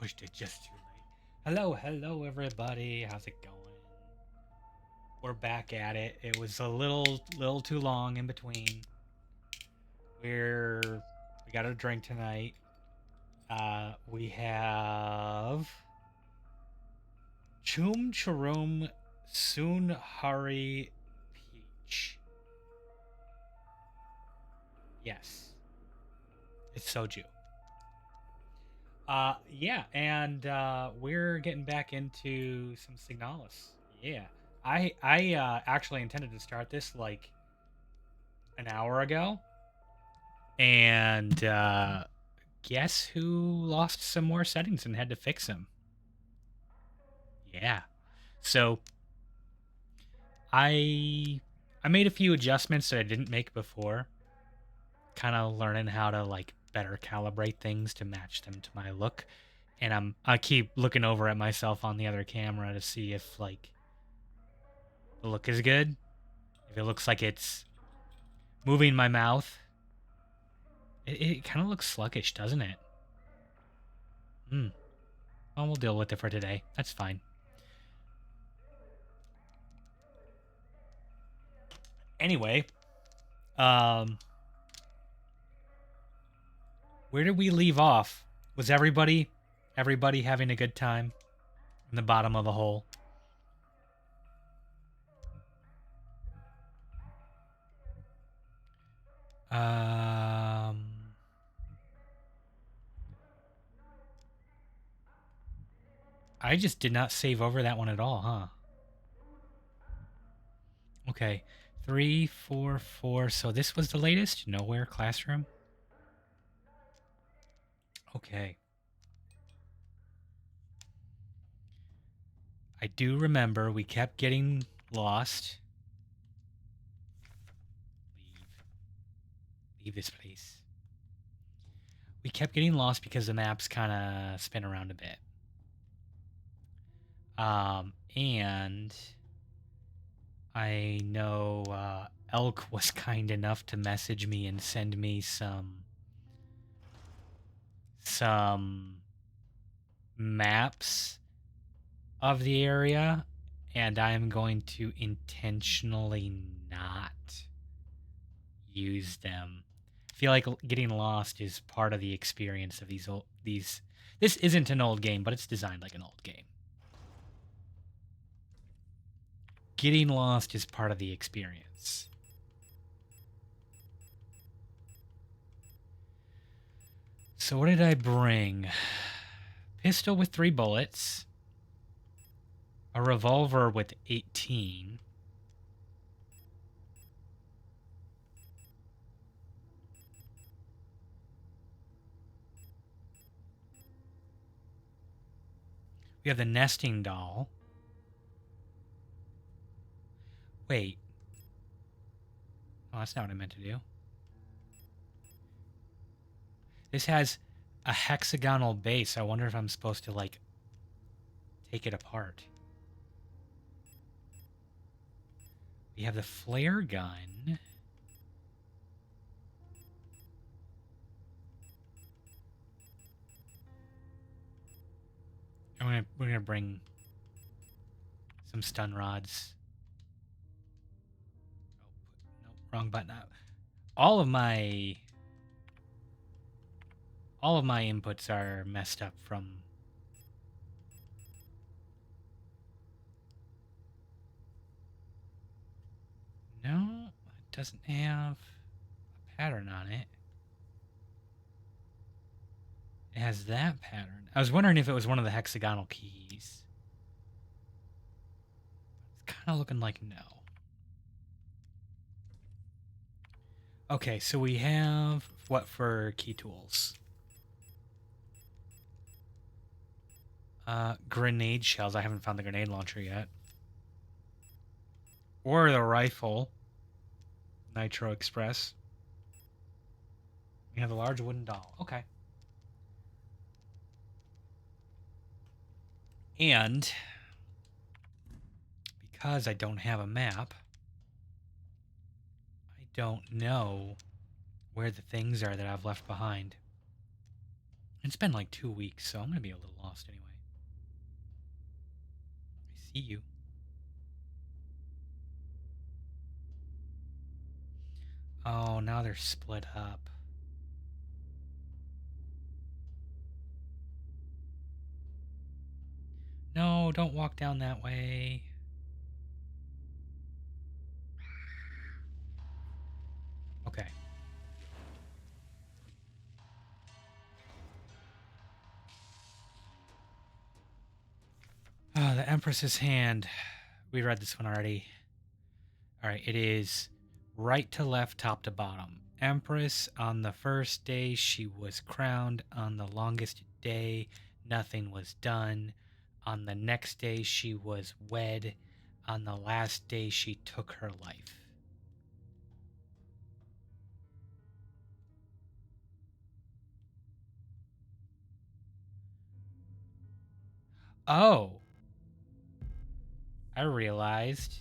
pushed it just too late. Hello, everybody. How's it going? We're back at it. It was a little too long in between. We got a drink tonight. We have Chum Charum Soon Hari Peach. Yes, it's soju. Yeah, and we're getting back into some Signalis. Yeah, I actually intended to start this like an hour ago, and guess who lost some more settings and had to fix them? Yeah, so I I made a few adjustments that I didn't make before, kind of learning how to like better calibrate things to match them to my look. And I keep looking over at myself on the other camera to see if like the look is good. If it looks like it's moving my mouth, it kind of looks sluggish, doesn't it? Hmm. Well, we'll deal with it for today. That's fine. Anyway, um, where did we leave off? Was everybody having a good time in the bottom of a hole? Um, I just did not save over that one at all, huh? Okay, 344. So this was the latest? Nowhere classroom? Okay. I do remember we kept getting lost. Leave this place. We kept getting lost because the maps kind of spin around a bit. And I know Elk was kind enough to message me and send me some maps of the area, and I'm going to intentionally not use them. I feel like getting lost is part of the experience of these. This isn't an old game, but it's designed like an old game. Getting lost is part of the experience. So what did I bring? Pistol with 3 bullets. A revolver with 18. We have the nesting doll. Wait. Oh, that's not what I meant to do. This has a hexagonal base. I wonder if I'm supposed to, like, take it apart. We have the flare gun. And we're gonna bring some stun rods. Oh, no, wrong button. All of my inputs are messed up from. No, it doesn't have a pattern on it. It has that pattern. I was wondering if it was one of the hexagonal keys. It's kind of looking like no. Okay, so we have what for key tools? Grenade shells. I haven't found the grenade launcher yet. Or the rifle. Nitro Express. We have a large wooden doll. Okay. And because I don't have a map, I don't know where the things are that I've left behind. It's been like 2 weeks, so I'm gonna be a little lost anyway. I see you. Oh, now they're split up. No, don't walk down that way. Okay. The Empress's Hand. We read this one already. All right, it is right to left, top to bottom. Empress, on the first day she was crowned. On the longest day, nothing was done. On the next day, she was wed. On the last day, she took her life. Oh, I realized.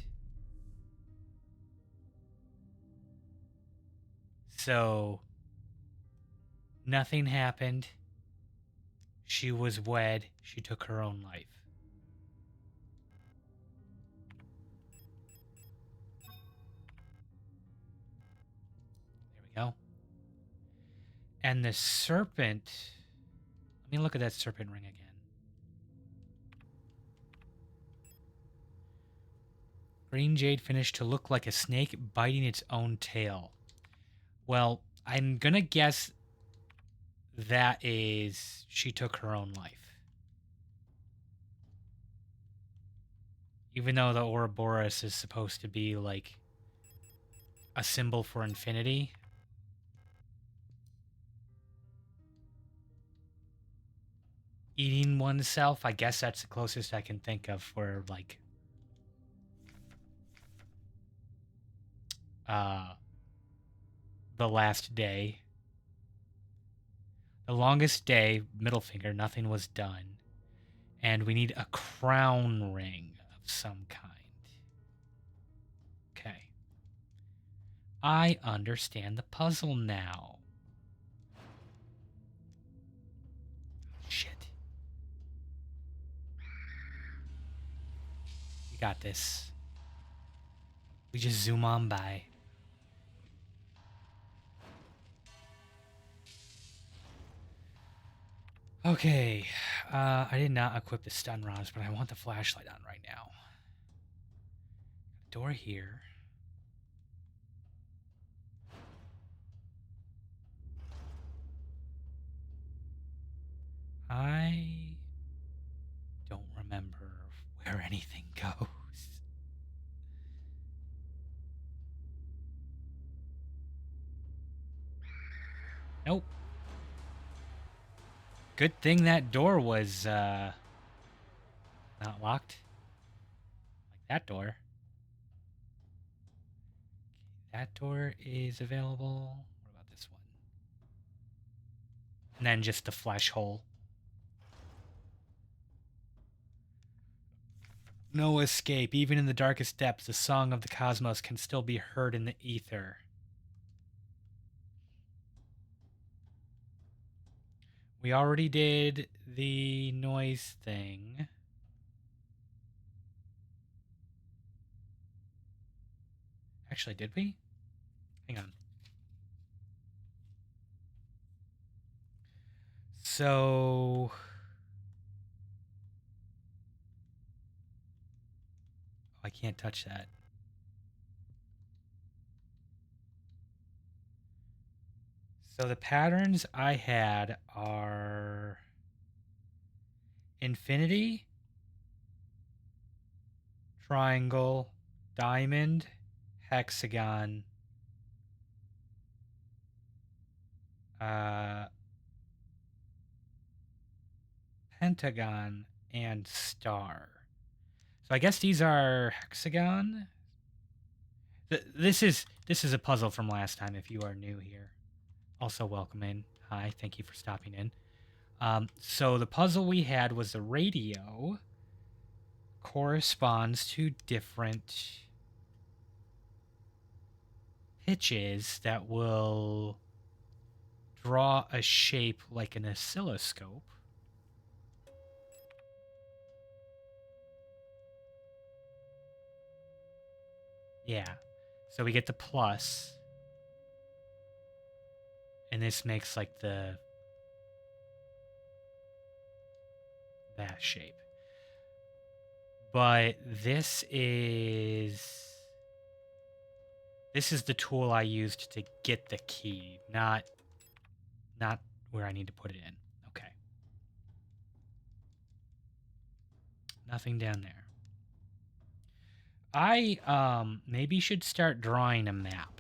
So, nothing happened. She was wed. She took her own life. There we go. And the serpent. Let me look at that serpent ring again. Green jade finished to look like a snake biting its own tail. Well, I'm gonna guess that is she took her own life. Even though the Ouroboros is supposed to be like a symbol for infinity. Eating oneself, I guess that's the closest I can think of for like the last day. The longest day, middle finger, nothing was done. And we need a crown ring of some kind. Okay. I understand the puzzle now. Shit. We got this. We just zoom on by. Okay. I did not equip the stun rods, but I want the flashlight on right now. Door here. I don't remember where anything goes. Nope. Good thing that door was not locked. Like that door. That door is available. What about this one? And then just the flesh hole. No escape. Even in the darkest depths, the song of the cosmos can still be heard in the ether. We already did the noise thing. Actually, did we? Hang on. So... I can't touch that. So the patterns I had are infinity, triangle, diamond, hexagon, pentagon, and star. So I guess these are hexagon. This is a puzzle from last time. If you are new here, also welcome in. Hi, thank you for stopping in. So the puzzle we had was the radio corresponds to different pitches that will draw a shape like an oscilloscope. Yeah. So we get the plus. And this makes like that shape. But this is the tool I used to get the key, not where I need to put it in. Okay. Nothing down there. I maybe should start drawing a map.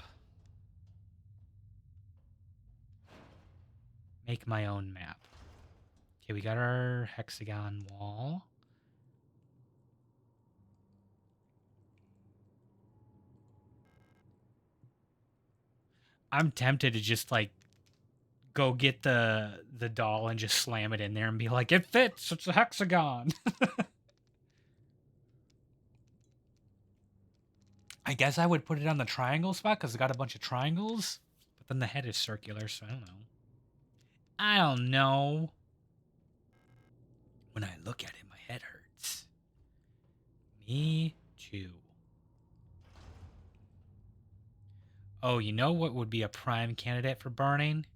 Make my own map. Okay, we got our hexagon wall. I'm tempted to just like go get the doll and just slam it in there and be like, it fits, it's a hexagon. I guess I would put it on the triangle spot because it got a bunch of triangles, but then the head is circular, so I don't know. I don't know. When I look at it, my head hurts. Me too. Oh, you know what would be a prime candidate for burning?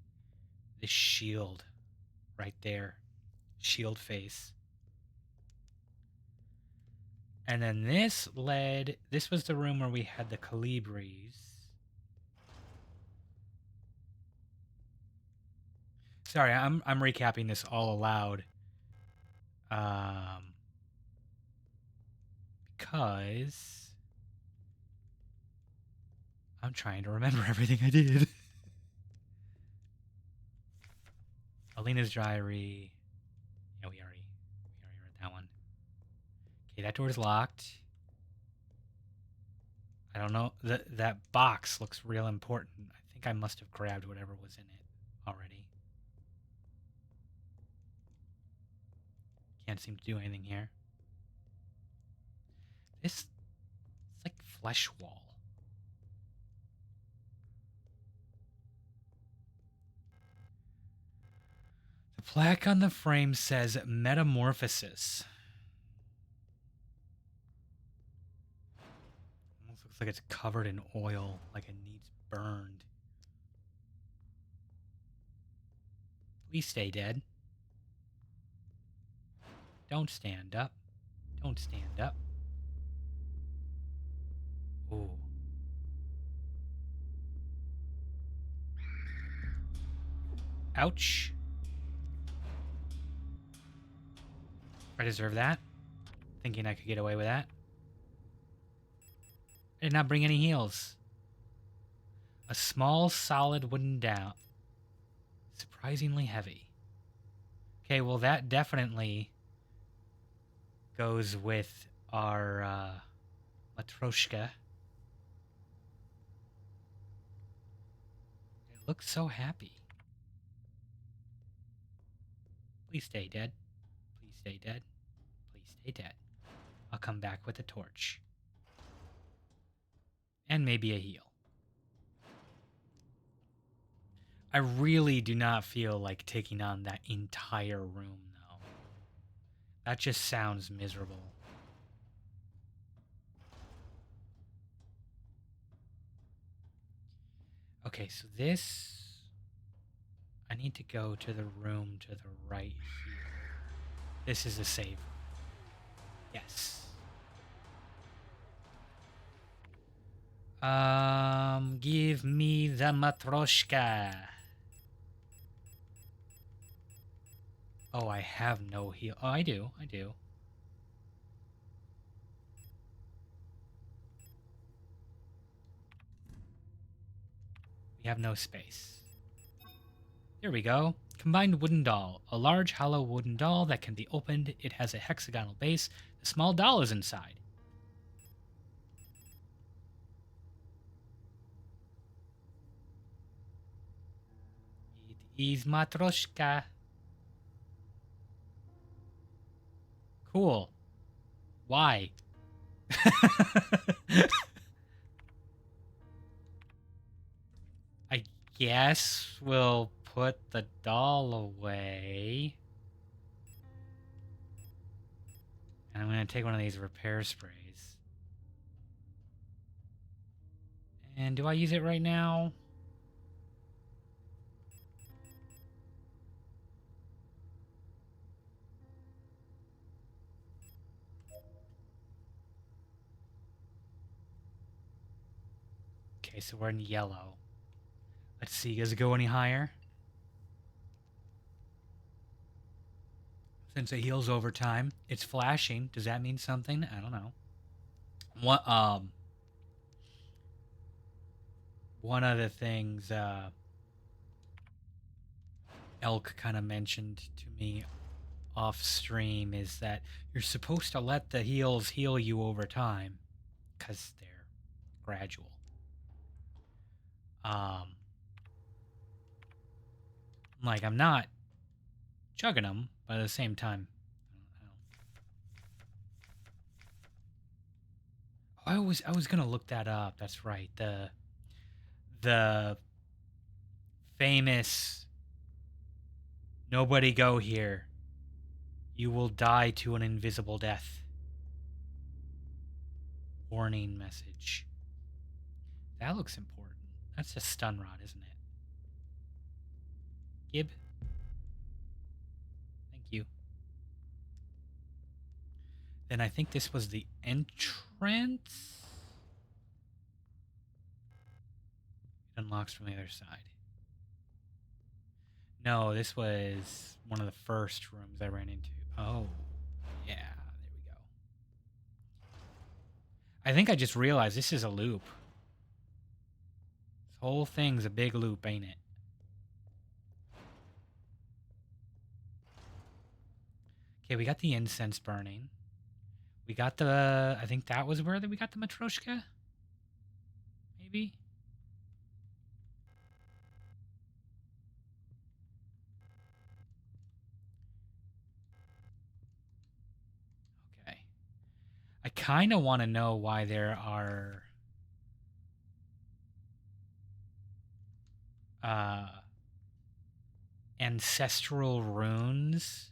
The shield. Right there. Shield face. And then this was the room where we had the Calibris. Sorry, I'm recapping this all aloud. Because I'm trying to remember everything I did. Alina's Diary. Yeah, we already read that one. Okay, that door's locked. I don't know. That box looks real important. I think I must have grabbed whatever was in it already. Can't seem to do anything here. It's like flesh wall. The plaque on the frame says Metamorphosis. Almost looks like it's covered in oil, like it needs burned. Please stay dead. Don't stand up. Don't stand up. Ooh. Ouch. I deserve that. Thinking I could get away with that. I did not bring any heals. A small, solid wooden down. Surprisingly heavy. Okay, well that definitely goes with our Matroshka. It looks so happy. Please stay dead. Please stay dead. Please stay dead. I'll come back with a torch. And maybe a heal. I really do not feel like taking on that entire room, though. That just sounds miserable. Okay, so this... I need to go to the room to the right here. This is a save. Yes. Give me the Matroshka. Oh, I have no heal. Oh, I do. I do. We have no space. Here we go. Combined wooden doll. A large hollow wooden doll that can be opened. It has a hexagonal base. The small doll is inside. It is Matroshka. Cool. Why? I guess we'll put the doll away. And I'm going to take one of these repair sprays. And do I use it right now? Okay, so we're in yellow. Let's see, does it go any higher? Since it heals over time, it's flashing. Does that mean something? I don't know. One of the things Elk kind of mentioned to me off stream is that you're supposed to let the heals heal you over time because they're gradual. Like, I'm not chugging them, but at the same time, I was gonna look that up. That's right. The famous "Nobody go here. You will die to an invisible death" warning message. That looks important. That's a stun rod, isn't it? Gib. Thank you. Then I think this was the entrance. It unlocks from the other side. No, this was one of the first rooms I ran into. Oh, yeah, there we go. I think I just realized this is a loop. This whole thing's a big loop, ain't it? Okay, we got the incense burning. We got the... I think that was where we got the Matryoshka? Maybe? Okay. I kind of want to know why there are... ancestral runes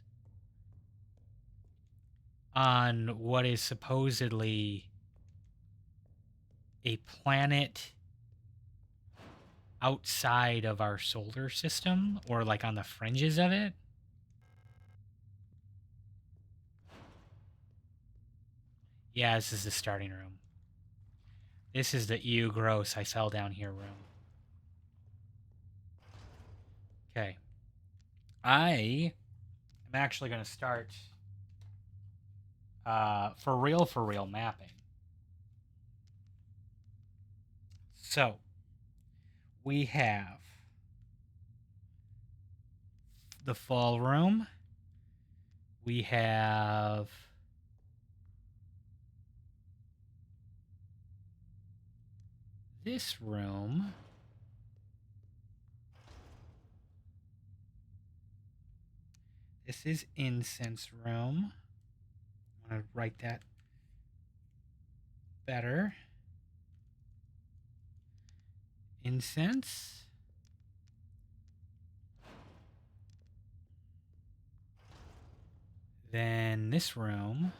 on what is supposedly a planet outside of our solar system, or like on the fringes of it. Yeah, this is the starting room. This is the ew gross I fell down here room. Okay. I am actually going to start for real mapping. So we have the fall room. We have this room. This is incense room. I'm going to write that better. Incense. Then this room,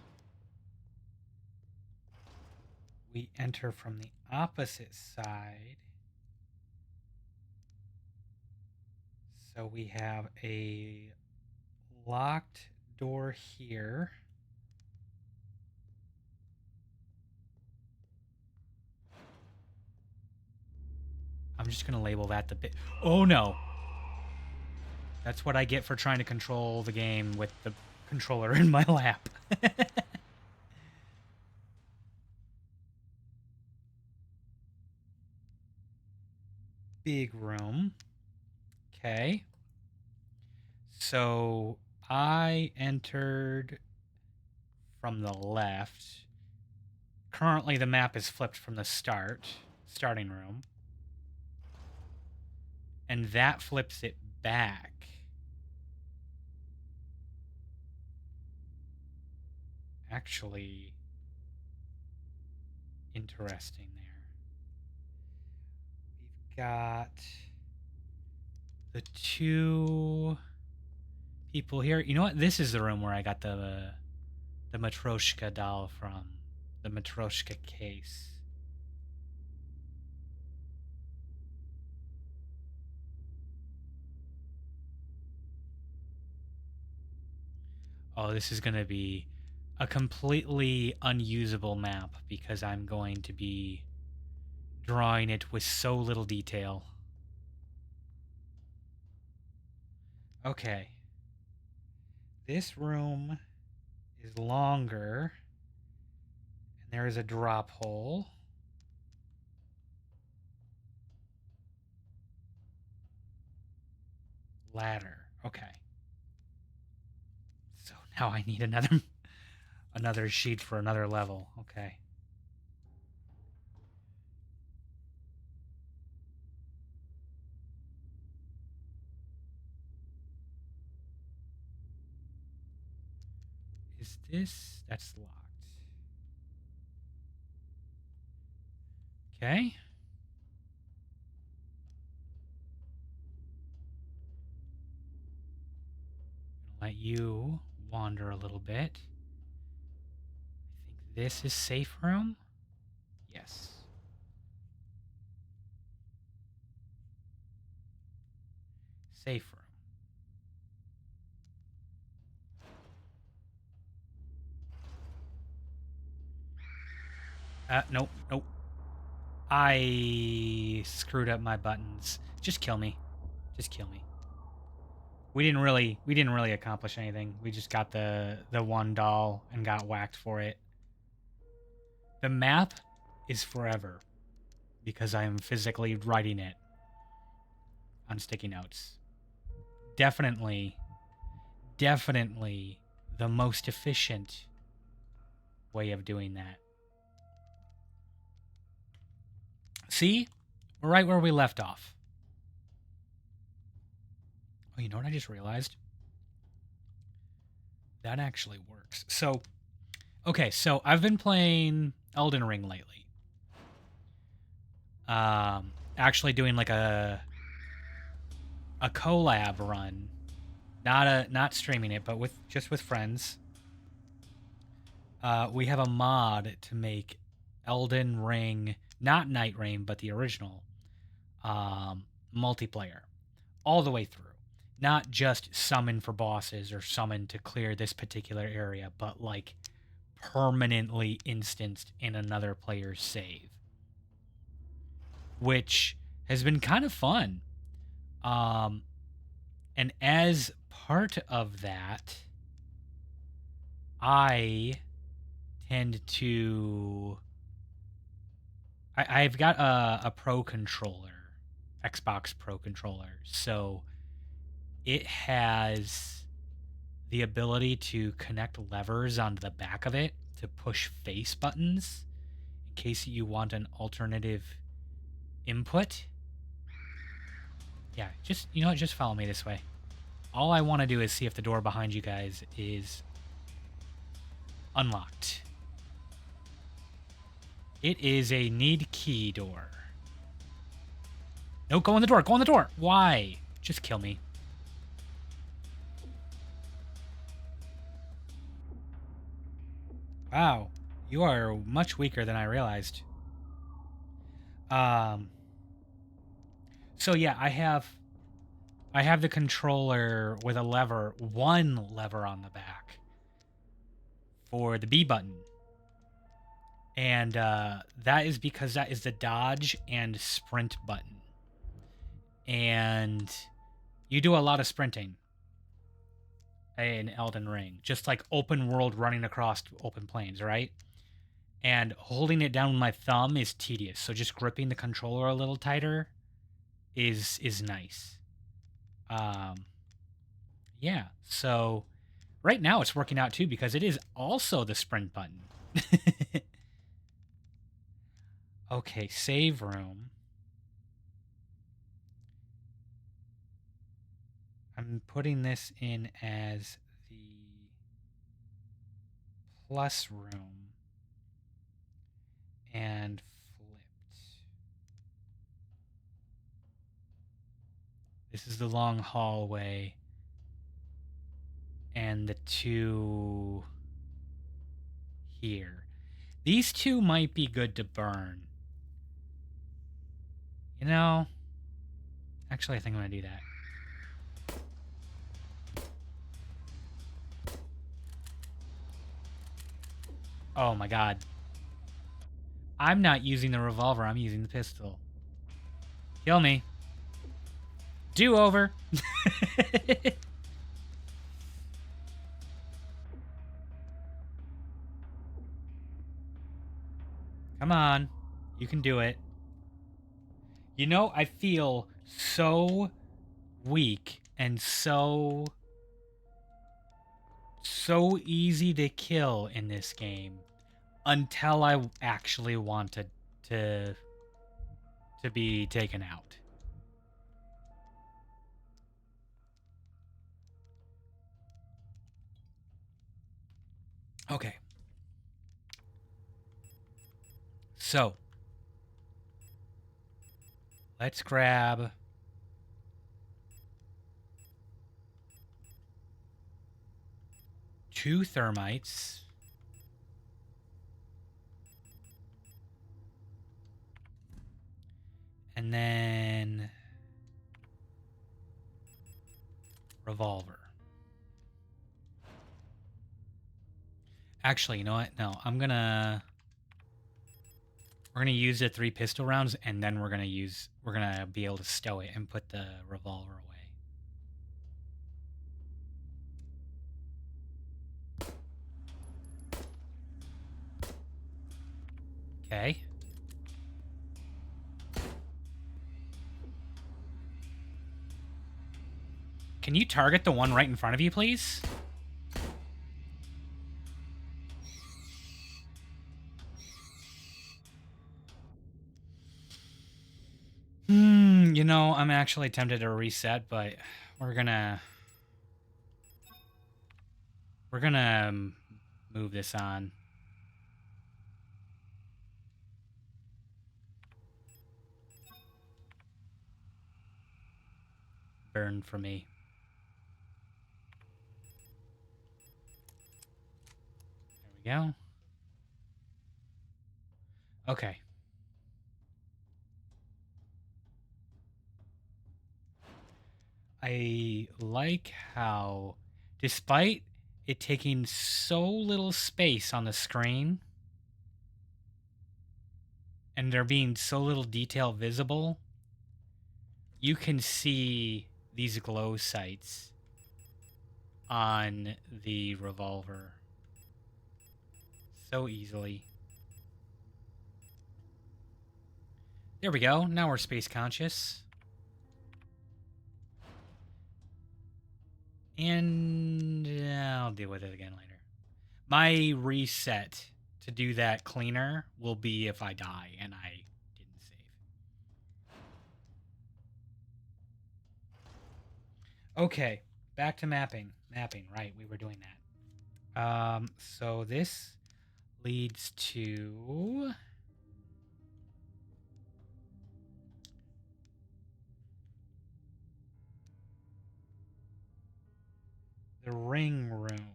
we enter from the opposite side. So we have a locked door here. I'm just going to label that the bit. Oh no. That's what I get for trying to control the game with the controller in my lap. Big room. Okay. So I entered from the left. Currently the map is flipped from the starting room. And that flips it back. Actually, interesting there. We've got the two people here. You know what? This is the room where I got the Matryoshka doll from. The Matryoshka case. Oh, this is going to be a completely unusable map because I'm going to be drawing it with so little detail. Okay. This room is longer, and there is a drop hole. Ladder. Okay. So now I need another sheet for another level. Okay. Is this... That's locked. Okay. Gonna let you wander a little bit. I think this is safe room. Yes. Safe room. Nope, nope. I screwed up my buttons. Just kill me. Just kill me. We didn't really accomplish anything. We just got the one doll and got whacked for it. The map is forever because I am physically writing it on sticky notes. Definitely the most efficient way of doing that. See? We're right where we left off. Oh, you know what I just realized? That actually works. So, okay, so I've been playing Elden Ring lately. Actually doing like a collab run, not streaming it, but just with friends. We have a mod to make Elden Ring, not Night Rain, but the original, multiplayer, all the way through. Not just summon for bosses or summon to clear this particular area, but like permanently instanced in another player's save, which has been kind of fun. And as part of that, I tend to. I've got a Pro controller, Xbox Pro controller, so it has the ability to connect levers onto the back of it to push face buttons in case you want an alternative input. Yeah, just follow me this way. All I want to do is see if the door behind you guys is unlocked. It is a need key door. No, go in the door. Go in the door. Why? Just kill me. Wow. You are much weaker than I realized. So yeah, I have the controller with a lever, one lever on the back for the B button. And that is because that is the dodge and sprint button. And you do a lot of sprinting in Elden Ring, just like open world running across open plains, right? And holding it down with my thumb is tedious. So just gripping the controller a little tighter is nice. Yeah. So right now it's working out too because it is also the sprint button. Okay, save room. I'm putting this in as the plus room and flipped. This is the long hallway. And the two here. These two might be good to burn. You know, actually, I think I'm going to do that. Oh my god. I'm not using the revolver, I'm using the pistol. Kill me. Do over. Come on. You can do it. You know, I feel so weak and so easy to kill in this game until I actually wanted to be taken out. Okay. So, let's grab two thermites. And then revolver. Actually, you know what? No, we're gonna use the 3 pistol rounds, and then we're gonna be able to stow it and put the revolver away. Okay. Can you target the one right in front of you, please? You know, I'm actually tempted to reset, but we're gonna move this on. Burn for me. There we go. Okay. I like how, despite it taking so little space on the screen and there being so little detail visible, you can see these glow sights on the revolver so easily. There we go. Now we're space conscious. And I'll deal with it again later. My reset to do that cleaner will be if I die and I didn't save. Okay, back to mapping. Mapping, right, we were doing that. So this leads to the ring room.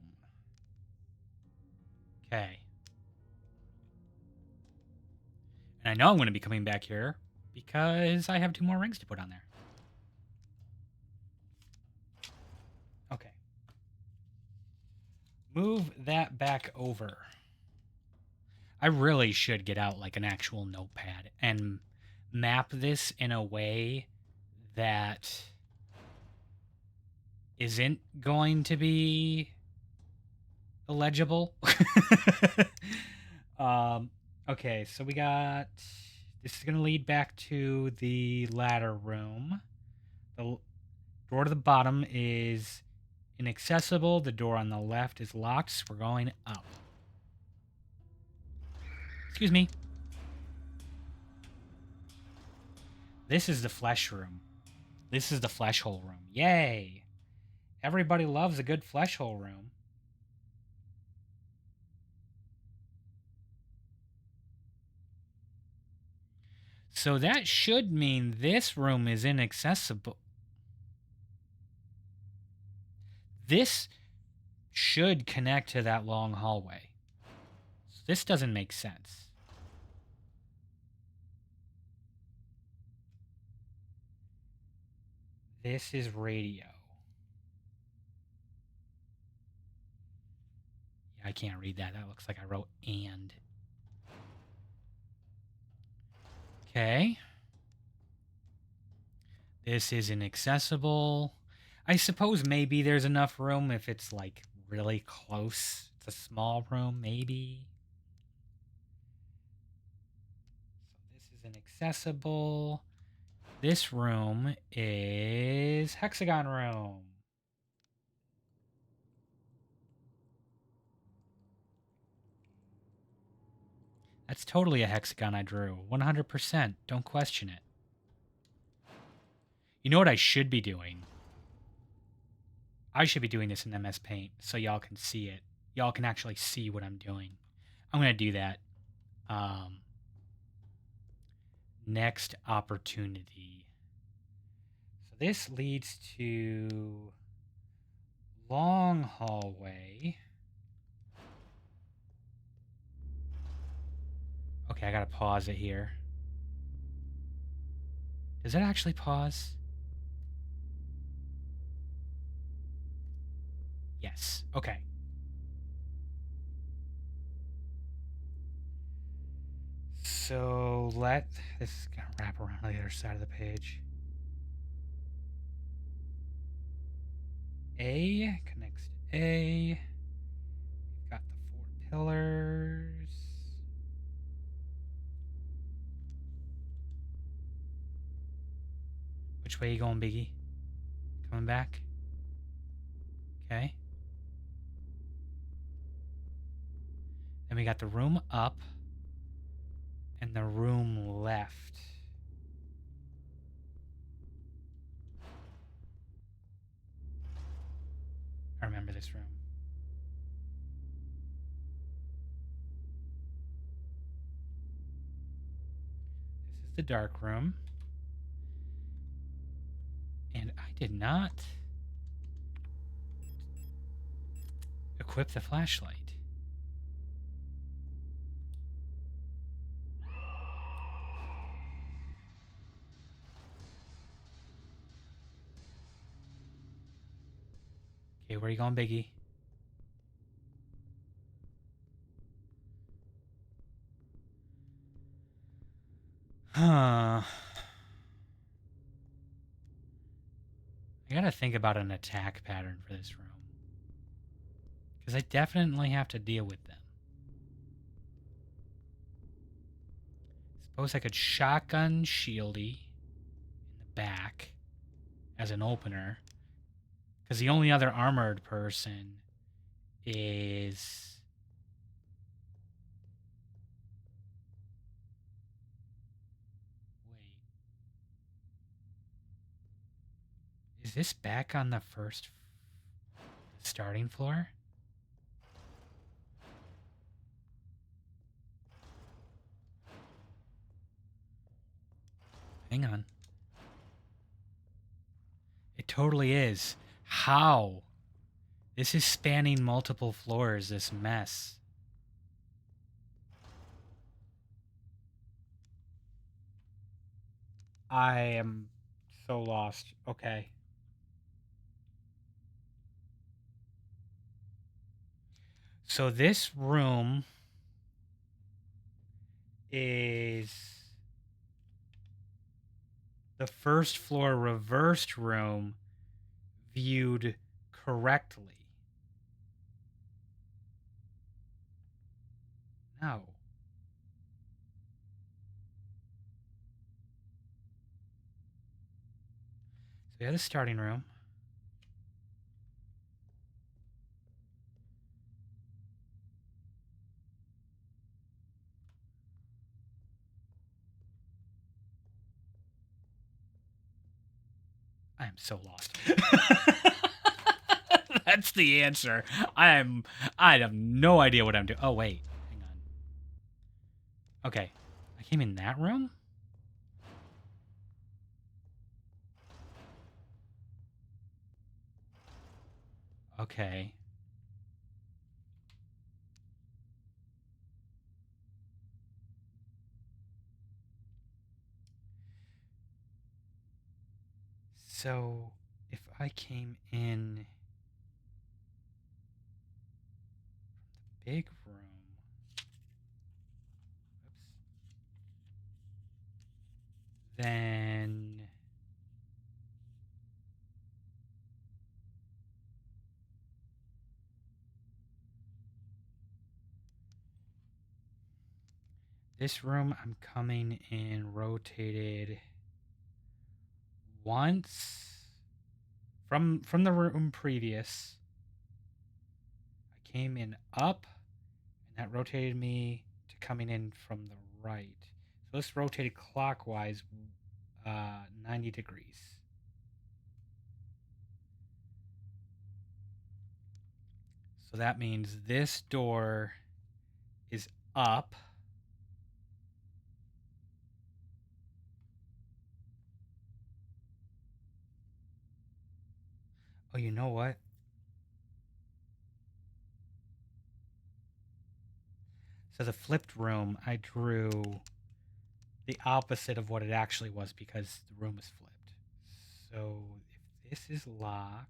Okay. And I know I'm going to be coming back here because I have 2 more rings to put on there. Okay. Move that back over. I really should get out like an actual notepad and map this in a way that isn't going to be illegible. Okay, so we got... This is going to lead back to the ladder room. The door to the bottom is inaccessible. The door on the left is locked, so we're going up. Excuse me. This is the flesh room. This is the flesh hole room. Yay! Everybody loves a good flesh hole room. So that should mean this room is inaccessible. This should connect to that long hallway. So this doesn't make sense. This is radio. Yeah, I can't read that. That looks like I wrote and. Okay. This is inaccessible. I suppose maybe there's enough room if it's like really close. It's a small room, maybe. So this is inaccessible. This room is hexagon room. That's totally a hexagon I drew. 100%. Don't question it. You know what I should be doing? I should be doing this in MS Paint so y'all can see it. Y'all can actually see what I'm doing. I'm going to do that. Next opportunity. So this leads to long hallway. Okay, I gotta pause it here. Does it actually pause? Yes. Okay. So this is gonna wrap around the other side of the page. A connects to A. We've got the 4 pillars. Which way you going, Biggie? Coming back? Okay. Then we got the room up and the room left. I remember this room. This is the dark room. And I did not equip the flashlight. Okay, where are you going, Biggie? Huh. I gotta think about an attack pattern for this room. Because I definitely have to deal with them. Suppose I could shotgun Shieldy in the back as an opener. Because the only other armored person is... Wait. Is this back on the first starting floor? Hang on. It totally is. How? This is spanning multiple floors, this mess. I am so lost. Okay. So this room is the first floor reversed room viewed correctly. No. So we have the starting room. I am so lost. That's the answer. I have no idea what I'm doing. Oh, wait. Hang on. Okay. I came in that room? Okay. So, if I came in the big room, then this room I'm coming in rotated once from the room previous. I came in up, and that rotated me to coming in from the right. So this rotated clockwise 90 degrees. So that means this door is up. Oh, you know what? So the flipped room, I drew the opposite of what it actually was because the room is flipped. So if this is locked,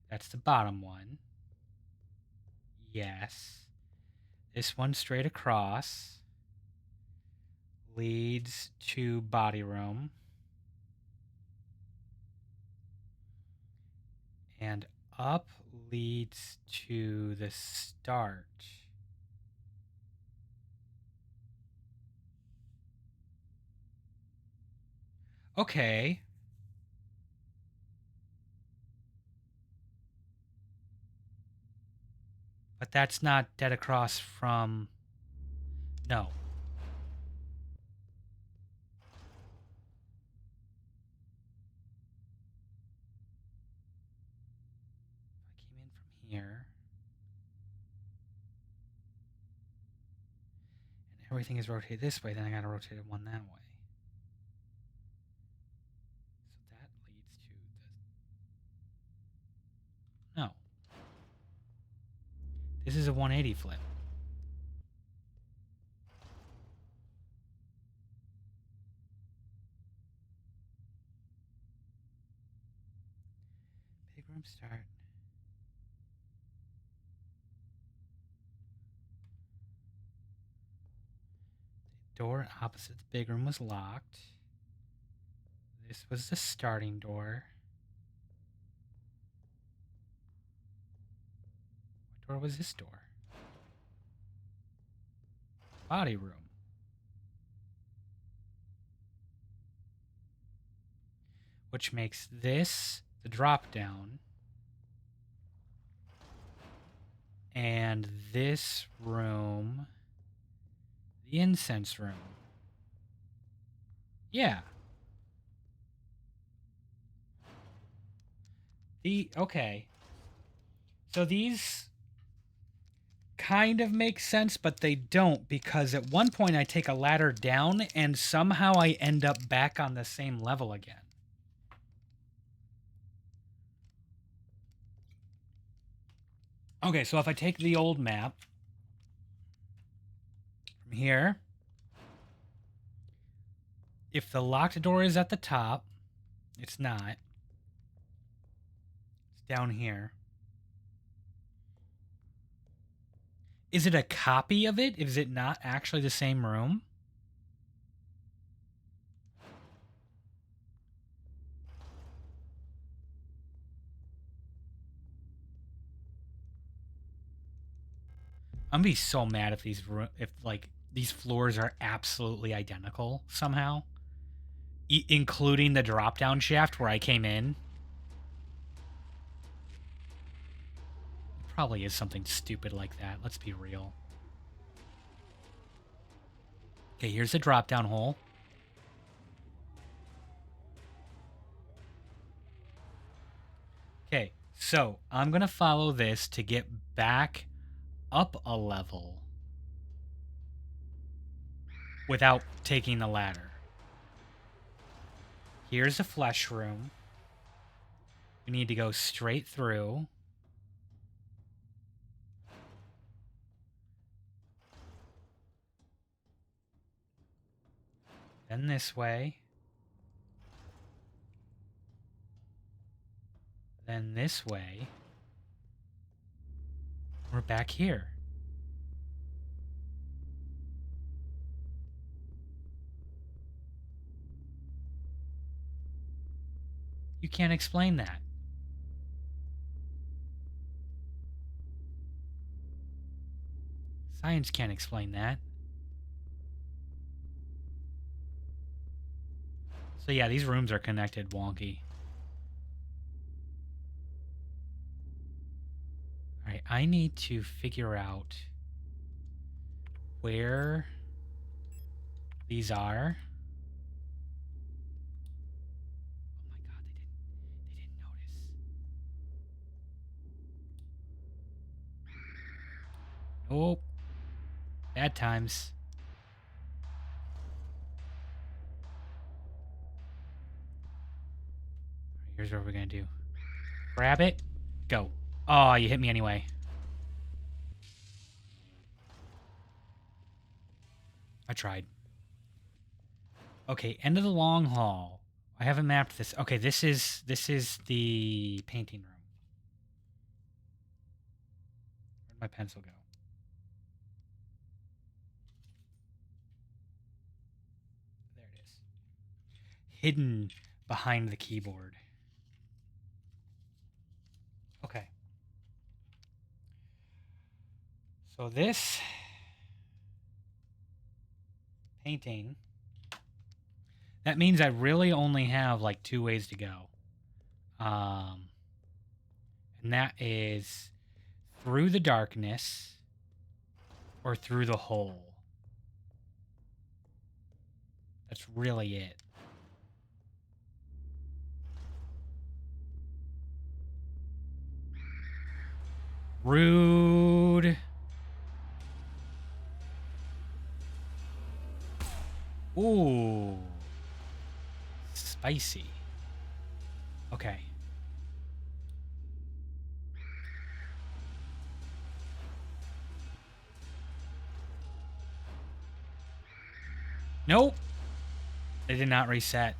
that's the bottom one. Yes. This one straight across leads to body room. And up leads to the start. Okay. But that's not dead across from... No. I came in from here. And everything is rotated this way, then I gotta rotate it one that way. So that leads to the... No. This is a 180 flip. Big room start. The door opposite the big room was locked. This was the starting door. What door was this door? Body room. Which makes this the drop down. And this room the incense room. Yeah. Okay. So these kind of make sense, but they don't, because at one point I take a ladder down and somehow I end up back on the same level again. Okay, so if I take the old map from here, if the locked door is at the top, it's not. It's down here. Is it a copy of it? Is it not actually the same room? I'm gonna be so mad if these floors are absolutely identical somehow, including the drop down shaft where I came in. It probably is something stupid like that. Let's be real. Okay, here's the drop down hole. Okay, so I'm gonna follow this to get back up a level without taking the ladder. Here's a flesh room. We need to go straight through. Then this way. Then this way. We're back here. You can't explain that. Science can't explain that. So yeah, these rooms are connected wonky. Alright, I need to figure out where these are. Oh my god, they didn't notice. Nope. Bad times. Here's what we're gonna do. Grab it. Go. Oh, you hit me anyway. I tried. Okay, end of the long hall. I haven't mapped this. Okay, this is the painting room. Where'd my pencil go? There it is. Hidden behind the keyboard. Okay. So this painting, that means I really only have like 2 ways to go. And that is through the darkness or through the hole. That's really it. Rude. Ooh. Spicy. Okay. Nope. They did not reset.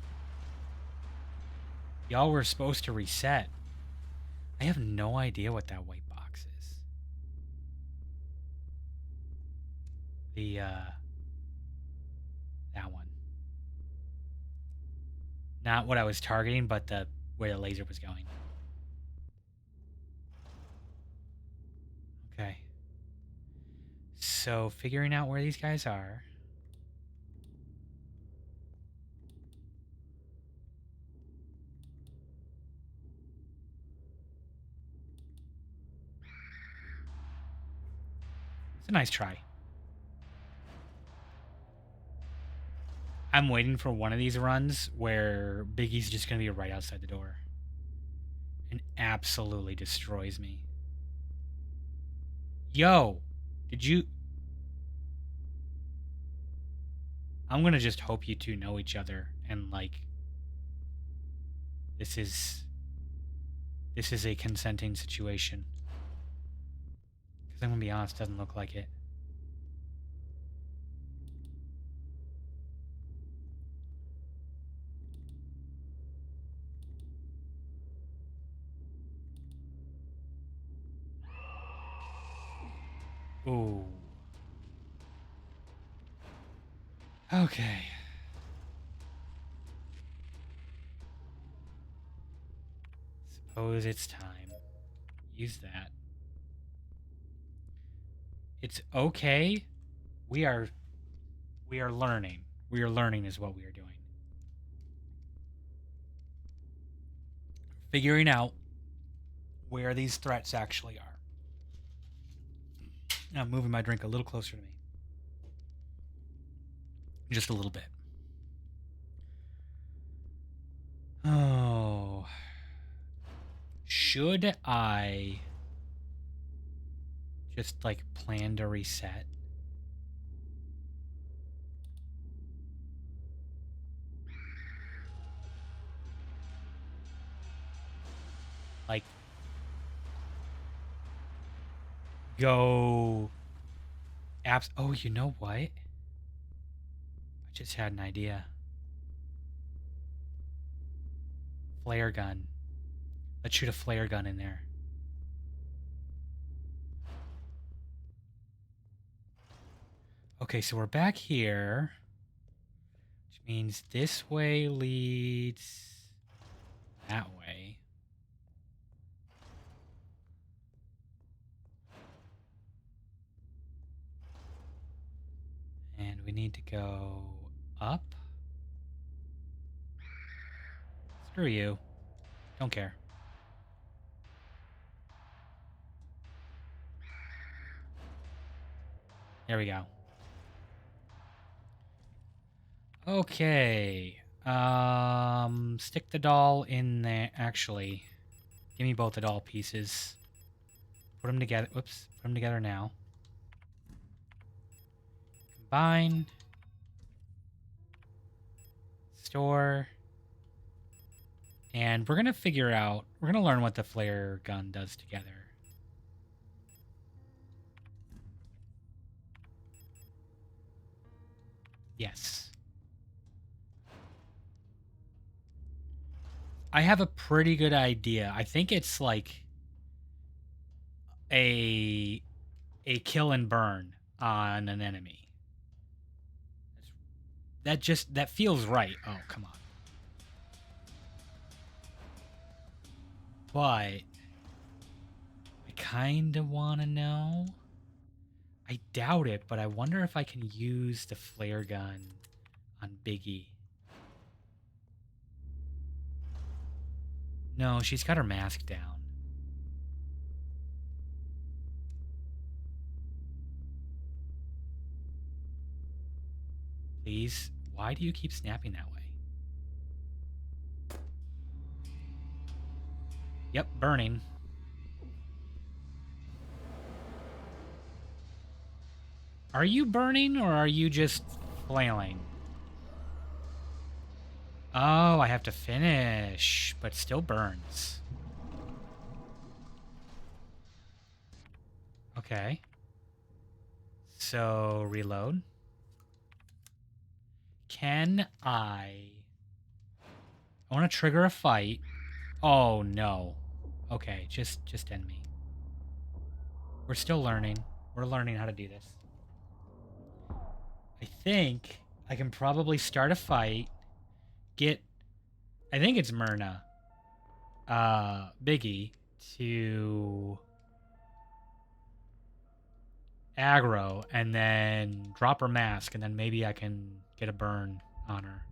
Y'all were supposed to reset. I have no idea what that white box is. That one. Not what I was targeting, but where the laser was going. Okay. So figuring out where these guys are. It's a nice try. I'm waiting for one of these runs where Biggie's just going to be right outside the door. And absolutely destroys me. Yo, did you... I'm going to just hope you two know each other and, like... This is a consenting situation. Because I'm going to be honest, doesn't look like it. Ooh. Okay. Suppose it's time. Use that. It's okay. We are learning. We are learning is what we are doing. Figuring out where these threats actually are. Now I'm moving my drink a little closer to me. Just a little bit. Oh. Should I just like plan to reset? like go apps. Oh, you know what? I just had an idea. Flare gun. Let's shoot a flare gun in there. Okay, so we're back here, which means this way leads that way. And we need to go up. Screw you. Don't care. There we go. Okay. Stick the doll in there. Actually, give me both the doll pieces. Put them together. Whoops. Put them together now. Combine. Store. And we're going to figure out, we're going to learn what the flare gun does together. Yes. I have a pretty good idea. I think it's like a kill and burn on an enemy. That feels right. Oh, come on. But I kind of want to know. I doubt it, but I wonder if I can use the flare gun on Biggie. No, she's got her mask down. Please, why do you keep snapping that way? Yep, burning. Are you burning or are you just flailing? Oh, I have to finish, but still burns. Okay. So, reload. Can I want to trigger a fight. Oh, no. Okay, just end me. We're still learning. We're learning how to do this. I think I can probably start a fight. I think it's Myrna. Biggie to aggro and then drop her mask and then maybe I can get a burn on her.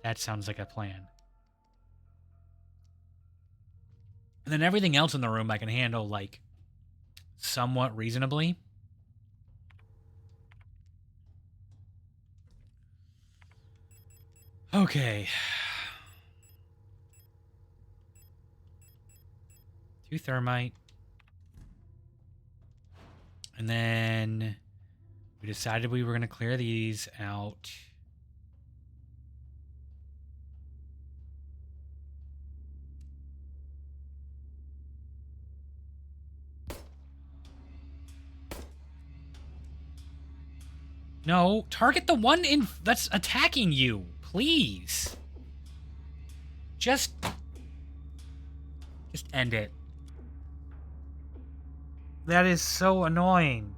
That sounds like a plan. And then everything else in the room I can handle like somewhat reasonably. Okay. 2 thermite. And then we decided we were going to clear these out. No, target the one that's attacking you, please. Just end it. That is so annoying.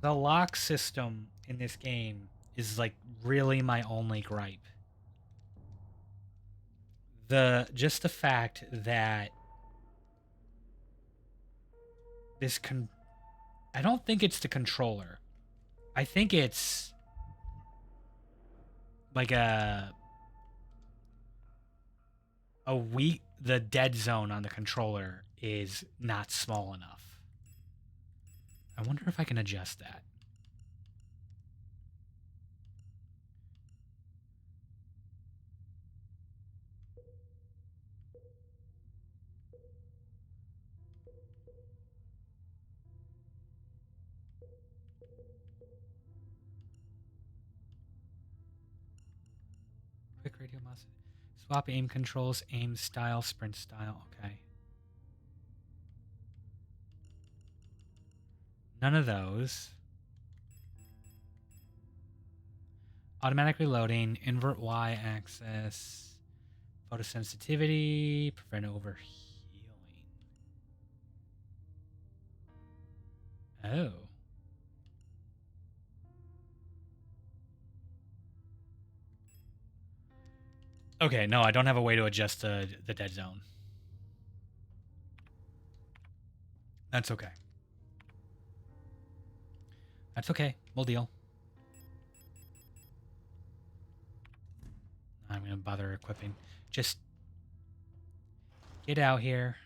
The lock system in this game is like really my only gripe. Just the fact that I don't think it's the controller. I think it's like the dead zone on the controller is not small enough. I wonder if I can adjust that. Quick radio mouse. Swap aim controls, aim style, sprint style. Okay. None of those. Automatic reloading, invert Y axis, photosensitivity, prevent overhealing. Oh. Okay, no, I don't have a way to adjust the dead zone. That's okay. That's okay. We'll deal. I'm going to bother equipping. Just get out here.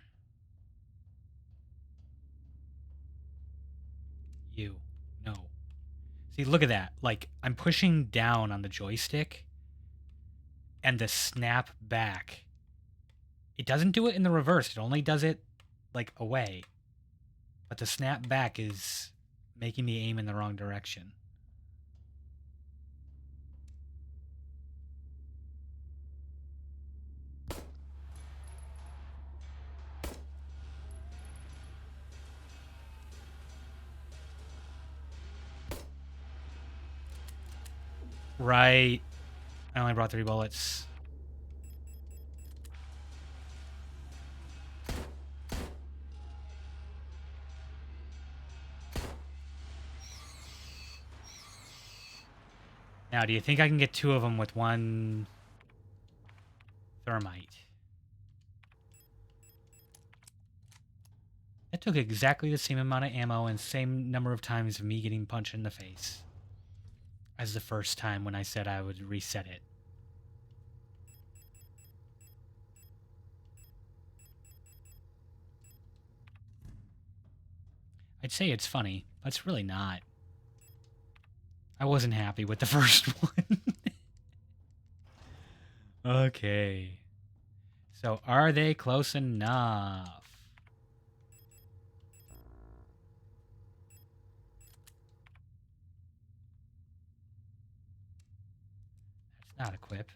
You. No. See, look at that. Like, I'm pushing down on the joystick, and the snap back. It doesn't do it in the reverse. It only does it, like, away. But the snap back is making the aim in the wrong direction. Right. I only brought 3 bullets. Now, do you think I can get 2 of them with 1 thermite? That took exactly the same amount of ammo and same number of times of me getting punched in the face as the first time when I said I would reset it. I'd say it's funny, but it's really not. I wasn't happy with the first one. Okay. So, are they close enough? That's not equip.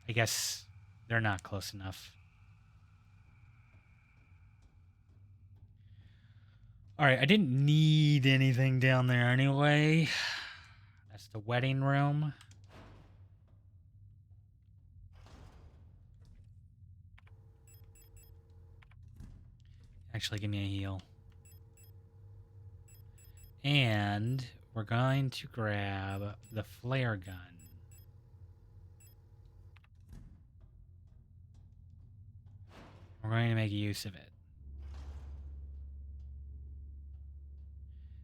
I guess they're not close enough. Alright, I didn't need anything down there anyway. That's the wedding room. Actually, give me a heal. And we're going to grab the flare gun. We're going to make use of it.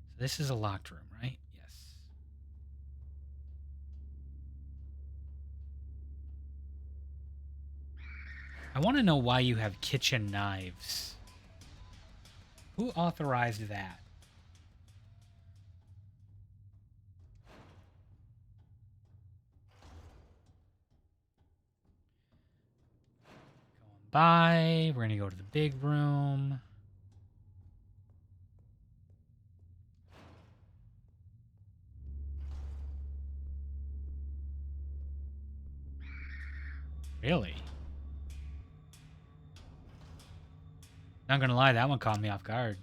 So this is a locked room, right? Yes. I want to know why you have kitchen knives. Who authorized that? Going by. We're going to go to the big room. Really? Not gonna lie, that one caught me off guard.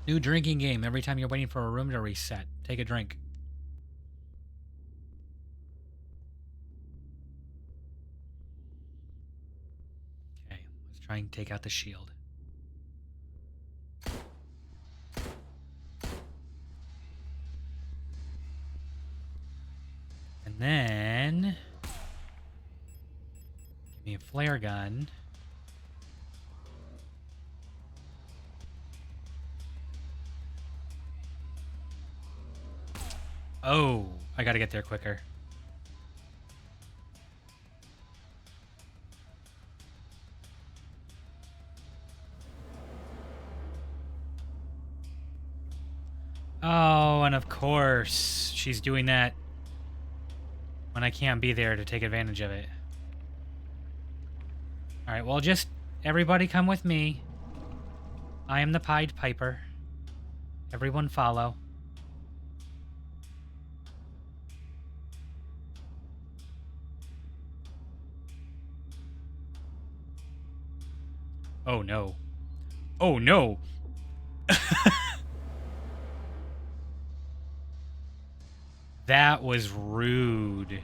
New drinking game. Every time you're waiting for a room to reset, take a drink. Okay, let's try and take out the shield. And then give me a flare gun. Oh, I gotta get there quicker. Oh, and of course, she's doing that when I can't be there to take advantage of it. All right, well, just everybody come with me. I am the Pied Piper. Everyone follow. Oh, no. Oh, no. That was rude.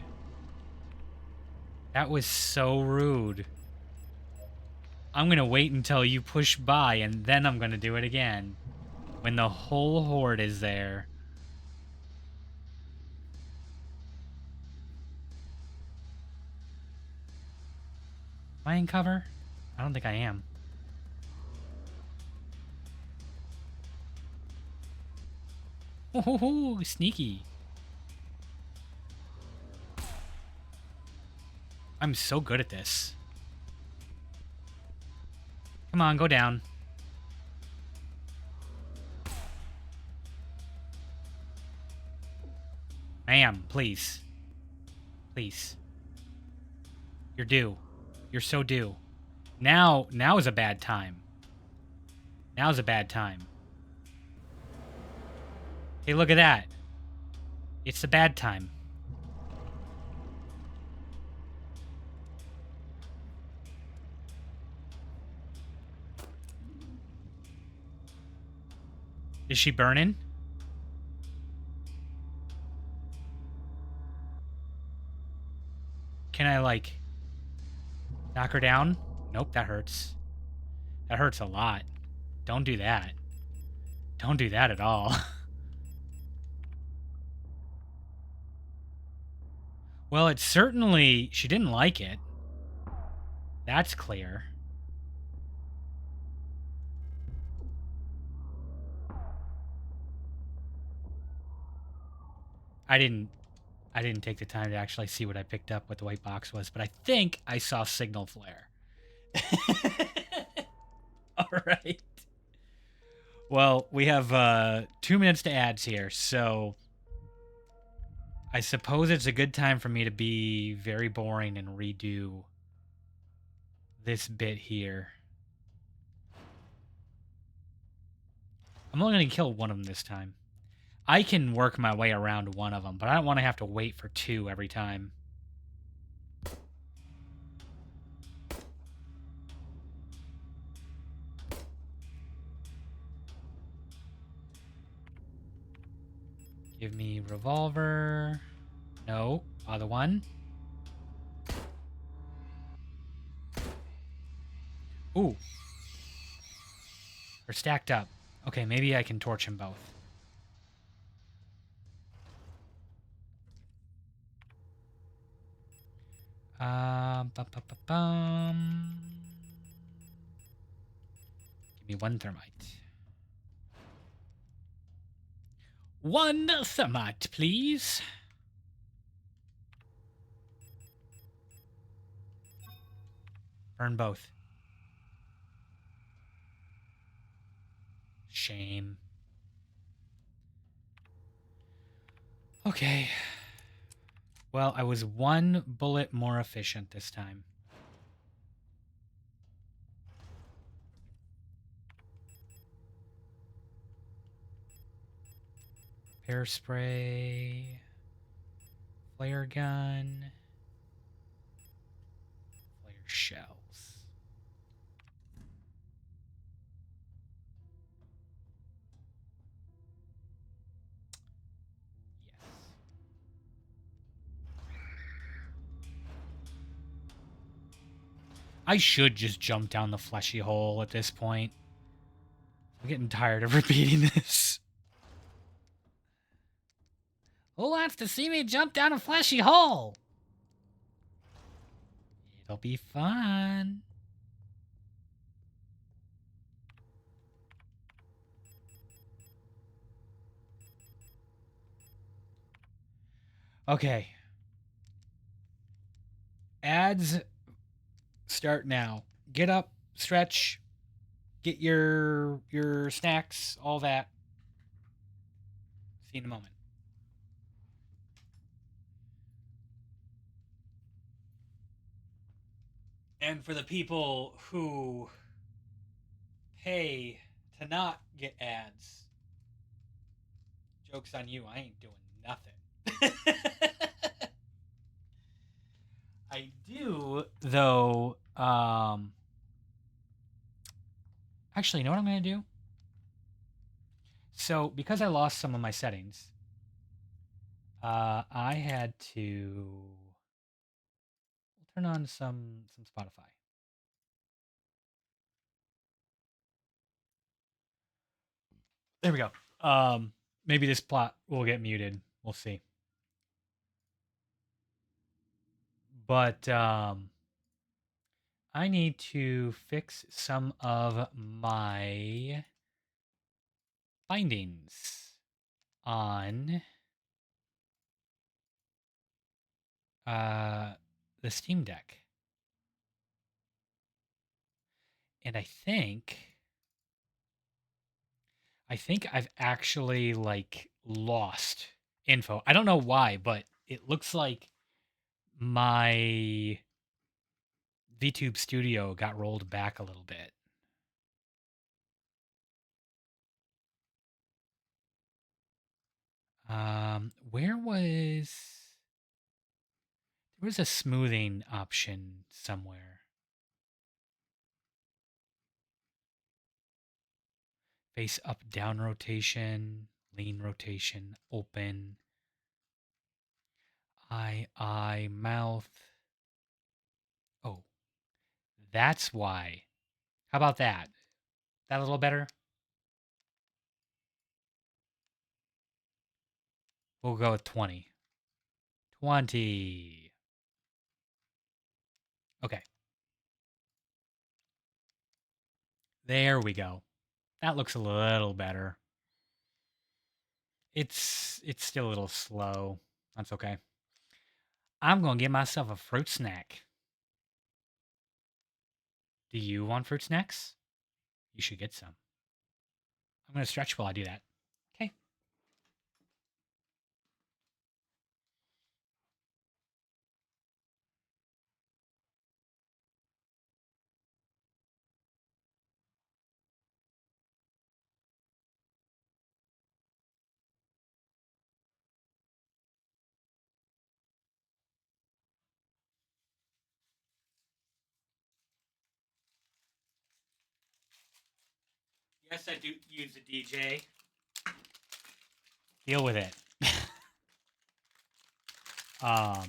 That was so rude. I'm gonna wait until you push by, and then I'm gonna do it again. When the whole horde is there. Am I in cover? I don't think I am. Oh, sneaky. I'm so good at this. Come on, go down. Ma'am, please. Please. You're due. You're so due. Now is a bad time. Now's a bad time. Hey, look at that. It's a bad time. Is she burning? Can I, like, knock her down? Nope, that hurts. That hurts a lot. Don't do that. Don't do that at all. Well, it's certainly... She didn't like it. That's clear. I didn't take the time to actually see what I picked up, what the white box was, but I think I saw signal flare. All right. Well, we have 2 minutes to ads here, so I suppose it's a good time for me to be very boring and redo this bit here. I'm only going to kill one of them this time. I can work my way around one of them, but I don't want to have to wait for 2 every time. Give me revolver. No, other one. Ooh. They're stacked up. Okay, maybe I can torch them both. Give me 1 thermite. 1 thermite, please. Burn both. Shame. Okay. Well, I was 1 bullet more efficient this time. Repair spray. Flare gun. Flare shells. I should just jump down the fleshy hole at this point. I'm getting tired of repeating this. Who wants to see me jump down a fleshy hole? It'll be fun. Okay. Ads start now. Get up, stretch, get your snacks, all that. See you in a moment. And for the people who pay to not get ads, joke's on you. I ain't doing nothing. I do, though. Actually, you know what I'm going to do? So, because I lost some of my settings, I had to turn on some Spotify. There we go. Maybe this plot will get muted. We'll see. But I need to fix some of my findings on the Steam Deck. And I think I've actually like lost info. I don't know why, but it looks like my VTube Studio got rolled back a little bit. Where was there was a smoothing option somewhere. Face up down rotation, lean rotation, open, eye, mouth. Oh, that's why. How about that? That a little better? We'll go with 20. 20. Okay. There we go. That looks a little better. It's still a little slow. That's okay. I'm going to get myself a fruit snack. Do you want fruit snacks? You should get some. I'm going to stretch while I do that. Okay. Yes, I do use a DJ. Deal with it. um,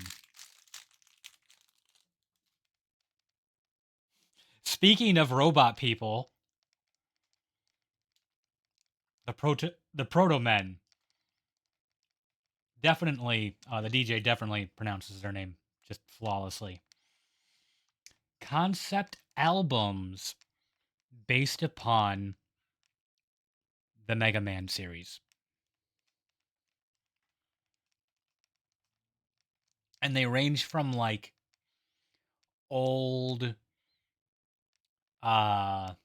Speaking of robot people, the proto men definitely the DJ definitely pronounces their name just flawlessly. Concept albums based upon the Mega Man series. And they range from like old I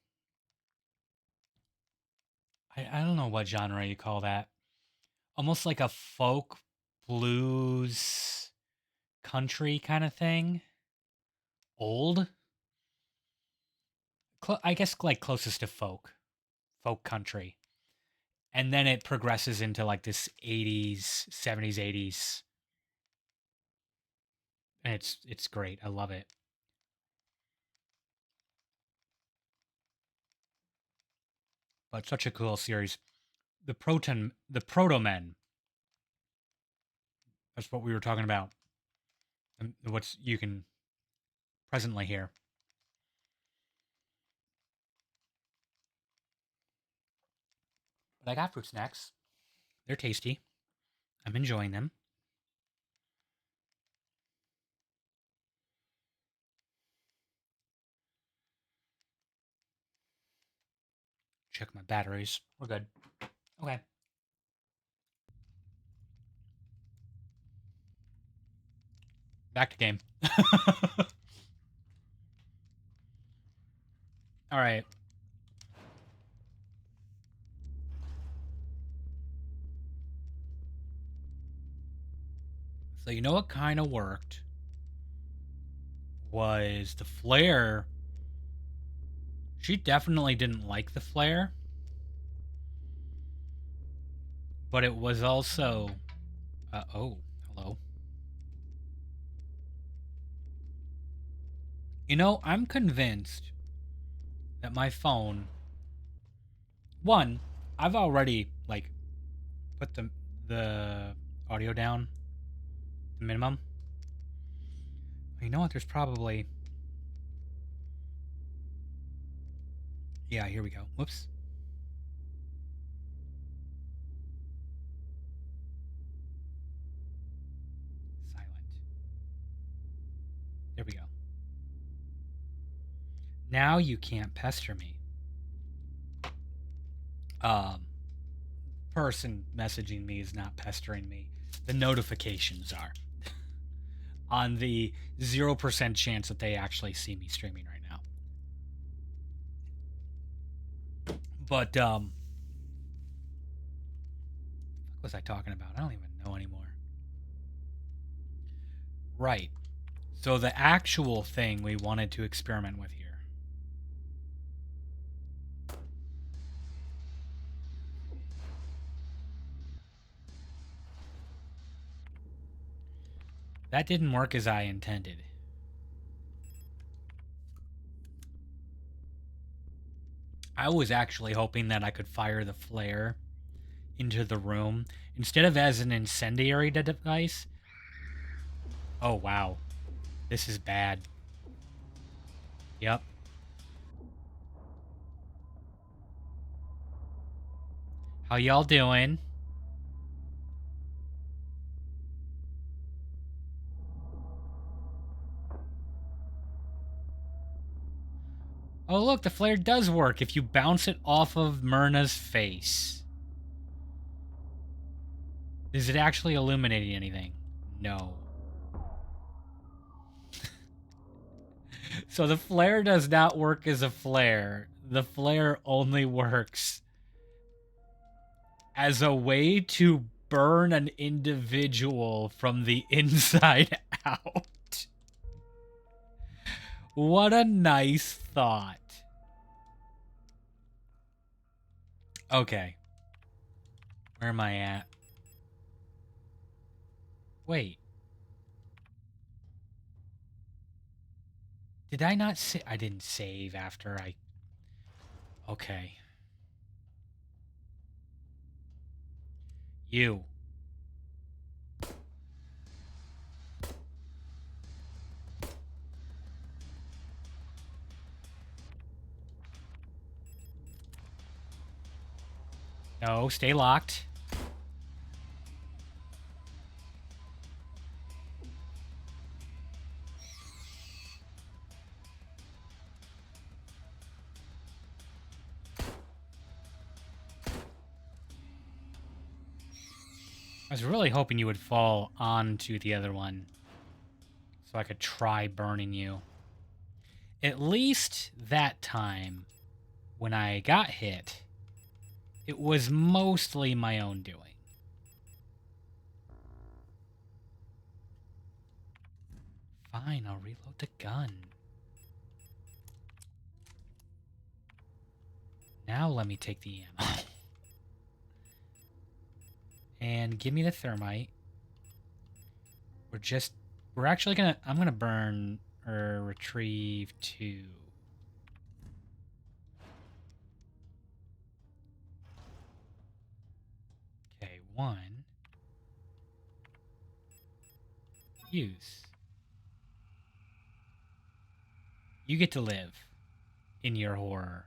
don't know what genre you call that. Almost like a folk blues country kind of thing. Old? I guess like closest to folk country. And then it progresses into like this 80s, 70s, 80s. And it's great. I love it. But such a cool series. The Proto Men. That's what we were talking about. And what's you can presently hear. But I got fruit snacks. They're tasty. I'm enjoying them. Check my batteries. We're good. Okay. Back to game. All right. So you know what kind of worked was the flare. She definitely didn't like the flare, but it was also... oh, hello. You know, I'm convinced that my phone... One, I've already, like, put the audio down, the minimum. You know what? There's probably... Yeah, here we go. Whoops. Silent. There we go. Now you can't pester me. Person messaging me is not pestering me. The notifications are. On the 0% chance that they actually see me streaming right now. But, what was I talking about? I don't even know anymore. Right. So the actual thing we wanted to experiment with here. That didn't work as I intended. I was actually hoping that I could fire the flare into the room instead of as an incendiary device. Oh, wow. This is bad. Yep. How y'all doing? Oh, look, the flare does work if you bounce it off of Myrna's face. Is it actually illuminating anything? No. So the flare does not work as a flare. The flare only works as a way to burn an individual from the inside out. What a nice thought. Okay. Where am I at? Wait. Did I not say... I didn't save after I... Okay. You. No, stay locked. I was really hoping you would fall onto the other one so I could try burning you. At least that time, when I got hit, it was mostly my own doing. Fine, I'll reload the gun. Now let me take the ammo. And give me the thermite. We're actually gonna, I'm gonna burn or retrieve 2. Okay, 1. Use. You get to live in your horror.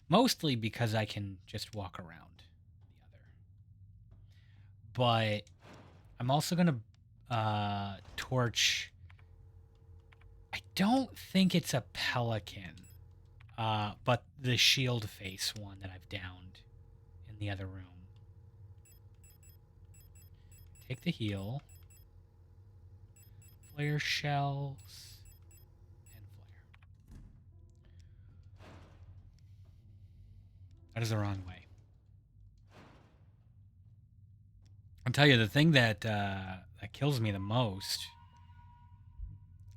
Mostly because I can just walk around the other. But I'm also going to torch... I don't think it's a pelican. But the shield face one that I've downed in the other room. Take the heal. Flare shells. That is the wrong way. I'll tell you, the thing that that kills me the most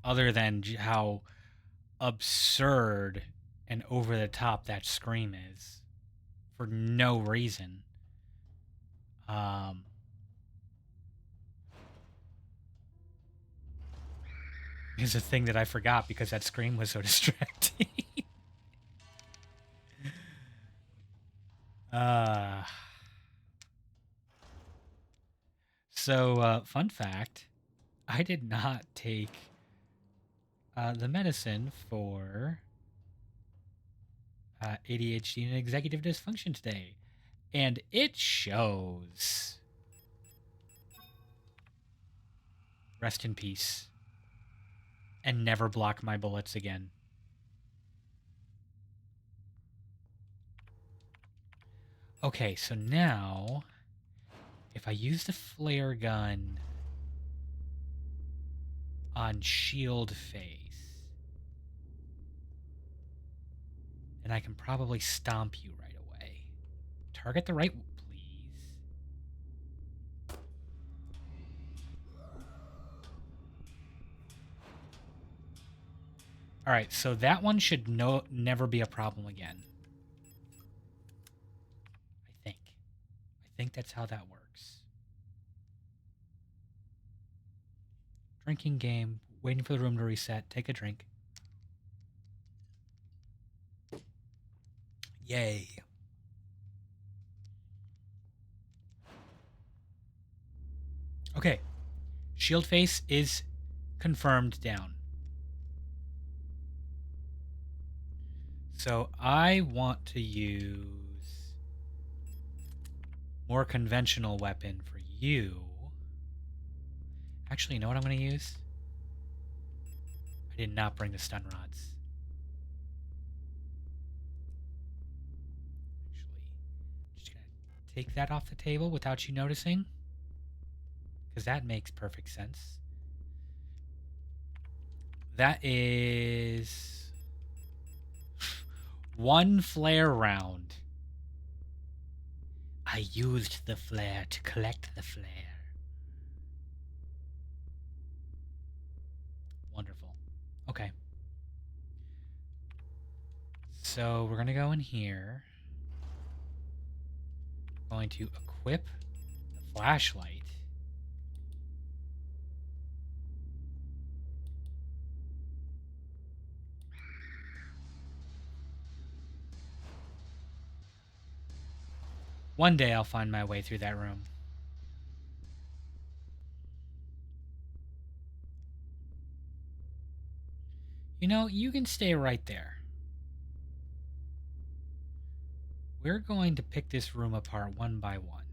other than how absurd and over the top that scream is for no reason. Is a thing that I forgot because that scream was so distracting. So, fun fact, I did not take the medicine for ADHD and executive dysfunction today, and it shows. Rest in peace. And never block my bullets again. Okay, so now, if I use the flare gun on shield face, then I can probably stomp you right away. Target the right, please. All right, so that one should never be a problem again. I think that's how that works. Drinking game, waiting for the room to reset. Take a drink. Yay. Okay. Shield face is confirmed down. So I want to use more conventional weapon for you. Actually, you know what I'm going to use? I did not bring the stun rods. Actually, just going to take that off the table without you noticing, because that makes perfect sense. That is one flare round. I used the flare to collect the flare. Wonderful. Okay. So we're going to go in here. Going to equip the flashlight. One day I'll find my way through that room. You know, you can stay right there. We're going to pick this room apart one by one.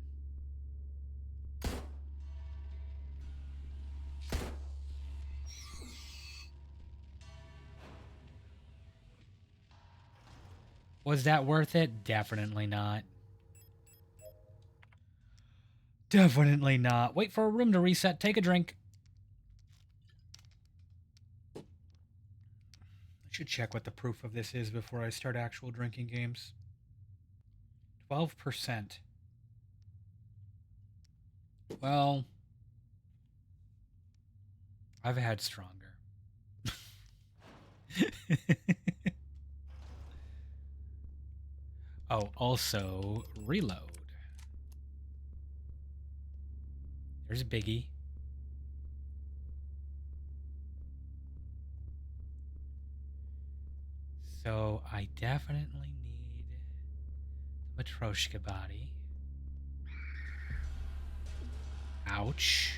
Was that worth it? Definitely not. Definitely not. Wait for a room to reset. Take a drink. I should check what the proof of this is before I start actual drinking games. 12%. Well, I've had stronger. Oh, also, reload. There's a biggie. So I definitely need the Matryoshka body. Ouch.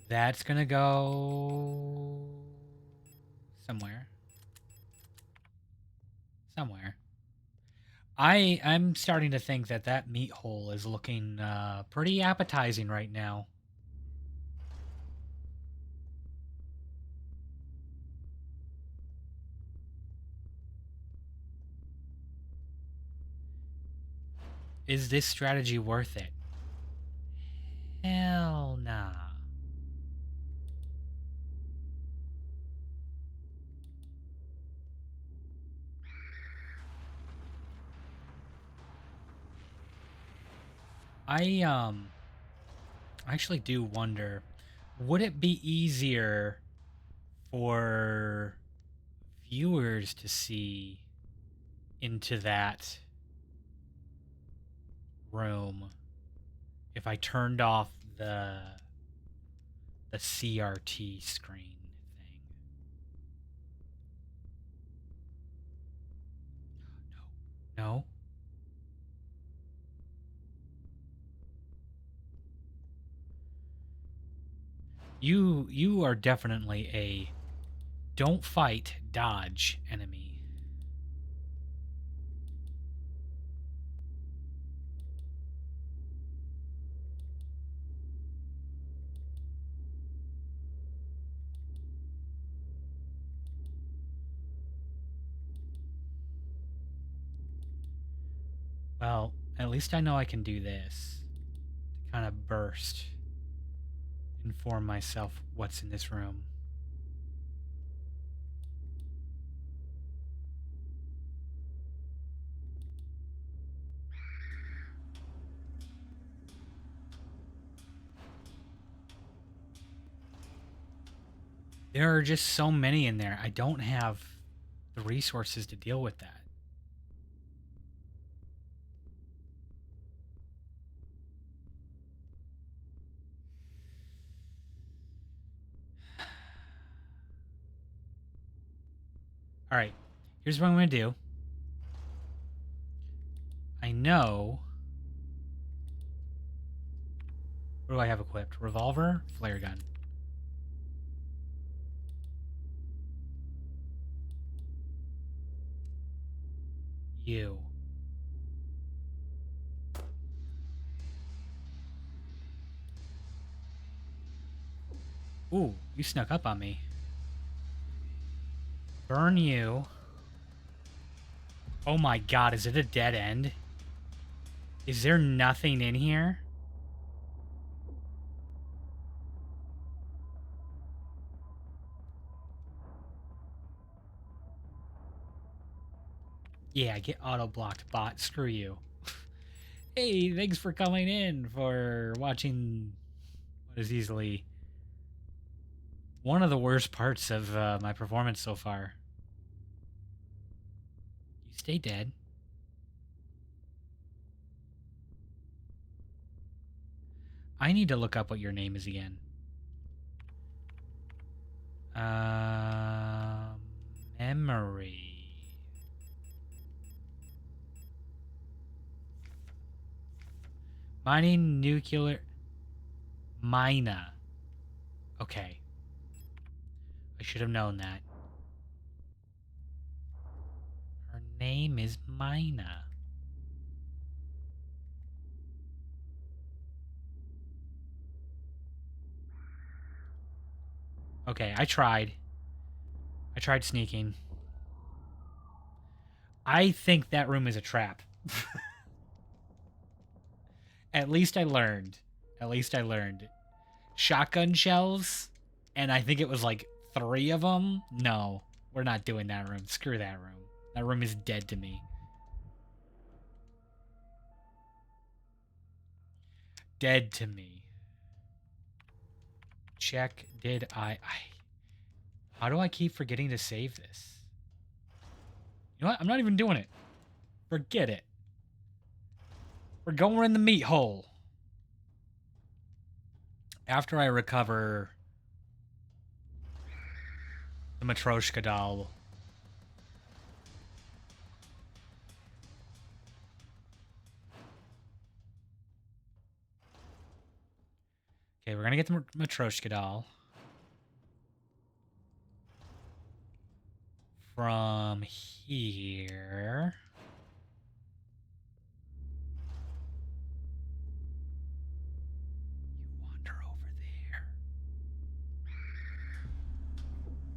That's gonna go somewhere. Somewhere. I'm starting to think that that meat hole is looking pretty appetizing right now. Is this strategy worth it? Hell nah. I actually do wonder, would it be easier for viewers to see into that room if I turned off the CRT screen thing? No. You are definitely a don't fight, dodge enemy. Well, at least I know I can do this to kind of burst, inform myself what's in this room. There are just so many in there. I don't have the resources to deal with that. All right, here's what I'm going to do. I know. What do I have equipped? Revolver, flare gun. You. Ooh, you snuck up on me. Burn you. Oh my god, is it a dead end? Is there nothing in here? Yeah, get auto-blocked, bot. Screw you. Hey, thanks for coming in, for watching what is easily one of the worst parts of my performance so far. You stay dead. I need to look up what your name is again. Memory. Mining nuclear. Mina. Okay. I should have known that. Her name is Mina. Okay, I tried. I tried sneaking. I think that room is a trap. At least I learned. At least I learned. Shotgun shells, and I think it was like 3 of them. No, we're not doing that room. Screw that room. That room is dead to me. Dead to me. Check. Did I... How do I keep forgetting to save this? You know what? I'm not even doing it. Forget it. We're going in the meat hole. After I recover the Matryoshka doll. Okay, we're gonna get the Matryoshka doll. From here. You wander over there.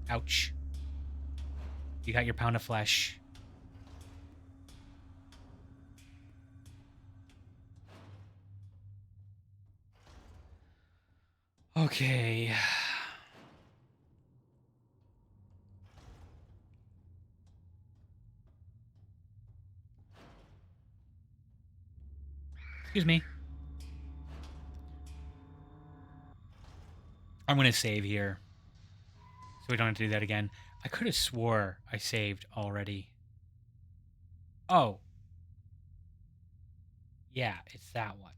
Ouch. You got your pound of flesh. Okay. Excuse me. I'm going to save here so we don't have to do that again. I could have swore I saved already. Oh. Yeah, it's that one.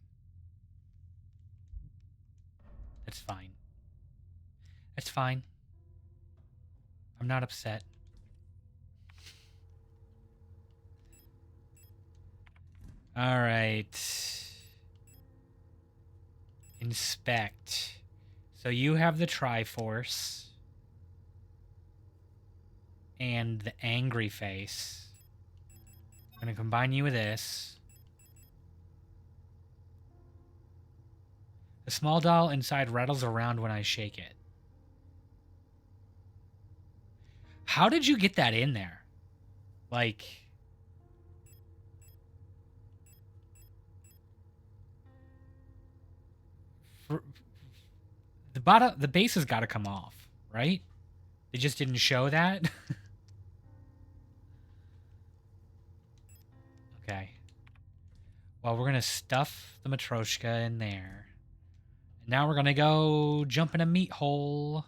That's fine. That's fine. I'm not upset. All right. Inspect. So you have the Triforce and the Angry Face. I'm going to combine you with this. The small doll inside rattles around when I shake it. How did you get that in there? Like... the base has got to come off, right? They just didn't show that? Okay. Well, we're going to stuff the Matryoshka in there. And now we're going to go jump in a meat hole.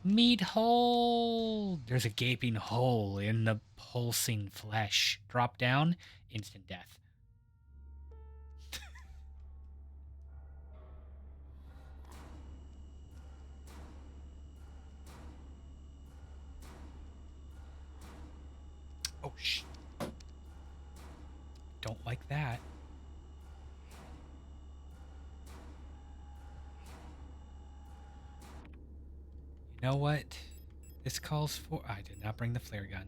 Meat hole! There's a gaping hole in the pulsing flesh. Drop down, instant death. Oh, shh. Don't like that. You know what this calls for? I did not bring the flare gun.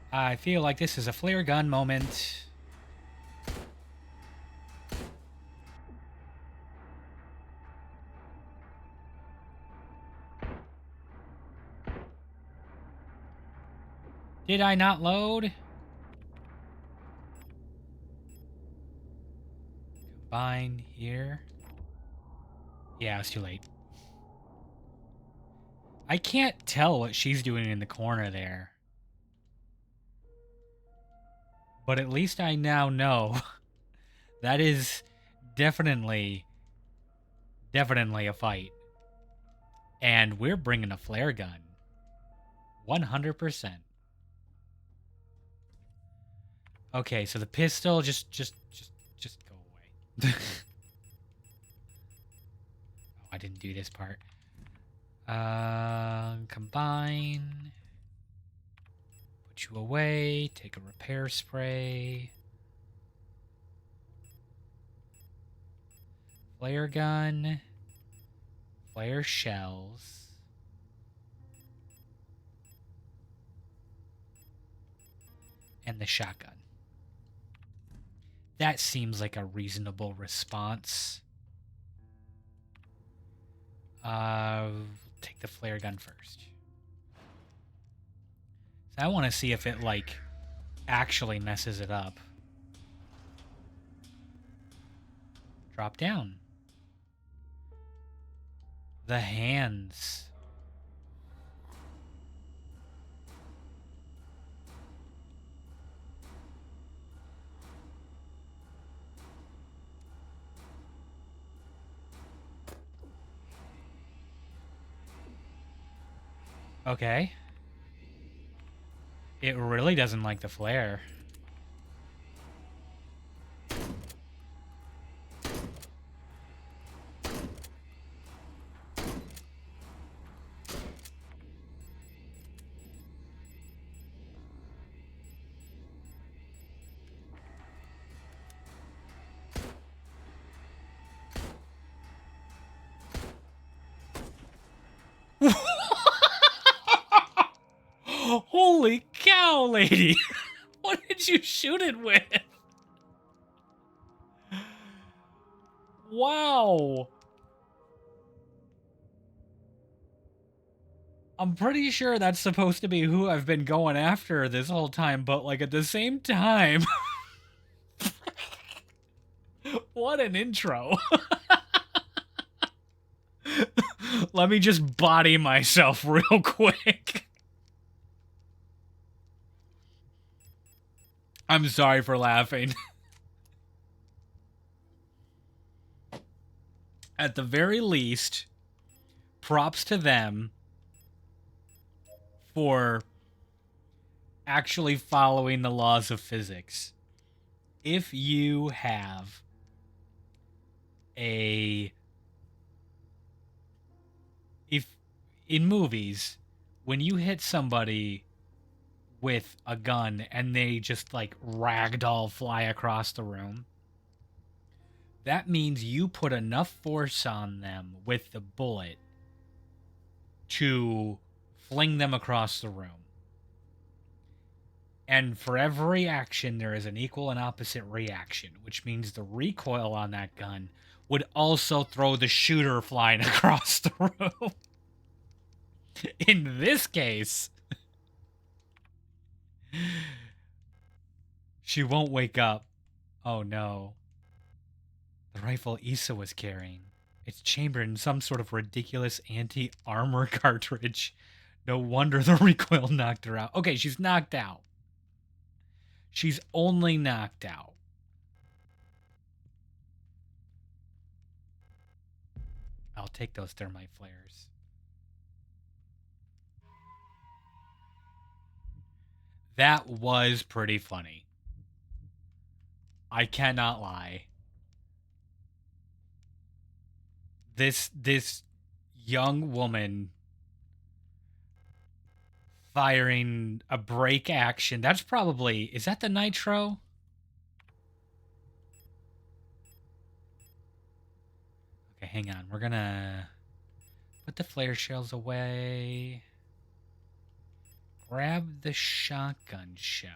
I feel like this is a flare gun moment. Did I not load? Combine here. Yeah, it's too late. I can't tell what she's doing in the corner there. But at least I now know that is definitely a fight. And we're bringing a flare gun. 100%. Okay, so the pistol just go away. Oh, I didn't do this part. Combine. Put you away. Take a repair spray. Flare gun. Flare shells. And the shotgun. That seems like a reasonable response. Take the flare gun first. So I want to see if it, like, actually messes it up. Drop down. The hands. Okay. It really doesn't like the flare. Holy cow, lady! What did you shoot it with? Wow! I'm pretty sure that's supposed to be who I've been going after this whole time, but, like, at the same time... What an intro. Let me just body myself real quick. I'm sorry for laughing. At the very least, props to them for actually following the laws of physics. If you have a if in movies when you hit somebody with a gun and they just like ragdoll fly across the room, that means you put enough force on them with the bullet to fling them across the room. And for every action, there is an equal and opposite reaction, which means the recoil on that gun would also throw the shooter flying across the room. In this case, she won't wake up. Oh no. The rifle Issa was carrying. It's chambered in some sort of ridiculous anti-armor cartridge. No wonder the recoil knocked her out. Okay, she's knocked out. She's only knocked out. I'll take those thermite flares. That was pretty funny. I cannot lie. This young woman firing a break action. That's probably, is that the nitro? Okay, hang on. We're gonna put the flare shells away. Grab the shotgun shells.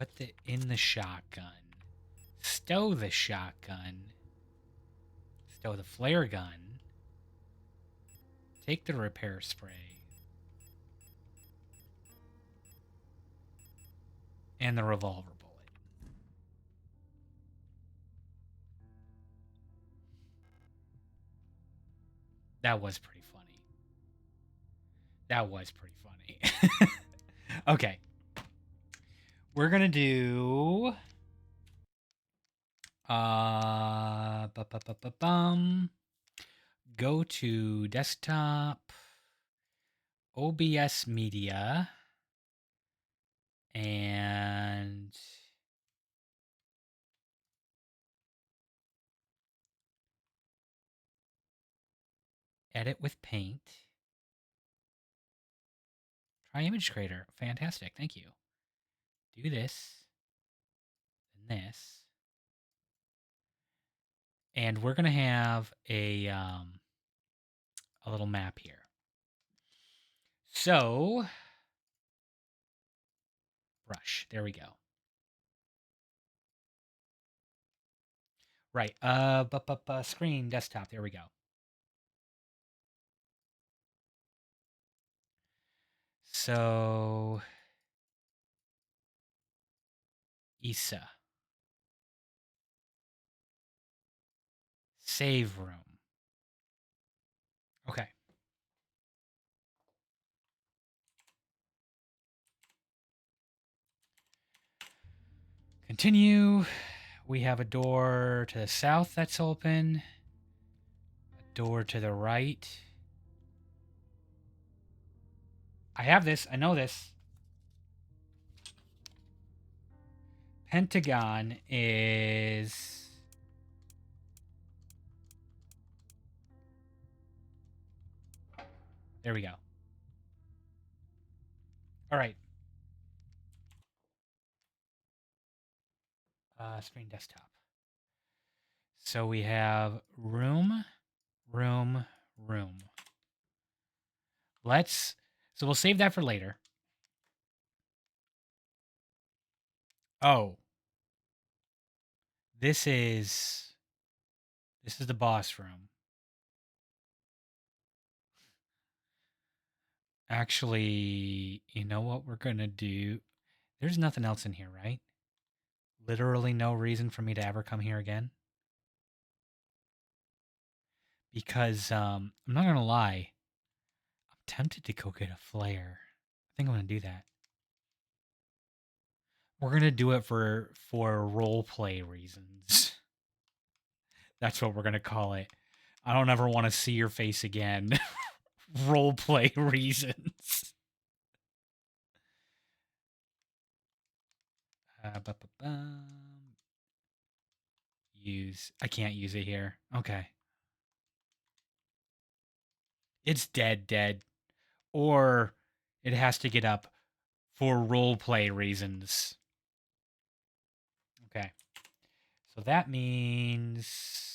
Put it in the shotgun. Stow the shotgun. Stow the flare gun. Take the repair spray. And the revolver bullet. That was pretty funny. That was pretty funny. Okay. We're gonna do go to desktop, OBS media, and edit with paint. Try image creator. Fantastic. Thank you. Do this. Then this. And we're gonna have a little map here. So brush. There we go. Right. Screen, desktop. There we go. So Issa. Save room. Okay. Continue. We have a door to the south that's open. A door to the right. I have this. I know this. Pentagon is... There we go. All right. Screen desktop. So we have room, room, room. So we'll save that for later. Oh. This is the boss room. Actually, you know what we're going to do? There's nothing else in here, right? literally no reason for me to ever come here again. Because I'm not gonna lie, I'm tempted to go get a flare. I think I'm gonna do that. We're gonna do it for role play reasons. That's what we're gonna call it. I don't ever want to see your face again. Role play reasons. Use. I can't use it here. Okay. It's dead. Or it has to get up for role play reasons. Okay. So that means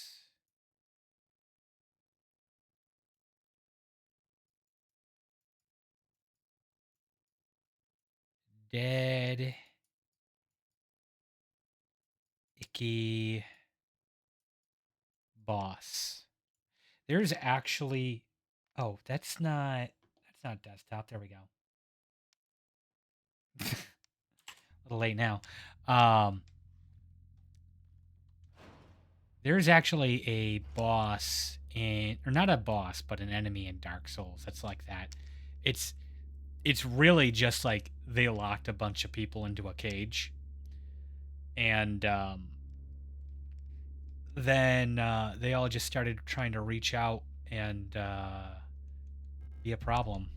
dead, icky boss. There's actually oh, that's not desktop. There we go. A little late now. Um there's actually a boss in or not a boss, but an enemy in Dark Souls that's like that. It's it's really just like they locked a bunch of people into a cage and then they all just started trying to reach out and be a problem.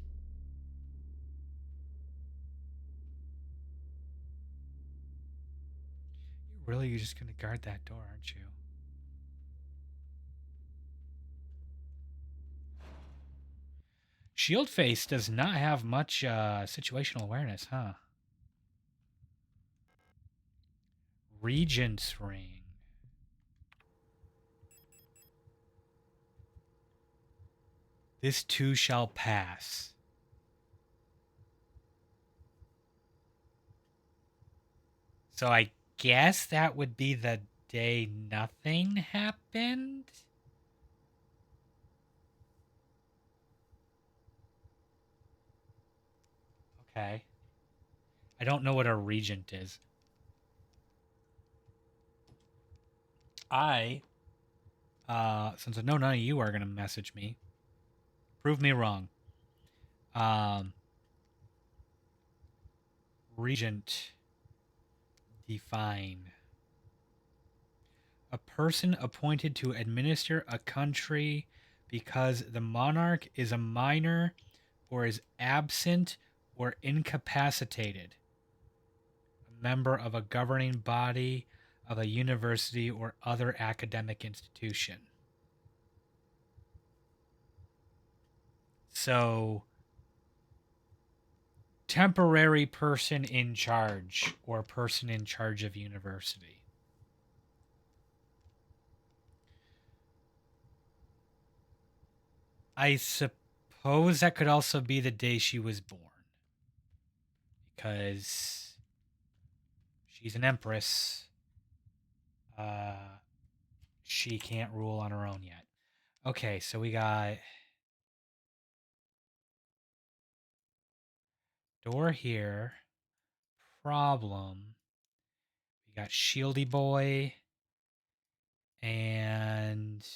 You're just going to guard that door, aren't you? Shield Face does not have much situational awareness, huh? Regent's Ring. This too shall pass. So I guess that would be the day nothing happened? Okay. I don't know what a regent is. Since I know none of you are going to message me, prove me wrong. Um, regent define. A person appointed to administer a country because the monarch is a minor or is absent or incapacitated. A member of a governing body of a university or other academic institution. So, temporary person in charge or person in charge of university. I suppose that could also be the day she was born. Because she's an empress. Uh, she can't rule on her own yet. Okay, so we got door here. Problem. We got Shieldy Boy and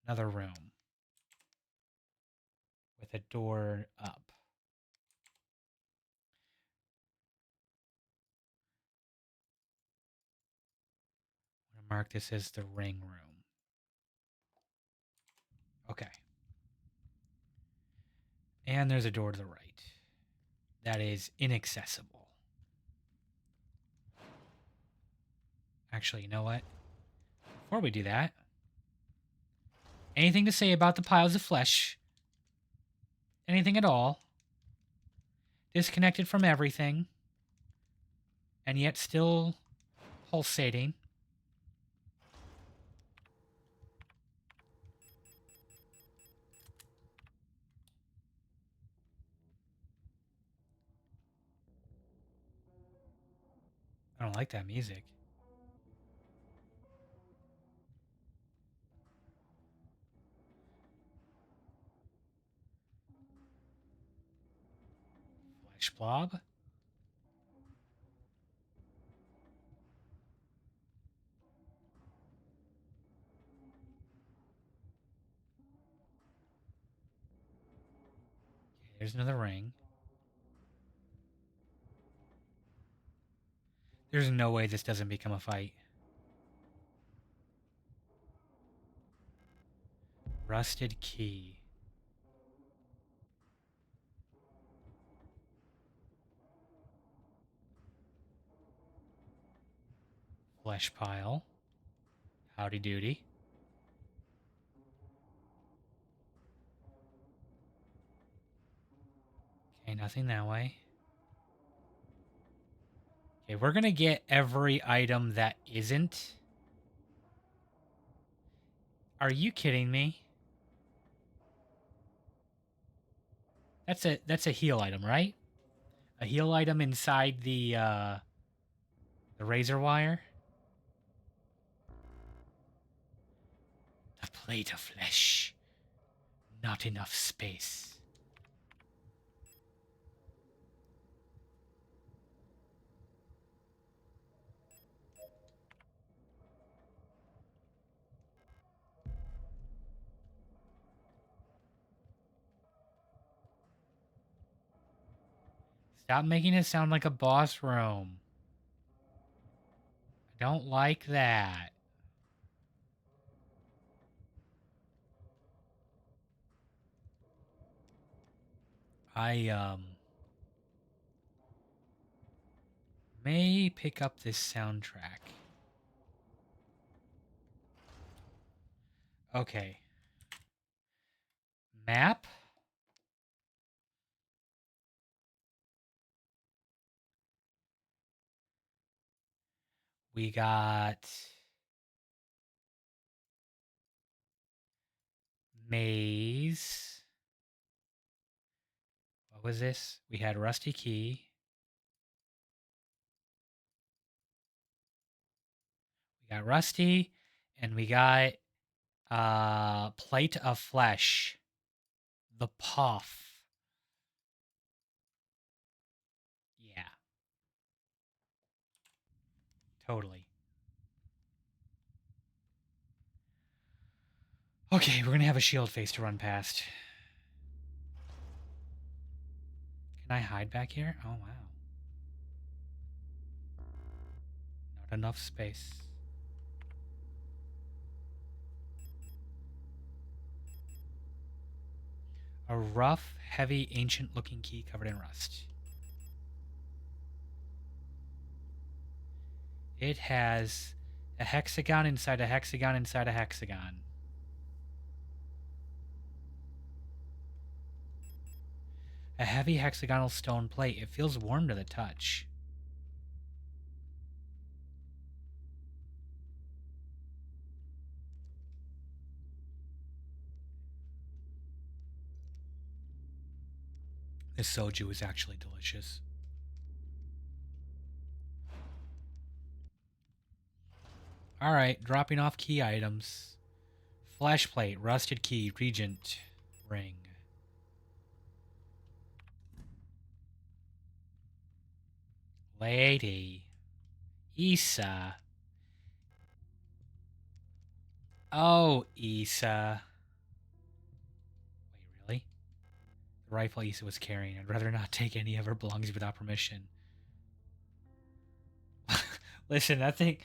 another room with a door up. I'm going to mark this as the ring room. Okay. And there's a door to the right. That is inaccessible. Actually, you know what? Before we do that, anything to say about the piles of flesh? Anything at all? Disconnected from everything, and yet still pulsating. I don't like that music. Flesh blob? There's another ring. There's no way this doesn't become a fight. Rusted key. Flesh pile. Howdy doody. Okay, nothing that way. Okay, we're gonna get every item that isn't. Are you kidding me? That's a heal item, right? A heal item inside the razor wire. A plate of flesh. Not enough space. Stop making it sound like a boss room. I don't like that. I may pick up this soundtrack. Okay. Map. We got maze. What was this? We had rusty key. We got rusty, and we got plate of flesh. The puff. Yeah. Totally. Okay, we're gonna have a shield face to run past. Can I hide back here? Oh, wow. Not enough space. A rough, heavy, ancient-looking key covered in rust. It has a hexagon inside a hexagon inside a hexagon. A heavy hexagonal stone plate. It feels warm to the touch. This soju is actually delicious. Alright, dropping off key items. Flash plate, rusted key, regent, ring. Lady. Issa. Oh, Issa. Wait, really? The rifle Issa was carrying. I'd rather not take any of her belongings without permission. Listen, that thing...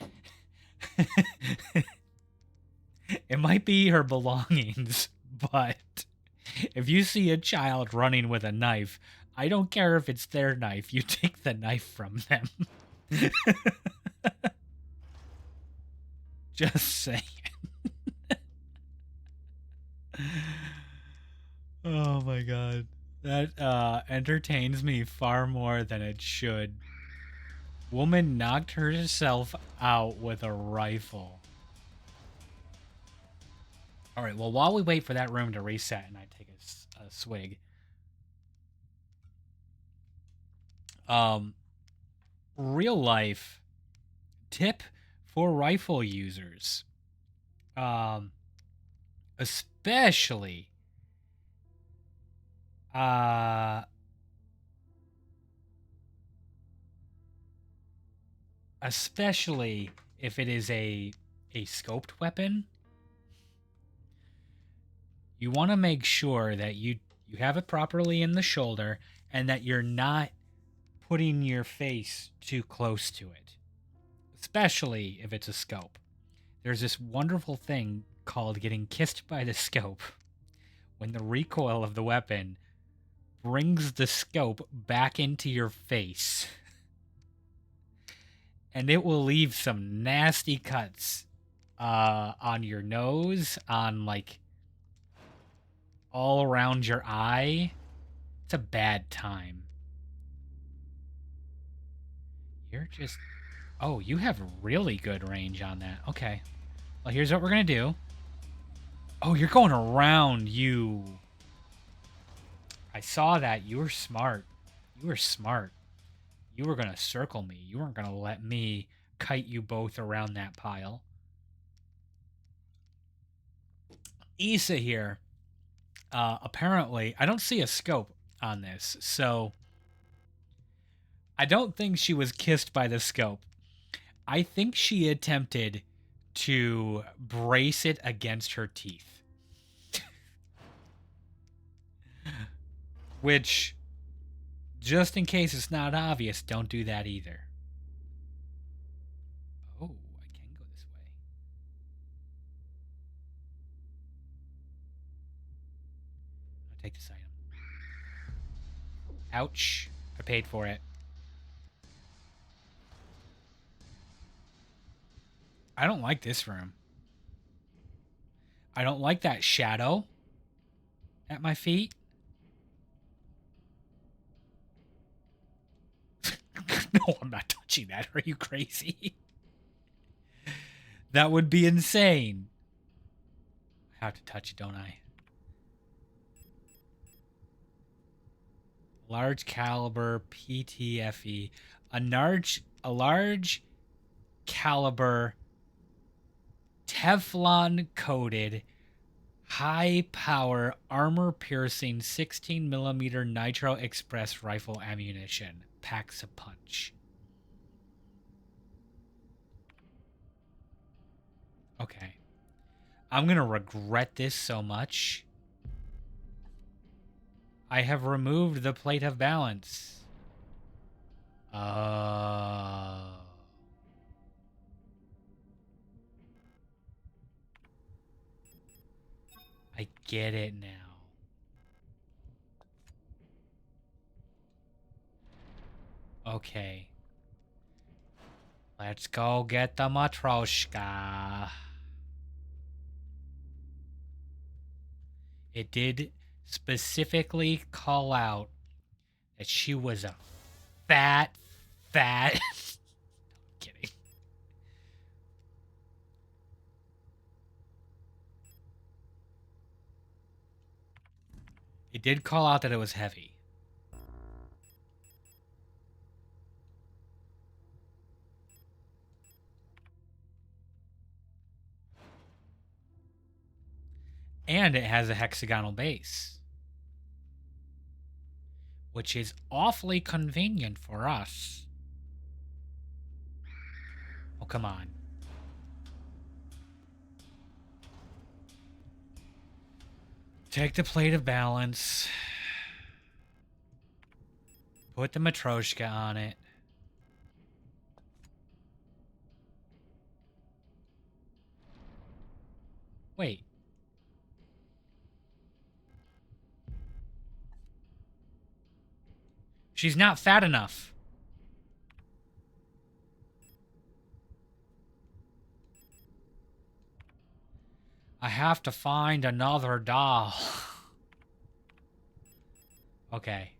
It might be her belongings, but if you see a child running with a knife, I don't care if it's their knife. You take the knife from them. Just saying. Oh my god. That entertains me far more than it should. Woman knocked herself out with a rifle. Alright, well, while we wait for that room to reset and I take a swig. Real life tip for rifle users. Especially especially if it is a scoped weapon. You want to make sure that you you have it properly in the shoulder, and that you're not putting your face too close to it, especially if it's a scope. There's this wonderful thing called getting kissed by the scope when the recoil of the weapon brings the scope back into your face. And it will leave some nasty cuts on your nose, on like all around your eye. It's a bad time. You're just... Oh, you have really good range on that. Okay. Well, here's what we're going to do. Oh, you're going around, you. I saw that. You were smart. You were smart. You were going to circle me. You weren't going to let me kite you both around that pile. Issa here. Apparently, I don't see a scope on this, so I don't think she was kissed by the scope. I think she attempted to brace it against her teeth. Which, just in case it's not obvious, don't do that either. Oh, I can go this way. I'll take this item. Ouch. I paid for it. I don't like this room. I don't like that shadow at my feet. No, I'm not touching that. Are you crazy? That would be insane. I have to touch it, don't I? Large caliber PTFE. A large caliber Teflon coated high power armor piercing 16mm Nitro Express rifle ammunition. Packs a punch. Okay. I'm going to regret this so much. I have removed the plate of balance. I get it now. Okay. Let's go get the Matroshka. It did specifically call out that she was a fat... I'm kidding. It did call out that it was heavy. And it has a hexagonal base, which is awfully convenient for us. Oh, come on. Take the plate of balance. Put the Matroshka on it. Wait. She's not fat enough. I have to find another doll. Okay.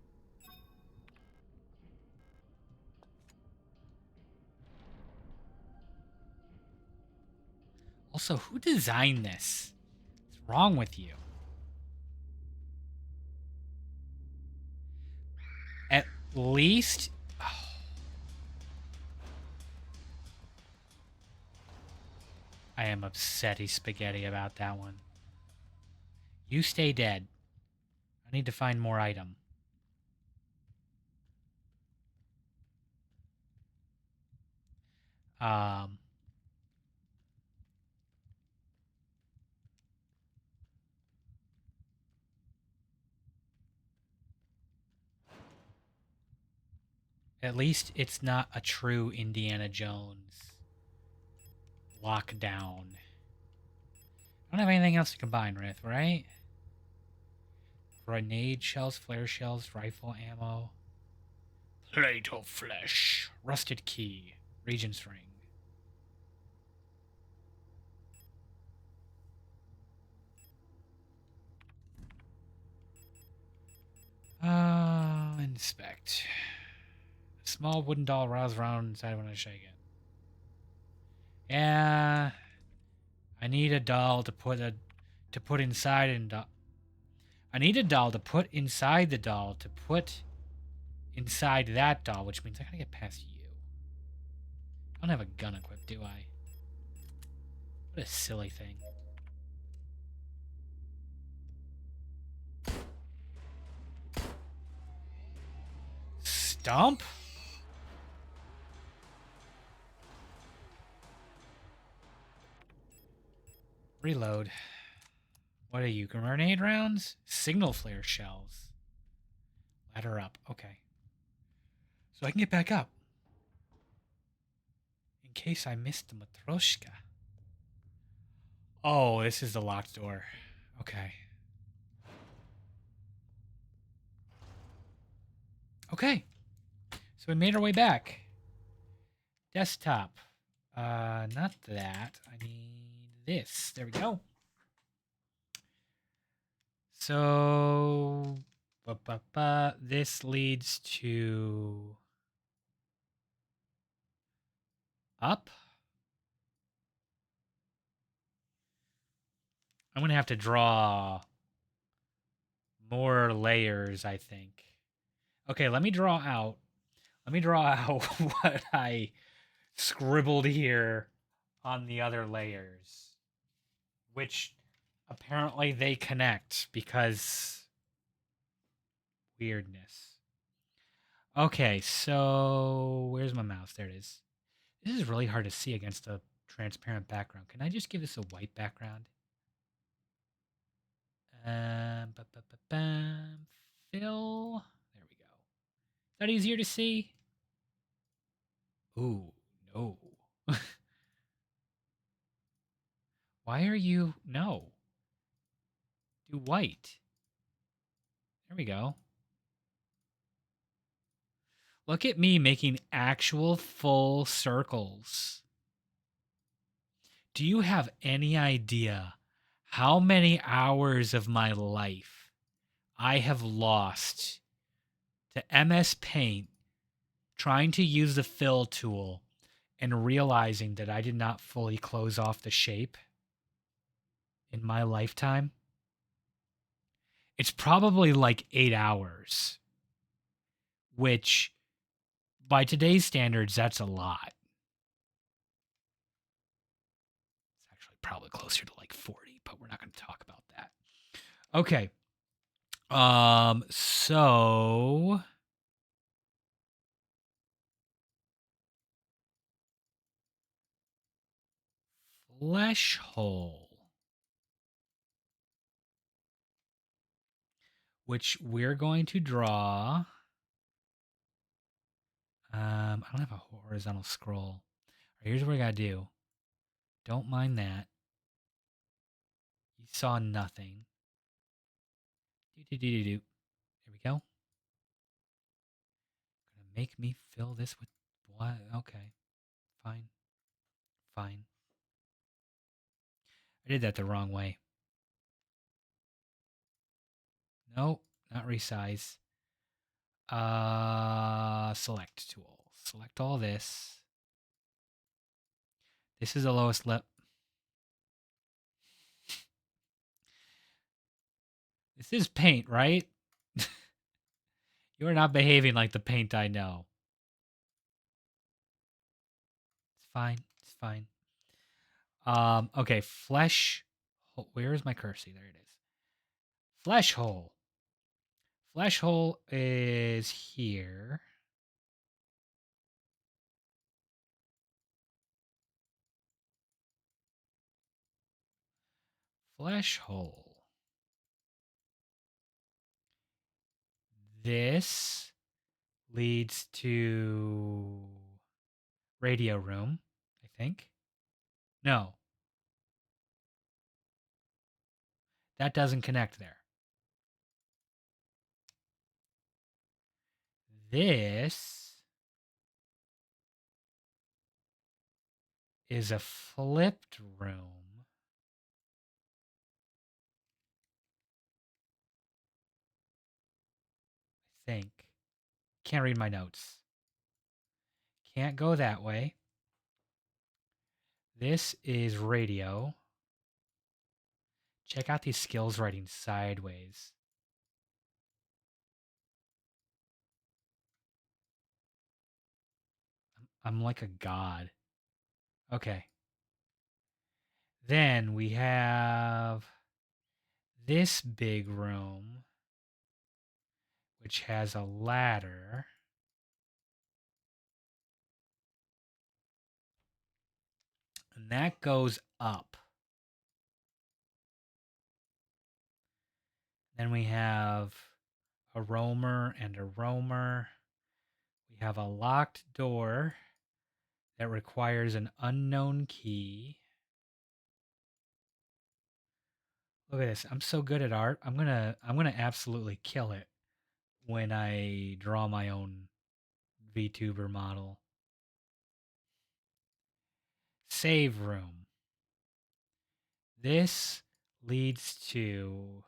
Also, who designed this? What's wrong with you? At least... Oh. I am upsetty spaghetti about that one. You stay dead. I need to find more item. At least it's not a true Indiana Jones lockdown. I don't have anything else to combine with, right? Grenade shells, flare shells, rifle ammo. Plate of flesh. Rusted key. Regent's ring. Inspect. A small wooden doll rattles around inside when I shake it. Yeah. I need a doll to put inside and I need a doll to put inside the doll to put inside that doll, which means I gotta get past you. I don't have a gun equipped, do I? What a silly thing. Stomp? Reload. What are you, grenade rounds? Signal flare shells. Ladder up. Okay. So I can get back up. In case I missed the Matroshka. Oh, this is the locked door. Okay. Okay. So we made our way back. Desktop. Not that. I need this. There we go. So, this leads to up. I'm going to have to draw more layers, I think. Okay, let me draw out. Let me draw out what I scribbled here on the other layers, which apparently they connect because weirdness. Okay, so where's my mouse? There it is. This is really hard to see against a transparent background. Can I just give this a white background? Fill. There we go. Is that easier to see? Ooh, no. Why are you... No. Do white. There we go. Look at me making actual full circles. Do you have any idea how many hours of my life I have lost to MS Paint trying to use the fill tool and realizing that I did not fully close off the shape in my lifetime? It's probably like 8 hours, which by today's standards, that's a lot. It's actually probably closer to like 40, but we're not going to talk about that. Okay. So flesh hole, which we're going to draw. I don't have a horizontal scroll. Here's what we gotta do. Don't mind that. You saw nothing. There we go. Gonna make me fill this with what? Okay. Fine. Fine. I did that the wrong way. Nope, not resize. Select tool. Select all this. This is the lowest level. This is paint, right? You are not behaving like the paint I know. It's fine. It's fine. Okay, flesh. Where is my cursor? There it is. Flesh hole. Flesh hole is here. Flesh hole. This leads to radio room, I think. No, that doesn't connect there. This is a flipped room. I think. Can't read my notes. Can't go that way. This is radio. Check out these skills writing sideways. I'm like a god. Okay. Then we have this big room, which has a ladder. And that goes up. Then we have a roamer and a roamer. We have a locked door that requires an unknown key. Look at this. I'm so good at art. I'm gonna absolutely kill it when I draw my own VTuber model. Save room. This leads to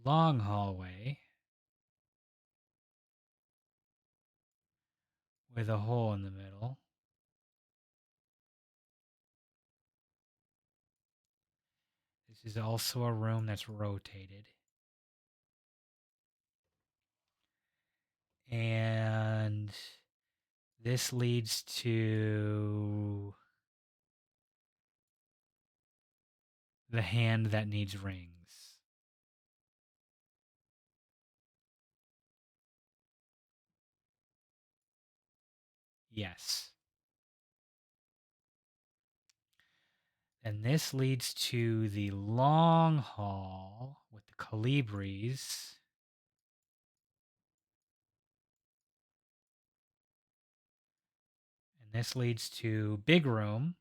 long hallway with a hole in the middle. This is also a room that's rotated. And this leads to the hand that needs rings. Yes. And this leads to the long hall with the colibris. And this leads to big room.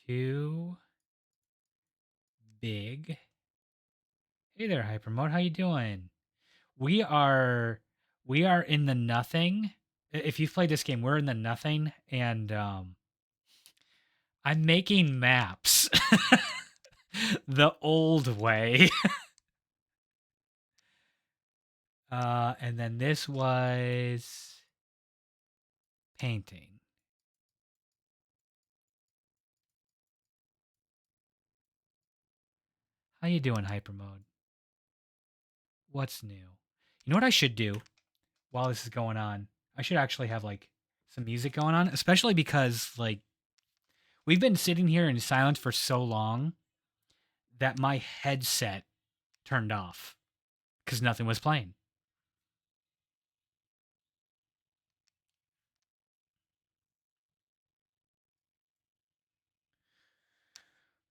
Too big. Hey there, Hypermode. How you doing? We are in the nothing. If you've played this game, we're in the nothing, and I'm making maps the old way. And then this was painting. How you doing, Hypermode? What's new? You know what I should do while this is going on? I should actually have like some music going on, especially because like we've been sitting here in silence for so long that my headset turned off because nothing was playing.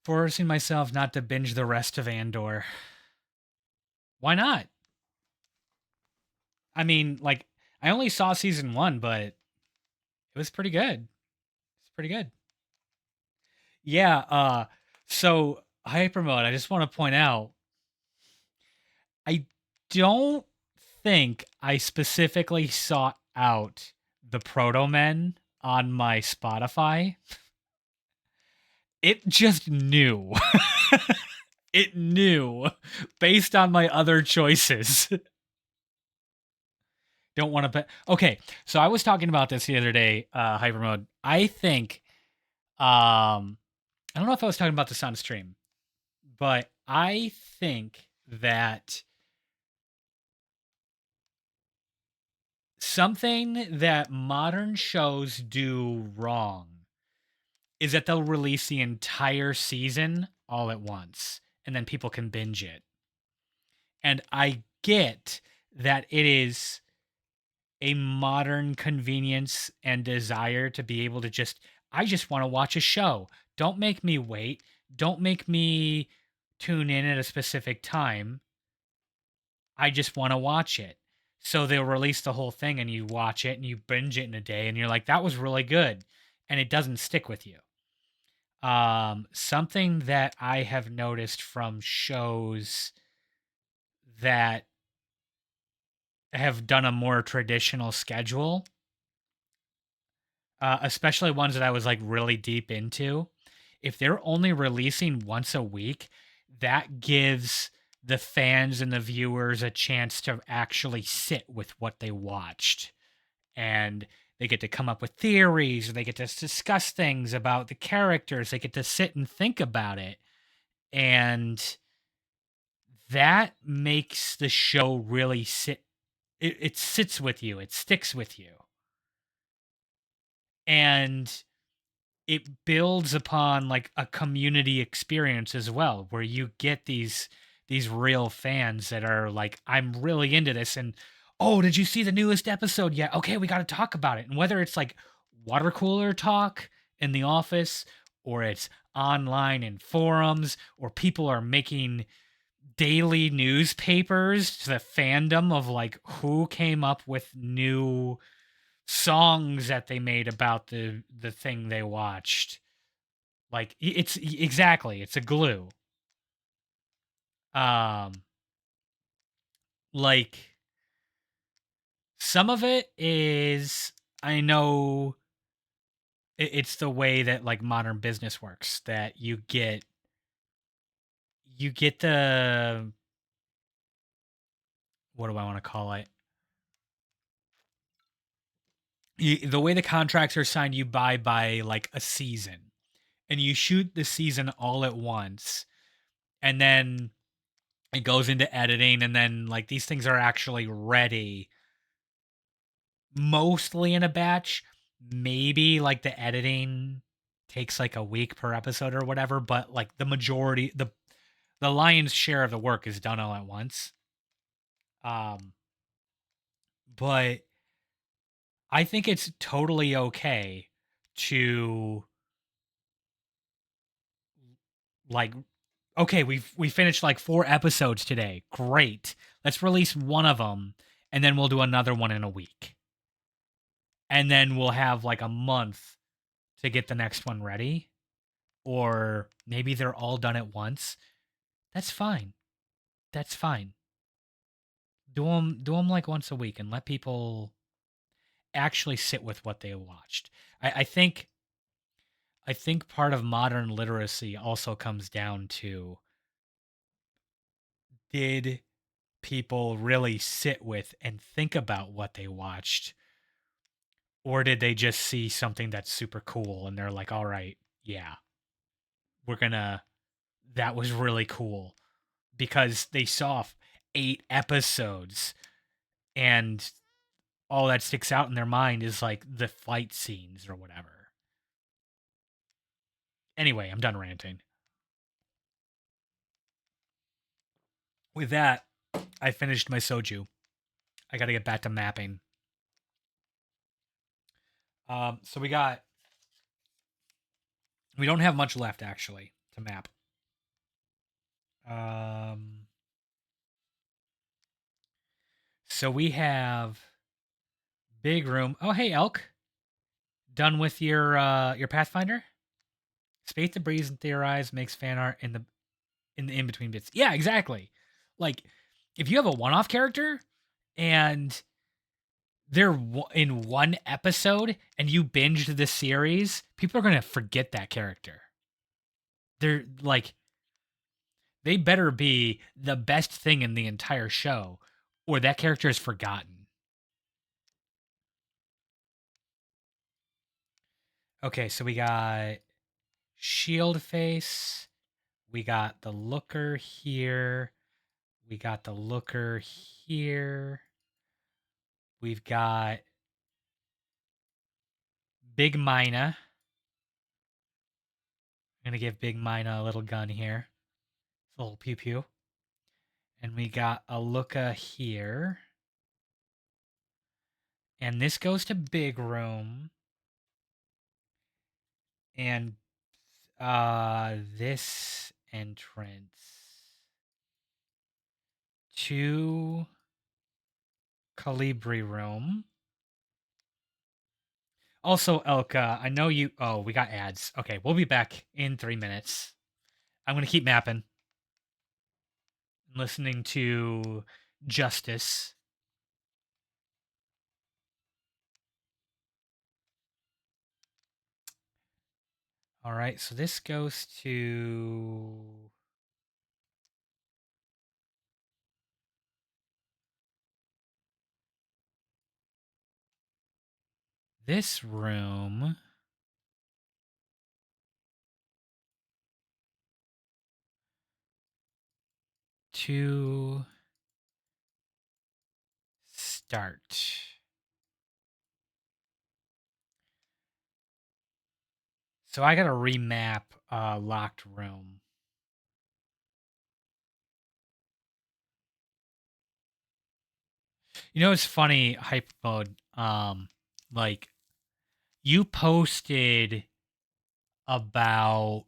Forcing myself not to binge the rest of Andor. Why not? I mean, like, I only saw season 1, but it was pretty good. It's pretty good. Yeah, so Hypermode, I just want to point out, I don't think I specifically sought out the Proto Men on my Spotify. It just knew. It knew based on my other choices. Don't want to bet. Okay, so I was talking about this the other day, Hypermode. I think, I don't know if I was talking about this on stream, but I think that something that modern shows do wrong is that they'll release the entire season all at once, and then people can binge it. And I get that it is a modern convenience and desire to be able to just I just want to watch a show. Don't make me wait. Don't make me tune in at a specific time. I just want to watch it. So they'll release the whole thing and you watch it and you binge it in a day and you're like, that was really good. And it doesn't stick with you. Something that I have noticed from shows that have done a more traditional schedule, especially ones that I was like really deep into, if they're only releasing once a week, that gives the fans and the viewers a chance to actually sit with what they watched. And they get to come up with theories, or they get to discuss things about the characters. They get to sit and think about it. And that makes the show really sit. It sits with you, it sticks with you. And it builds upon like a community experience as well, where you get these real fans that are like, I'm really into this, and oh, did you see the newest episode yet? Okay, we got to talk about it. And whether it's like water cooler talk in the office, or it's online in forums, or people are making daily newspapers to the fandom of like who came up with new songs that they made about the thing they watched. Like it's exactly, it's a glue. Um like some of it is, I know it's the way that like modern business works, that you get the, what do I want to call it? The way the contracts are signed, you buy by like a season, and you shoot the season all at once, and then it goes into editing, and then like these things are actually ready mostly in a batch. Maybe like the editing takes like a week per episode or whatever, but like the majority, the lion's share of the work is done all at once. um but I think it's totally okay to, like, okay, we finished like 4 episodes today, great, let's release one of them, and then we'll do another one in a week, and then we'll have like a month to get the next one ready. Or maybe they're all done at once. That's fine. That's fine. Do them like once a week and let people actually sit with what they watched. I think part of modern literacy also comes down to, did people really sit with and think about what they watched, or did they just see something that's super cool and they're like, all right, yeah, we're gonna, that was really cool, because they saw 8 episodes, and all that sticks out in their mind is like the fight scenes or whatever. Anyway, I'm done ranting. With that, I finished my soju. I got to get back to mapping. So we don't have much left actually to map. Um, so we have big room. Oh, hey Elk, done with your Pathfinder? Space to breeze and theorize, makes fan art in the in between bits. Yeah, exactly. Like if you have a one-off character and they're in one episode and you binged the series, people are going to forget that character. They're like, they better be the best thing in the entire show, or that character is forgotten. Okay, so we got Shield Face. We got the Looker here. We got the Looker here. We've got Big Mina. I'm going to give Big Mina a little gun here. It's a little pew pew. And we got a Looka here. And this goes to big room. And this entrance to Calibri room. Also, Elka, I know you. Oh, we got ads. Okay, we'll be back in 3 minutes. I'm gonna keep mapping, listening to Justice. All right, so this goes to this room. To start. So I gotta remap locked room. You know, it's funny, hype mode. Like you posted about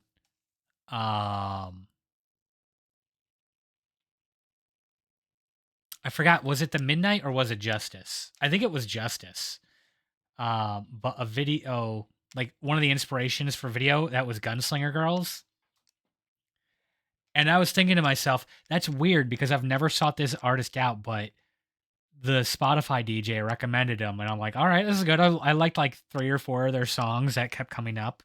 I forgot, was it the midnight or was it Justice? I think it was Justice. But a video, like one of the inspirations for video, that was Gunslinger Girls. And I was thinking to myself, that's weird because I've never sought this artist out, but the Spotify DJ recommended him, and I'm like, all right, this is good. I liked like 3 or 4 of their songs that kept coming up,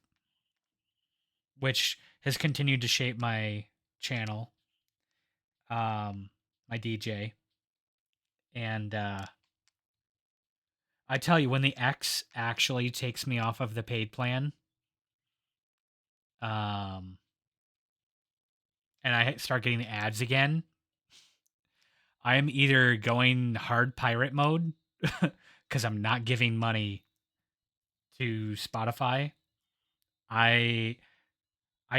which has continued to shape my channel, my DJ. And I tell you, when the X actually takes me off of the paid plan, um, and I start getting the ads again, I am either going hard pirate mode because I'm not giving money to Spotify. I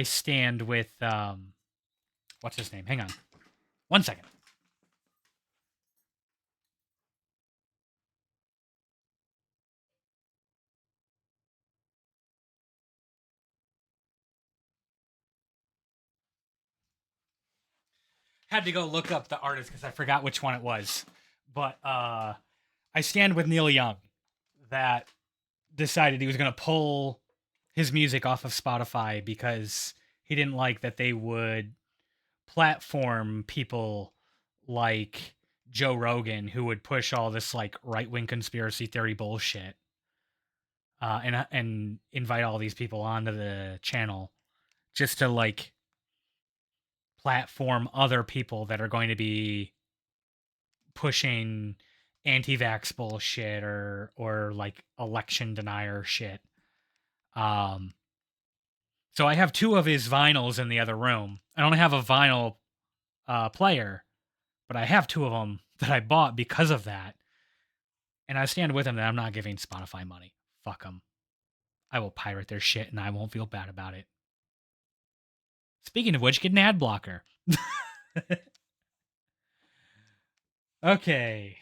stand with what's his name? Hang on. 1 second. Had to go look up the artist because I forgot which one it was. But I stand with Neil Young that decided he was going to pull his music off of Spotify because he didn't like that they would platform people like Joe Rogan who would push all this like right-wing conspiracy theory bullshit and invite all these people onto the channel just to like platform other people that are going to be pushing anti-vax bullshit or like election denier shit. Um so I have 2 of his vinyls in the other room. I don't have a vinyl player, but I have 2 of them that I bought because of that. And I stand with him that I'm not giving Spotify money. Fuck them. I will pirate their shit and I won't feel bad about it. Speaking of which, get an ad blocker. Okay.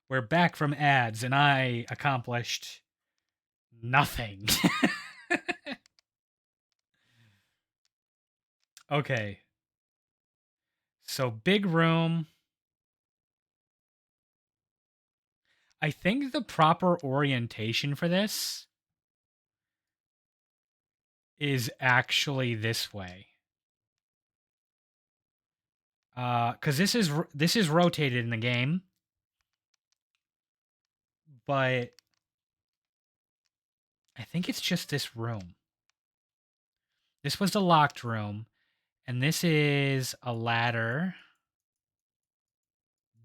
We're back from ads and I accomplished nothing. Okay. So big room. I think the proper orientation for this is actually this way. Cuz this is rotated in the game. But I think it's just this room. This was the locked room and this is a ladder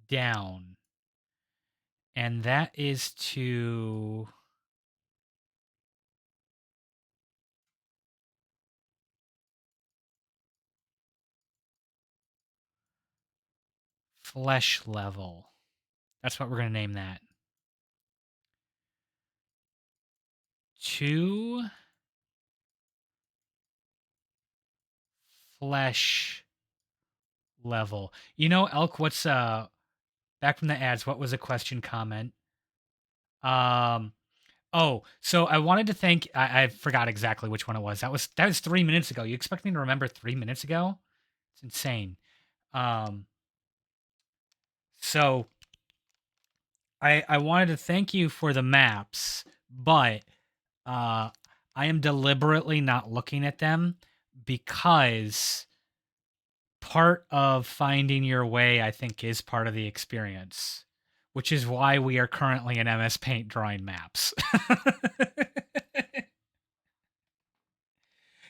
down. And that is to flesh level. That's what we're going to name that. To flesh level. You know, Elk, what's back from the ads, what was a question comment? Oh, so I wanted to thank. I forgot exactly which one it was. That was 3 minutes ago. You expect me to remember 3 minutes ago? It's insane. Um, so I wanted to thank you for the maps, but uh, I am deliberately not looking at them because part of finding your way, I think, is part of the experience, which is why we are currently in MS Paint drawing maps.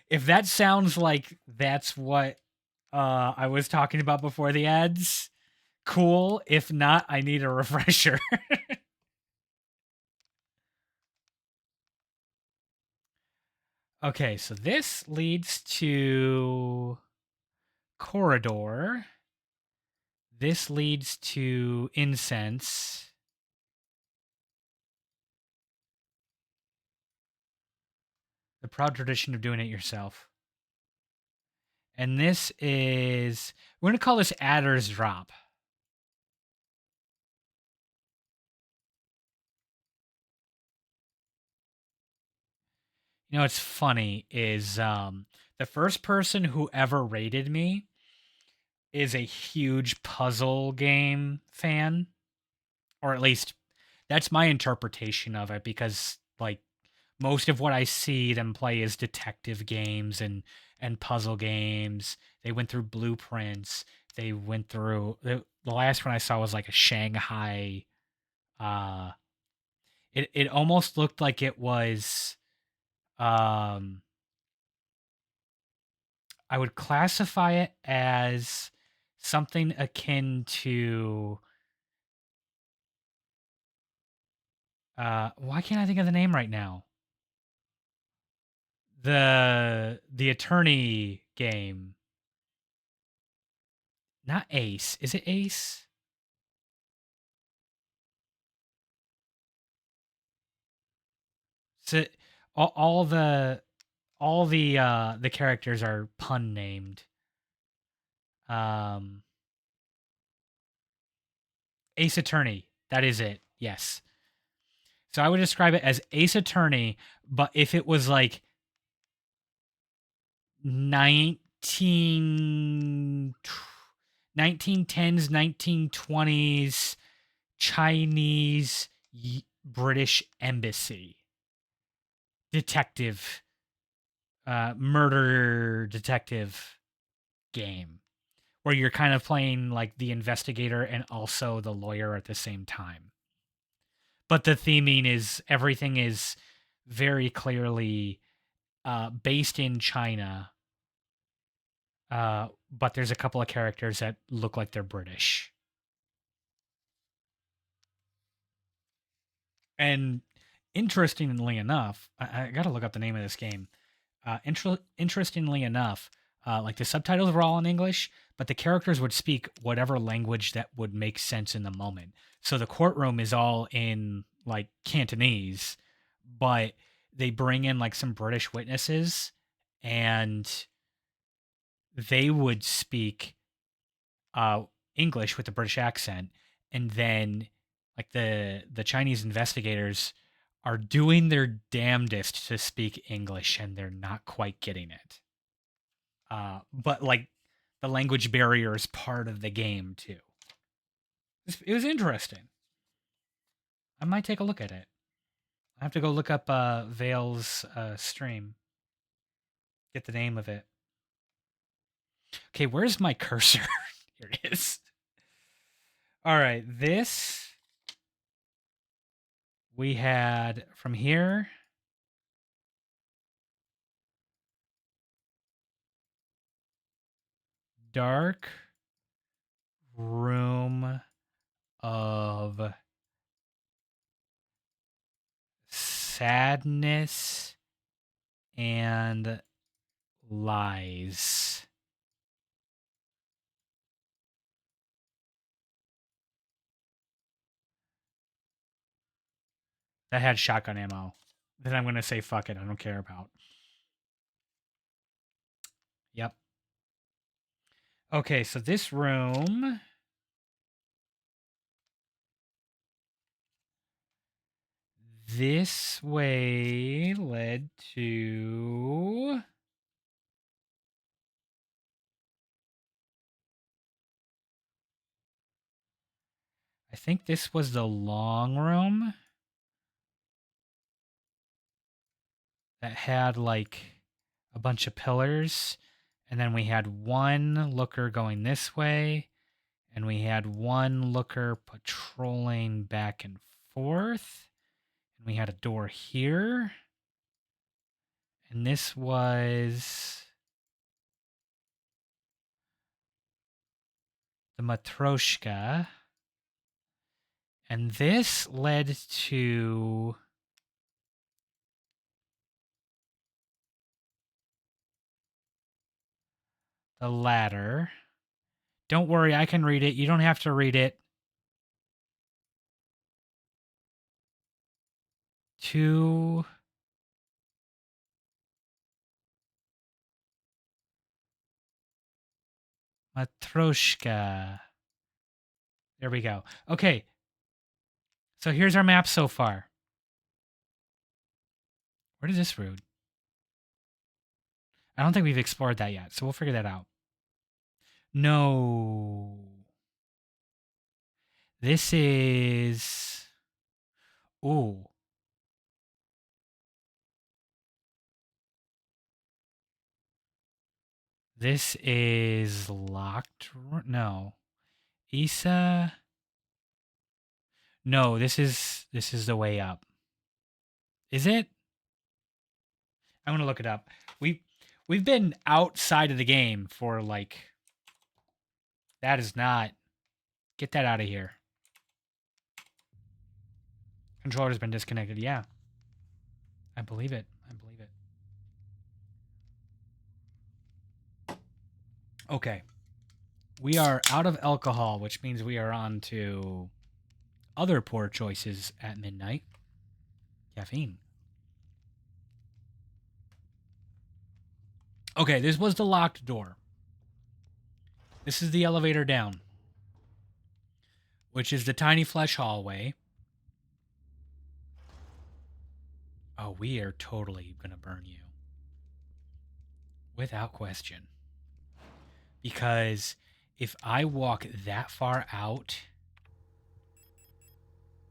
If that sounds like that's what I was talking about before the ads, cool. If not, I need a refresher. Okay, so this leads to corridor. This leads to incense. The proud tradition of doing it yourself. And this is, we're going to call this Adder's Drop. You know what's funny is the first person who ever rated me is a huge puzzle game fan, or at least that's my interpretation of it, because like most of what I see them play is detective games and puzzle games. They went through Blueprints. They went through the last one I saw was like a Shanghai. Uh, it almost looked like it was. Um, I would classify it as something akin to. Why can't I think of the name right now? The attorney game. Not Ace. Is it Ace? So all the characters are pun named. Um, Ace Attorney. That is it. Yes. So I would describe it as Ace Attorney, but if it was like 19 1910s, 1920s Chinese British embassy detective murder detective game where you're kind of playing like the investigator and also the lawyer at the same time. But the theming is everything is very clearly based in China, but there's a couple of characters that look like they're British. And interestingly enough, I got to look up the name of this game. Interestingly enough, like the subtitles were all in English, but the characters would speak whatever language that would make sense in the moment. So the courtroom is all in like Cantonese, but they bring in like some British witnesses and they would speak uh, English with a British accent, and then like the Chinese investigators are doing their damnedest to speak English, and they're not quite getting it. But like the language barrier is part of the game too. It was interesting. I might take a look at it. I have to go look up Vale's stream. Get the name of it. Okay, where's my cursor? Here it is. All right, this we had from here. Dark room of sadness and lies. That had shotgun ammo. Then I'm going to say fuck it. I don't care about. Yep. Okay, so this room. this way led to... I think this was the long room that had like a bunch of pillars. And then we had one looker going this way. And we had one looker patrolling back and forth. And we had a door here. And this was the Matroshka. And this led to the ladder. Don't worry, I can read it. You don't have to read it. To Matroshka. There we go. Okay. So here's our map so far. Where is this route? I don't think we've explored that yet, so we'll figure that out. No. This is... Ooh. This is locked. No. Isa. No, this is the way up. Is it? I'm gonna look it up. We've been outside of the game for like... That is not... Get that out of here. Controller's been disconnected. Yeah. I believe it. I believe it. Okay. We are out of alcohol, which means we are on to other poor choices at midnight. Caffeine. Okay, this was the locked door. This is the elevator down, which is the tiny flesh hallway. Oh, we are totally going to burn you. Without question. Because if I walk that far out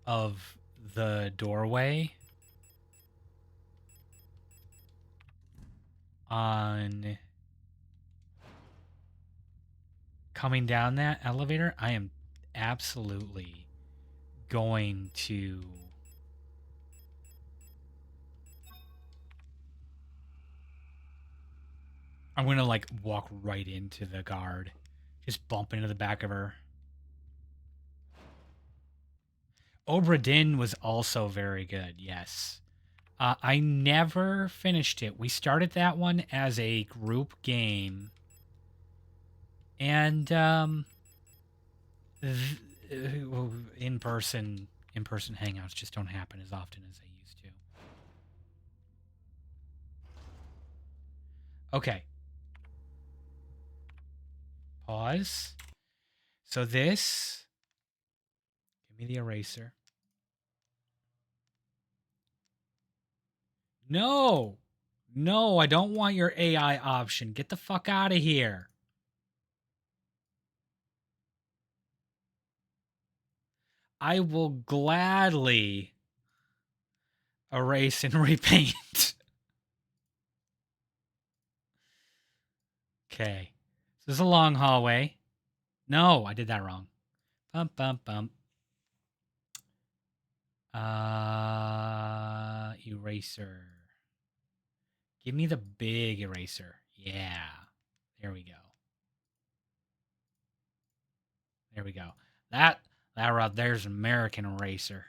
of the doorway on coming down that elevator, I am absolutely going to... I'm going to, like, walk right into the guard. Just bump into the back of her. Obra Dinn was also very good, yes. I never finished it. We started that one as a group game. And, in-person hangouts just don't happen as often as they used to. Okay. Pause. So this... Give me the eraser. No! No, I don't want your AI option. Get the fuck out of here. I will gladly erase and repaint. Okay. So this is a long hallway. No, I did that wrong. Bump, bump, bump. Eraser. Give me the big eraser. Yeah. There we go. There we go. That right there's American eraser.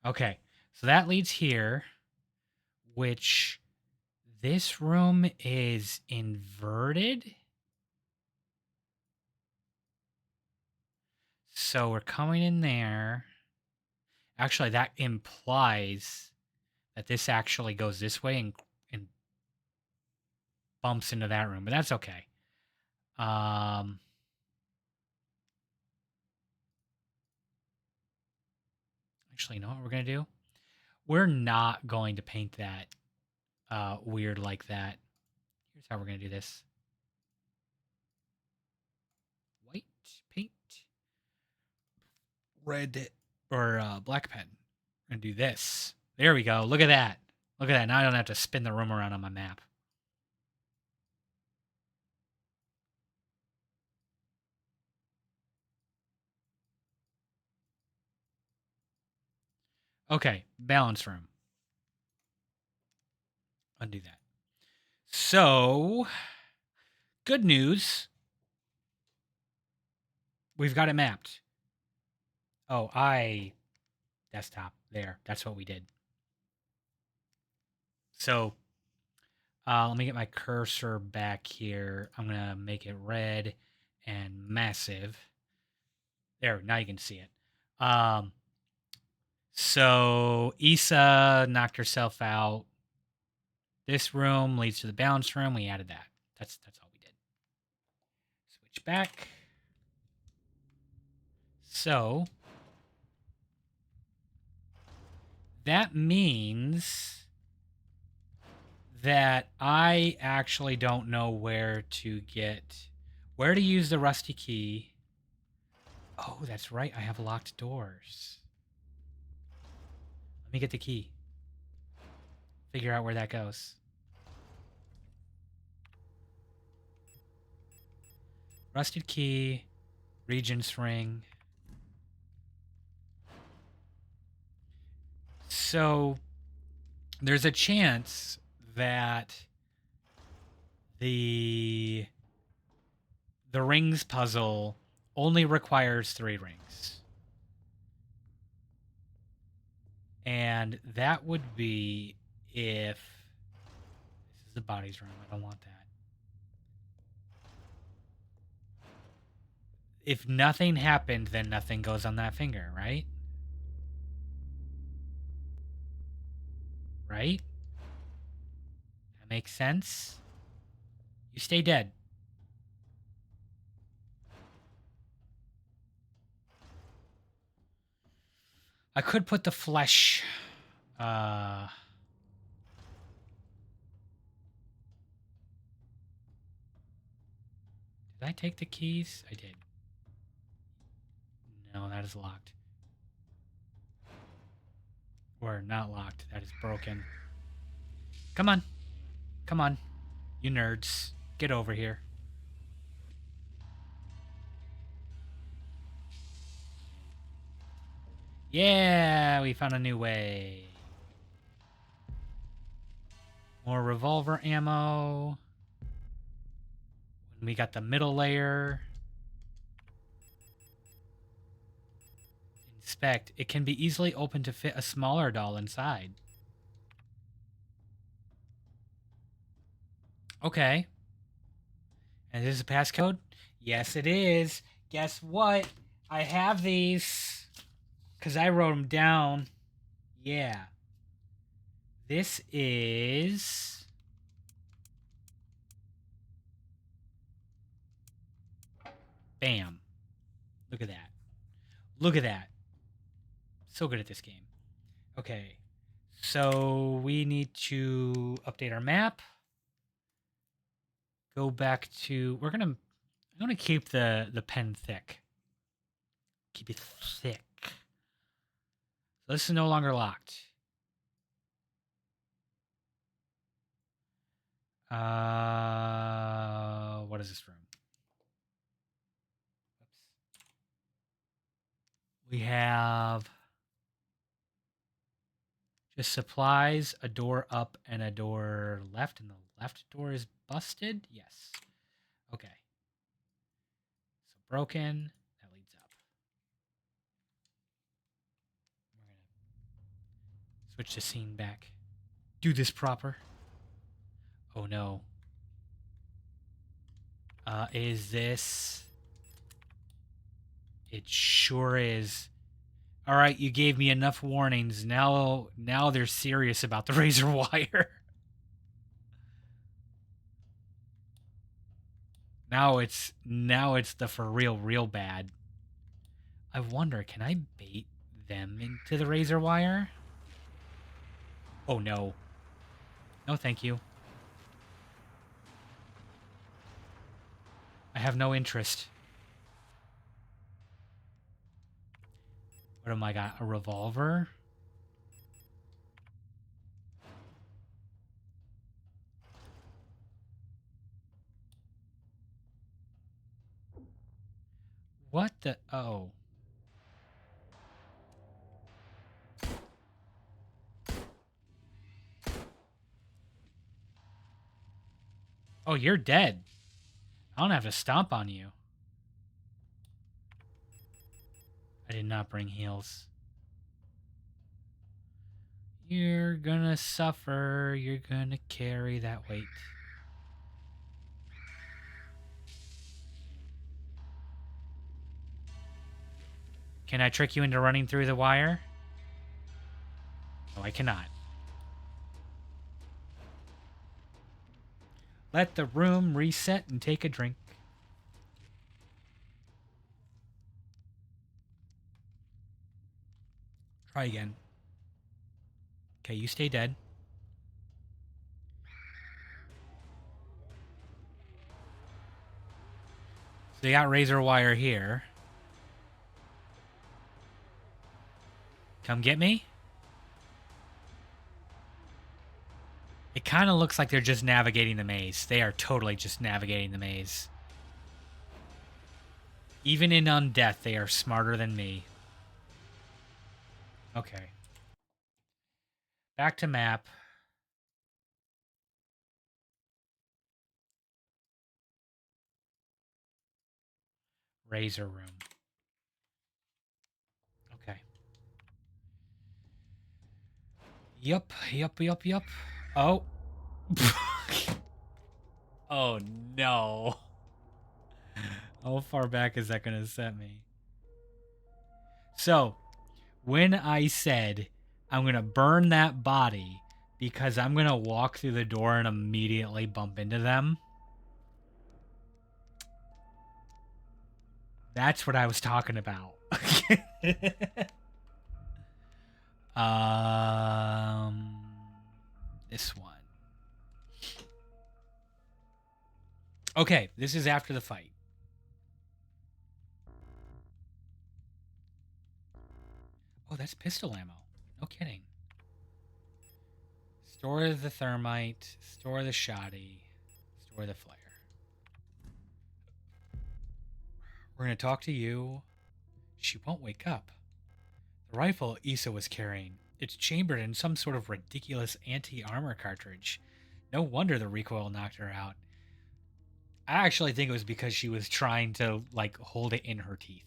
Okay. So that leads here, which this room is inverted. So we're coming in there. Actually, that implies that this actually goes this way and bumps into that room, but that's okay. I Actually, you know what we're going to do? We're not going to paint that weird like that. Here's how we're going to do this. White paint. Red or black pen. I'm going to do this. There we go. Look at that. Look at that. Now I don't have to spin the room around on my map. Okay, balance room. Undo that. So, good news. We've got it mapped. Oh, desktop. There. That's what we did. So, let me get my cursor back here. I'm going to make it red and massive. There, now you can see it. So Issa knocked herself out. This room leads to the balance room. We added that. That's all we did. Switch back. So that means that I actually don't know where to use the rusty key. Oh, that's right. I have locked doors. Let me get the key. Figure out where that goes. Rusted key, Regent's ring. So there's a chance that the rings puzzle only requires 3 rings. And that would be if this is the bodies room. I don't want that. If nothing happened, then nothing goes on that finger, right? Right? That makes sense. You stay dead. I could put the flesh. Did I take the keys? I did. No, that is locked. Or not locked. That is broken. Come on. Come on. You nerds. Get over here. Yeah, we found a new way. More revolver ammo. We got the middle layer. Inspect. It can be easily opened to fit a smaller doll inside. Okay. And this is a passcode? Yes, it is. Guess what? I have these because I wrote them down. Yeah. This is... Bam. Look at that. Look at that. So good at this game. Okay. So we need to update our map. Go back to... I'm going to keep the pen thick. Keep it thick. So this is no longer locked. What is this room? Oops. We have just supplies, a door up, and a door left, and the left door is busted? Yes. Okay. So broken. That leads up. We're going to switch the scene back. Do this proper. Oh no. Is this... It sure is. All right, you gave me enough warnings. Now they're serious about the razor wire. Now it's the for real bad. I wonder, can I bait them into the razor wire. Oh, no. No, thank you. I have no interest. What am I got? A revolver? What the? Oh. Oh, you're dead. I don't have to stomp on you. I did not bring heals. You're gonna suffer. You're gonna carry that weight. Can I trick you into running through the wire? No, I cannot. Let the room reset and take a drink. Try again. Okay, you stay dead. So they got razor wire here. Come get me? It kind of looks like they're just navigating the maze. They are totally just navigating the maze. Even in undeath, they are smarter than me. Okay. Back to map. Razor room. Okay. Yup. Oh. Oh, no. How far back is that going to set me? So, when I said I'm going to burn that body because I'm going to walk through the door and immediately bump into them, that's what I was talking about. This one. Okay, this is after the fight. Oh, that's pistol ammo. No kidding. Store the thermite, store the shoddy, store the flare. We're going to talk to you. She won't wake up. The rifle Issa was carrying, it's chambered in some sort of ridiculous anti-armor cartridge. No wonder the recoil knocked her out. I actually think it was because she was trying to, like, hold it in her teeth.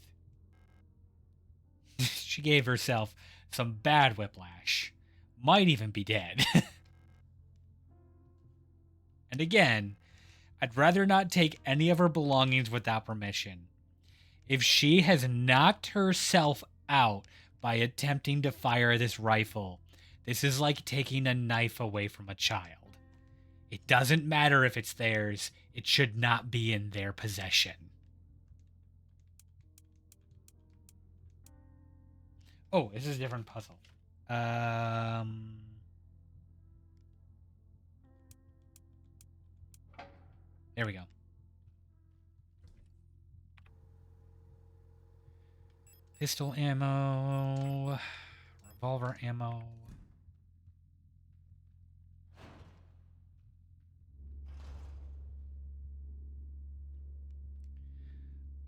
She gave herself some bad whiplash. Might even be dead. And again, I'd rather not take any of her belongings without permission. If she has knocked herself out by attempting to fire this rifle, this is like taking a knife away from a child. It doesn't matter if it's theirs, it should not be in their possession. Oh, this is a different puzzle. There we go. Pistol ammo, revolver ammo.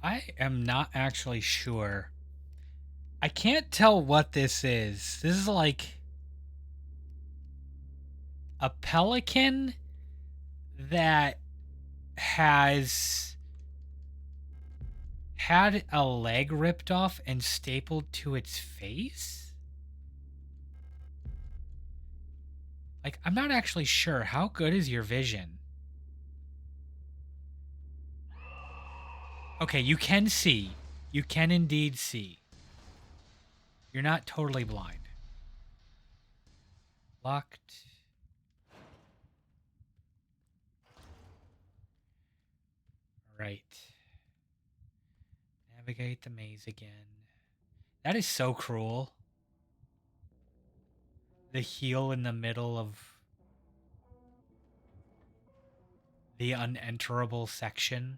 I am not actually sure. I can't tell what this is. This is like a pelican that has had a leg ripped off and stapled to its face? Like, I'm not actually sure. How good is your vision? Okay, you can see. You can indeed see. You're not totally blind. Locked. Right. Navigate the maze again. That is so cruel. the heal in the middle of the unenterable section.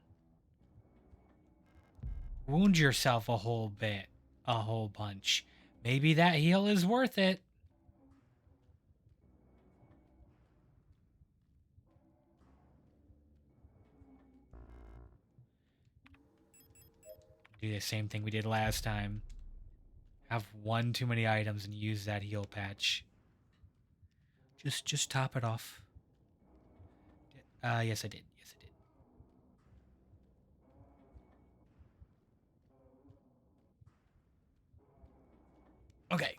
Wound yourself a whole bit, a whole bunch. Maybe that heal is worth it. Do the same thing we did last time. Have one too many items and use that heal patch. Just top it off. Yes I did. Yes I did. Okay.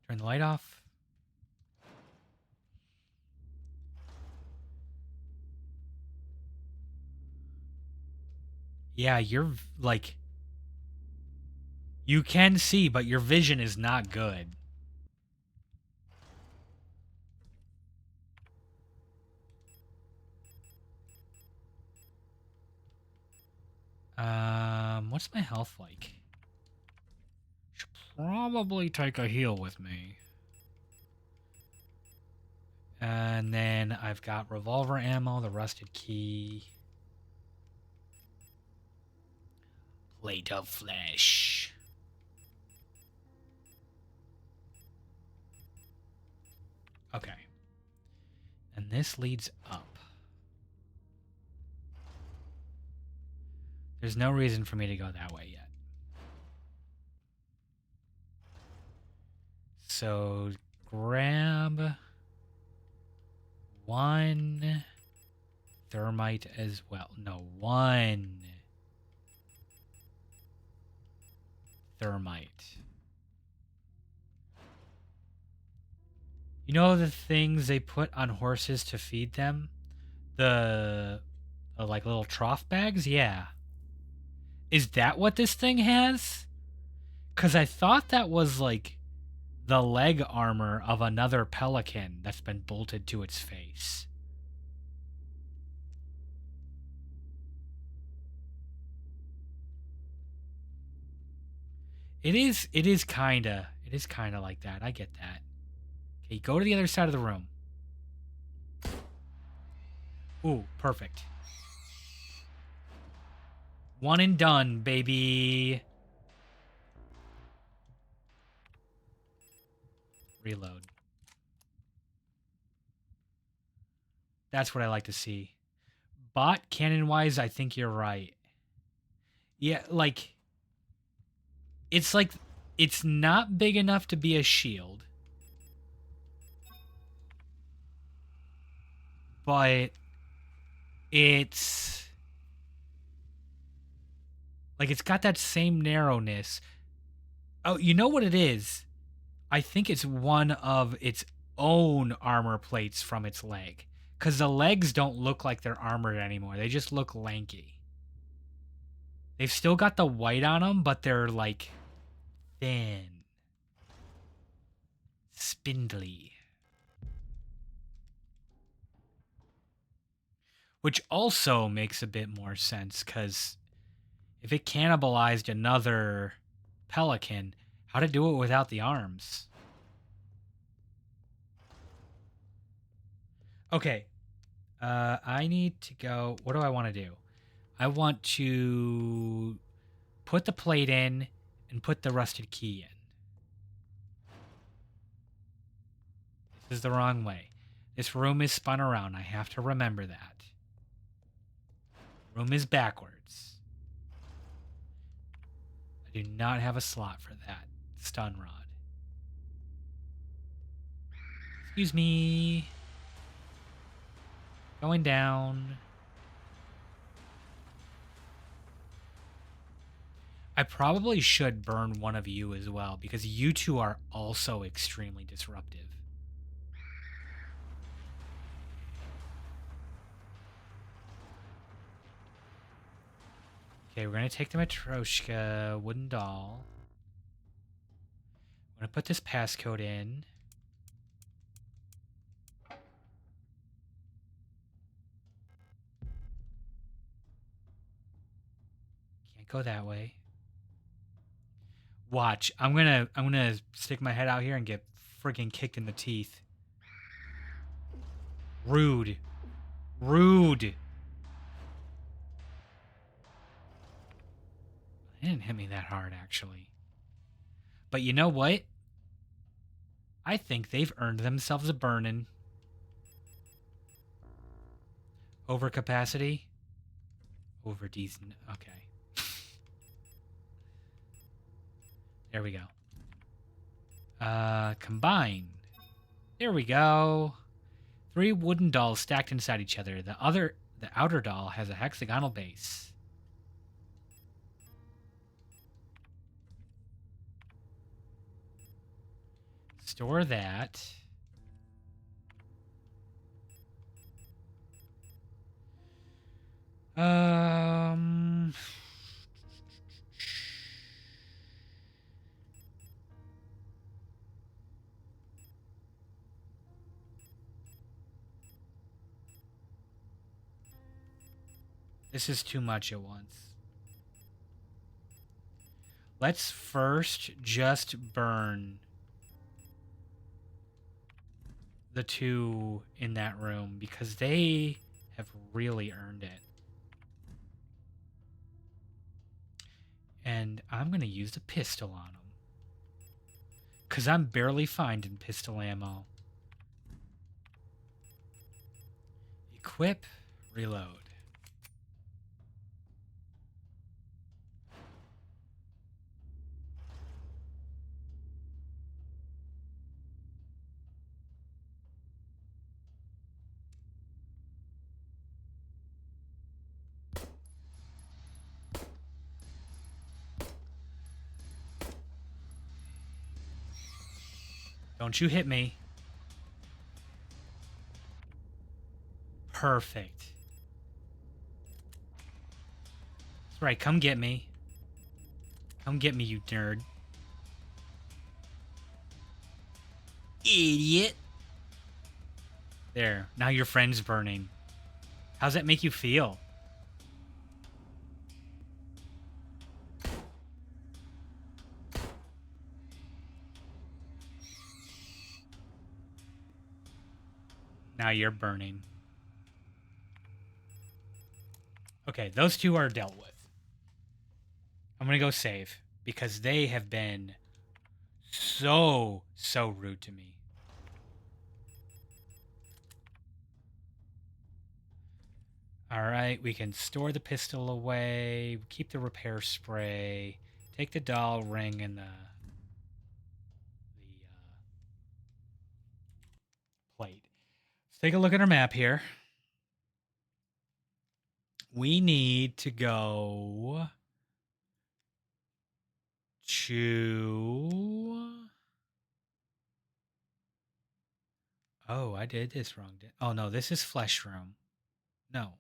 Turn the light off. Yeah, you're like... You can see, but your vision is not good. What's my health like? Should probably take a heal with me. And then I've got revolver ammo, the rusted key. Plate of flesh. Okay. And this leads up. There's no reason for me to go that way yet. So grab one thermite as well. No, one thermite. You know the things they put on horses to feed them? The like little trough bags? Yeah. Is that what this thing has? Because I thought that was like the leg armor of another pelican that's been bolted to its face. It is kinda like that. I get that. Okay, go to the other side of the room. Ooh, perfect. One and done, baby. Reload. That's what I like to see. Bot cannon-wise, I think you're right. Yeah, like... It's not big enough to be a shield. But... It's... Like, it's got that same narrowness. Oh, you know what it is? I think it's one of its own armor plates from its leg. Because the legs don't look like they're armored anymore. They just look lanky. They've still got the white on them, but they're, like, thin. Spindly. Which also makes a bit more sense, because if it cannibalized another pelican, how to do it without the arms? Okay. I need to go... What do I want to do? I want to put the plate in and put the rusted key in. This is the wrong way. This room is spun around. I have to remember that. Room is backwards. I do not have a slot for that stun rod. Excuse me. Going down. I probably should burn one of you as well, because you two are also extremely disruptive. Okay, we're going to take the Matryoshka wooden doll. I'm going to put this passcode in. Can't go that way. Watch. I'm gonna stick my head out here and get freaking kicked in the teeth. Rude. Rude. It didn't hit me that hard, actually. But you know what? I think they've earned themselves a burnin'. Overcapacity? Over decent. Okay. There we go. Combine. There we go. 3 wooden dolls stacked inside each other. The outer doll has a hexagonal base. Store that. This is too much at once. Let's first just burn the 2 in that room because they have really earned it. And I'm going to use the pistol on them. Because I'm barely finding pistol ammo. Equip, reload. Don't you hit me. Perfect. That's right, come get me. Come get me, you nerd. Idiot. There, now your friend's burning. How's that make you feel? Now you're burning. Okay, those 2 are dealt with. I'm gonna go save because they have been so rude to me. Alright, we can store the pistol away, keep the repair spray, take the doll ring and the plate. Let's take a look at our map here. We need to go to... Oh, I did this wrong. Oh, no, this is flesh room. No.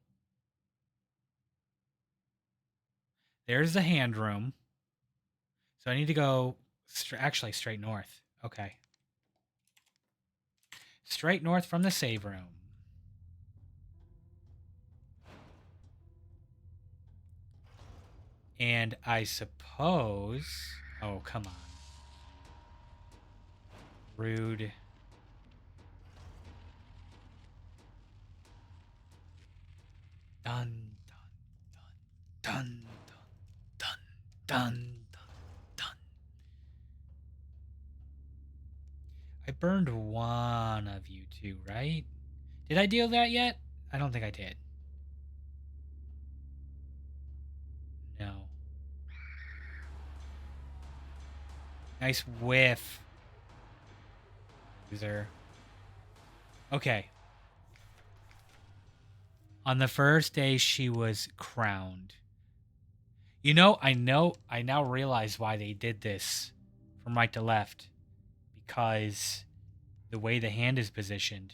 There's the hand room. So I need to go actually straight north. Okay. Straight north from the save room. And I suppose... Oh, come on. Rude. Dun, dun, dun, dun, dun, dun, dun. I burned one of you 2, right? Did I deal that yet? I don't think I did. No. Nice whiff. Loser. Okay. On the first day, she was crowned. You know, I now realize why they did this from right to left. Because the way the hand is positioned.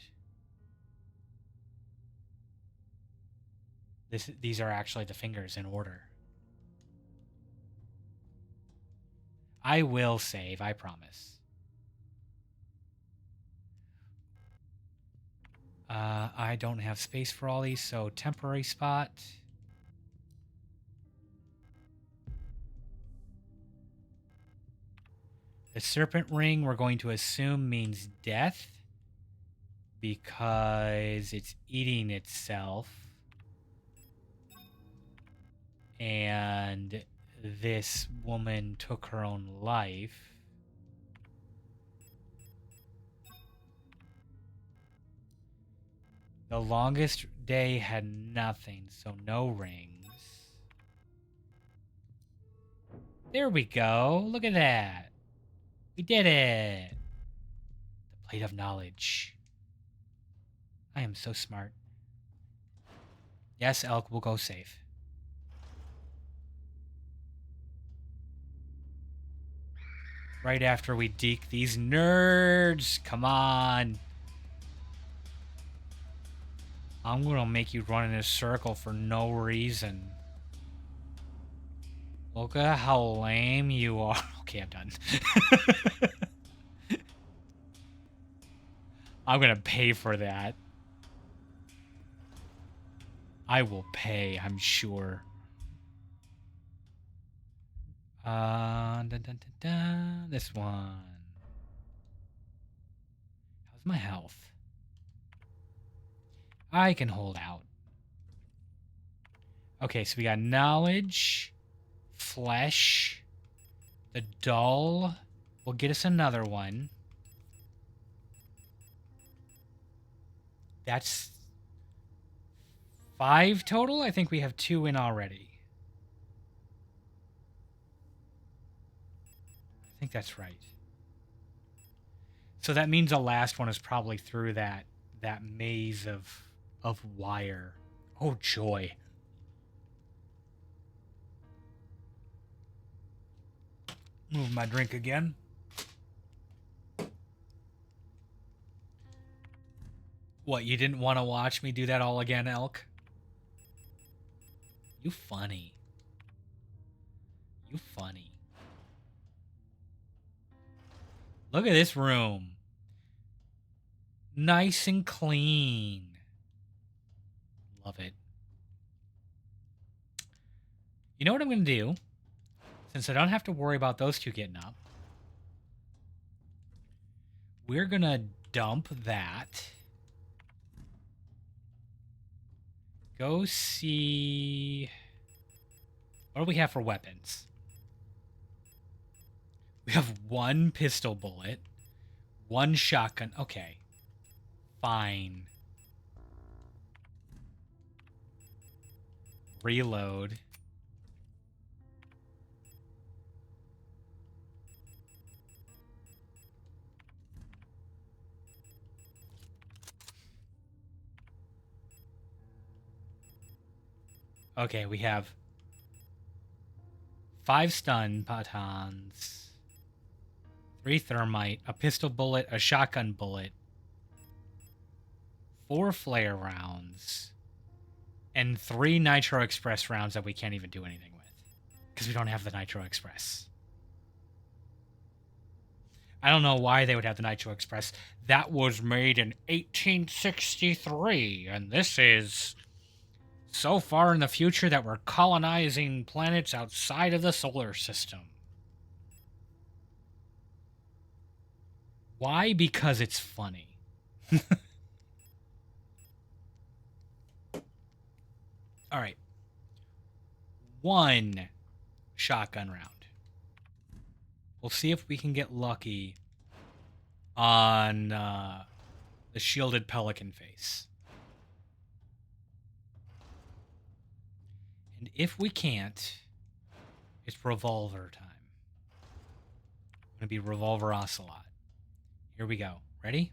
These are actually the fingers in order. I will save, I promise. I don't have space for all these, so temporary spot. The serpent ring we're going to assume means death because it's eating itself. And this woman took her own life. The longest day had nothing, so no rings. There we go. Look at that. We did it. The plate of knowledge. I am so smart. Yes, Elk will go safe. Right after we deke these nerds. Come on. I'm gonna make you run in a circle for no reason. Look at how lame you are. Okay, I'm done. I'm gonna pay for that. I will pay, I'm sure. Dun, dun, dun, dun. This one. How's my health? I can hold out. Okay, so we got knowledge, flesh, the dull will get us another one. That's 5 total? I think we have 2 in already. I think that's right. So that means the last one is probably through that maze of wire. Oh joy. Move my drink again. What, you didn't want to watch me do that all again, Elk? You funny. You funny. Look at this room. Nice and clean. Love it. You know what I'm going to do? Since I don't have to worry about those 2 getting up. We're going to dump that. Go see... What do we have for weapons? We have 1 pistol bullet. 1 shotgun. Okay. Fine. Reload. Okay, we have 5 stun batons, 3 thermite, a pistol bullet, a shotgun bullet, 4 flare rounds, and 3 Nitro Express rounds that we can't even do anything with because we don't have the Nitro Express. I don't know why they would have the Nitro Express. That was made in 1863, and this is so far in the future that we're colonizing planets outside of the solar system. Why? Because it's funny. All right. 1 shotgun round. We'll see if we can get lucky on the shielded pelican face. And if we can't, it's revolver time. Gonna be revolver ocelot. Here we go. Ready?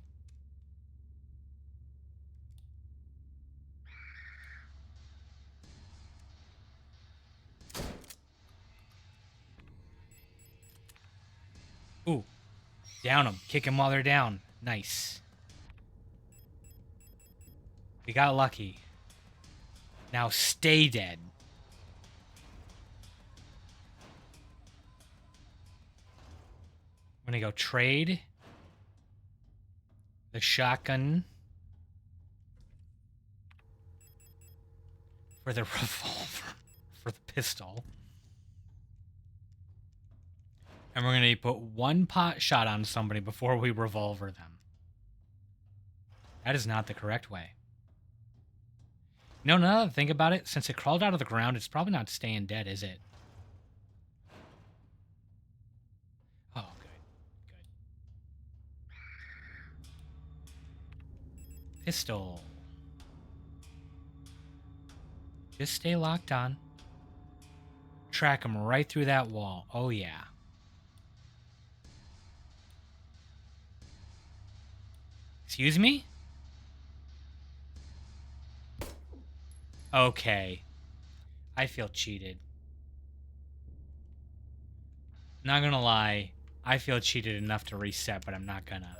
Ooh. Down them. Kick them while they're down. Nice. We got lucky. Now stay dead. I'm gonna go trade the shotgun for the revolver, for the pistol. And we're going to put one pot shot on somebody before we revolver them. That is not the correct way. No, now that I think about it, since it crawled out of the ground, it's probably not staying dead, is it? Oh, good. Good. Pistol. Just stay locked on. Track him right through that wall. Oh, yeah. Excuse me? Okay. I feel cheated. Not gonna lie. I feel cheated enough to reset, but I'm not gonna.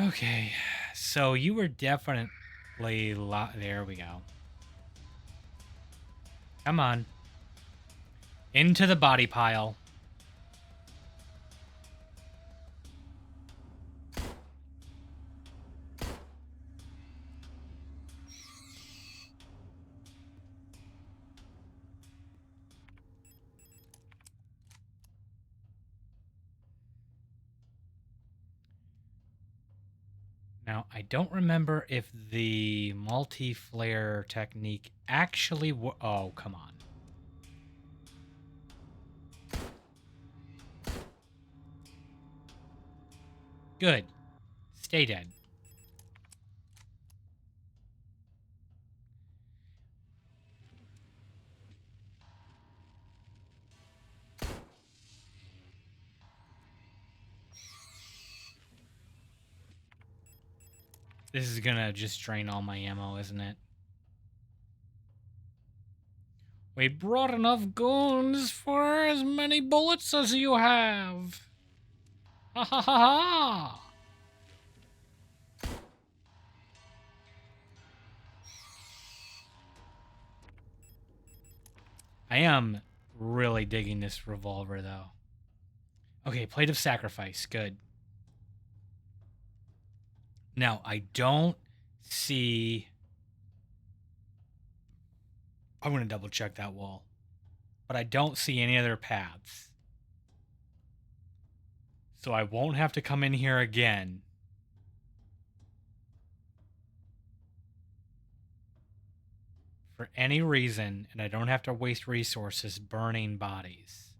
Okay. So you were definitely... There we go. Come on. Into the body pile. Now, I don't remember if the multi-flare technique actually... Oh, come on. Good. Stay dead. This is gonna just drain all my ammo, isn't it? We brought enough guns for as many bullets as you have. Ha ha ha ha! I am really digging this revolver, though. Okay, plate of sacrifice. Good. Now, I don't see... I'm going to double check that wall. But I don't see any other paths. So I won't have to come in here again. For any reason, and I don't have to waste resources burning bodies.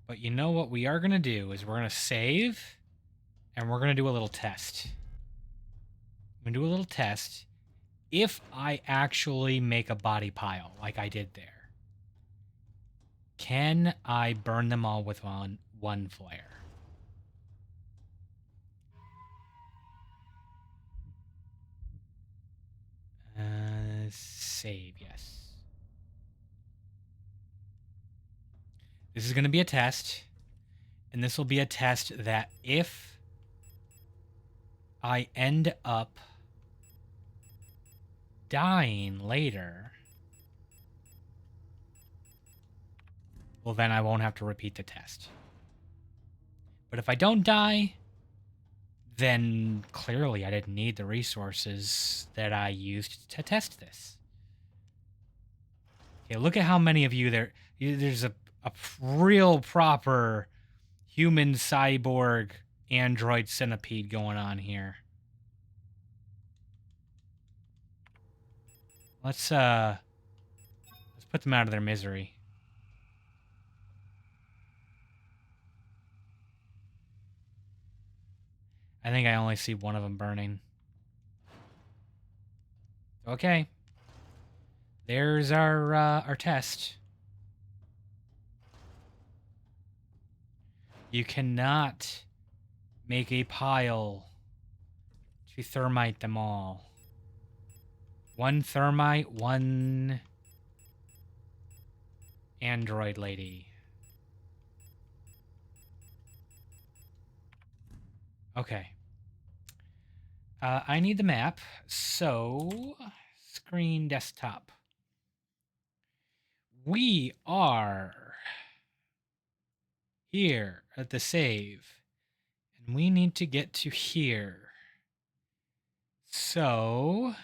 But you know what we are going to do is we're going to save, and we're going to do a little test. I'm going to do a little test. If I actually make a body pile like I did there, can I burn them all with one flare? Save, yes. This is going to be a test, and this will be a test that if I end up dying later, well, then I won't have to repeat the test. But if I don't die, then clearly I didn't need the resources that I used to test this. Okay, look at how many of you there. There's a real proper human cyborg android centipede going on here. Let's put them out of their misery. I think I only see one of them burning. Okay. There's our test. You cannot make a pile to thermite them all. One thermite, one android lady. Okay. I need the map, so screen desktop. We are here at the save, and we need to get to here. So,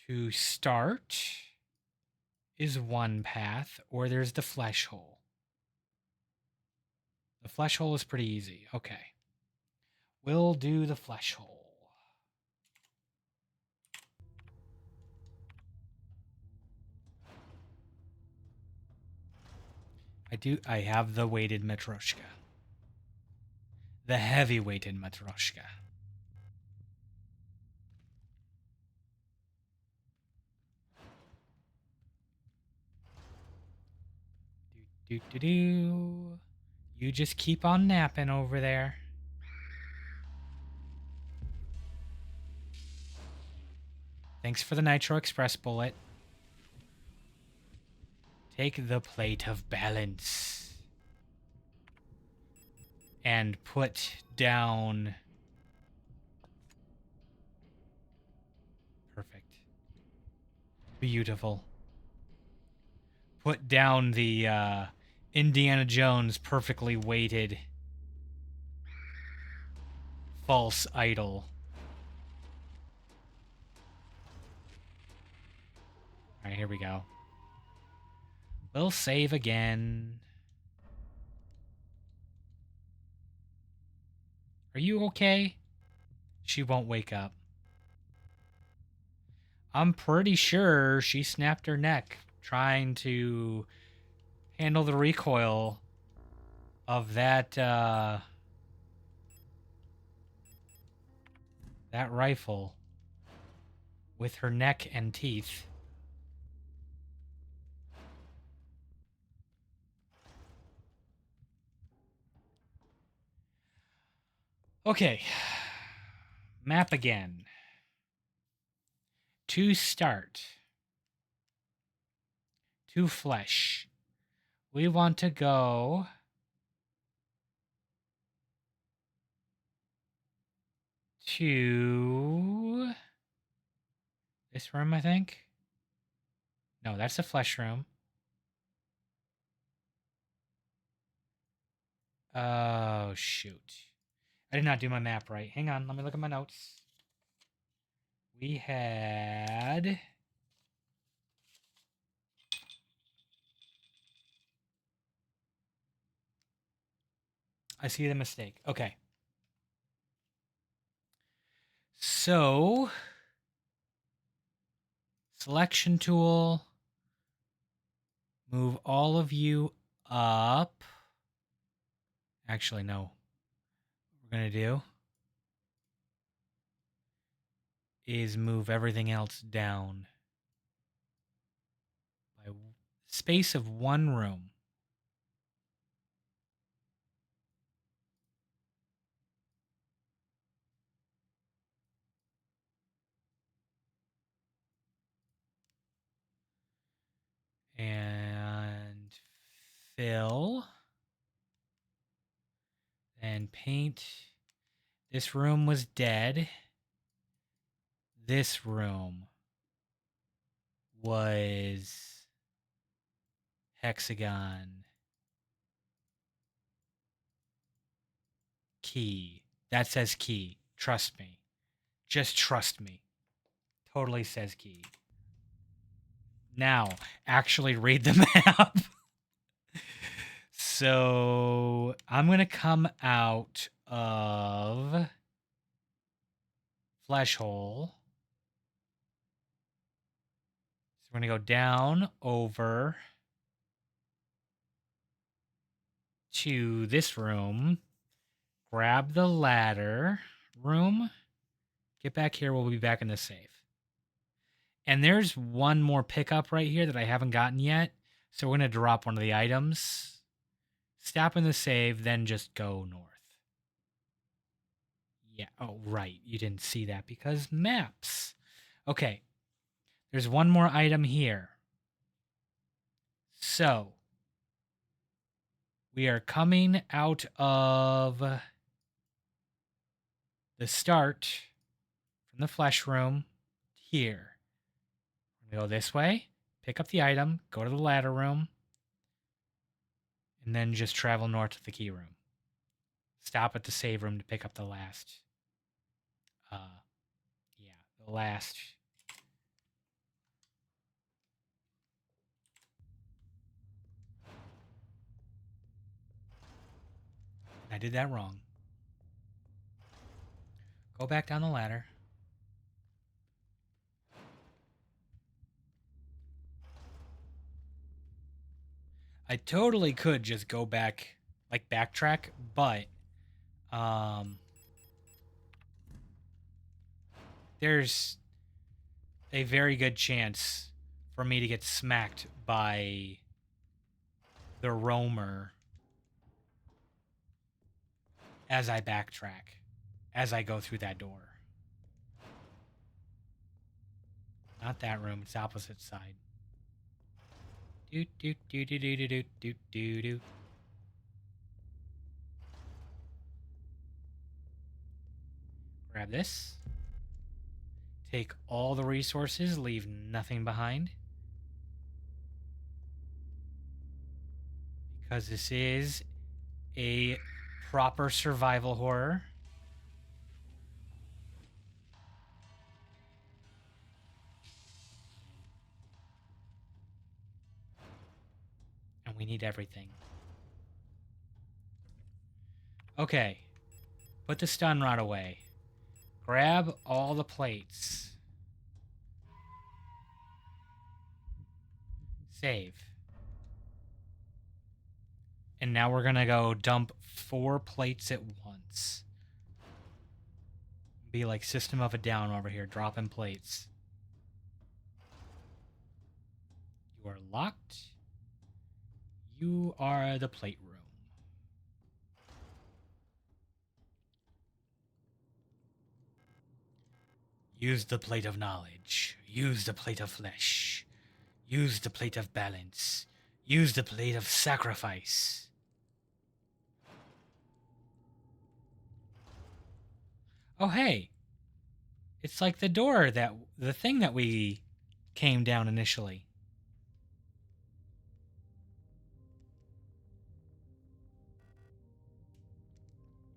to start is one path, or there's the flesh hole. The flesh hole is pretty easy. Okay. We'll do the flesh hole. I have the weighted matryoshka. The heavy weighted matryoshka. Do. You just keep on napping over there. Thanks for the Nitro Express bullet. Take the plate of balance. And put down... Perfect. Beautiful. Put down the Indiana Jones perfectly weighted false idol. Alright, here we go. We'll save again. Are you okay? She won't wake up. I'm pretty sure she snapped her neck trying to handle the recoil of that rifle with her neck and teeth. Okay. Map again. To start. To flesh. We want to go to this room, I think. No, that's the flesh room. Oh, shoot. I did not do my map right. Hang on, let me look at my notes. We had... I see the mistake. Okay. So, selection tool. Move all of you up. Actually, no. What we're going to do is move everything else down by space of one room. And fill. And paint. This room was dead. This room was hexagon. Key. That says key. Trust me. Just trust me. Totally says key. Now, actually read the map. So, I'm going to come out of flesh hole. So, we're going to go down over to this room. Grab the ladder room. Get back here. We'll be back in the safe. And there's one more pickup right here that I haven't gotten yet. So we're going to drop one of the items. Stop in the save, then just go north. Yeah. Oh, right. You didn't see that because maps. Okay. There's one more item here. So we are coming out of the start from the flesh room. here. We're gonna go this way, pick up the item, go to the ladder room, and then just travel north to the key room. Stop at the save room to pick up the last. The last. I did that wrong. Go back down the ladder. I totally could just go back, like backtrack, but there's a very good chance for me to get smacked by the roamer as I backtrack, as I go through that door. Not that room, it's the opposite side. Do do do do do do do do do. Grab this. Take all the resources, leave nothing behind. Because this is a proper survival horror. And we need everything. Okay. Put the stun rod away. Grab all the plates. Save. And now we're gonna go dump 4 plates at once. Be like System of a Down over here, dropping plates. You are locked. You are the plate room. Use the plate of knowledge. Use the plate of flesh. Use the plate of balance. Use the plate of sacrifice. Oh, hey. It's like the door the thing that we came down initially.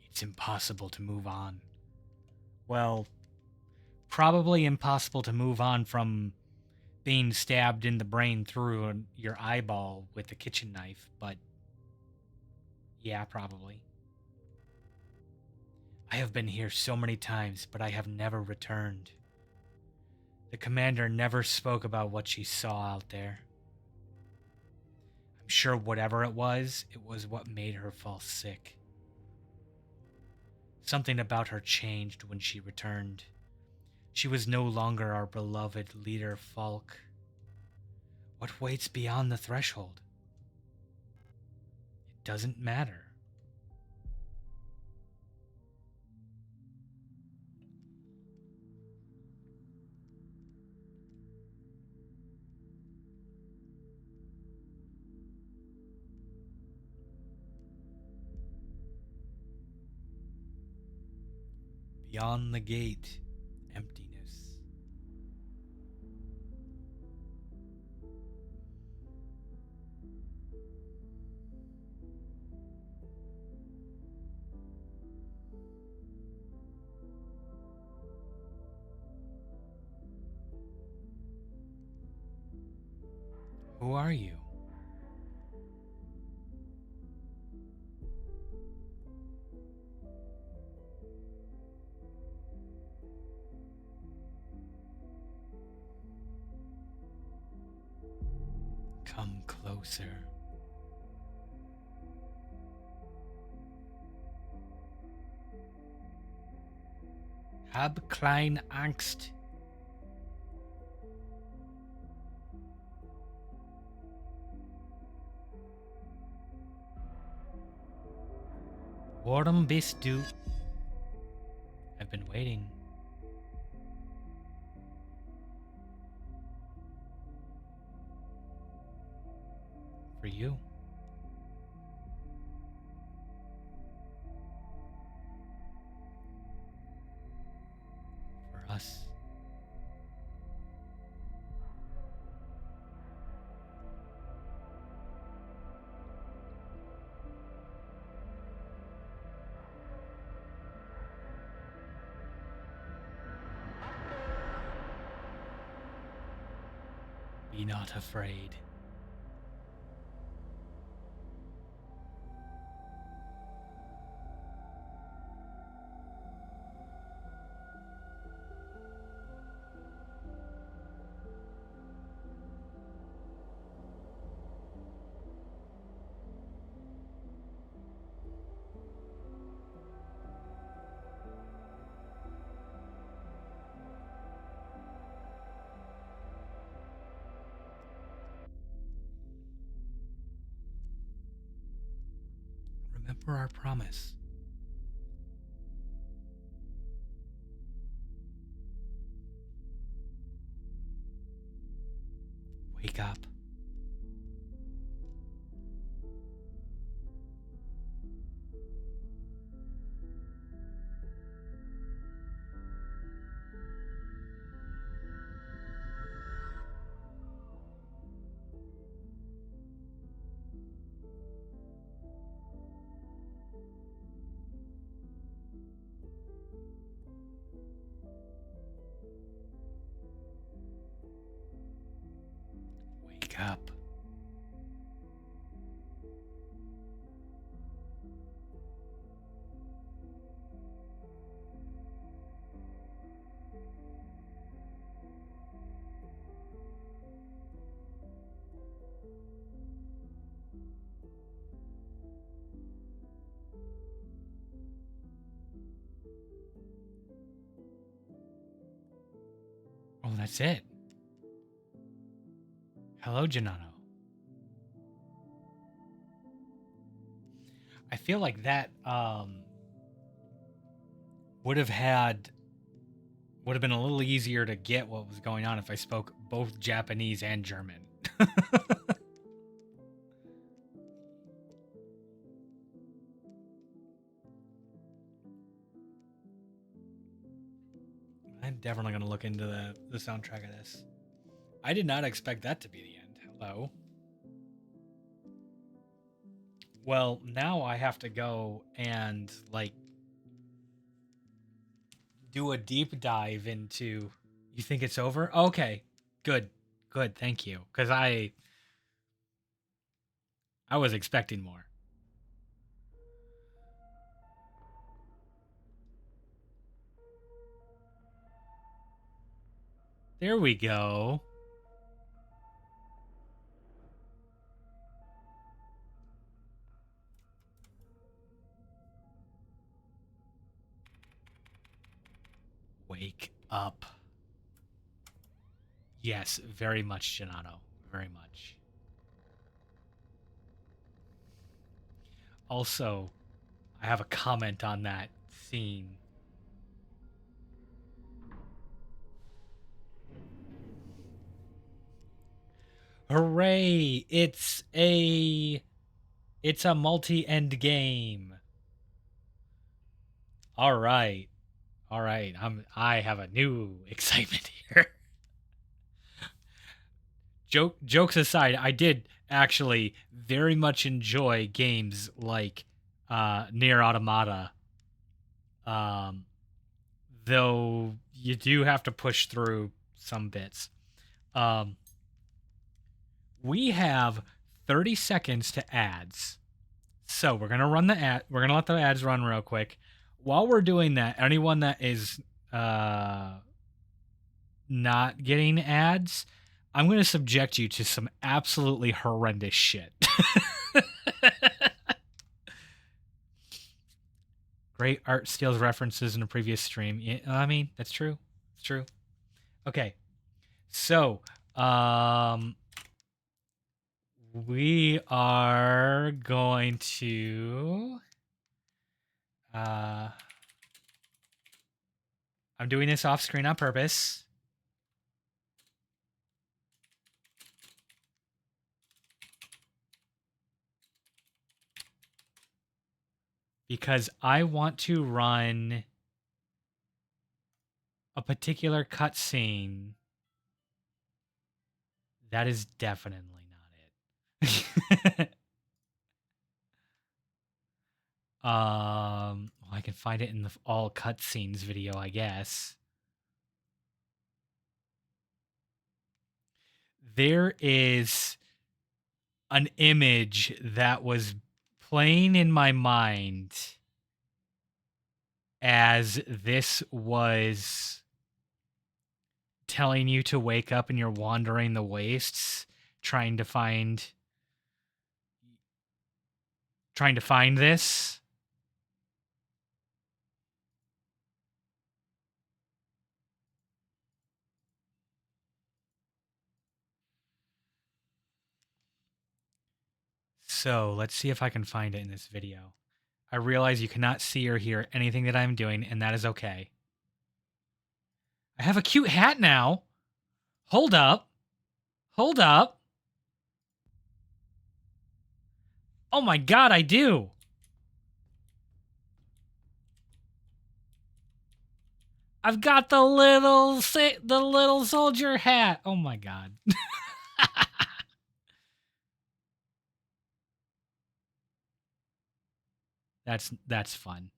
It's impossible to move on. Well, probably impossible to move on from being stabbed in the brain through your eyeball with a kitchen knife, but yeah, probably. I have been here so many times, but I have never returned. The commander never spoke about what she saw out there. I'm sure whatever it was what made her fall sick. Something about her changed when she returned. She was no longer our beloved leader, Falk. What waits beyond the threshold? It doesn't matter. Beyond the gate, emptiness. Who are you? Come closer. Hab klein Angst. Warum bist du? I've been waiting. For you. For us. Be not afraid. Remember our promise. Wake up. Wake up. Oh, that's it. Hello, Janano. I feel like that would have been a little easier to get what was going on if I spoke both Japanese and German. I'm definitely going to look into the soundtrack of this. I did not expect that to be the end. Hello. Well, now I have to go and like do a deep dive into. You think it's over? Okay. Good. Good. Thank you. Cuz I was expecting more. There we go. Wake up. Yes, very much, Gennaro. Very much. Also, I have a comment on that scene. Hooray! It's a multi-end game. All right. All right. I have a new excitement here. Jokes aside, I did actually very much enjoy games like Near Automata. Um, though you do have to push through some bits. Um, we have 30 seconds to ads. So we're gonna run the ad. We're gonna let the ads run real quick. While we're doing that, anyone that is not getting ads, I'm gonna subject you to some absolutely horrendous shit. Great art steals references in a previous stream. Yeah, I mean, that's true. It's true. Okay. So, we are going to I'm doing this off screen on purpose. Because I want to run a particular cutscene that is definitely not it. Well, I can find it in the all cutscenes video, I guess. there is an image that was playing in my mind as this was telling you to wake up and you're wandering the wastes trying to find this. So let's see if I can find it in this video. I realize you cannot see or hear anything that I'm doing, and that is okay. I have a cute hat now. Hold up. Hold up. Oh my god, I do. I've got the little soldier hat. Oh my god. That's fun.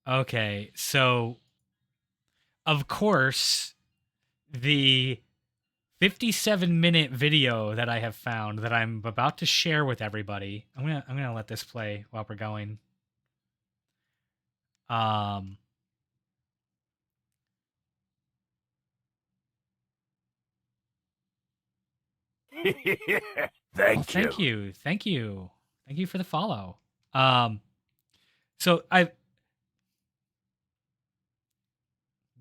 Okay, so of course the 57-minute video that I have found that I'm about to share with everybody. I'm gonna let this play while we're going. Thank you. Thank you for the follow. So I've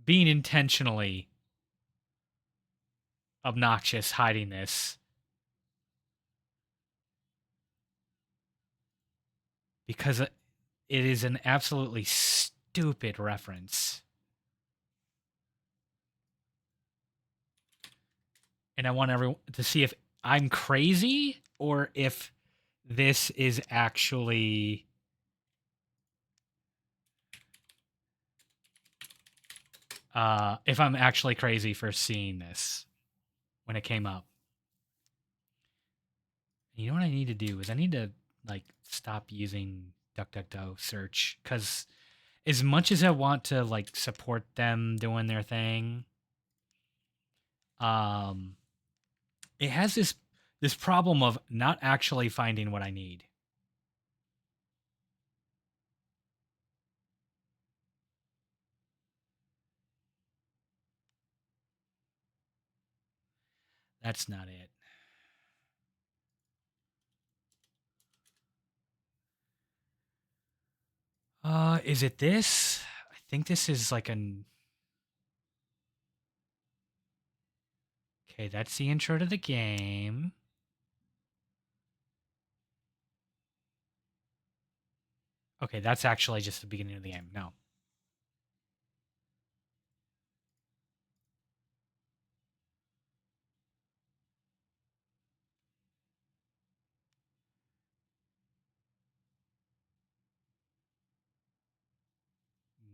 been intentionally obnoxious hiding this because it is an absolutely stupid reference. And I want everyone to see if I'm crazy or if this is actually if I'm actually crazy for seeing this when it came up. You know what I need to do is I need to like stop using DuckDuckGo search, because as much as I want to like support them doing their thing, it has this problem of not actually finding what I need. That's not it. Is it this? I think this is like an... Okay, that's the intro to the game. Okay, that's actually just the beginning of the game. No.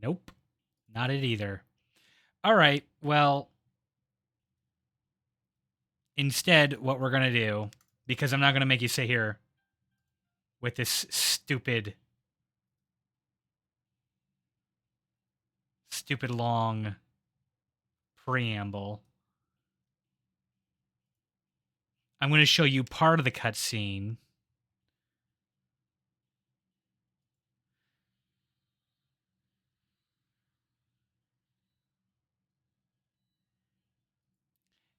Nope. Not it either. All right, well... Instead, what we're going to do, because I'm not going to make you sit here with this stupid long preamble, I'm going to show you part of the cutscene.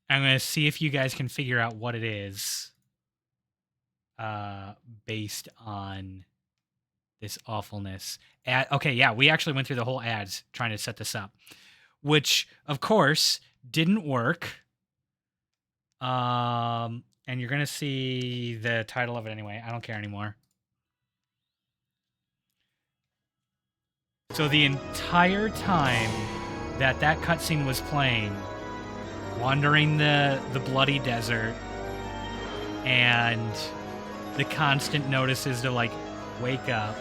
I'm going to see if you guys can figure out what it is based on this awfulness. Okay, yeah, we actually went through the whole ads trying to set this up, which, of course, didn't work. And you're going to see the title of it anyway. I don't care anymore. So the entire time that cutscene was playing, wandering the bloody desert, and the constant notices to like wake up.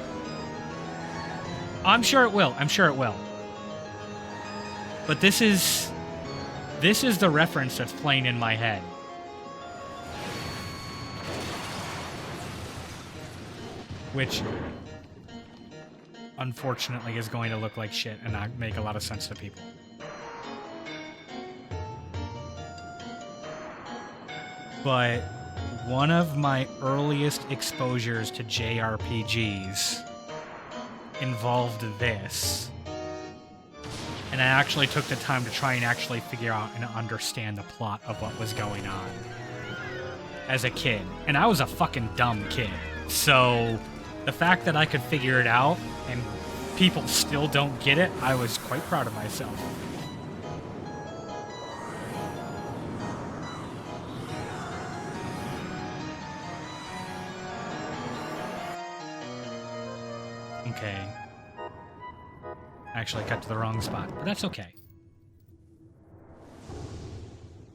I'm sure it will. But this is the reference that's playing in my head. unfortunately is going to look like shit and not make a lot of sense to people. But one of my earliest exposures to JRPGs involved this. And I actually took the time to try and actually figure out and understand the plot of what was going on as a kid. And I was a fucking dumb kid. So the fact that I could figure it out and people still don't get it, I was quite proud of myself. Okay. I actually cut to the wrong spot, but that's okay.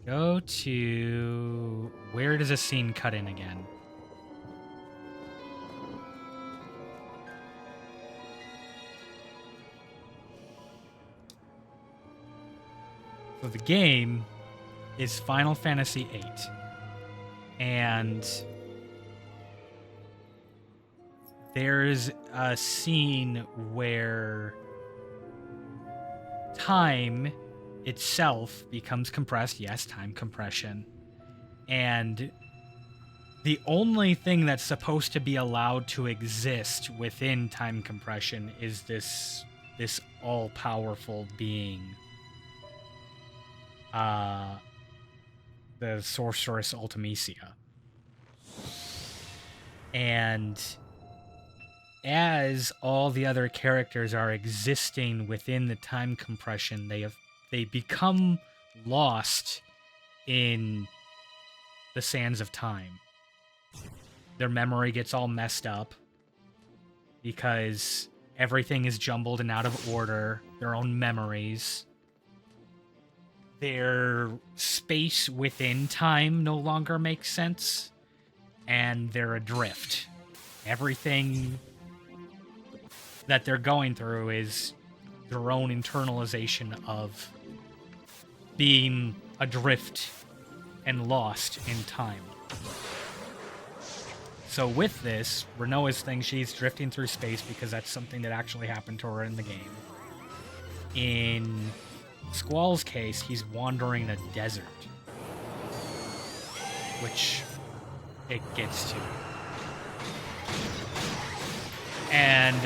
Go to... Where does a scene cut in again? So the game is Final Fantasy VIII. And there's a scene where time itself becomes compressed. Yes, time compression. And the only thing that's supposed to be allowed to exist within time compression is this all-powerful being. The Sorceress Ultimecia. And as all the other characters are existing within the time compression, they become lost in the sands of time. Their memory gets all messed up because everything is jumbled and out of order. Their own memories. Their space within time no longer makes sense, and they're adrift. Everything that they're going through is their own internalization of being adrift and lost in time. So with this, Renoa's thing, she's drifting through space because that's something that actually happened to her in the game. In Squall's case, he's wandering a desert, which it gets to. And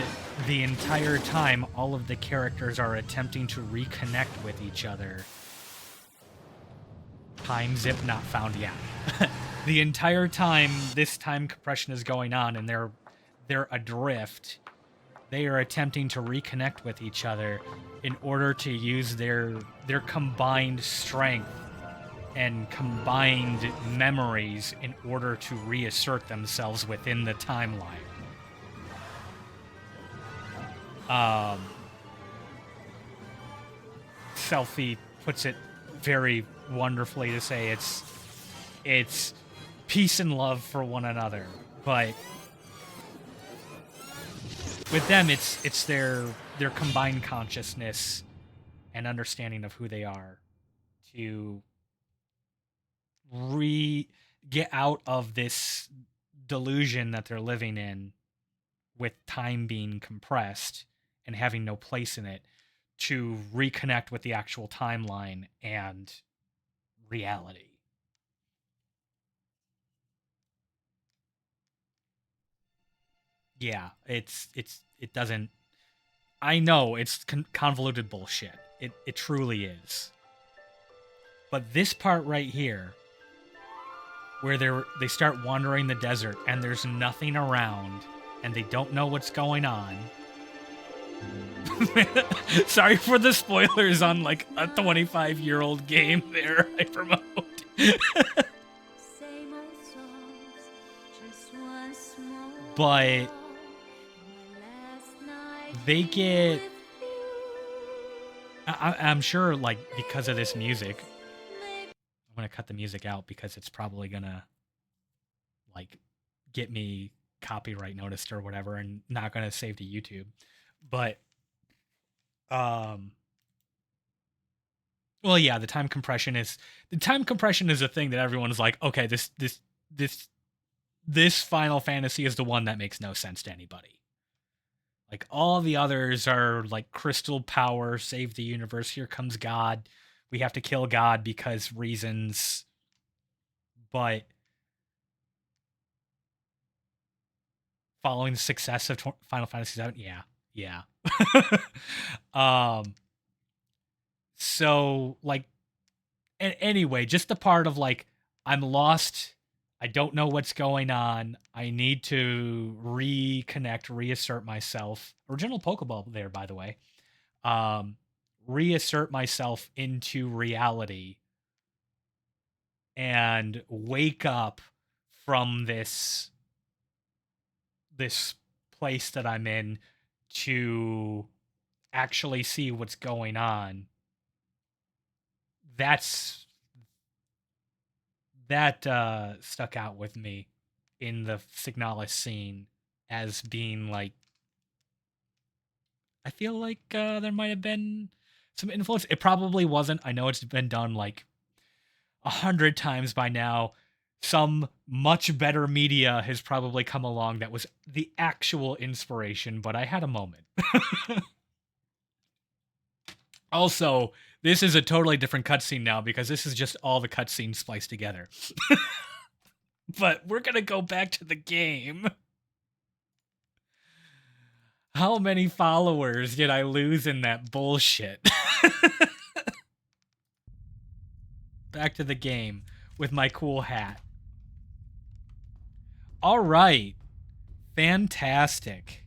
the entire time, all of the characters are attempting to reconnect with each other. Time zip not found yet. The entire time this time compression is going on and they're adrift, they are attempting to reconnect with each other in order to use their combined strength and combined memories in order to reassert themselves within the timeline. Selfie puts it very wonderfully to say it's peace and love for one another, but with them it's their combined consciousness and understanding of who they are to get out of this delusion that they're living in with time being compressed and having no place in it, to reconnect with the actual timeline and reality. Yeah, it doesn't... I know it's convoluted bullshit. It truly is. But this part right here, where they start wandering the desert and there's nothing around and they don't know what's going on. Sorry for the spoilers on like a 25-year-old game there I promote. But they get... I'm sure, like, because of this music, I'm going to cut the music out because it's probably going to, like, get me copyright noticed or whatever and not going to save to YouTube. But, well, yeah, the time compression is a thing that everyone is like, okay, this Final Fantasy is the one that makes no sense to anybody. Like all the others are like crystal power, save the universe, here comes God. We have to kill God because reasons. But following the success of Final Fantasy VII, yeah, yeah. um, so like, anyway, just the part of like, I'm lost. I don't know what's going on. I need to reconnect, reassert myself. Original Pokeball there, by the way. Um, reassert myself into reality and wake up from this place that I'm in to actually see what's going on. That stuck out with me in the Signalis scene as being like, I feel like there might have been some influence. It probably wasn't. I know it's been done like 100 times by now. Some much better media has probably come along that was the actual inspiration, but I had a moment. Also, this is a totally different cutscene now because this is just all the cutscenes spliced together. But we're going to go back to the game. How many followers did I lose in that bullshit? Back to the game with my cool hat. All right. Fantastic.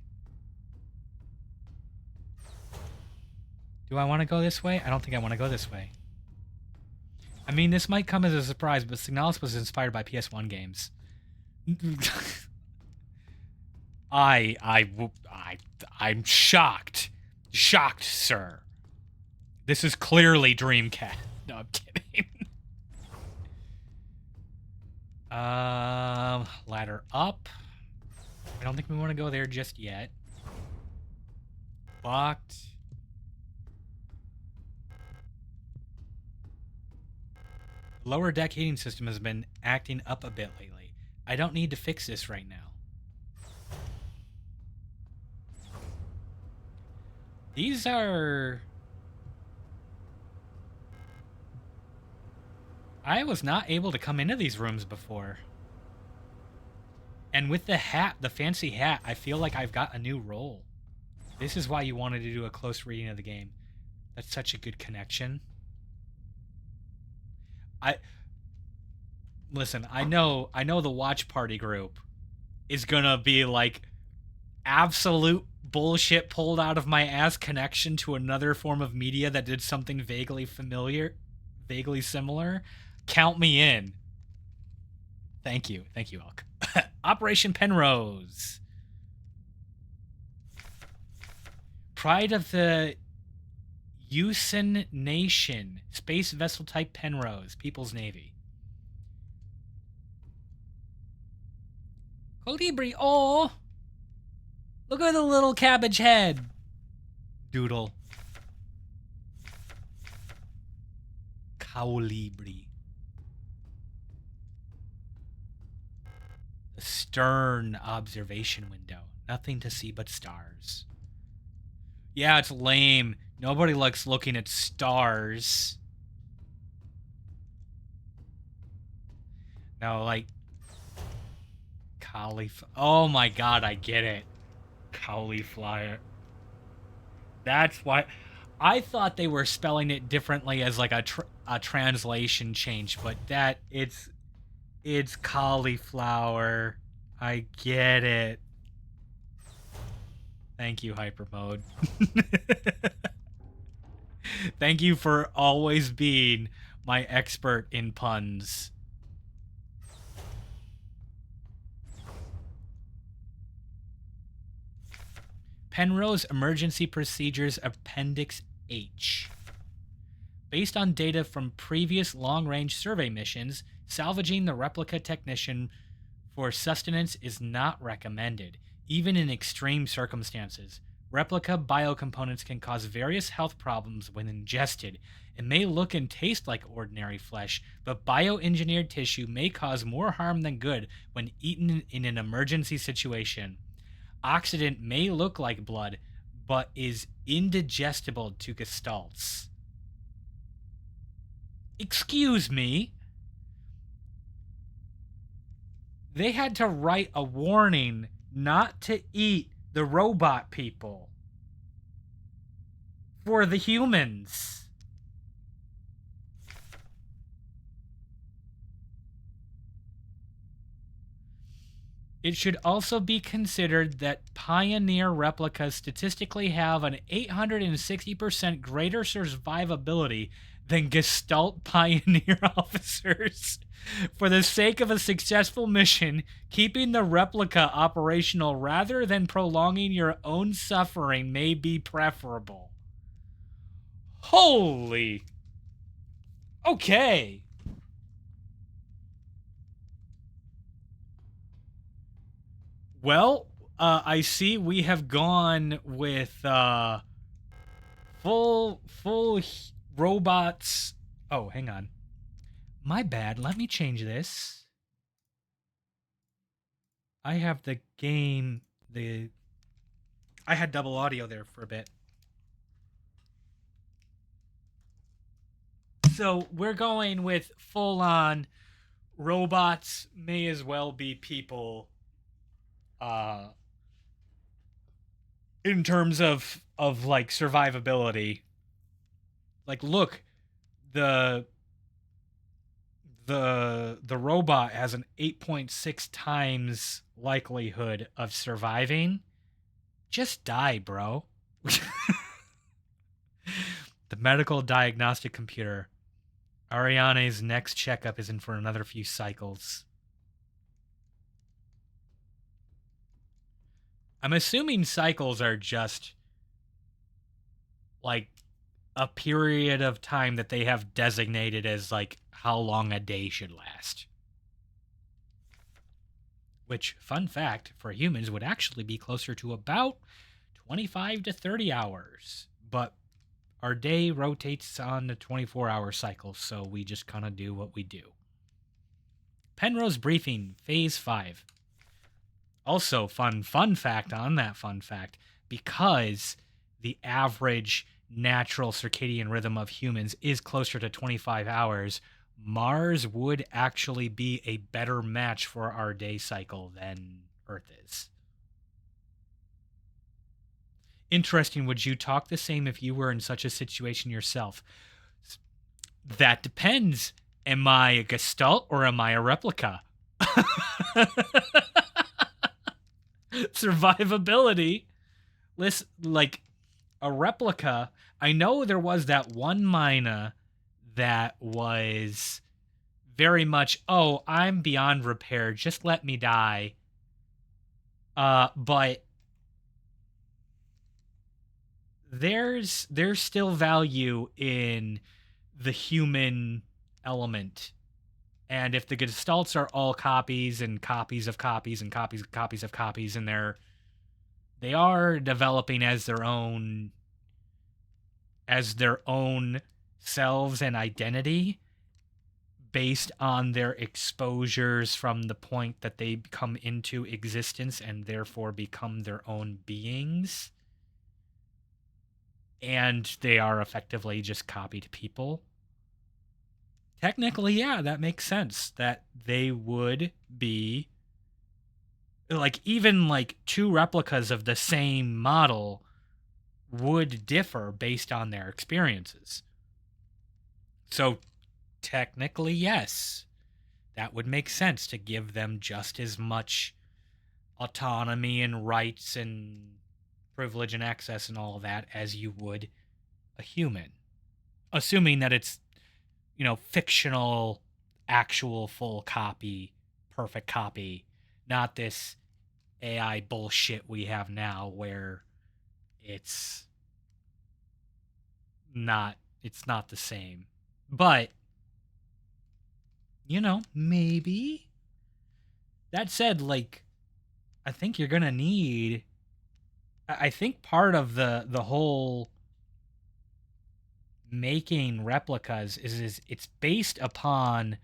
Do I want to go this way? I don't think I want to go this way. I mean, this might come as a surprise, but Signalis was inspired by PS1 games. I'm shocked. Shocked, sir. This is clearly Dreamcast. No, I'm kidding. Ladder up. I don't think we want to go there just yet. Locked. Lower deck heating system has been acting up a bit lately. I don't need to fix this right now. These are... I was not able to come into these rooms before. And with the hat, the fancy hat, I feel like I've got a new role. This is why you wanted to do a close reading of the game. That's such a good connection. Listen, I know the watch party group is gonna be like absolute bullshit pulled out of my ass connection to another form of media that did something vaguely familiar, vaguely similar. Count me in. Thank you, Elk. Operation Penrose. Pride of the Usen Nation. Space vessel type Penrose. People's Navy. Colibri. Oh! Look at the little cabbage head. Doodle. Colibri. The stern observation window. Nothing to see but stars. Yeah, it's lame. Nobody likes looking at stars. No, like... Oh my god, I get it. Cauliflower. That's why... I thought they were spelling it differently as like a translation change, but that... It's cauliflower. I get it. Thank you, Hyper Mode. Thank you for always being my expert in puns. Penrose Emergency Procedures Appendix H. Based on data from previous long-range survey missions, salvaging the replica technician for sustenance is not recommended, even in extreme circumstances. Replica biocomponents can cause various health problems when ingested. It may look and taste like ordinary flesh, but bioengineered tissue may cause more harm than good when eaten in an emergency situation. Oxidant may look like blood, but is indigestible to gestalts. Excuse me? They had to write a warning not to eat the robot people for the humans. It should also be considered that Pioneer replicas statistically have an 860% greater survivability than Gestalt Pioneer officers. For the sake of a successful mission, keeping the replica operational rather than prolonging your own suffering may be preferable. Holy. Okay. Well, I see we have gone with full robots. Oh, hang on. My bad. Let me change this. I have the game. I had double audio there for a bit. So we're going with full on robots may as well be people in terms of like survivability. Like look, the the robot has an 8.6 times likelihood of surviving. Just die, bro. The medical diagnostic computer. Ariane's next checkup isn't for another few cycles. I'm assuming cycles are just like a period of time that they have designated as like how long a day should last. Which, fun fact, for humans would actually be closer to about 25 to 30 hours. But our day rotates on the 24-hour cycle, so we just kind of do what we do. Penrose Briefing, Phase 5. Also, fun fact on that fun fact, because the average natural circadian rhythm of humans is closer to 25 hours, Mars would actually be a better match for our day cycle than Earth is. Interesting. Would you talk the same if you were in such a situation yourself? That depends. Am I a gestalt or am I a replica? Survivability. Listen, like a replica. I know there was that one mina that was very much, oh, I'm beyond repair. Just let me die. But there's still value in the human element. And if the gestalts are all copies and copies of copies and copies of copies of copies, and they are developing as their own selves and identity based on their exposures from the point that they come into existence and therefore become their own beings. And they are effectively just copied people. Technically, yeah, that makes sense that they would be like, even like two replicas of the same model would differ based on their experiences. So technically, yes, that would make sense to give them just as much autonomy and rights and privilege and access and all of that as you would a human. Assuming that it's, fictional, actual full copy, perfect copy, not this AI bullshit we have now where it's not the same. But maybe. That said, like, I think you're gonna need. I think part of the whole making replicas is it's based upon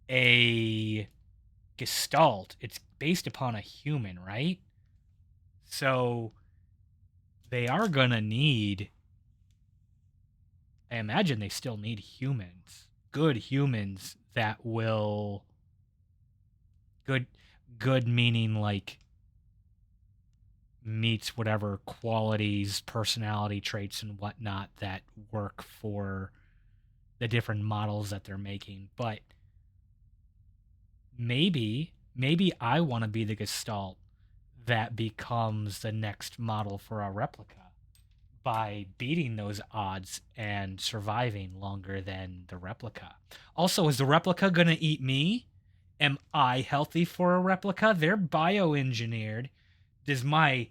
a gestalt. It's based upon a human, right? So they are gonna need, I imagine they still need humans, good humans that will, good, good meaning like meets whatever qualities, personality traits, and whatnot that work for the different models that they're making. But maybe I want to be the Gestalt that becomes the next model for a replica by beating those odds and surviving longer than the replica. Also, is the replica going to eat me? Am I healthy for a replica? They're bioengineered. Does my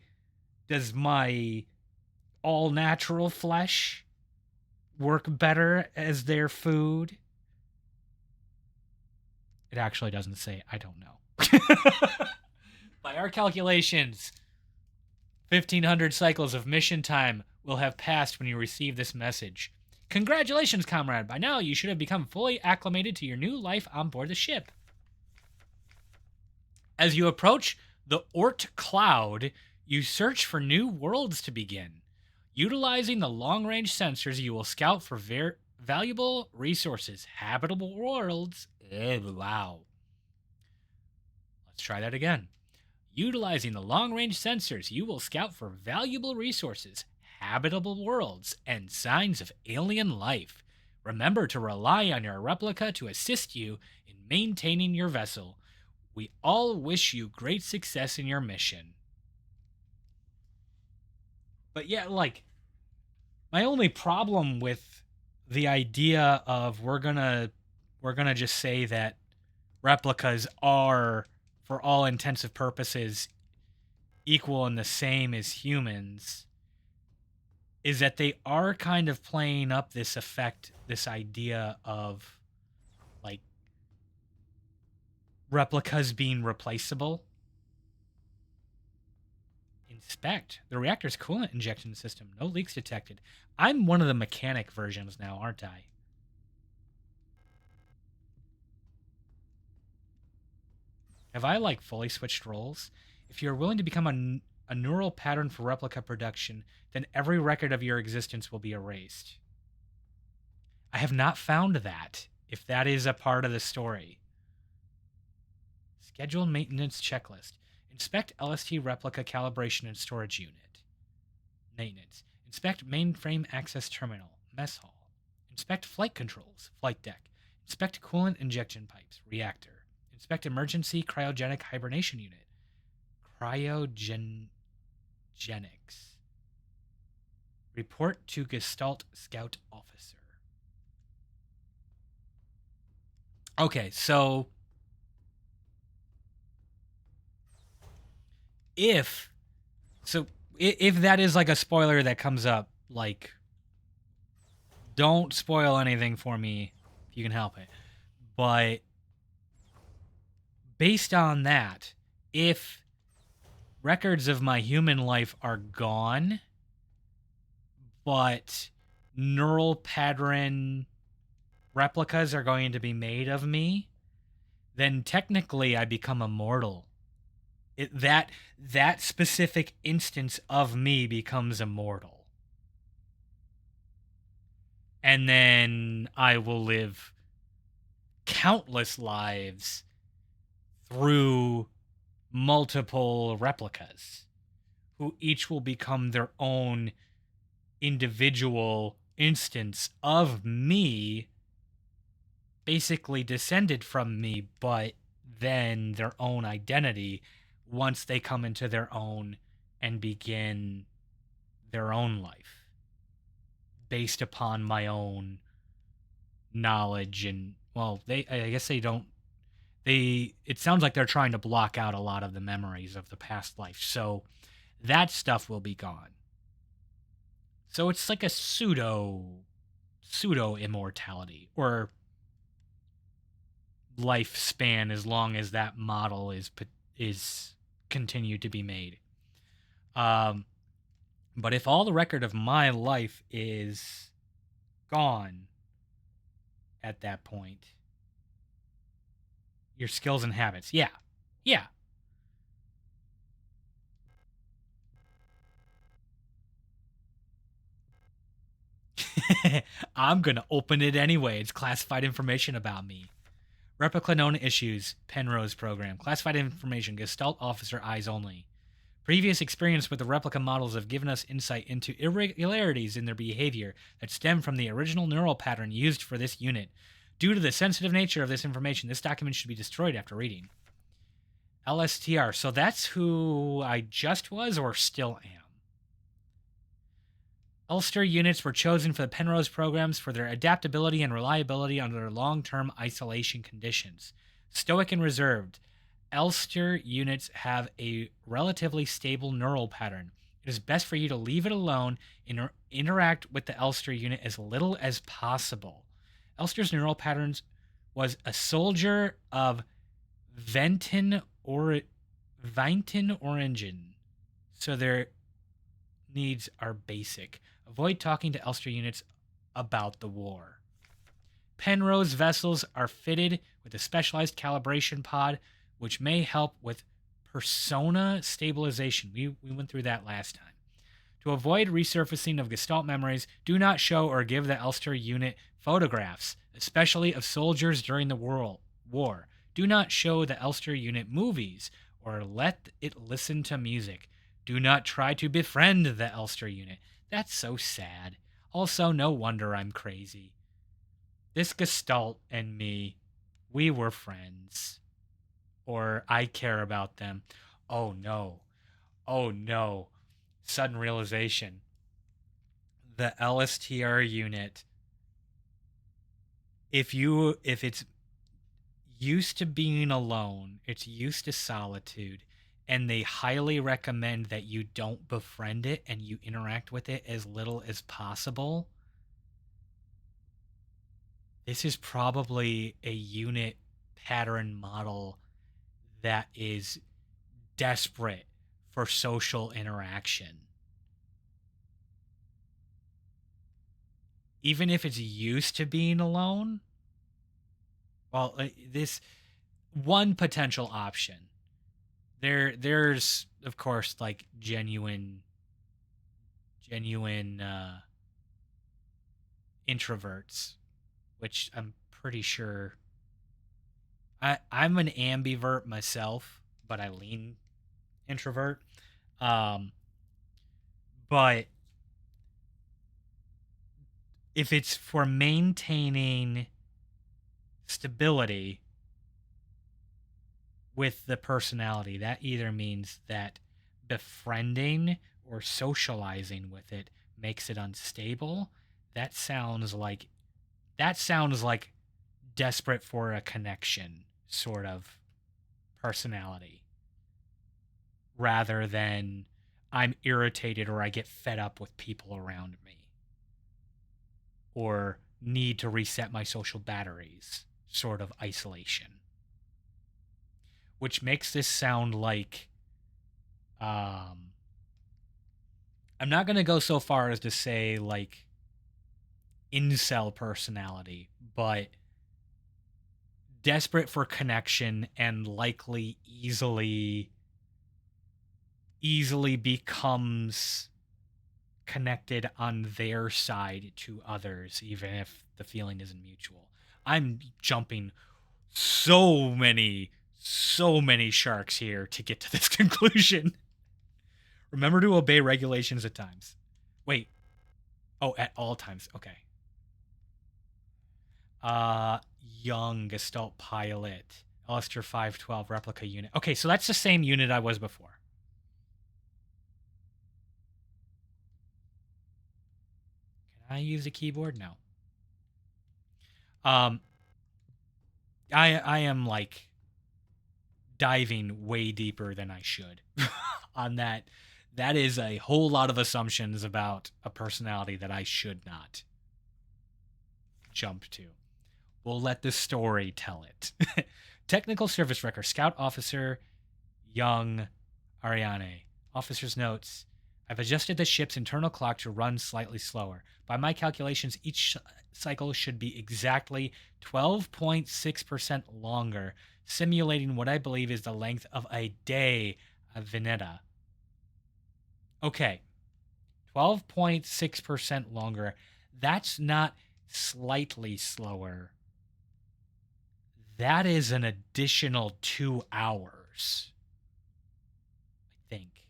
all natural flesh work better as their food? It actually doesn't say. I don't know. By our calculations, 1,500 cycles of mission time will have passed when you receive this message. Congratulations, comrade. By now, you should have become fully acclimated to your new life on board the ship. As you approach the Oort Cloud, you search for new worlds to begin. Utilizing the long-range sensors, you will scout for valuable resources, habitable worlds. Wow. Let's try that again. Utilizing the long-range sensors, you will scout for valuable resources, habitable worlds, and signs of alien life. Remember to rely on your replica to assist you in maintaining your vessel. We all wish you great success in your mission. But yeah, like, my only problem with the idea of we're gonna just say that replicas are, for all intensive purposes, equal and the same as humans, is that they are kind of playing up this idea of like replicas being replaceable. Inspect the reactor's coolant injection system. No leaks detected. I'm one of the mechanic versions now, aren't I? Have I like fully switched roles? If you're willing to become a neural pattern for replica production, then every record of your existence will be erased. I have not found that, if that is a part of the story. Schedule maintenance checklist. Inspect LST replica calibration and storage unit. Maintenance. Inspect mainframe access terminal. Mess hall. Inspect flight controls. Flight deck. Inspect coolant injection pipes. Reactor. Inspect emergency cryogenic hibernation unit. Cryogenics. Report to Gestalt Scout Officer. Okay, so if that is like a spoiler that comes up, like, don't spoil anything for me if you can help it. But based on that, if records of my human life are gone, but neural pattern replicas are going to be made of me, then technically I become immortal. That specific instance of me becomes immortal. And then I will live countless lives through multiple replicas who each will become their own individual instance of me, basically descended from me, but then their own identity once they come into their own and begin their own life based upon my own knowledge. And well, I guess they don't, it sounds like they're trying to block out a lot of the memories of the past life, so that stuff will be gone. So it's like a pseudo immortality, or lifespan, as long as that model is continued to be made. But if all the record of my life is gone at that point, your skills and habits, yeah, I'm gonna open it anyway. It's classified information about me. Replica known issues. Penrose program. Classified information. Gestalt officer eyes only. Previous experience with the replica models have given us insight into irregularities in their behavior that stem from the original neural pattern used for this unit. Due to the sensitive nature of this information, this document should be destroyed after reading. LSTR. So that's who I just was or still am. Ulster units were chosen for the Penrose programs for their adaptability and reliability under long-term isolation conditions. Stoic and reserved. Ulster units have a relatively stable neural pattern. It is best for you to leave it alone and interact with the Ulster unit as little as possible. Ulster's neural patterns was a soldier of Ventin origin, so their needs are basic. Avoid talking to Ulster units about the war. Penrose vessels are fitted with a specialized calibration pod, which may help with persona stabilization. We went through that last time. To avoid resurfacing of Gestalt memories, do not show or give the Ulster unit photographs, especially of soldiers during the war. Do not show the Ulster unit movies or let it listen to music. Do not try to befriend the Ulster unit. That's so sad. Also, no wonder I'm crazy. This Gestalt and me, we were friends. Or I care about them. Oh no. Oh no. Sudden realization. The LSTR unit, if it's used to being alone, it's used to solitude, and they highly recommend that you don't befriend it and you interact with it as little as possible. This is probably a unit pattern model that is desperate for social interaction. Even if it's used to being alone, well, this one potential option. There's of course like genuine introverts, which I'm pretty sure I'm an ambivert myself, but I lean introvert. But if it's for maintaining stability with the personality, that either means that befriending or socializing with it makes it unstable. That sounds like desperate for a connection sort of personality, rather than I'm irritated or I get fed up with people around me or need to reset my social batteries sort of isolation. Which makes this sound like I'm not going to go so far as to say like incel personality, but desperate for connection and likely easily becomes connected on their side to others, even if the feeling isn't mutual. I'm jumping so many sharks here to get to this conclusion. Remember to obey regulations at times. Wait. Oh, at all times. Okay. Young Gestalt pilot. Alistair 512 replica unit. Okay, so that's the same unit I was before. Can I use a keyboard? No. I am like diving way deeper than I should on that. That is a whole lot of assumptions about a personality that I should not jump to. We'll let the story tell it. Technical service record. Scout officer, young, Ariane. Officer's notes. I've adjusted the ship's internal clock to run slightly slower. By my calculations, each cycle should be exactly 12.6% longer, simulating what I believe is the length of a day of Veneta. Okay. 12.6% longer. That's not slightly slower. That is an additional 2 hours, I think.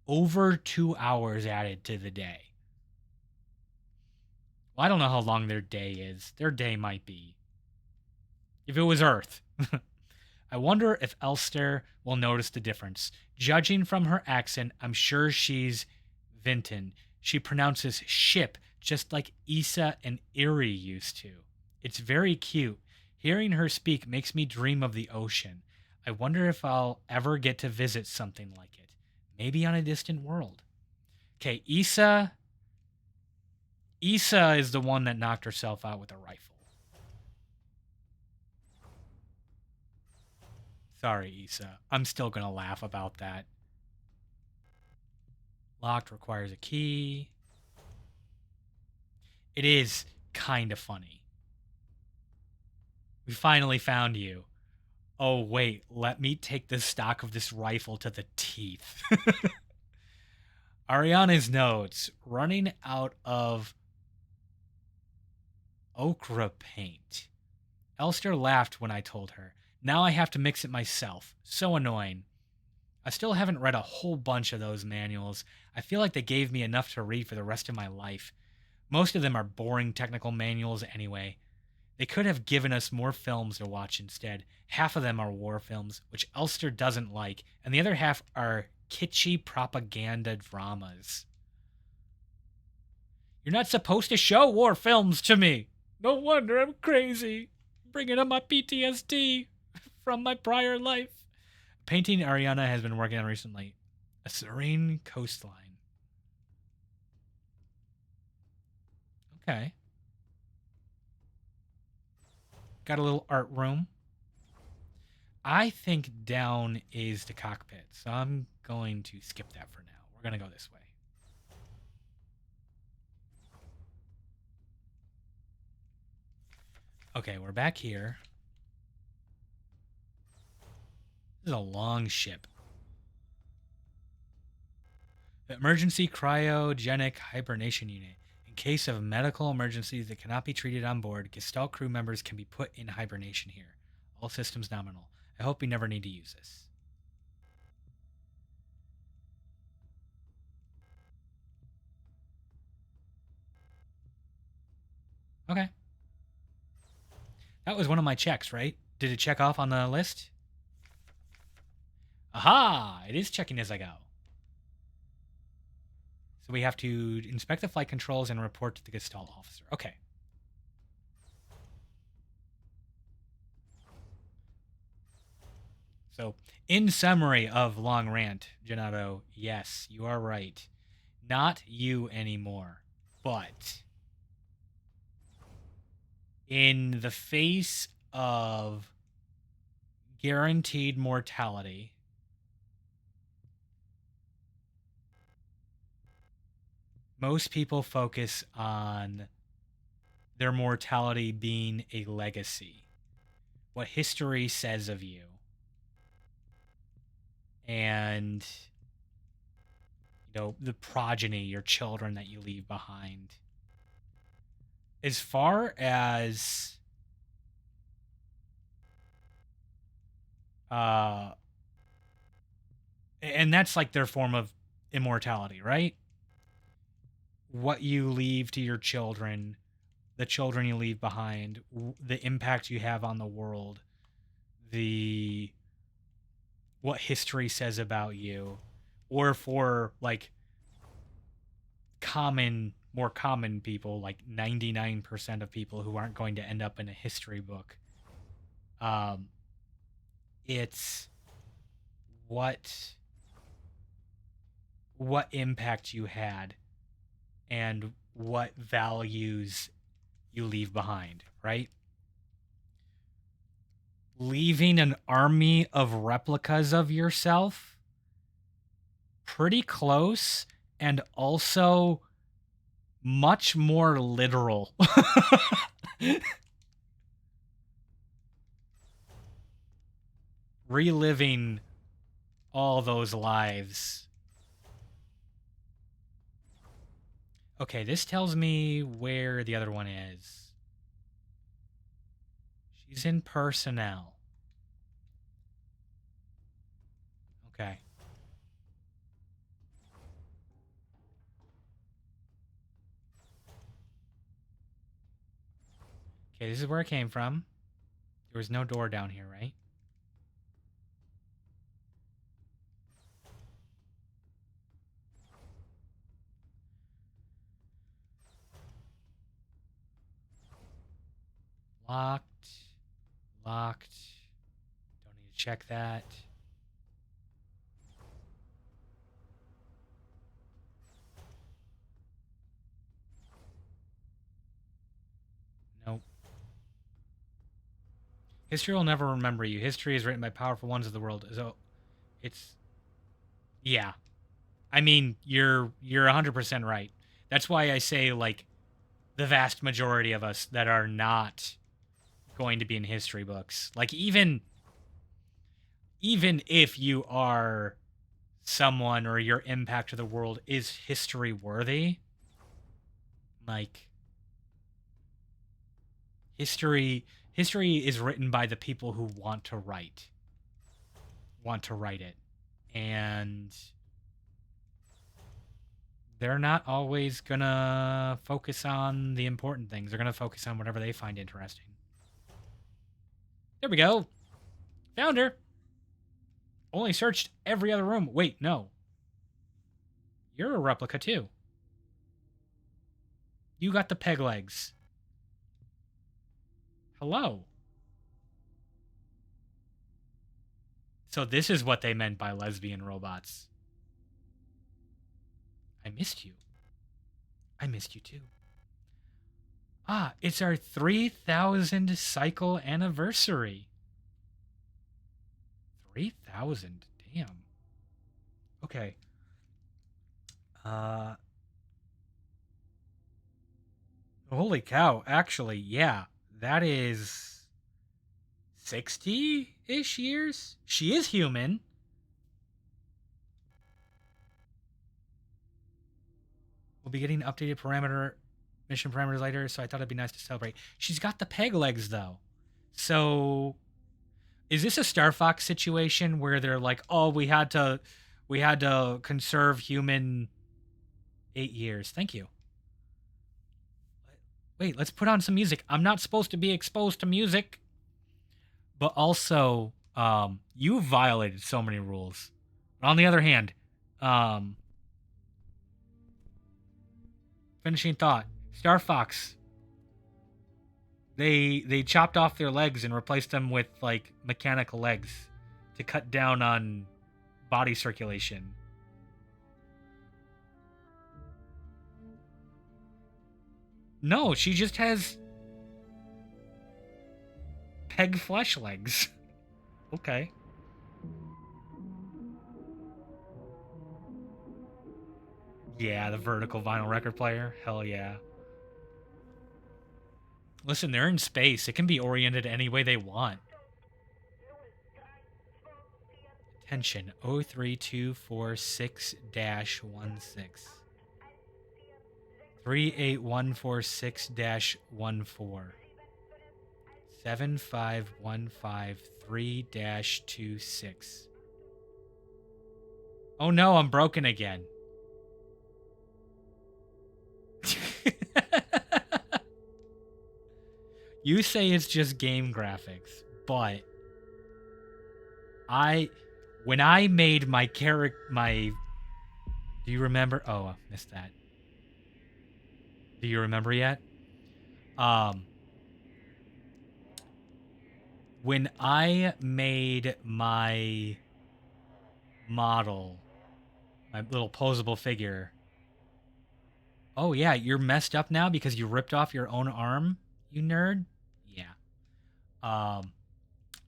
Over 2 hours added to the day. Well, I don't know how long their day is. Their day might be. If it was Earth. I wonder if Elster will notice the difference. Judging from her accent, I'm sure she's Vinton. She pronounces ship just like Issa and Erie used to. It's very cute. Hearing her speak makes me dream of the ocean. I wonder if I'll ever get to visit something like it. Maybe on a distant world. Okay, Issa is the one that knocked herself out with a rifle. Sorry, Issa. I'm still going to laugh about that. Locked requires a key. It is kind of funny. We finally found you. Oh, wait. Let me take the stock of this rifle to the teeth. Ariana's notes. Running out of ochre paint. Elster laughed when I told her. Now I have to mix it myself. So annoying. I still haven't read a whole bunch of those manuals. I feel like they gave me enough to read for the rest of my life. Most of them are boring technical manuals anyway. They could have given us more films to watch instead. Half of them are war films, which Elster doesn't like, and the other half are kitschy propaganda dramas. You're not supposed to show war films to me. No wonder I'm crazy. Bringing up my PTSD from my prior life. Painting Ariana has been working on recently. A serene coastline. Okay. Got a little art room. I think down is the cockpit, so I'm going to skip that for now. We're going to go this way. Okay, we're back here. This is a long ship. The emergency cryogenic hibernation unit. In case of medical emergencies that cannot be treated on board, Gestalt crew members can be put in hibernation here. All systems nominal. I hope we never need to use this. Okay. That was one of my checks, right? Did it check off on the list? Aha! It is checking as I go. So we have to inspect the flight controls and report to the Gestalt officer. Okay. So, in summary of Long Rant, Gennaro, yes, you are right. Not you anymore. But in the face of guaranteed mortality, most people focus on their mortality being a legacy, what history says of you, and the progeny, your children that you leave behind. As far as and that's like their form of immortality, right? What you leave to your children, the children you leave behind, the impact you have on the world, what history says about you, or for like more common people, like 99% of people who aren't going to end up in a history book. It's what impact you had and what values you leave behind, right? Leaving an army of replicas of yourself, pretty close, and also much more literal. Reliving all those lives. Okay, this tells me where the other one is. She's in personnel. Okay. Okay, this is where it came from. There was no door down here, right? Locked. Locked. Don't need to check that. Nope. History will never remember you. History is written by powerful ones of the world. So it's yeah. I mean, you're 100% right. That's why I say like the vast majority of us that are not going to be in history books. Like even if you are someone or your impact to the world is history worthy, like history is written by the people who want to write it. And they're not always gonna focus on the important things. They're gonna focus on whatever they find interesting. There we go. Found her. Only searched every other room. Wait, no. You're a replica too. You got the peg legs. Hello. So this is what they meant by lesbian robots. I missed you. I missed you too. Ah, it's our 3,000 cycle anniversary. 3,000. Damn. Okay. Uh Holy cow. Actually, yeah. That is 60-ish years. She is human. We'll be getting updated mission parameters later, so I thought it'd be nice to celebrate. She's got the peg legs though. So is this a Star Fox situation where they're like, "Oh, we had to conserve human 8 years." Thank you. Wait, let's put on some music. I'm not supposed to be exposed to music. But also, you violated so many rules. On the other hand, um, finishing thought, Star Fox, they chopped off their legs and replaced them with like mechanical legs to cut down on body circulation. No, she just has peg flesh legs. Okay. Yeah, the vertical vinyl record player. Hell yeah. Listen, they're in space. It can be oriented any way they want. Attention 03246-16. 38146-14. 75153-26. Oh no, I'm broken again. You say it's just game graphics, but when I made my do you remember? Oh, I missed that. Do you remember yet? Um when I made my model, my little posable figure. Oh yeah, you're messed up now because you ripped off your own arm, you nerd? Yeah. Um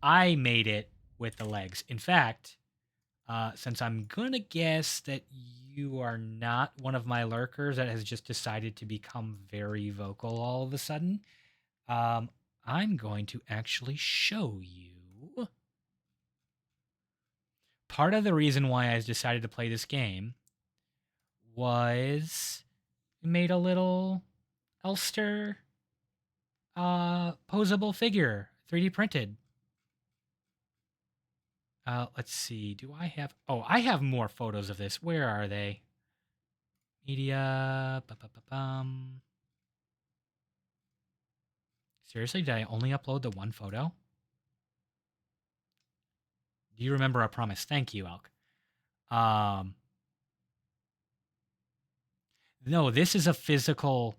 I made it with the legs. In fact, since I'm gonna guess that you are not one of my lurkers that has just decided to become very vocal all of a sudden, I'm going to actually show you. Part of the reason why I decided to play this game was We made a little Elster posable figure, 3D printed. Let's see. Do I have... Oh, I have more photos of this. Where are they? Media. Ba-ba-ba-bum. Seriously, did I only upload the one photo? Do you remember our promise? Thank you, Elk. No, this is a physical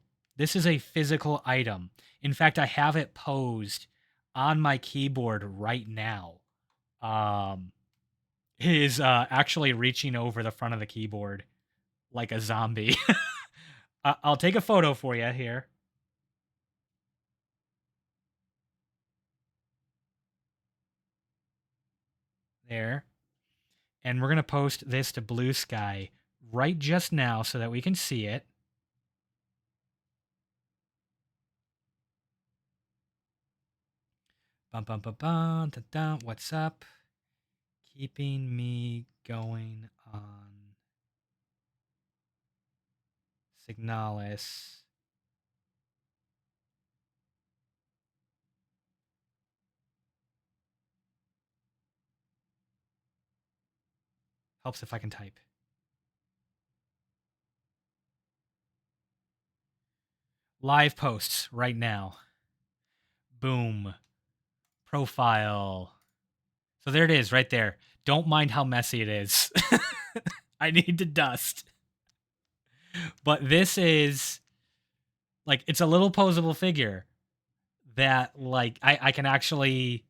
item. In fact, I have it posed on my keyboard right now. It is actually reaching over the front of the keyboard like a zombie. I'll take a photo for you here. There. And we're going to post this to Blue Sky right just now so that we can see it. Bum, bum, bum, bum, dun, dun. What's up? Keeping me going on Signalis. Helps if I can type. Live posts right now. Boom. Profile. So there it is right there. Don't mind how messy it is. I need to dust. But this is like, it's a little posable figure that like I can actually,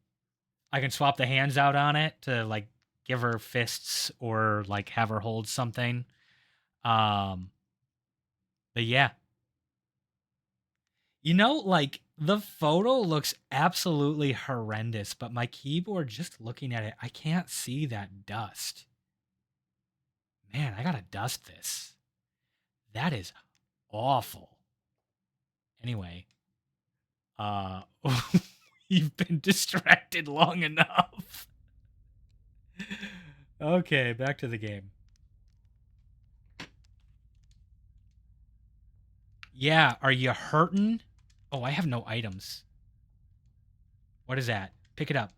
I can swap the hands out on it to like give her fists or like have her hold something. But yeah. You know, like the photo looks absolutely horrendous, but my keyboard, just looking at it, I can't see that dust. Man, I gotta dust this. That is awful. Anyway, you've been distracted long enough. Okay, back to the game. Yeah, are you hurting? Oh, I have no items. What is that? Pick it up.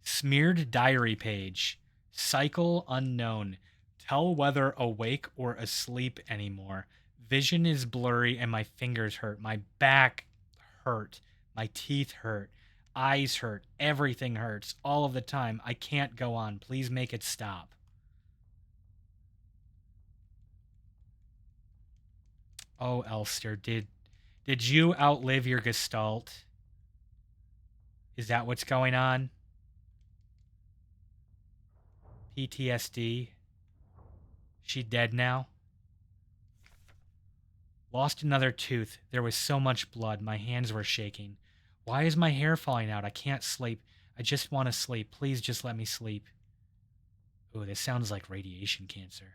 Smeared diary page. Cycle unknown. Tell whether awake or asleep anymore. Vision is blurry and my fingers hurt. My back hurt. My teeth hurt. Eyes hurt. Everything hurts. All of the time. I can't go on. Please make it stop. Oh, Elster, did you outlive your gestalt? Is that what's going on? PTSD? She dead now? Lost another tooth. There was so much blood. My hands were shaking. Why is my hair falling out? I can't sleep. I just want to sleep. Please just let me sleep. Ooh, this sounds like radiation cancer.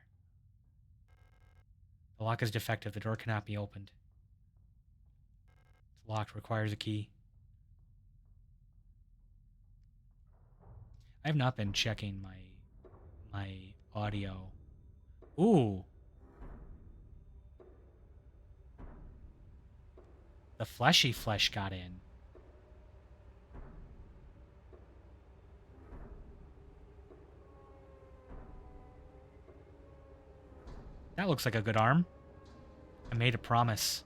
The lock is defective. The door cannot be opened. It's locked. Requires a key. I have not been checking my audio. Ooh. The fleshy flesh got in. That looks like a good arm. I made a promise.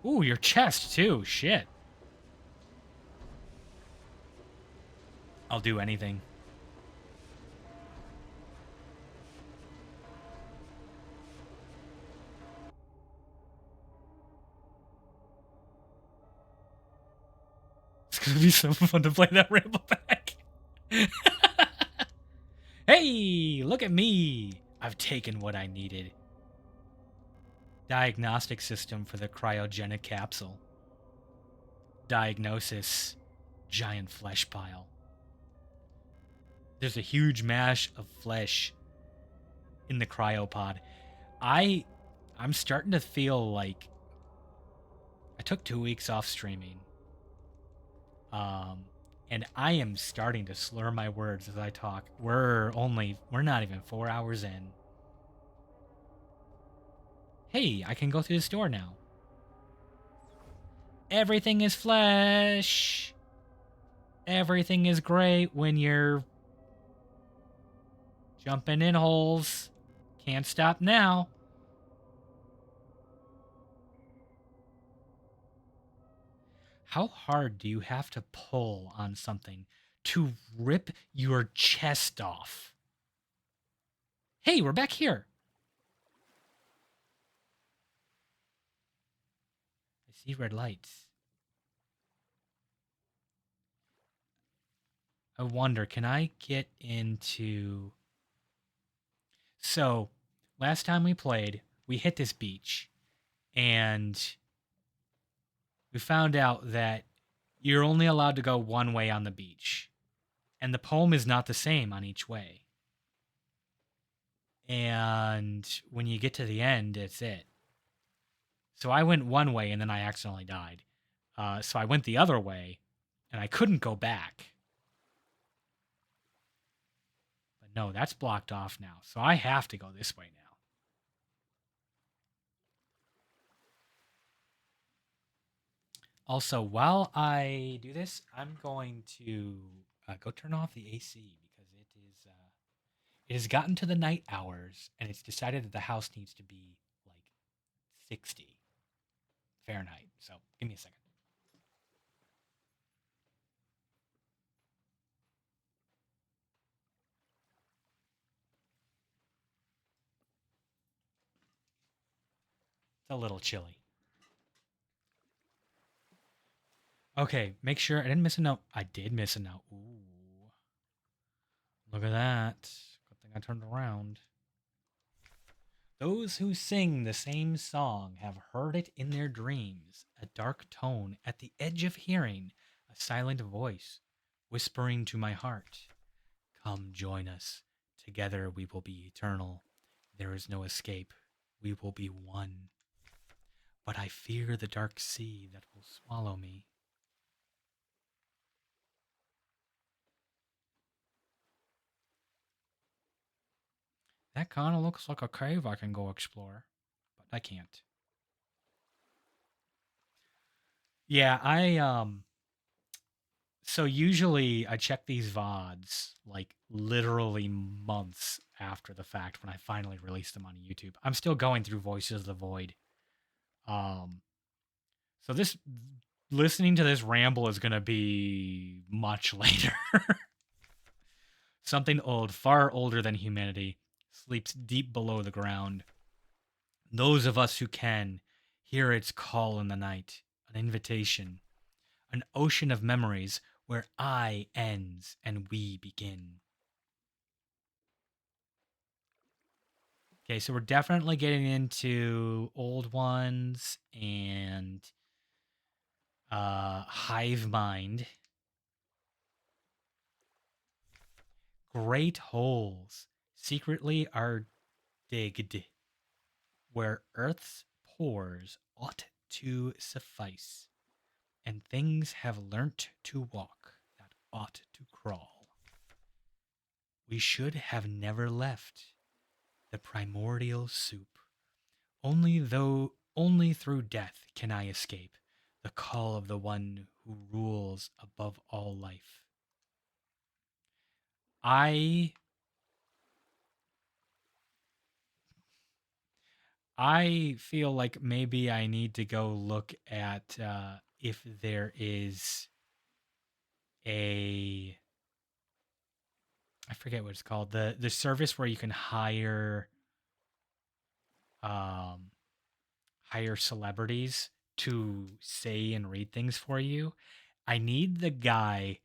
Ooh, your chest too. Shit. I'll do anything. It's gonna be so fun to play that ramble back. Hey, look at me. I've taken what I needed. Diagnostic system for the cryogenic capsule. Diagnosis. Giant flesh pile. There's a huge mash of flesh in the cryopod. I'm starting to feel like I took 2 weeks off streaming. And I am starting to slur my words as I talk. We're not even 4 hours in. Hey, I can go through this door now. Everything is flesh. Everything is great when you're jumping in holes. Can't stop now. How hard do you have to pull on something to rip your chest off? Hey, we're back here. I see red lights. I wonder, can I get into. So, last time we played, we hit this beach and we found out that you're only allowed to go one way on the beach. And the poem is not the same on each way. And when you get to the end, it's it. So I went one way and then I accidentally died. So I went the other way and I couldn't go back. But no, that's blocked off now. So I have to go this way now. Also, while I do this, I'm going to go turn off the AC because it has gotten to the night hours and it's decided that the house needs to be like 60 Fahrenheit. So give me a second. It's a little chilly. Okay, make sure I didn't miss a note. I did miss a note. Ooh. Look at that. Good thing I turned around. Those who sing the same song have heard it in their dreams, a dark tone at the edge of hearing, a silent voice whispering to my heart, come join us. Together we will be eternal. There is no escape. We will be one. But I fear the dark sea that will swallow me. That kind of looks like a cave I can go explore, but I can't. Yeah, so usually I check these VODs like literally months after the fact when I finally release them on YouTube. I'm still going through Voices of the Void. Um so this listening to this ramble is going to be much later. Something old, far older than humanity, sleeps deep below the ground. Those of us who can hear its call in the night, an invitation, an ocean of memories where I ends and we begin. Okay, so we're definitely getting into old ones and hive mind. Great holes secretly are digged, where earth's pores ought to suffice, and things have learnt to walk that ought to crawl. We should have never left the primordial soup. Only through death can I escape the call of the one who rules above all life. I feel like maybe I need to go look at if there is a I forget what it's called, the service where you can um hire celebrities to say and read things for you. I need the guy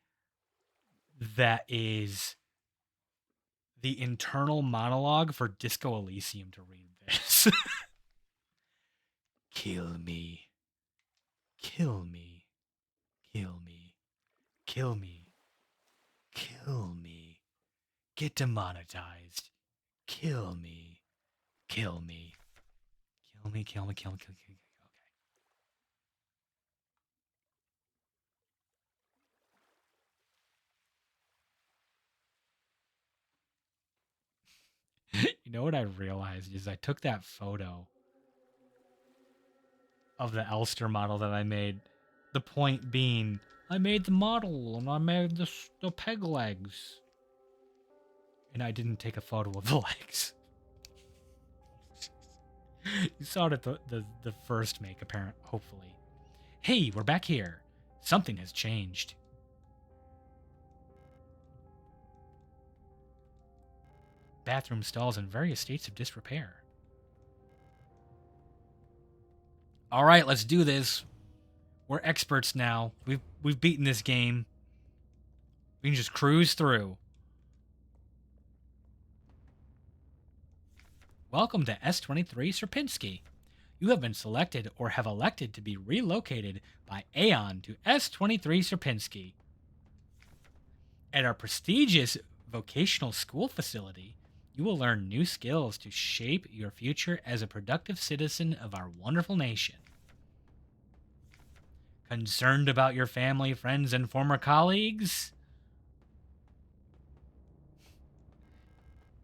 that is the internal monologue for Disco Elysium to read this. Kill me. Kill me. Kill me. Kill me. Kill me. Get demonetized. Kill me. Kill me. Kill me, kill me, kill me, kill me, kill me. Okay. You know what I realized is I took that photo of the Elster model that I made. The point being, I made the model and I made the peg legs. And I didn't take a photo of the legs. You saw it at the first make, apparent, hopefully. Hey, we're back here. Something has changed. Bathroom stalls in various states of disrepair. All right, let's do this. We're experts now. We've beaten this game. We can just cruise through. Welcome to S23 Sierpinski. You have been selected or have elected to be relocated by Aeon to S23 Sierpinski. At our prestigious vocational school facility, you will learn new skills to shape your future as a productive citizen of our wonderful nation. Concerned about your family, friends, and former colleagues?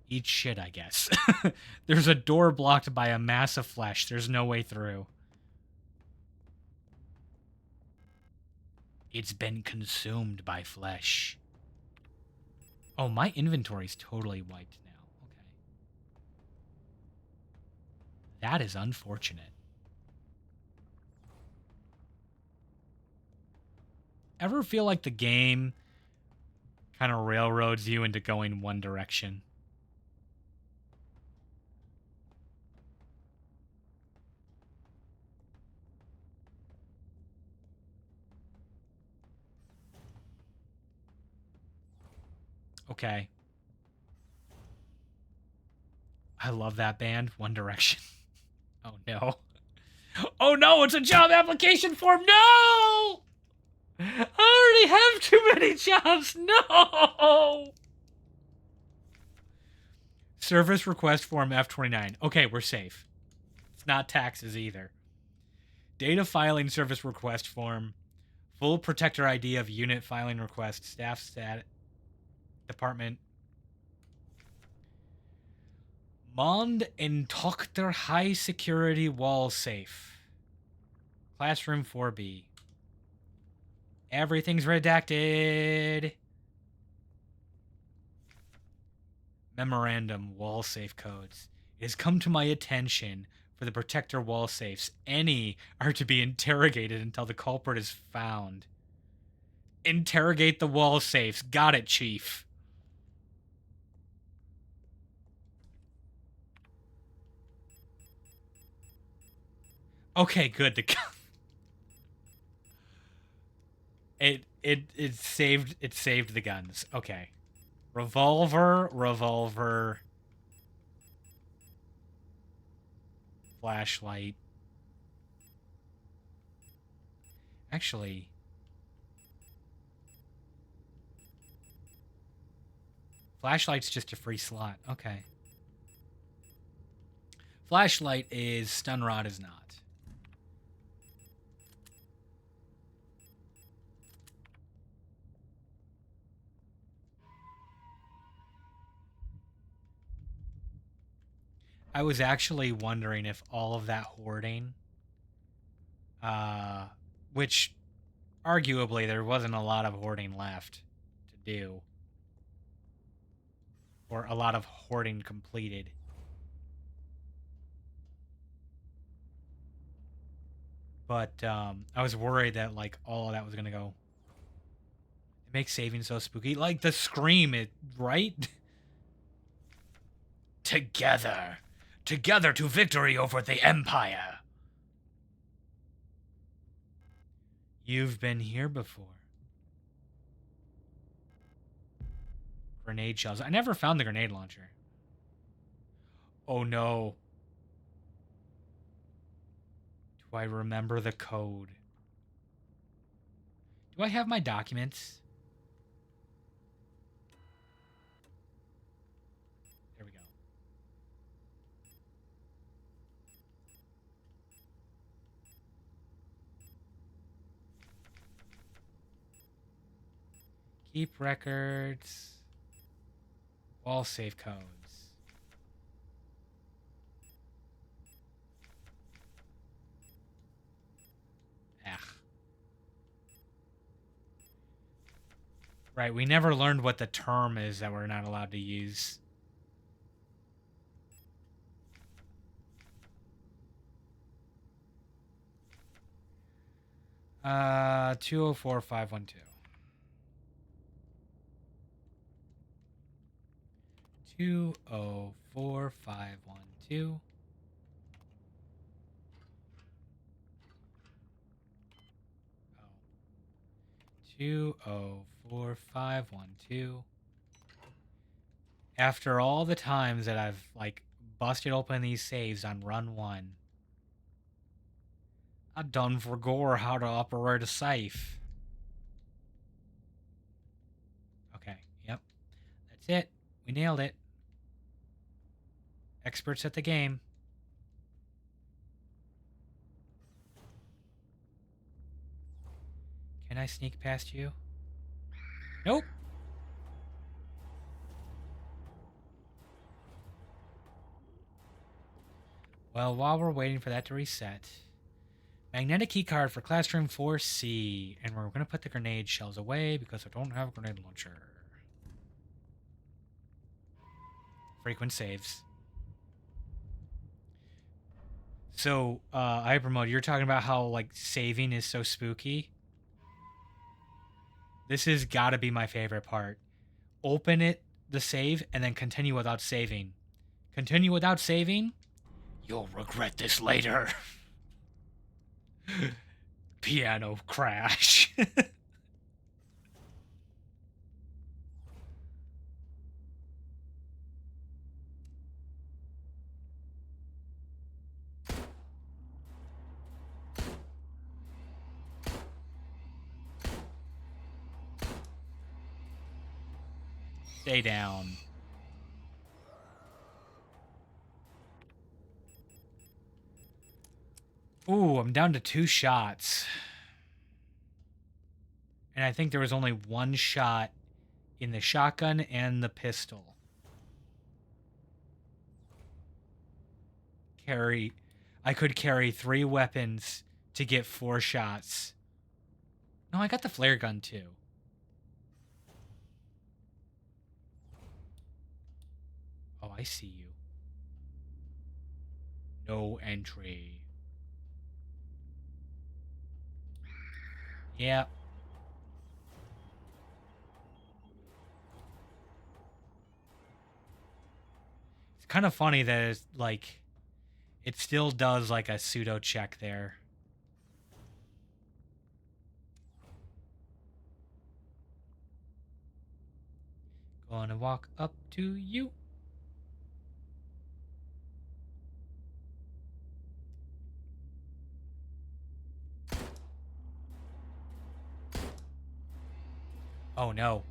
Eat shit, I guess. There's a door blocked by a mass of flesh. There's no way through. It's been consumed by flesh. Oh, my inventory's totally wiped now. Okay. That is unfortunate. Ever feel like the game kind of railroads you into going one direction? Okay. I love that band, One Direction. Oh no. Oh no, it's a job application form. No! I already have too many jobs. No! Service request form F29. Okay, we're safe. It's not taxes either. Data filing service request form. Full protector ID of unit filing request. Staff stat. Department. Mond and Tochter high security wall safe. Classroom 4B. Everything's redacted. Memorandum wall safe codes. It has come to my attention for the protector wall safes. Any are to be interrogated until the culprit is found. Interrogate the wall safes. Got it, Chief. Okay, good. It saved the guns. Okay. Revolver, flashlight. Actually, flashlight's just a free slot. Okay. Flashlight is, stun rod is not. I was actually wondering if all of that hoarding, which arguably there wasn't a lot of hoarding left to do, or a lot of hoarding completed. But I was worried that like all of that was gonna go. It makes saving so spooky, like the scream, right? Together to victory over the Empire. You've been here before. Grenade shells. I never found the grenade launcher. Oh no. Do I remember the code? Do I have my documents? There we go. Keep records. Wall safe codes. Right, we never learned what the term is that we're not allowed to use. Uh, 204512. 204512. 204512. After all the times that I've like busted open these saves on run 1, I done forgot how to operate a safe. Okay, yep. That's it. We nailed it. Experts at the game. Can I sneak past you? Nope. Well, while we're waiting for that to reset, magnetic keycard for classroom 4C, and we're going to put the grenade shells away because I don't have a grenade launcher. Frequent saves. So, hyper mode, you're talking about how like saving is so spooky. This has got to be my favorite part. Open it, the save, and then continue without saving. Continue without saving? You'll regret this later. Piano crash. Stay down. Ooh, I'm down to 2 shots. And I think there was only 1 shot in the shotgun and the pistol. I could carry 3 weapons to get 4 shots. No, I got the flare gun too. Oh, I see you. No entry. Yeah. It's kind of funny that it's like it still does like a pseudo check there. Gonna walk up to you. Oh no.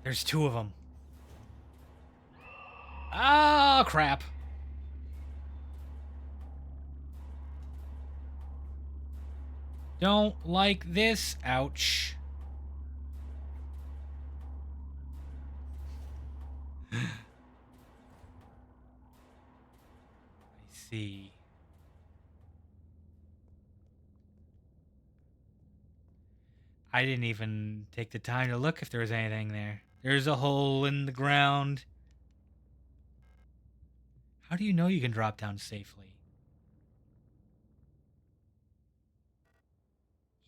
There's 2 of them. Ah, crap. Don't like this. Ouch. I see. I didn't even take the time to look if there was anything there. There's a hole in the ground. How do you know you can drop down safely?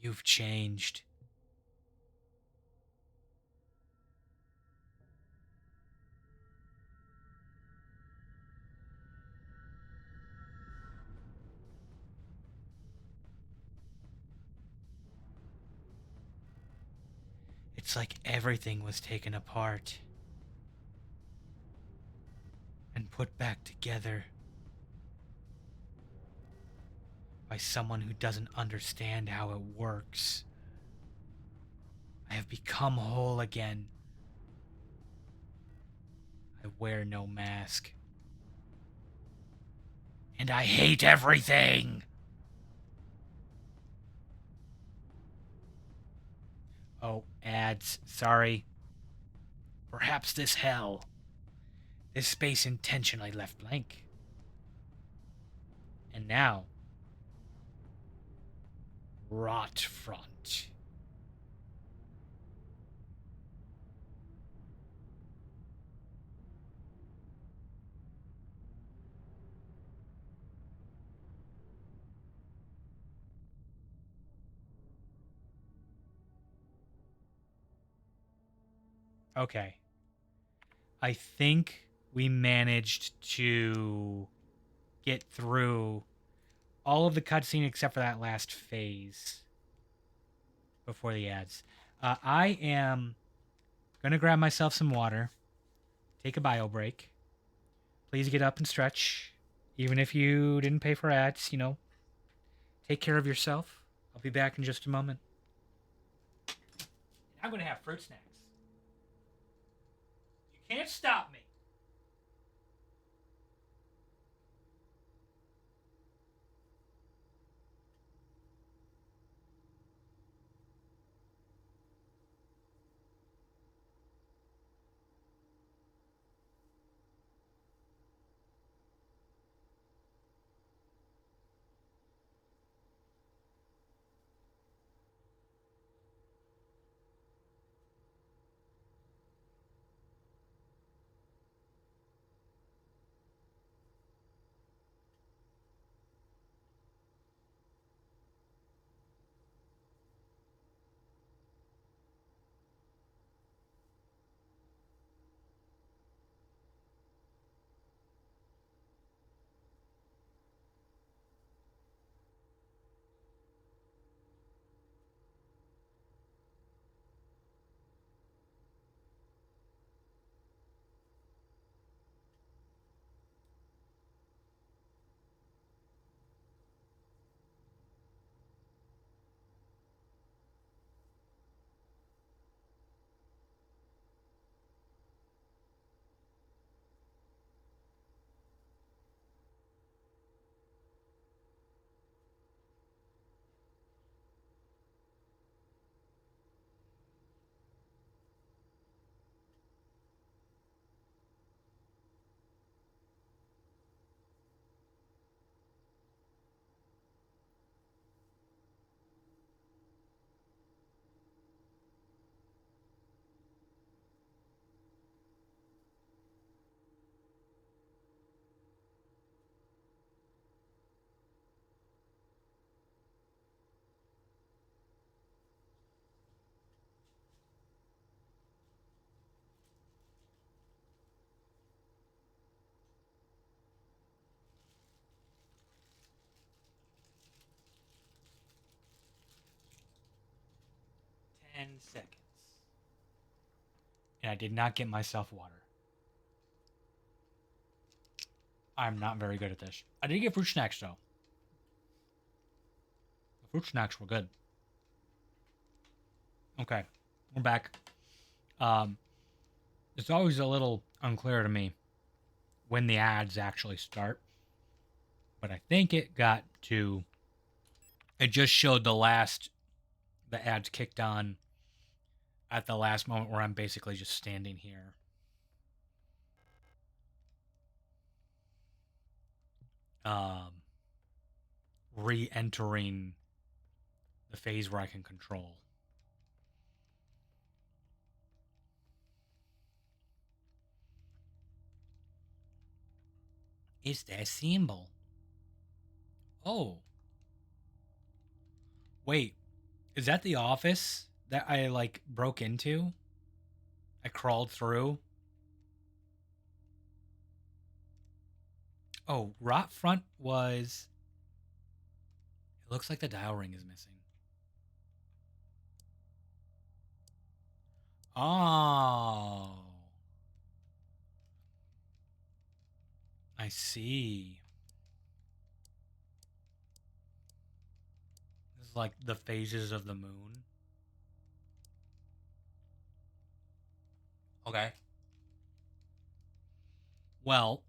You've changed. It's like everything was taken apart and put back together by someone who doesn't understand how it works. I have become whole again. I wear no mask. And I hate everything! Oh, ads. Sorry. Perhaps this hell. This space intentionally left blank. And now, Rot Front. Okay. I think we managed to get through all of the cutscene except for that last phase before the ads. I am gonna grab myself some water, take a bio break. Please get up and stretch. Even if you didn't pay for ads, take care of yourself. I'll be back in just a moment. I'm gonna have fruit snacks. You can't stop me. 10 seconds. And I did not get myself water. I'm not very good at this. I did get fruit snacks though. The fruit snacks were good. Okay, we're back. Um, it's always a little unclear to me when the ads actually start, but I think it got to. It just showed the ads kicked on at the last moment where I'm basically just standing here. Um, re-entering the phase where I can control. It's that symbol. Oh, wait. Is that the office that I like broke into? I crawled through. Oh, rot front was. It looks like the dial ring is missing. Oh, I see. This is like the phases of the moon. Okay. Well,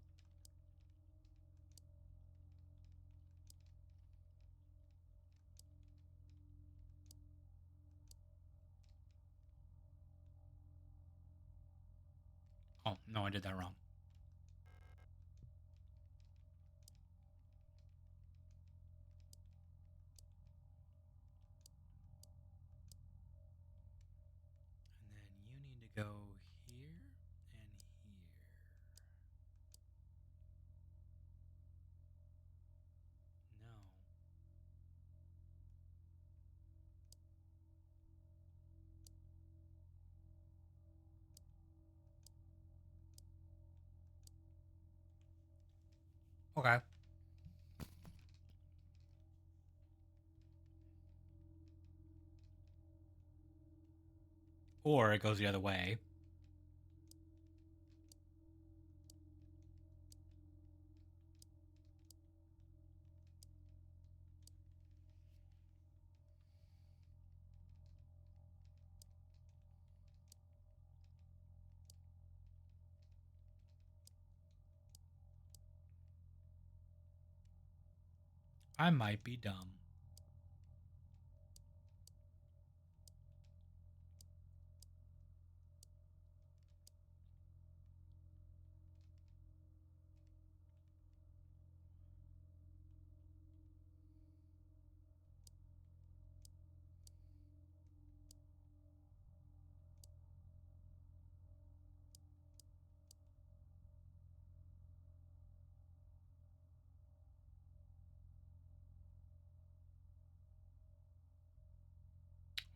oh no, I did that wrong. And then you need to go here and here. No. Okay. Or it goes the other way. I might be dumb.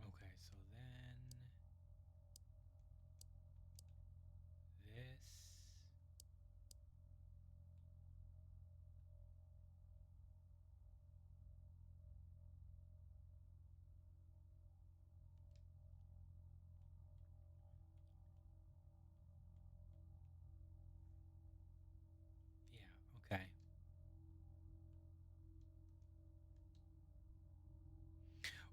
Okay, so then this. Yeah, okay.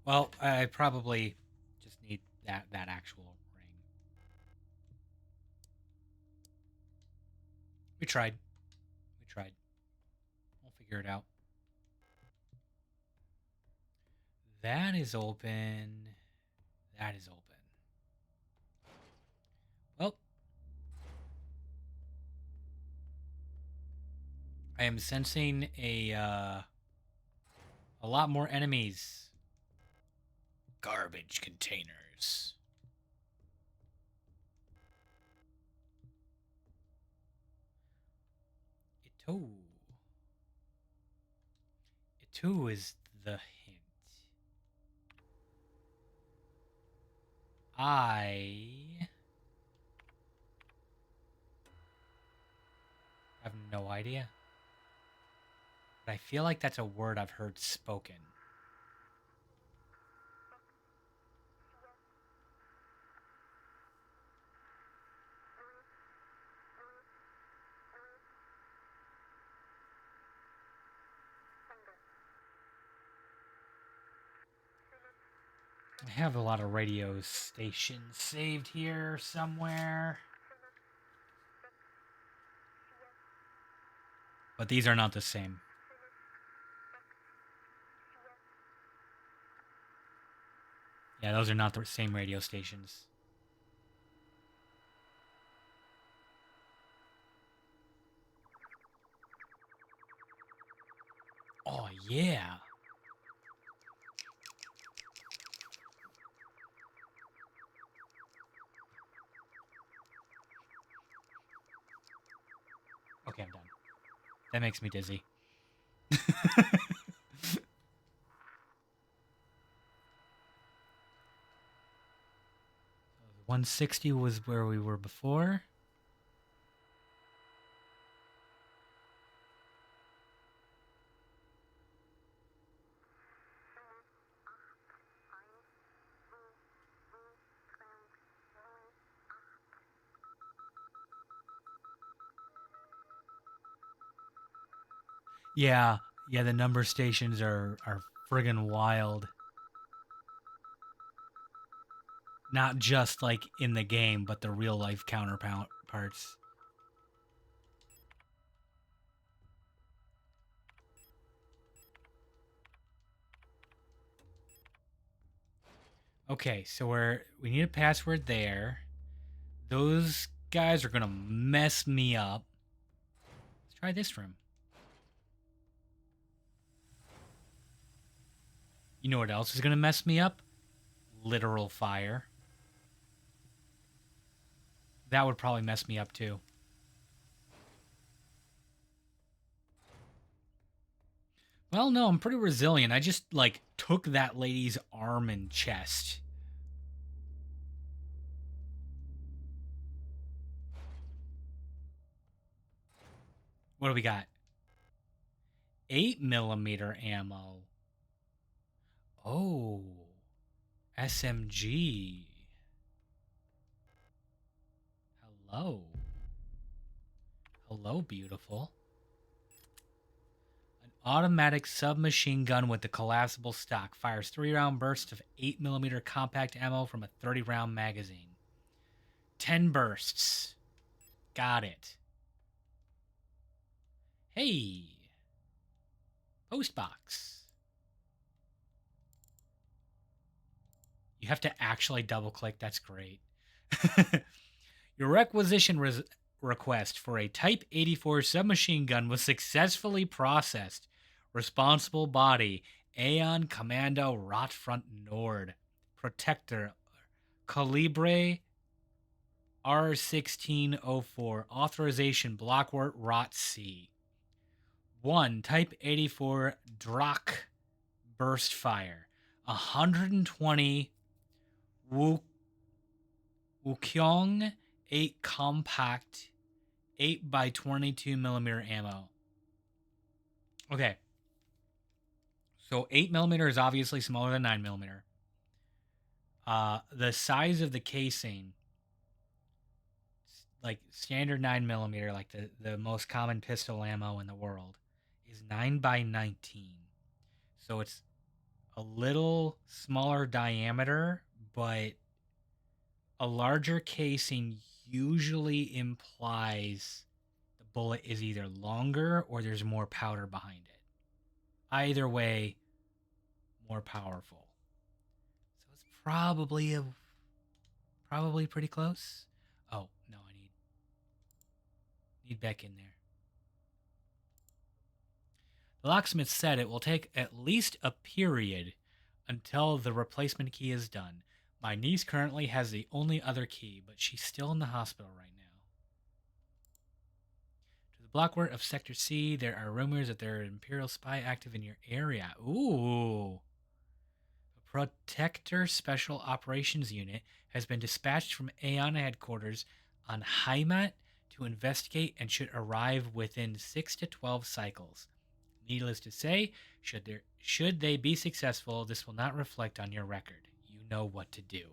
Well, I probably just need that actual ring. We tried. We tried. We'll figure it out. That is open. That is open. Well, I am sensing a lot more enemies. Garbage containers. Ito. Ito is the hint. I have no idea. But I feel like that's a word I've heard spoken. I have a lot of radio stations saved here somewhere. But these are not the same. Yeah, those are not the same radio stations. Oh, yeah. Okay, I'm done. That makes me dizzy. 160 was where we were before. Yeah, the number stations are friggin' wild. Not just like in the game, but the real life counterparts. Okay, so we need a password there. Those guys are gonna mess me up. Let's try this room. You know what else is gonna mess me up? Literal fire. That would probably mess me up too. Well, no, I'm pretty resilient. I just like took that lady's arm and chest. What do we got? 8mm ammo. Oh, SMG. Hello. Hello, beautiful. An automatic submachine gun with a collapsible stock fires 3-round bursts of 8mm compact ammo from a 30-round magazine. 10 bursts. Got it. Hey. Postbox. You have to actually double click. That's great. Your requisition request for a Type 84 submachine gun was successfully processed. Responsible body Aeon Commando Rotfront Nord. Protector Calibre R1604. Authorization Blockwort Rot C. 1. Type 84 Drak Burst Fire. 120 Wukyong 8 compact 8 by 22mm ammo. Okay. So 8mm is obviously smaller than 9mm. The size of the casing, like standard 9mm, like the most common pistol ammo in the world, is 9 by 19. So it's a little smaller diameter, but a larger casing usually implies the bullet is either longer or there's more powder behind it. Either way, more powerful. So it's probably pretty close. Oh no, I need Beck in there. The locksmith said it will take at least a period until the replacement key is done. My niece currently has the only other key, but she's still in the hospital right now. To the blockwort of Sector C, there are rumors that there are Imperial spy active in your area. Ooh. A Protector Special Operations Unit has been dispatched from Aeon headquarters on Heimat to investigate and should arrive within 6 to 12 cycles. Needless to say, should they be successful, this will not reflect on your record. You know what to do.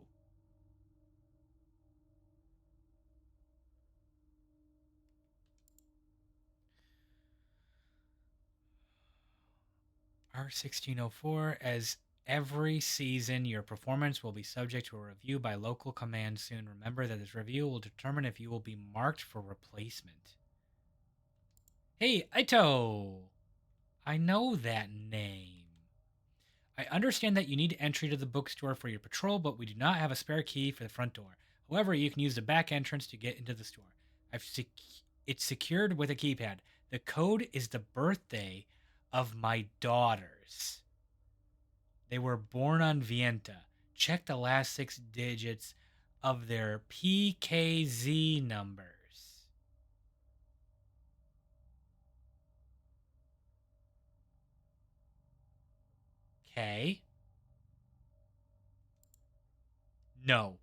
R1604, as every season, your performance will be subject to a review by local command soon. Remember that this review will determine if you will be marked for replacement. Hey, Ito! I know that name. I understand that you need entry to the bookstore for your patrol, but we do not have a spare key for the front door. However, you can use the back entrance to get into the store. It's secured with a keypad. The code is the birthday of my daughters. They were born on Vienta. Check the last 6 digits of their PKZ numbers. Okay. No.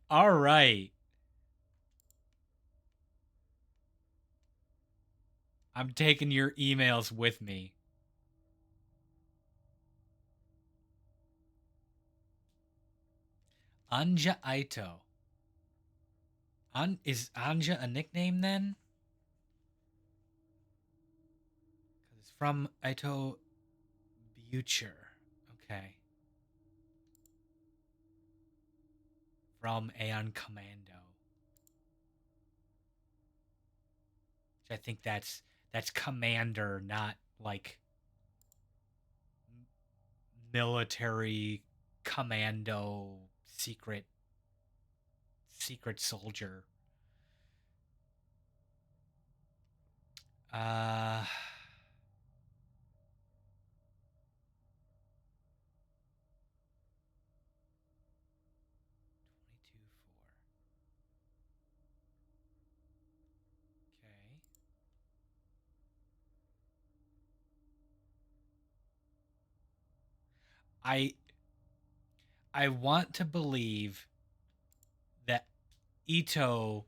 All right. I'm taking your emails with me. Anja Ito. Is Anja a nickname then? Because it's from Ito Butcher. Okay. From Aeon Commando. Which I think that's commander, not like military commando secret soldier. Uh 22-4. Okay. I want to believe that Ito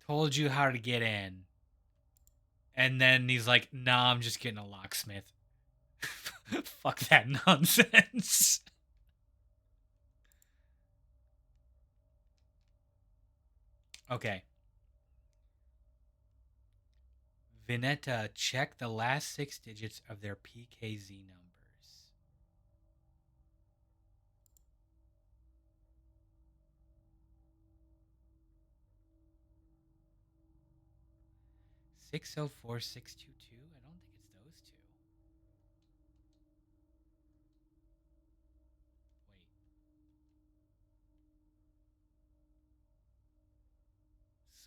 told you how to get in. And then he's like, nah, I'm just getting a locksmith. Fuck that nonsense. Okay. Vineta, check the last 6 digits of their PKZ numbers. Six oh four 622. I don't think it's those two.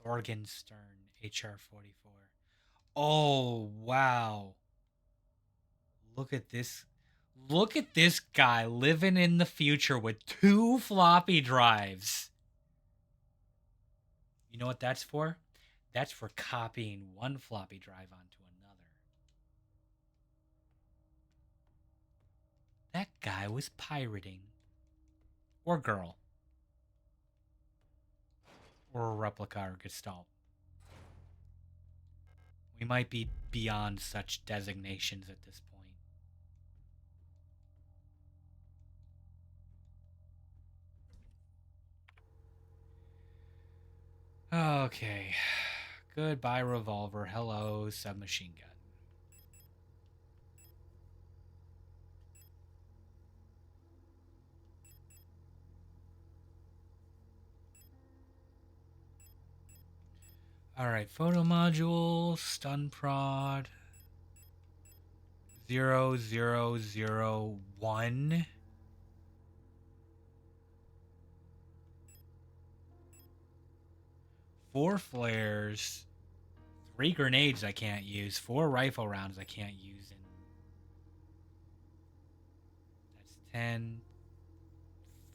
Wait. Sorgenstern, HR 44. Oh, wow. Look at this. Look at this guy living in the future with 2 floppy drives. You know what that's for? That's for copying 1 floppy drive onto another. That guy was pirating. Or girl. Or a replica or gestalt. We might be beyond such designations at this point. Okay. Goodbye, revolver. Hello, submachine gun. Alright, photo module, stun prod. 0001. Four flares. 3 grenades I can't use. 4 rifle rounds I can't use. And that's 10.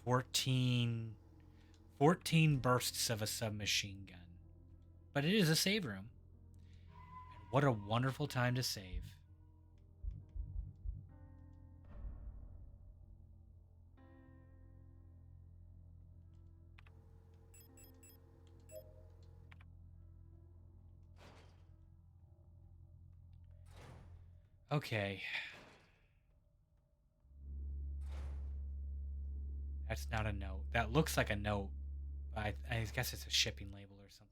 14. 14 bursts of a submachine gun. But it is a save room. And what a wonderful time to save. Okay. That's not a note. That looks like a note. I guess it's a shipping label or something.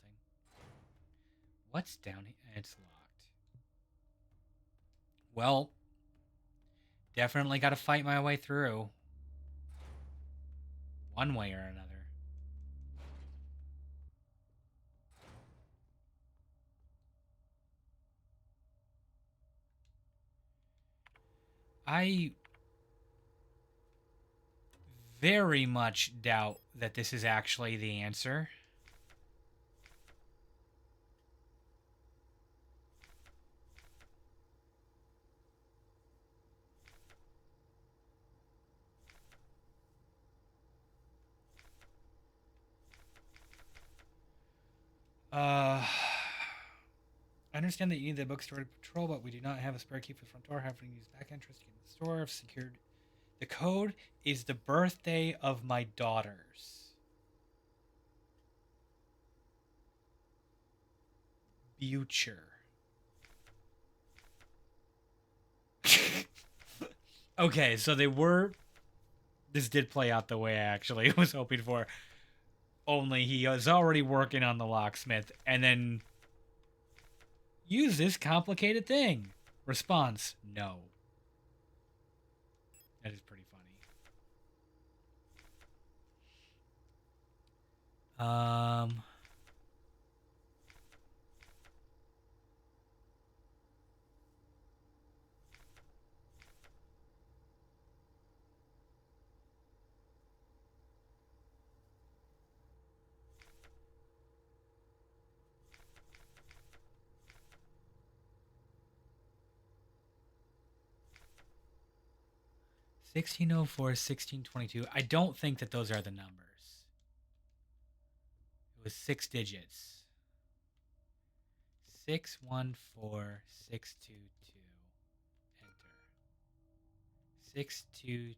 What's down here? It's locked. Well, definitely got to fight my way through. One way or another. I very much doubt that this is actually the answer. I understand that you need the bookstore to patrol, but we do not have a spare key for the front door. Having to use back entrance to get in the store. I've secured. The code is the birthday of my daughters. Future. Okay, so they were. This did play out the way I actually was hoping for. Only he was already working on the locksmith, and then use this complicated thing. Response: no. That is pretty funny. 1604, 1622. I don't think that those are the numbers. It was 6 digits. 614622. Enter. 622614.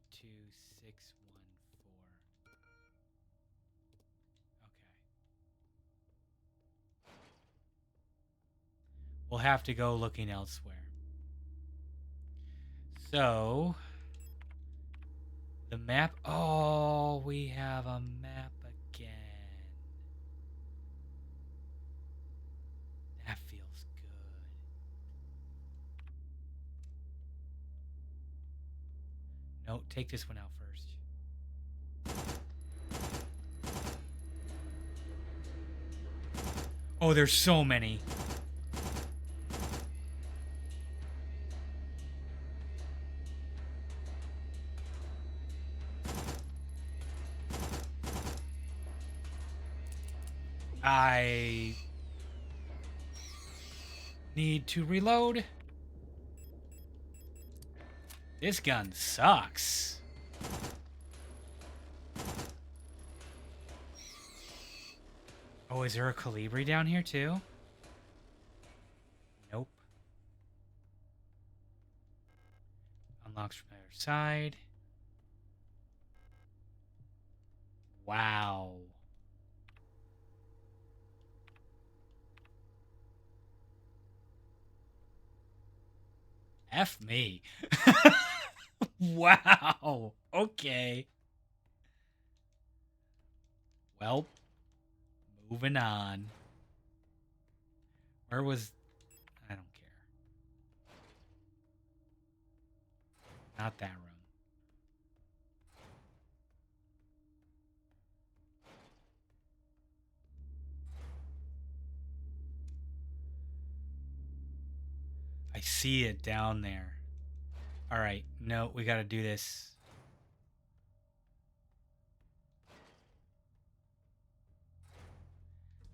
Okay. we'll have to go looking elsewhere. So, the map. Oh, we have a map again. That feels good. No, take this one out first. Oh, there's so many. I need to reload. This gun sucks. Oh, is there a Calibri down here too? Nope. Unlocks from the other side. Wow. F me. Wow. Okay. Well, moving on. Where was... I don't care. Not that room. I see it down there. All right. No, we got to do this.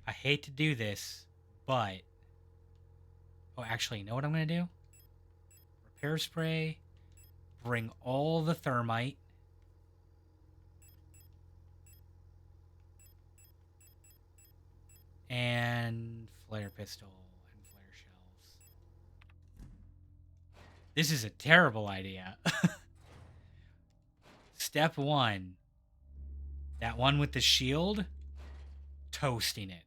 I hate to do this, but... Oh, actually, you know what I'm going to do? Repair spray. Bring all the thermite. And flare pistol and flare shells. This is a terrible idea. Step 1. That one with the shield. Toasting it.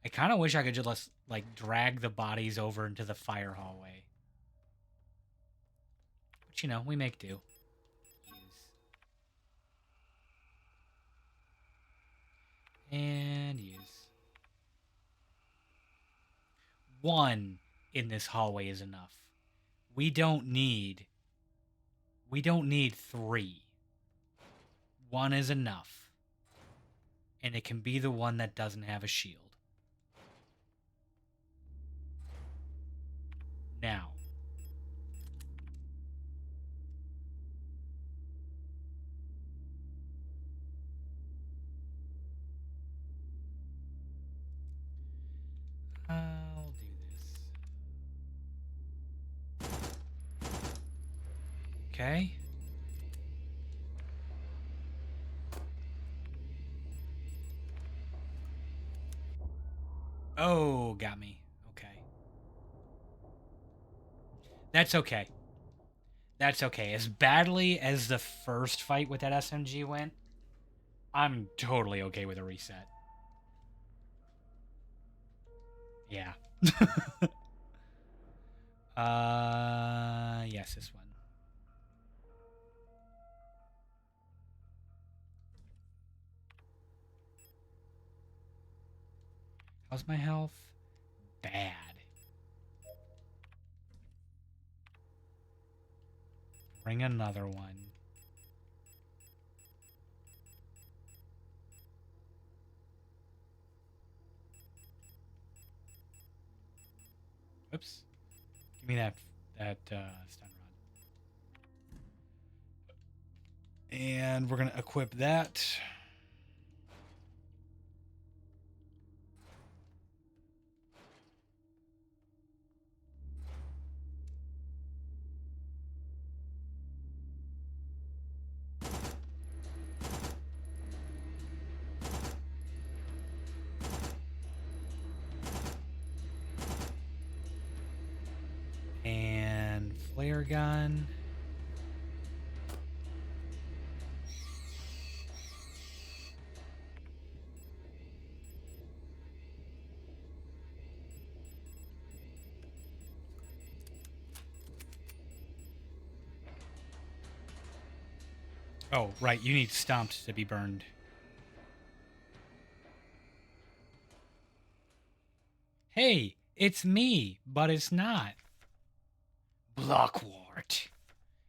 I kind of wish I could just, like, drag the bodies over into the fire hallway. But, you know, we make do. And use. 1 in this hallway is enough. We don't need 3. 1 is enough. And it can be the one that doesn't have a shield. Now. I'll do this. Okay. Oh, got me. Okay. That's okay. That's okay. As badly as the first fight with that SMG went, I'm totally okay with a reset. Yeah. Yes, this one. How's my health? Bad. Bring another one. Oops. Give me that stun rod. And we're going to equip that. And flare gun. Oh, right. You need stomped to be burned. Hey, it's me, but it's not. Blockwart.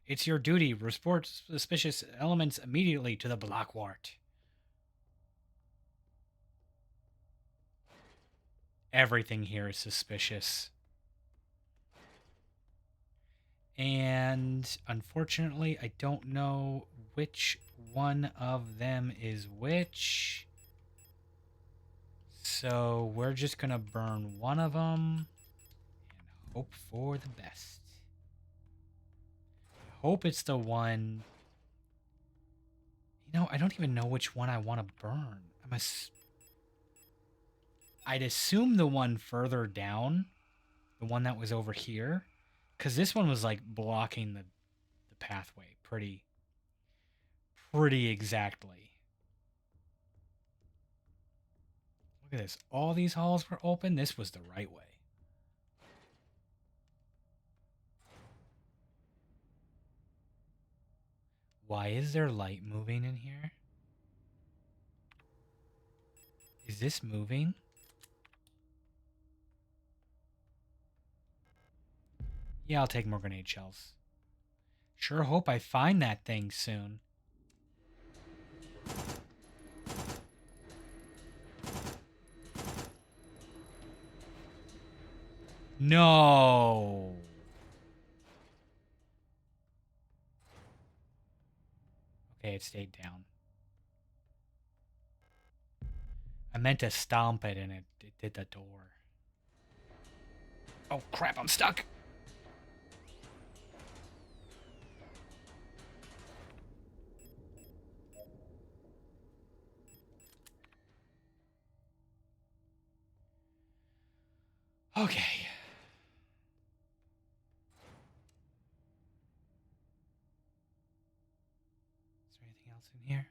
It's your duty. Report suspicious elements immediately to the Blockwart. Everything here is suspicious. And unfortunately, I don't know which one of them is which. So we're just going to burn one of them and hope for the best. Hope it's the one. You know, I don't even know which one I want to burn. I'd assume the one further down, the one that was over here, because this one was like blocking the pathway pretty exactly. Look at this. All these halls were open. This was the right way. Why is there light moving in here? Is this moving? Yeah, I'll take more grenade shells. Sure hope I find that thing soon. No. Okay, it stayed down. I meant to stomp it and it did the door. Oh crap, I'm stuck. Okay. Is there anything else in here?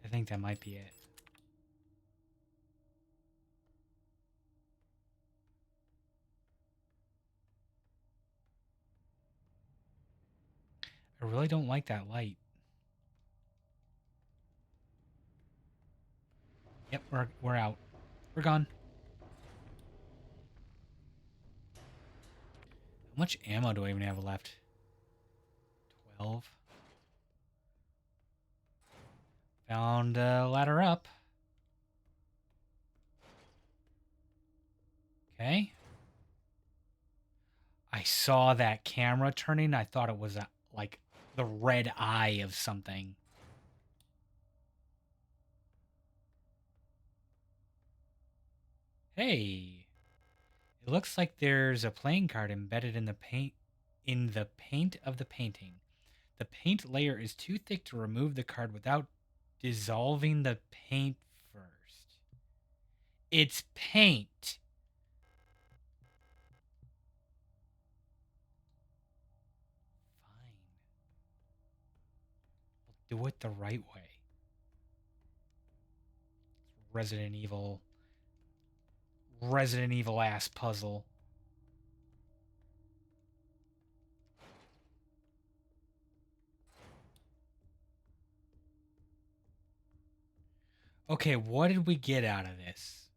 I think that might be it. I really don't like that light. Yep, we're out. We're gone. How much ammo do I even have left? 12. Found a ladder up. Okay. I saw that camera turning. I thought it was like the red eye of something. Hey. It looks like there's a playing card embedded in the paint of the painting. The paint layer is too thick to remove the card without dissolving the paint first. It's paint. Fine. We'll do it the right way. Resident Evil ass puzzle. Okay, what did we get out of this?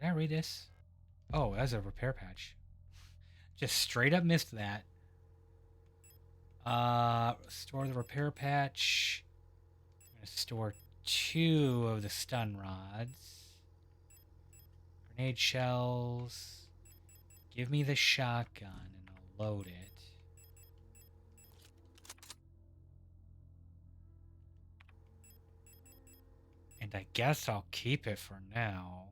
Did I read this? Oh, that's a repair patch. Just straight up missed that. Store the repair patch. I'm gonna store 2 of the stun rods. Grenade shells. Give me the shotgun and I'll load it. And I guess I'll keep it for now.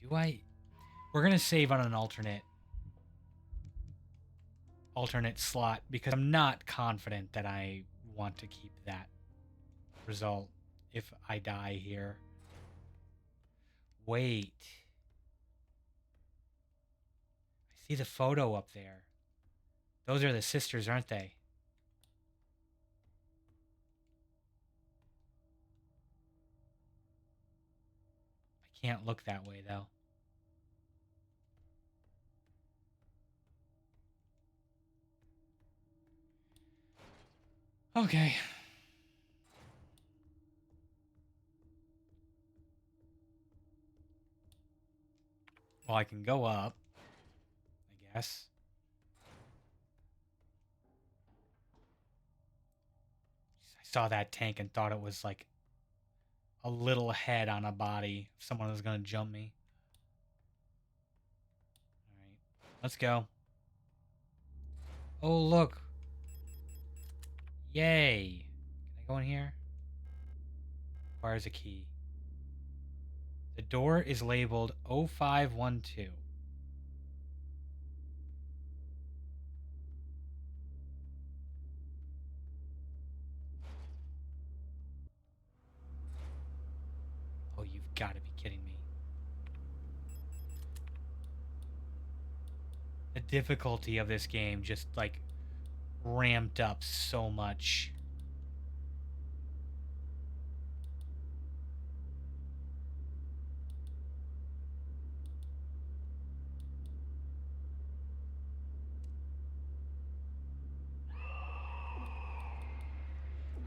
Do I? We're gonna save on an alternate slot because I'm not confident that I want to keep that result if I die here. Wait. I see the photo up there. Those are the sisters, aren't they? I can't look that way, though. Okay. Well, I can go up, I guess. I saw that tank and thought it was like a little head on a body. If someone was going to jump me. All right. Let's go. Oh, look. Yay. Can I go in here? Requires a key. The door is labeled 0512. Oh, you've got to be kidding me. The difficulty of this game just, like, ramped up so much.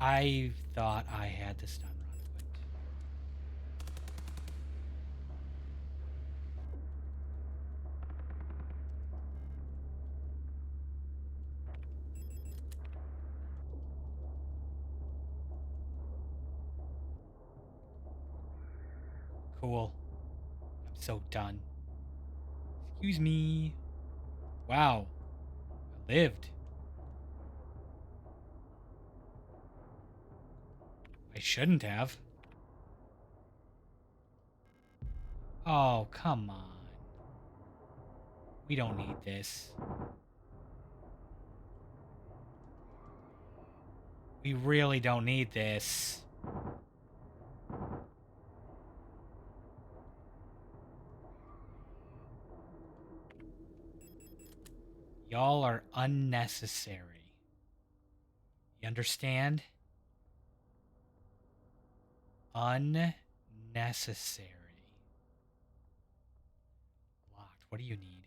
I thought I had the stun run equipped. Cool. I'm so done. Excuse me. Wow. I lived. I shouldn't have. Oh, come on. We don't need this. We really don't need this. Y'all are unnecessary. You understand? Unnecessary. Locked. What do you need?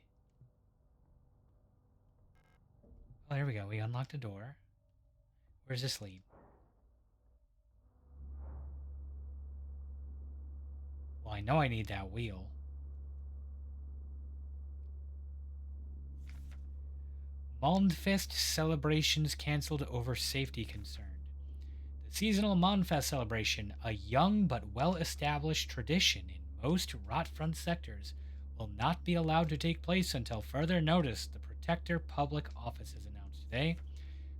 Oh, there we go. We unlocked a door. Where's this lead? Well, I know I need that wheel. Mondfest celebrations canceled over safety concern. The seasonal Mondfest celebration, a young but well-established tradition in most Rotfront sectors, will not be allowed to take place until further notice, the Protector Public Office has announced today.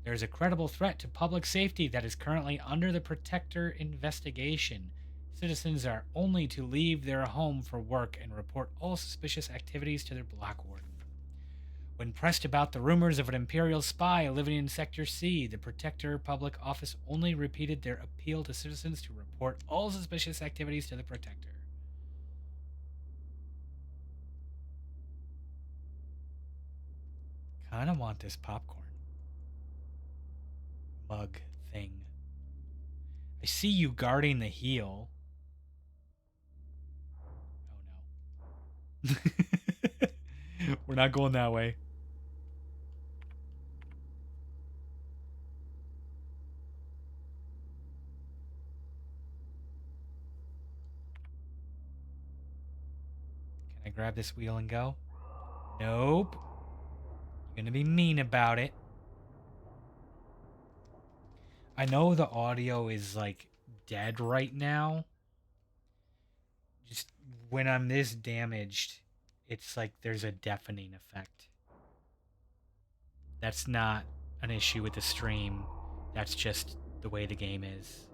There is a credible threat to public safety that is currently under the Protector investigation. Citizens are only to leave their home for work and report all suspicious activities to their block warden. When pressed about the rumors of an Imperial spy living in Sector C, the Protector Public Office only repeated their appeal to citizens to report all suspicious activities to the Protector. Kinda want this popcorn mug thing. I see you guarding the heel. Oh no. We're not going that way. Can I grab this wheel and go? Nope. You're gonna be mean about it. I know the audio is like dead right now. Just when I'm this damaged, it's like there's a deafening effect. That's not an issue with the stream. That's just the way the game is.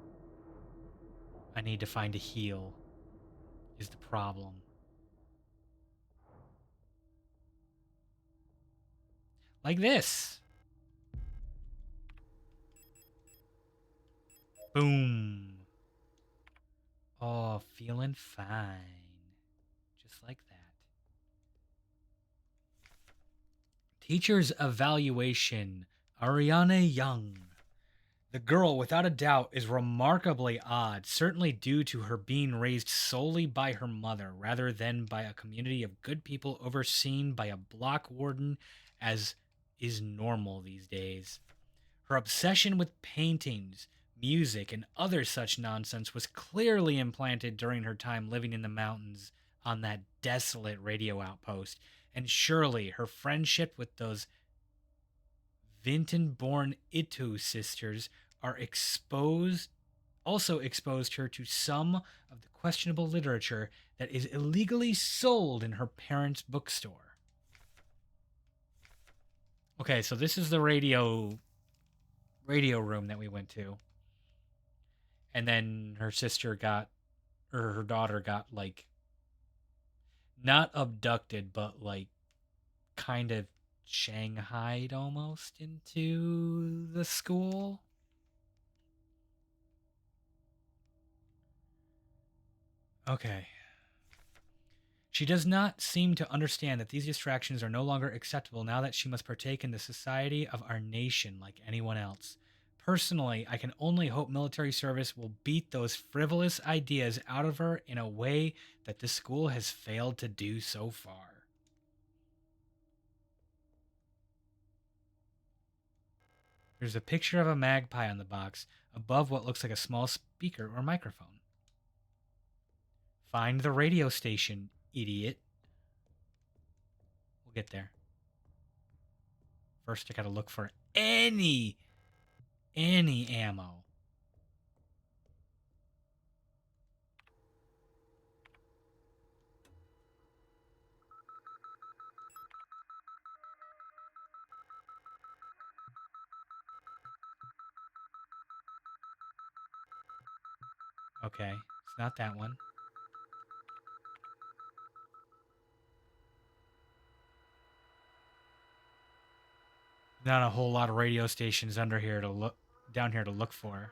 I need to find a heal is the problem. Like this. Boom. Oh, feeling fine. Just like that. Teacher's evaluation. Ariane Young. The girl, without a doubt, is remarkably odd, certainly due to her being raised solely by her mother rather than by a community of good people overseen by a block warden, as is normal these days. Her obsession with paintings, music, and other such nonsense was clearly implanted during her time living in the mountains on that desolate radio outpost, and surely her friendship with those Vinton-born Itu sisters are also exposed her to some of the questionable literature that is illegally sold in her parents' bookstore. Okay, so this is the radio room that we went to. And then her her daughter got, like, not abducted, but, like, kind of shanghaied almost into the school. Okay. She does not seem to understand that these distractions are no longer acceptable now that she must partake in the society of our nation like anyone else. Personally, I can only hope military service will beat those frivolous ideas out of her in a way that this school has failed to do so far. There's a picture of a magpie on the box above what looks like a small speaker or microphone. Find the radio station, idiot. We'll get there. First, I gotta look for any ammo. Okay, it's not that one. Not a whole lot of radio stations down here to look for.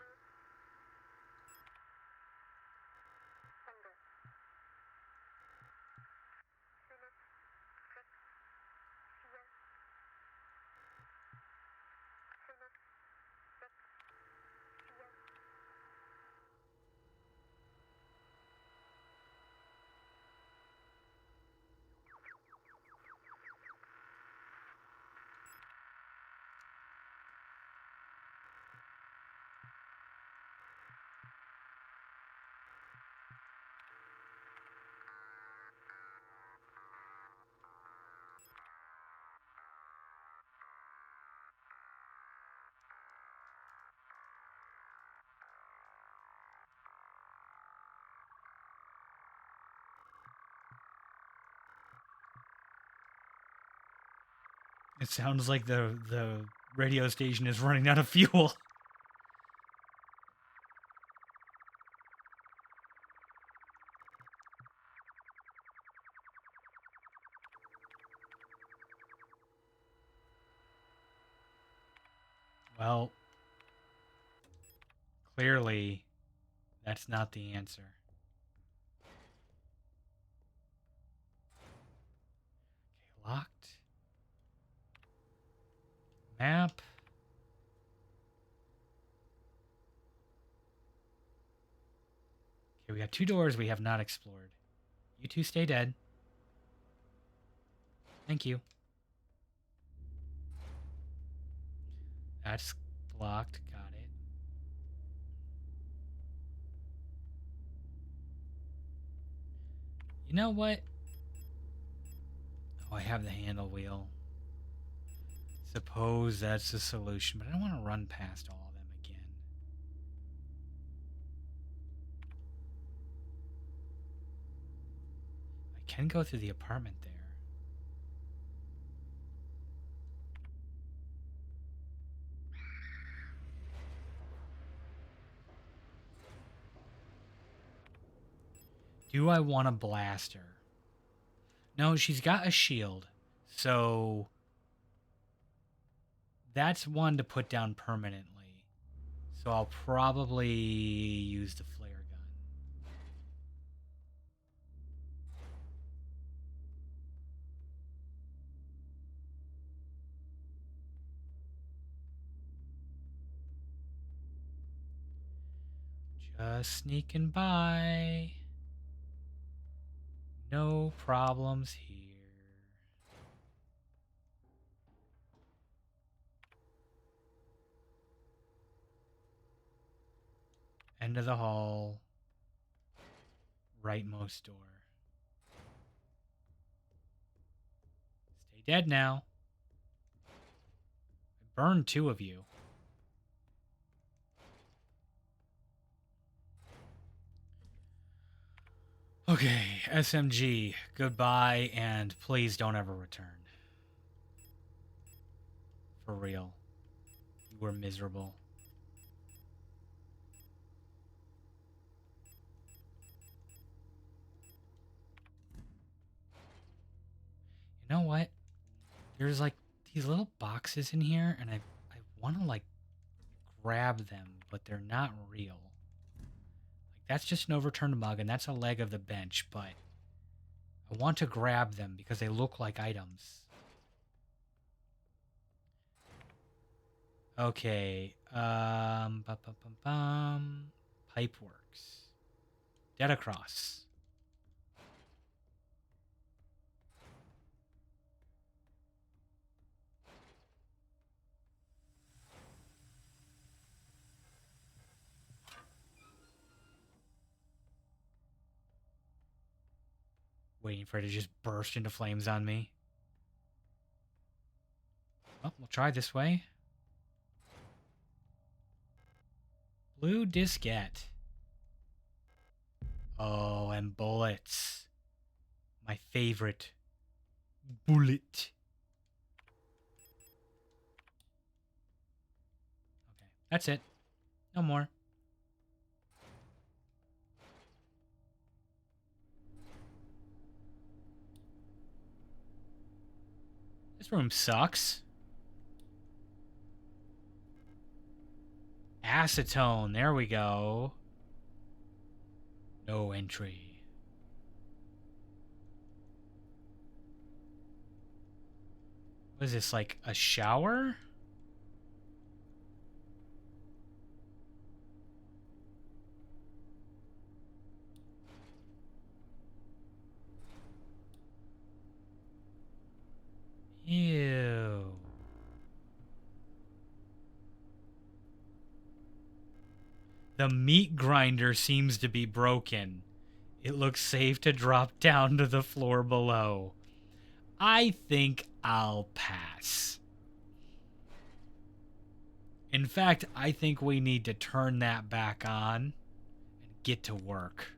It sounds like the radio station is running out of fuel. Well, clearly, that's not the answer. Okay, locked. Map. Okay, we got 2 doors we have not explored. You two stay dead. Thank you. That's locked. Got it. You know what? Oh, I have the handle wheel. Suppose that's the solution, but I don't want to run past all of them again. I can go through the apartment there. Do I want to blast her? No, she's got a shield. So that's one to put down permanently. So I'll probably use the flare gun. Just sneaking by. No problems here. End of the hall. Rightmost door. Stay dead now. I burned 2 of you. Okay, SMG, goodbye, and please don't ever return. For real. You were miserable. You know what? There's like these little boxes in here, and I want to like grab them, but they're not real. Like that's just an overturned mug, and that's a leg of the bench, but I want to grab them because they look like items. Okay. Pipeworks. Dead across. Waiting for it to just burst into flames on me. Well, we'll try this way. Blue diskette. Oh, and bullets. My favorite. Bullet. Okay, that's it. No more. This room sucks. Acetone. There we go. No entry. What is this, like a shower? Ew. The meat grinder seems to be broken. It looks safe to drop down to the floor below. I think I'll pass. In fact, I think we need to turn that back on and get to work.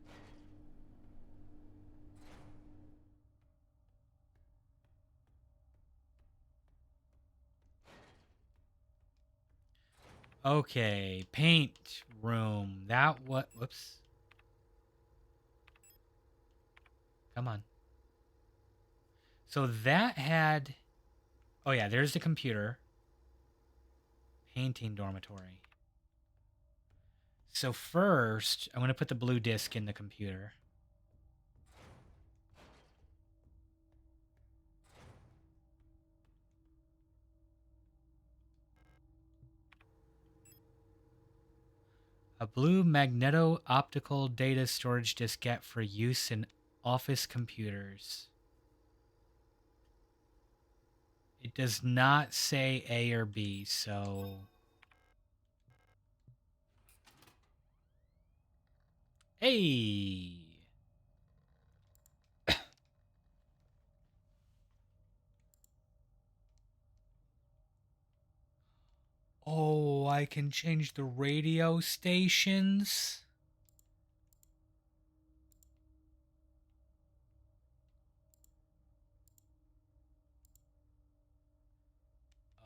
Okay, paint room. That what? Whoops. Come on. So that had... Oh yeah, there's the computer. Painting dormitory. So first, I'm going to put the blue disc in the computer. A blue magneto-optical data storage diskette for use in office computers. It does not say A or B, so... Hey! Oh, I can change the radio stations?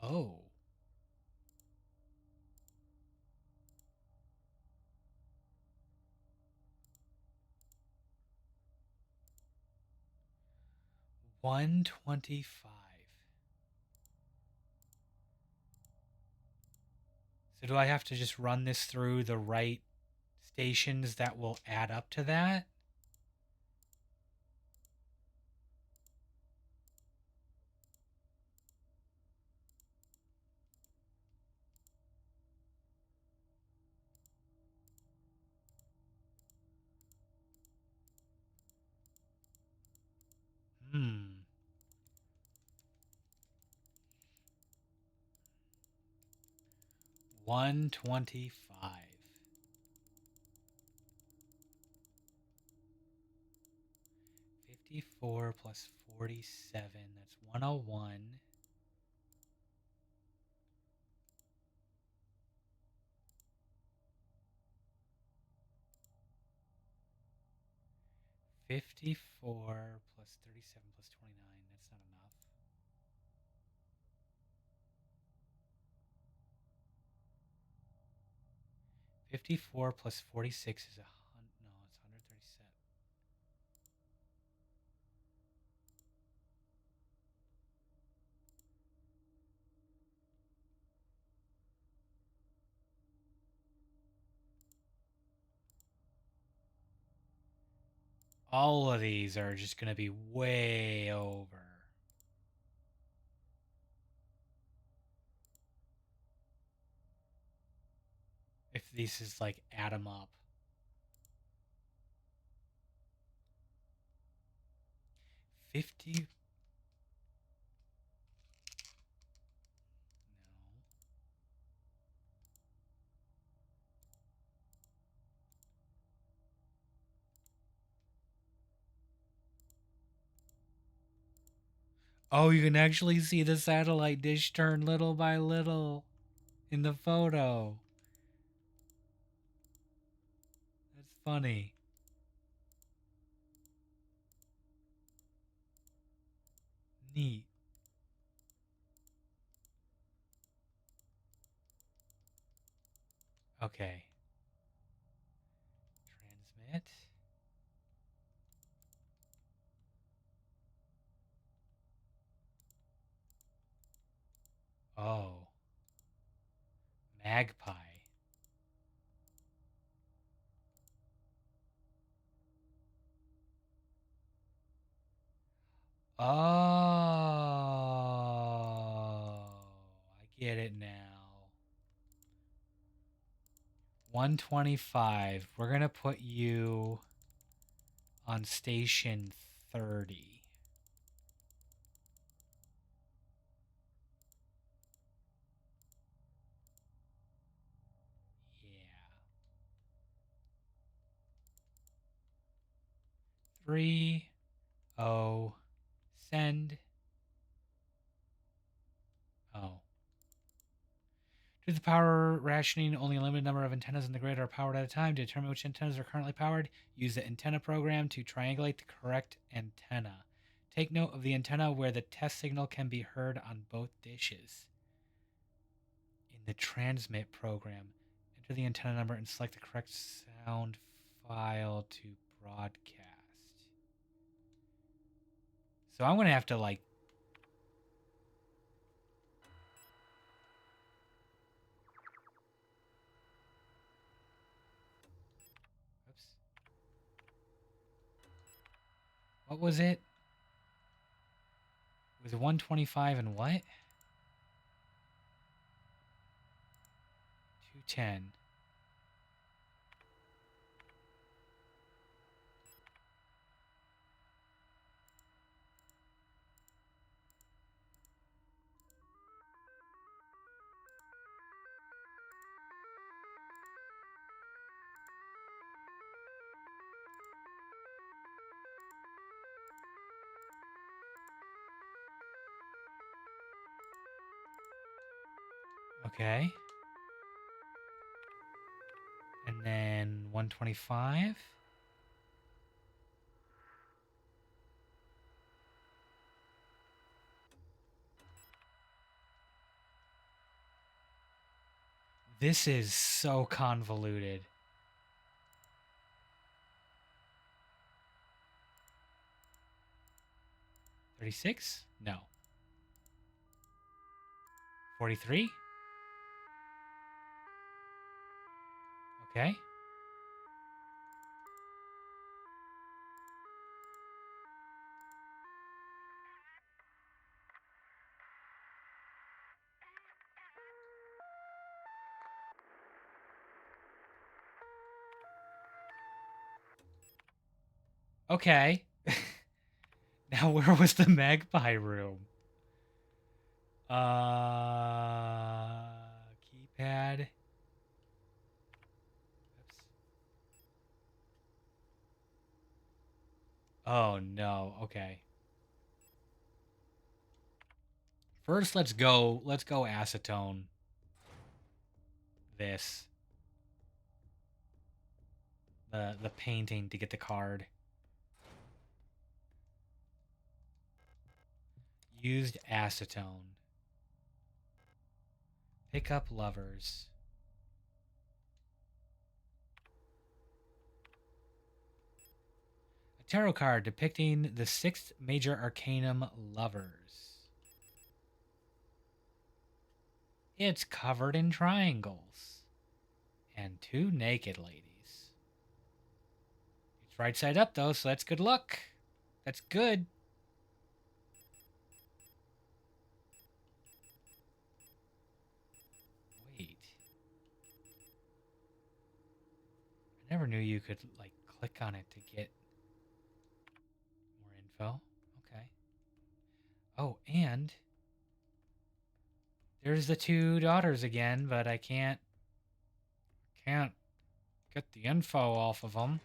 Oh. $125. So do I have to just run this through the right stations that will add up to that? 125. 54 plus 47. That's 101. 54 plus 37 plus 29. That's not enough. 54 plus 46 is 100. No, it's 137. All of these are just going to be way over. If these is like add them up. 50. No. Oh, you can actually see the satellite dish turn little by little in the photo. That's funny. Neat. Okay. Transmit. Oh. Magpie. Oh. I get it now. 125. We're going to put you on station 30. Yeah. 3, 0, send. Oh. Due to the power rationing, only a limited number of antennas in the grid are powered at a time. To determine which antennas are currently powered, use the antenna program to triangulate the correct antenna. Take note of the antenna where the test signal can be heard on both dishes. In the transmit program, enter the antenna number and select the correct sound file to broadcast. So I'm going to have to like... Oops. What was it? It was 125 and what? 210. Okay. And then 125. This is so convoluted. 36? No. 43? Okay. Okay. Now where was the magpie room? Keypad. Oh no. Okay. First, let's go acetone this. The painting to get the card. Used acetone. Pick up lovers. A tarot card depicting the 6th major arcanum, lovers. It's covered in triangles. And 2 naked ladies. It's right side up though, so that's good luck. That's good. Wait. I never knew you could, like, click on it to get more info. Okay. Oh, and there's the 2 daughters again, but I can't get the info off of them.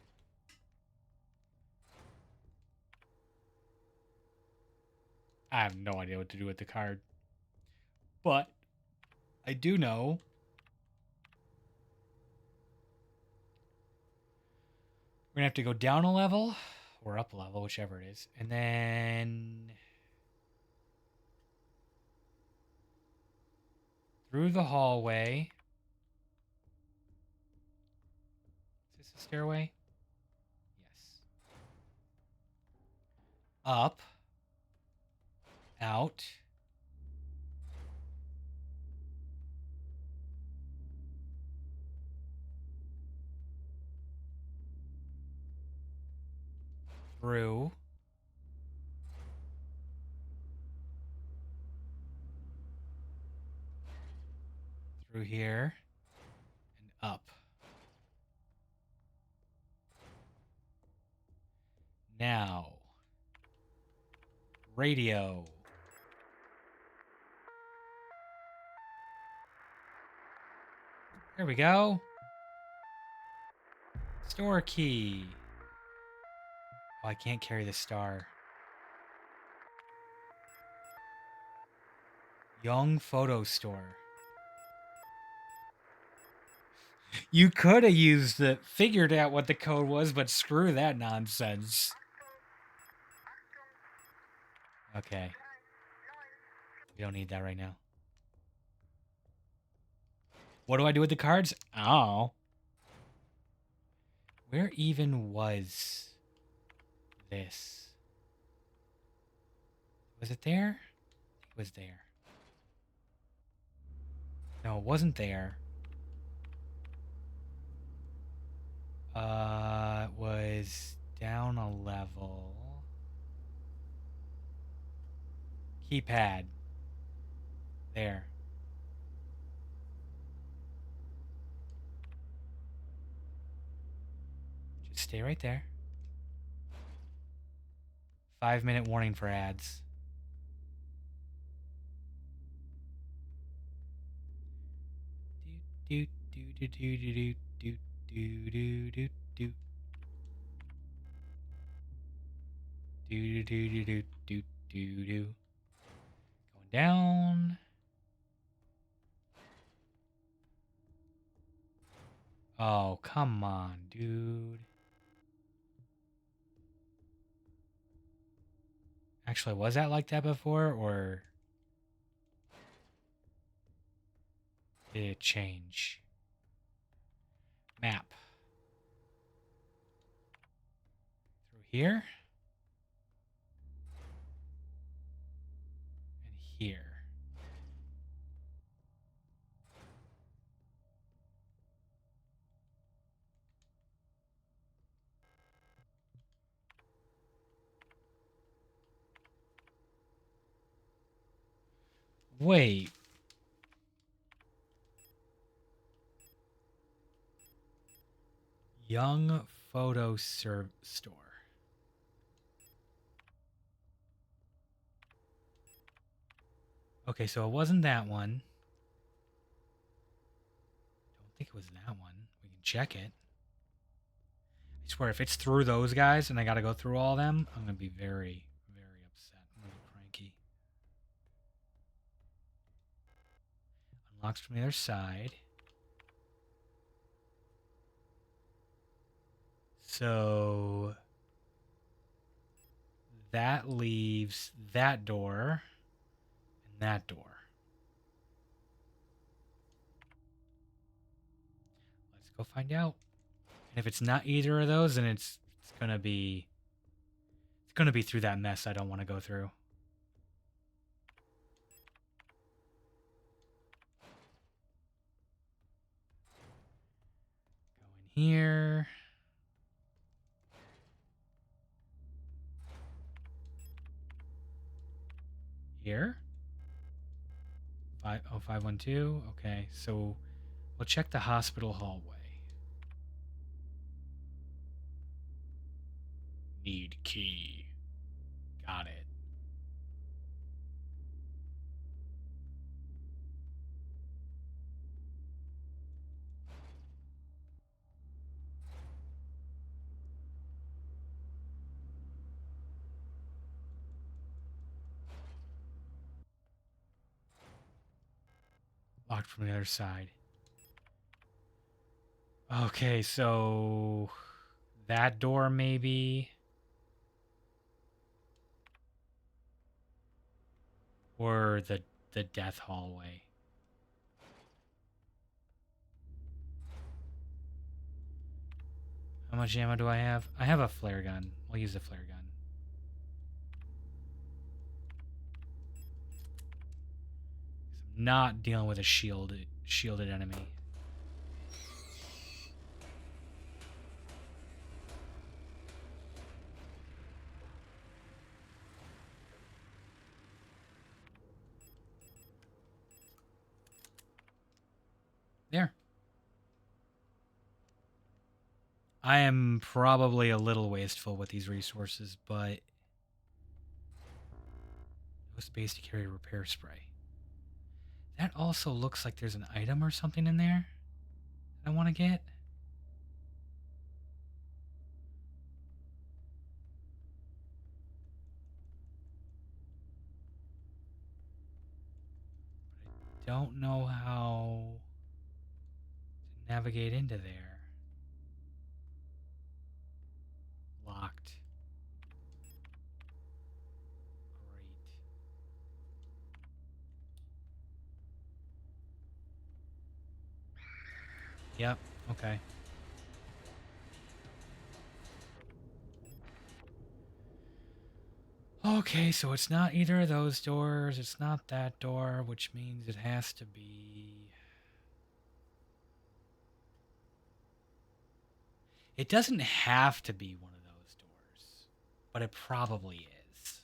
I have no idea what to do with the card. But I do know we're going to have to go down a level or up a level, whichever it is. And then through the hallway. Is this a stairway? Yes. Up. Out. Through. Through here. And up. Now. Radio. There we go. Store key. Oh, I can't carry the star. Young photo store. You could have figured out what the code was, but screw that nonsense. Okay. We don't need that right now. What do I do with the cards? Oh. Where even was this? Was it there? It was there. No, it wasn't there. It was down a level. Keypad. There. Just stay right there. 5-minute warning for ads. Do do do do do do do do do do. Do do do do do do do. Going down. Oh, come on, dude. Actually, was that like that before, or did it change? Map. Through here. And here. Wait. Young photo store. Okay, so it wasn't that one. I don't think it was that one. We can check it. I swear, if it's through those guys and I gotta go through all of them, I'm gonna be very, very upset. I'm gonna be cranky. Unlocks from the other side. So that leaves that door and that door. Let's go find out. And if it's not either of those, then it's gonna be through that mess I don't want to go through. Go in here. Here. 512. Okay, so we'll check the hospital hallway. Need key. Got it. Locked from the other side. Okay, so that door maybe. Or the death hallway. How much ammo do I have? I have a flare gun. I'll use the flare gun. I'm not dealing with a shielded enemy. There. I am probably a little wasteful with these resources, but no space to carry a repair spray. That also looks like there's an item or something in there that I want to get. But I don't know how to navigate into there. Locked. Great. Yep, okay. Okay, so it's not either of those doors. It's not that door, which means it has to be... It doesn't have to be one of those doors, but it probably is.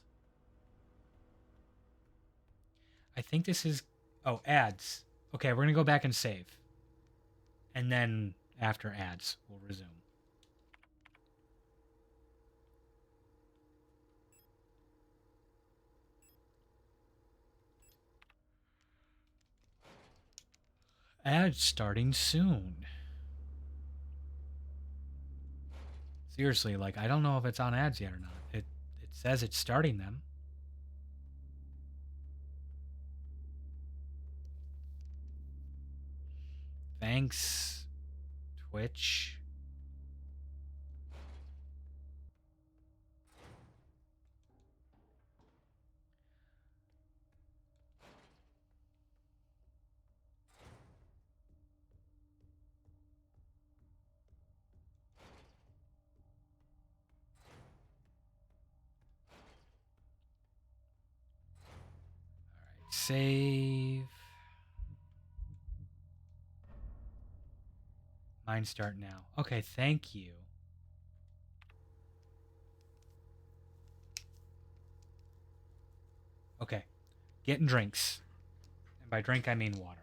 I think this is... Oh, ads. Okay, we're going to go back and save. And then after ads, we'll resume. Ads starting soon. Seriously, like, I don't know if it's on ads yet or not. It says it's starting them. Thanks, Twitch. Save. Mine start now. Okay, thank you. Okay, getting drinks. And by drink, I mean water.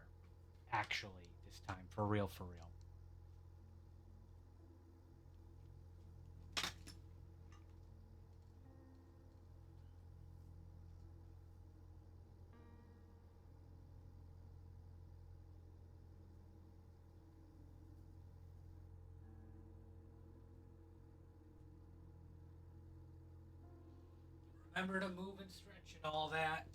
Actually, this time. For real, for real. Remember to move and stretch and all that.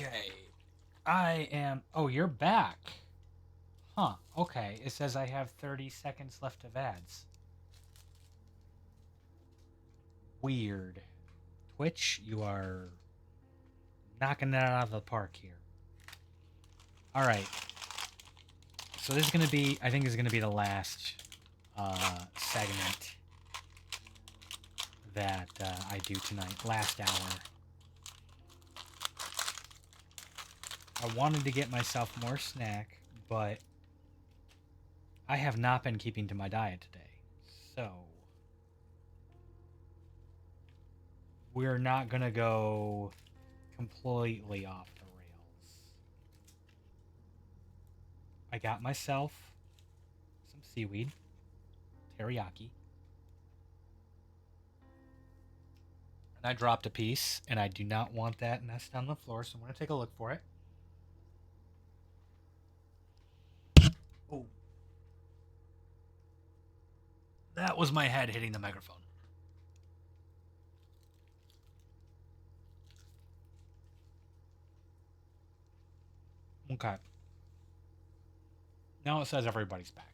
Okay. I am. Oh, you're back. Huh. Okay. It says I have 30 seconds left of ads. Weird. Twitch, you are knocking that out of the park here. All right. So this is going to be, I think this is going to be the last segment that I do tonight. Last hour. I wanted to get myself more snack, but I have not been keeping to my diet today. So we're not going to go completely off the rails. I got myself some seaweed, teriyaki, and I dropped a piece, and I do not want that messed on the floor, so I'm going to take a look for it. Oh. That was my head hitting the microphone. Okay. Now it says everybody's back.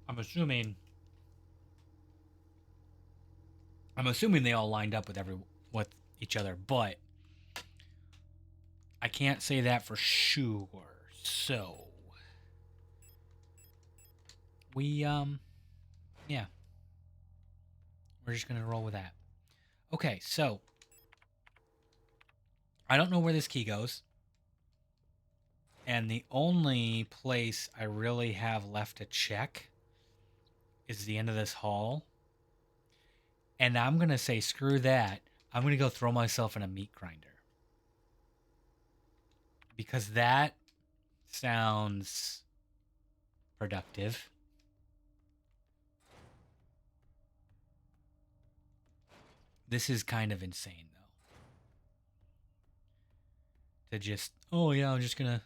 I'm assuming they all lined up with each other, but I can't say that for sure. So we yeah. We're just going to roll with that. Okay, so I don't know where this key goes. And the only place I really have left to check is the end of this hall. And I'm going to say, screw that. I'm going to go throw myself in a meat grinder. Because that sounds productive. This is kind of insane, though. To just, oh yeah, I'm just going to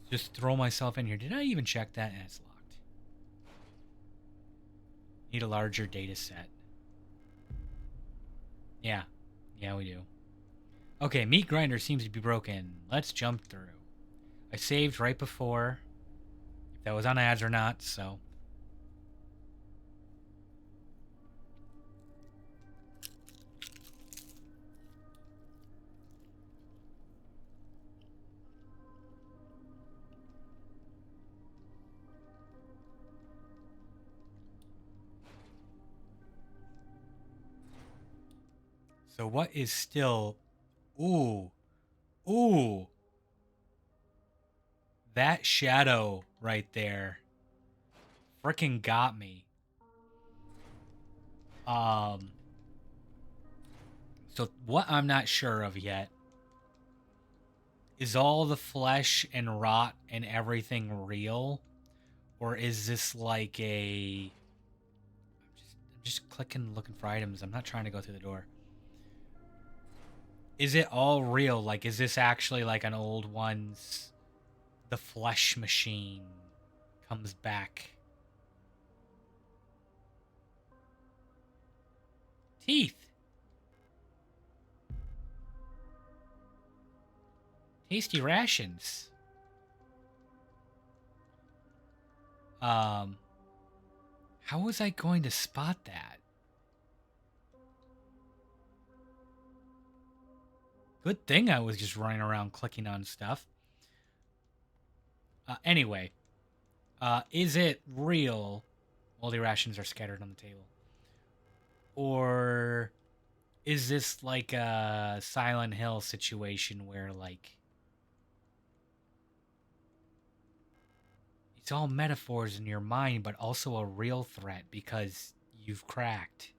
just throw myself in here. Did I even check that? And it's locked. Need a larger data set. Yeah. Yeah, we do. Okay, meat grinder seems to be broken. Let's jump through. I saved right before, if that was on ads or not, so. So what is still, ooh, ooh. That shadow right there freaking got me. So what I'm not sure of yet is all the flesh and rot and everything real, or is this like I'm just clicking, looking for items. I'm not trying to go through the door. Is it all real? Like, is this actually like an old one's... The flesh machine comes back. Teeth. Tasty rations. How was I going to spot that? Good thing I was just running around clicking on stuff. Anyway, is it real? Moldy rations are scattered on the table. Or is this like a Silent Hill situation where, like, it's all metaphors in your mind, but also a real threat because you've cracked?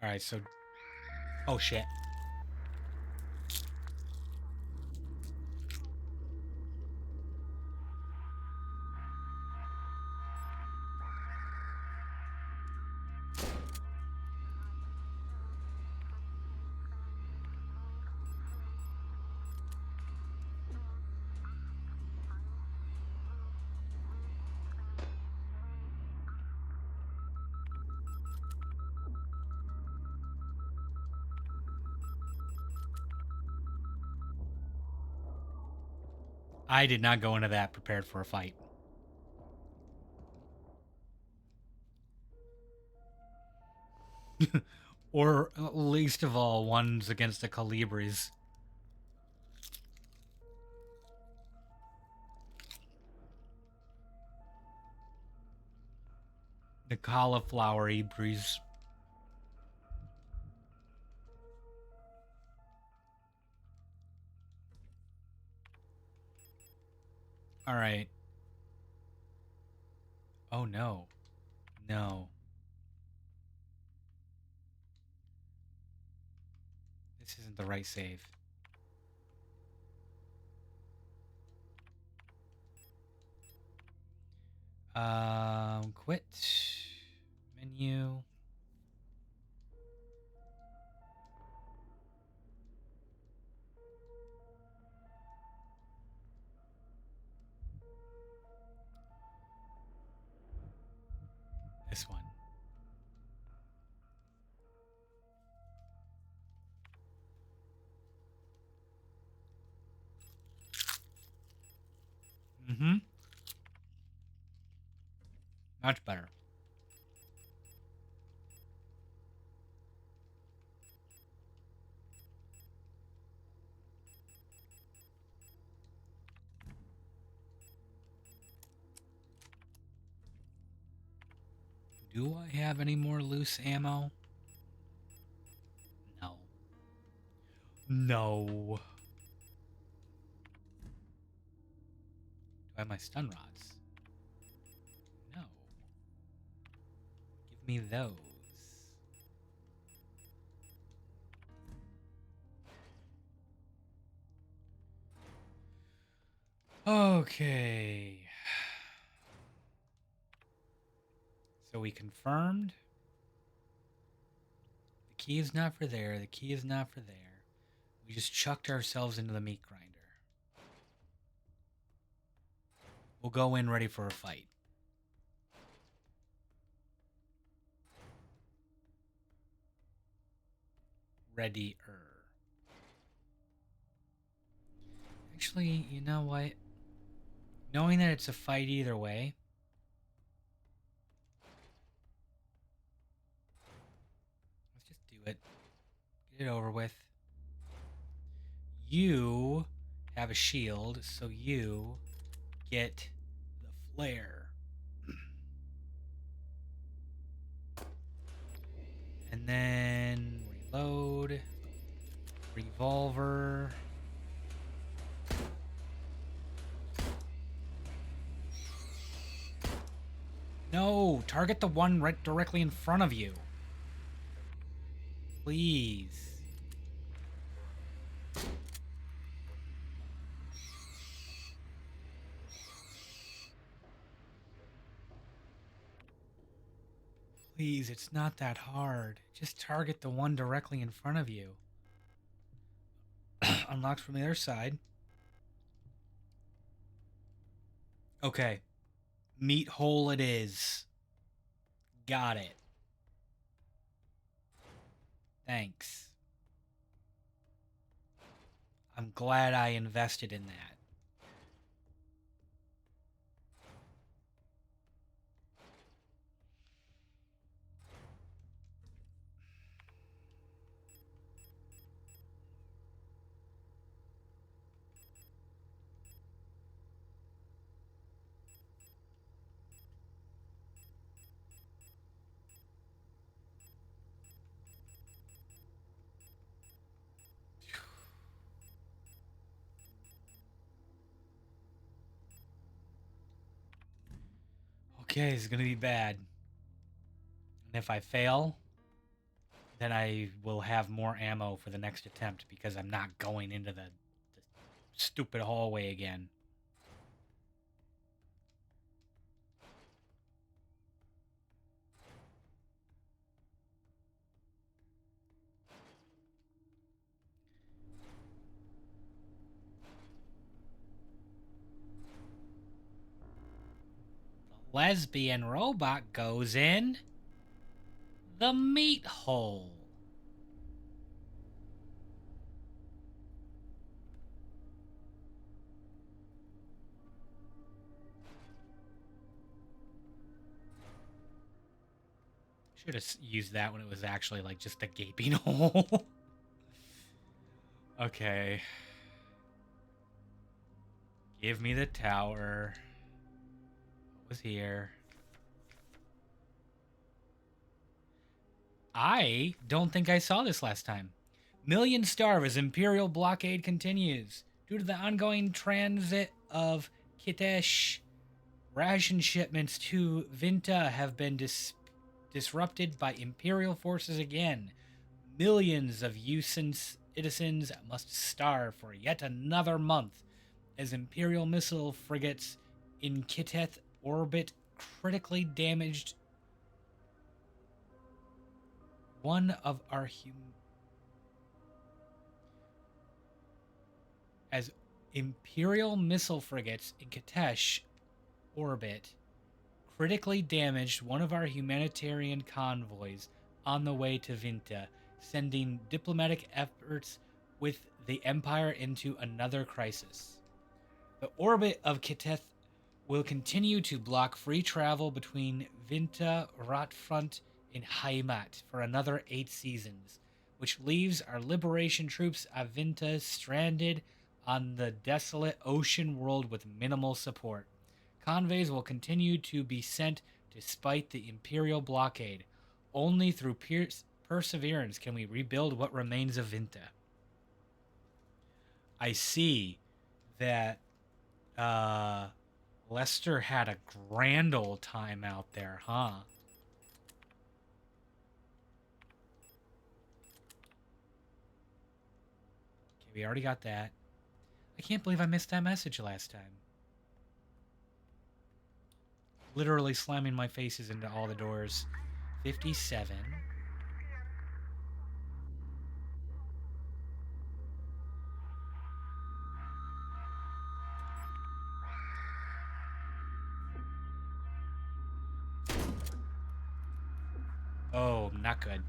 Alright, so... Oh, shit. I did not go into that prepared for a fight. Or, least of all, ones against the Calibris. The cauliflower breeze. Alright. Oh no. No. This isn't the right save. Quit. Menu. This one. Mm-hmm. Much better. Do I have any more loose ammo? No. No. Do I have my stun rods? No. Give me those. Okay. So we confirmed. The key is not for there. The key is not for there. We just chucked ourselves into the meat grinder. We'll go in ready for a fight. Ready-er. Actually, you know what? Knowing that it's a fight either way, let's just do it. Get it over with. You have a shield, so you get the flare. And then reload. Revolver. No, target the one right directly in front of you. Please. Please, it's not that hard. Just target the one directly in front of you. Unlocked from the other side. Okay. Meat hole it is. Got it. Thanks. I'm glad I invested in that. Okay, this is gonna be bad. And if I fail, then I will have more ammo for the next attempt because I'm not going into the stupid hallway again. The lesbian robot goes in the meat hole. Should have used that when it was actually like just a gaping hole. Okay. Give me the tower. What was here? I don't think I saw this last time. Millions starve as Imperial blockade continues. Due to the ongoing transit of Kitesh, ration shipments to Vinta have been disrupted by Imperial forces again. Millions of Yusin citizens must starve for yet another month as Imperial missile frigates in Kiteth orbit critically damaged one of our as Imperial missile frigates in Kitesh orbit critically damaged one of our humanitarian convoys on the way to Vinta, sending diplomatic efforts with the Empire into another crisis. The orbit of Kiteth will continue to block free travel between Vinta, Rotfront, and Heimat for another 8 seasons, which leaves our liberation troops at Vinta stranded on the desolate ocean world with minimal support. Convoys will continue to be sent despite the Imperial blockade. Only through perseverance can we rebuild what remains of Vinta. I see that Lester had a grand old time out there, huh? Okay, we already got that. I can't believe I missed that message last time. Literally slamming my faces into all the doors. 57. Oh, not good.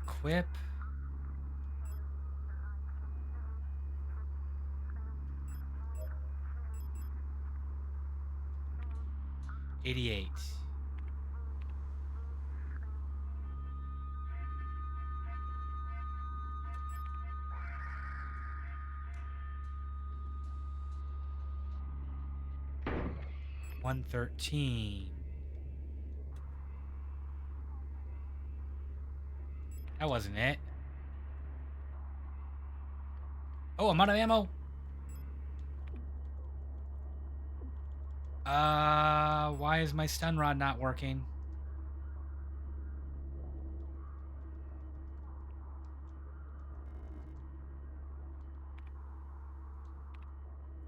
Equip. $88. $113. That wasn't it. Oh, I'm out of ammo. Why is my stun rod not working?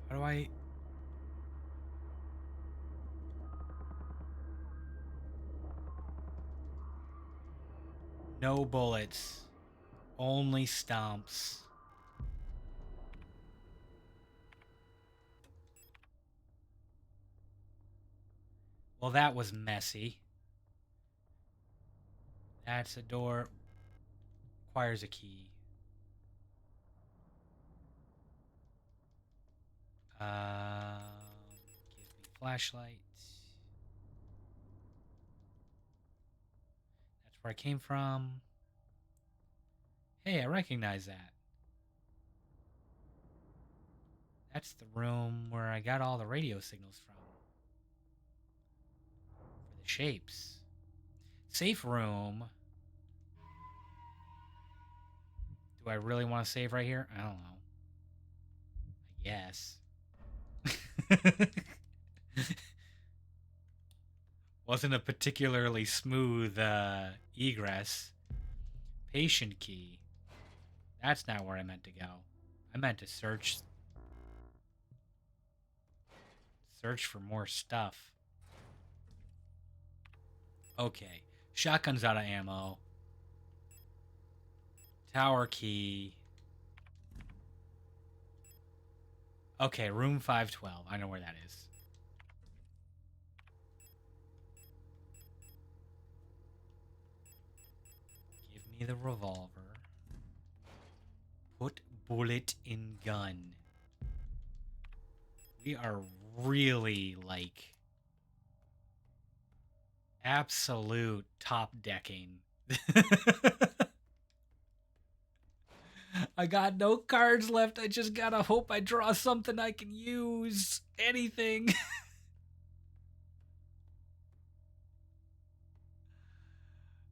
How do I... No bullets. Only stomps. Well, that was messy. That's a door. Requires a key. Give me flashlight. That's where I came from. Hey, I recognize that. That's the room where I got all the radio signals from. For the shapes. Safe room. Do I really want to save right here? I don't know. I guess. Wasn't a particularly smooth egress. Patient key. That's not where I meant to go. I meant to search for more stuff. Okay. Shotgun's out of ammo. Tower key. Okay, room 512. I know where that is. Give me the revolver. Put bullet in gun. We are really, like, absolute top decking. I got no cards left. I just gotta hope I draw something I can use. Anything.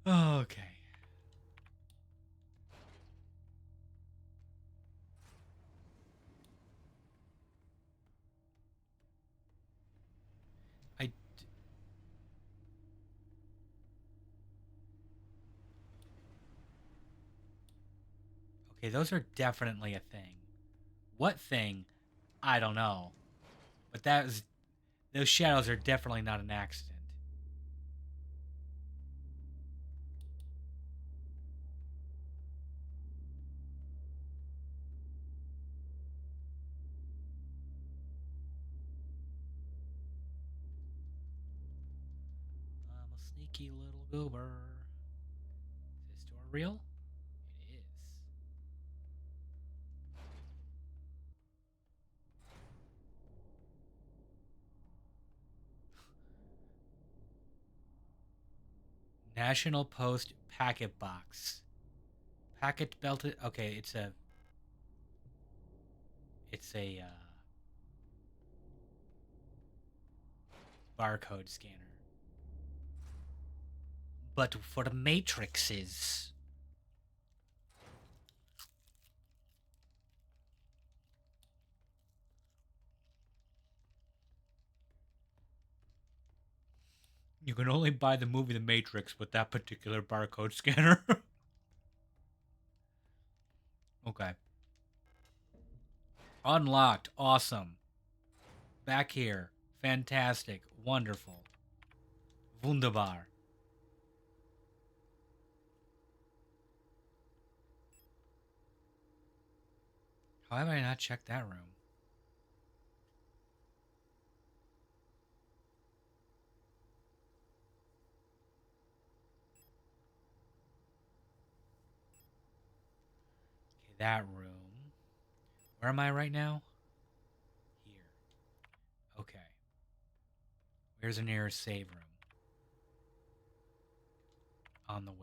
Okay. Okay, those are definitely a thing. What thing? I don't know. But those shadows are definitely not an accident. I'm a sneaky little goober. Is this door real? It is. National Post packet box. Packet belted. Okay, it's a barcode scanner. But for matrices. You can only buy the movie The Matrix with that particular barcode scanner. Okay. Unlocked. Awesome. Back here. Fantastic. Wonderful. Wunderbar. How have I not checked that room? Okay, that room. Where am I right now? Here. Okay. Where's the nearest save room? On the way.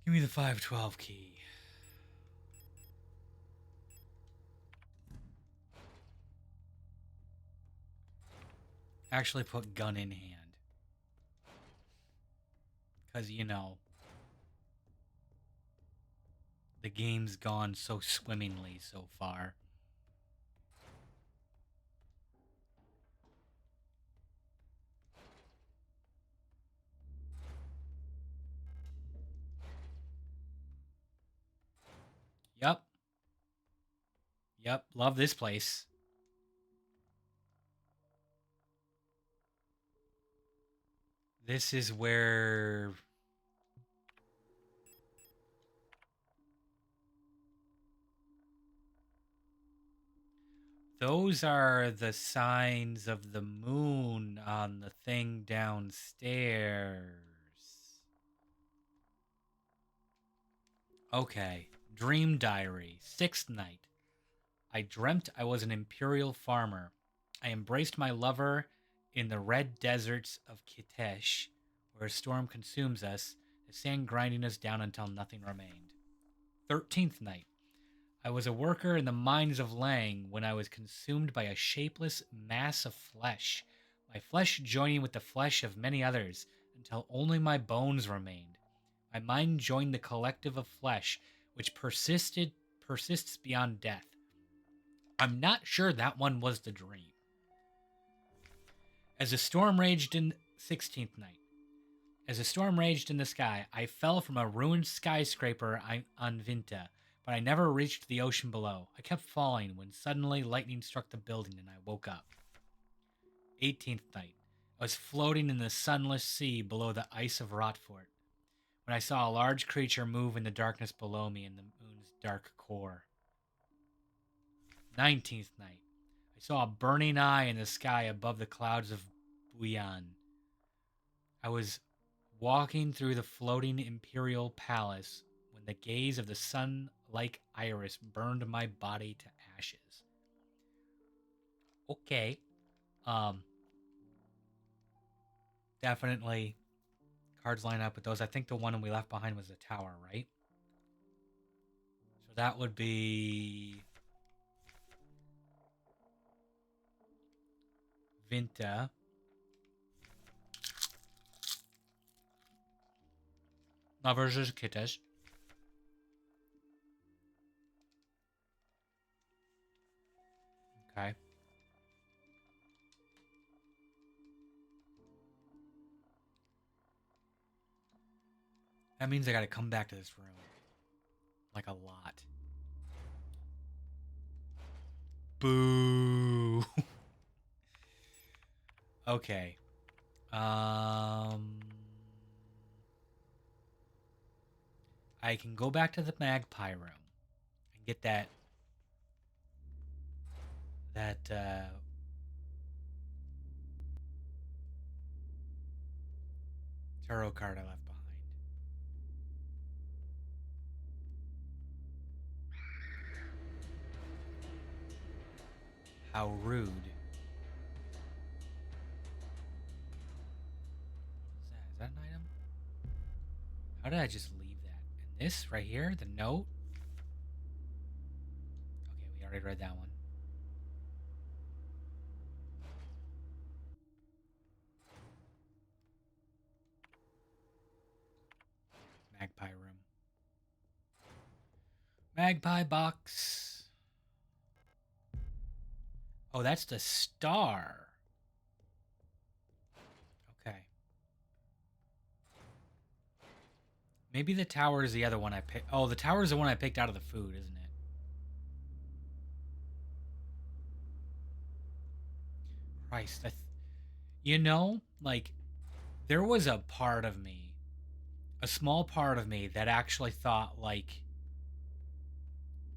Give me the 512 key. Actually put gun in hand. Because, you know, the game's gone so swimmingly so far. Yep. Yep, love this place. This is where... Those are the signs of the moon on the thing downstairs. Okay. Dream Diary. 6th night. I dreamt I was an imperial farmer. I embraced my lover in the red deserts of Kitesh, where a storm consumes us, the sand grinding us down until nothing remained. 13th night. I was a worker in the mines of Lang when I was consumed by a shapeless mass of flesh, my flesh joining with the flesh of many others until only my bones remained. My mind joined the collective of flesh, which persists beyond death. I'm not sure that one was the dream. As a storm raged in 16th night. As a storm raged in the sky, I fell from a ruined skyscraper on Vinta, but I never reached the ocean below. I kept falling when suddenly lightning struck the building and I woke up. 18th night. I was floating in the sunless sea below the ice of Rotfort when I saw a large creature move in the darkness below me in the moon's dark core. 19th night. I saw a burning eye in the sky above the clouds of Buyan. I was walking through the floating imperial palace when the gaze of the sun-like iris burned my body to ashes. Okay. Definitely cards line up with those. I think the one we left behind was the tower, right? So that would be Vinta. Lovers is Kittish. Okay. That means I gotta come back to this room. Like a lot. Boo. Okay. I can go back to the magpie room and get that tarot card I left behind. How rude. Is that an item? How did I just leave that? And this right here, the note? Okay, we already read that one. Magpie room. Magpie box. Oh, that's the star. Okay. Maybe the tower is the other one I picked. Oh, the tower is the one I picked out of the food, isn't it? Christ. You know, like, there was a part of me, a small part of me, that actually thought, like,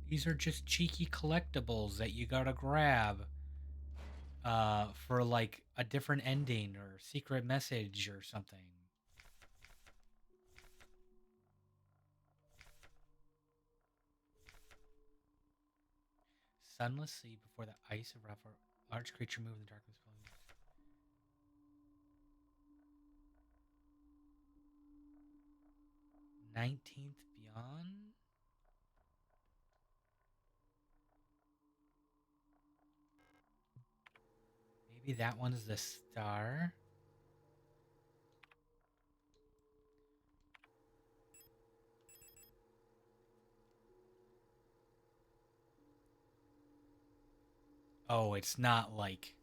these are just cheeky collectibles that you gotta grab for, like, a different ending or secret message or something. Sunless sea before the ice of rough, large creature move in the darkness. 19th Beyond? Maybe that one's the star? Oh, it's not like...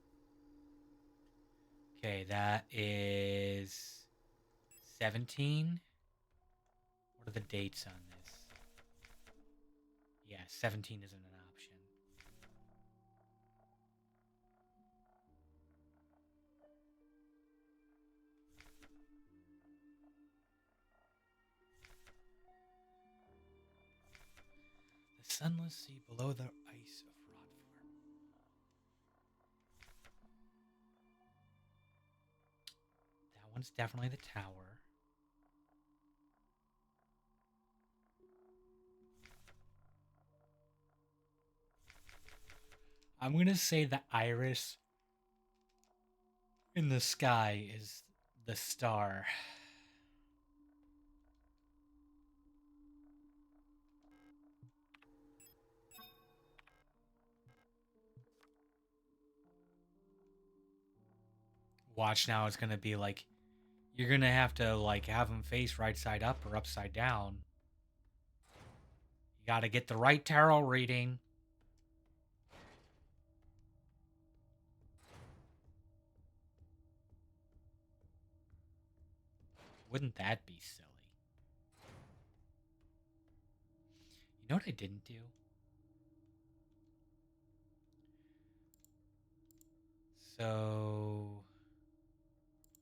Okay, that is 17. What are the dates on this? Yeah, 17 isn't an option. sunless sea below the ice of Rodford. That one's definitely the tower. I'm going to say the iris in the sky is the star. Watch now, it's going to be like, you're going to have to like have them face right side up or upside down. You got to get the right tarot reading. Wouldn't that be silly? You know what I didn't do? So, is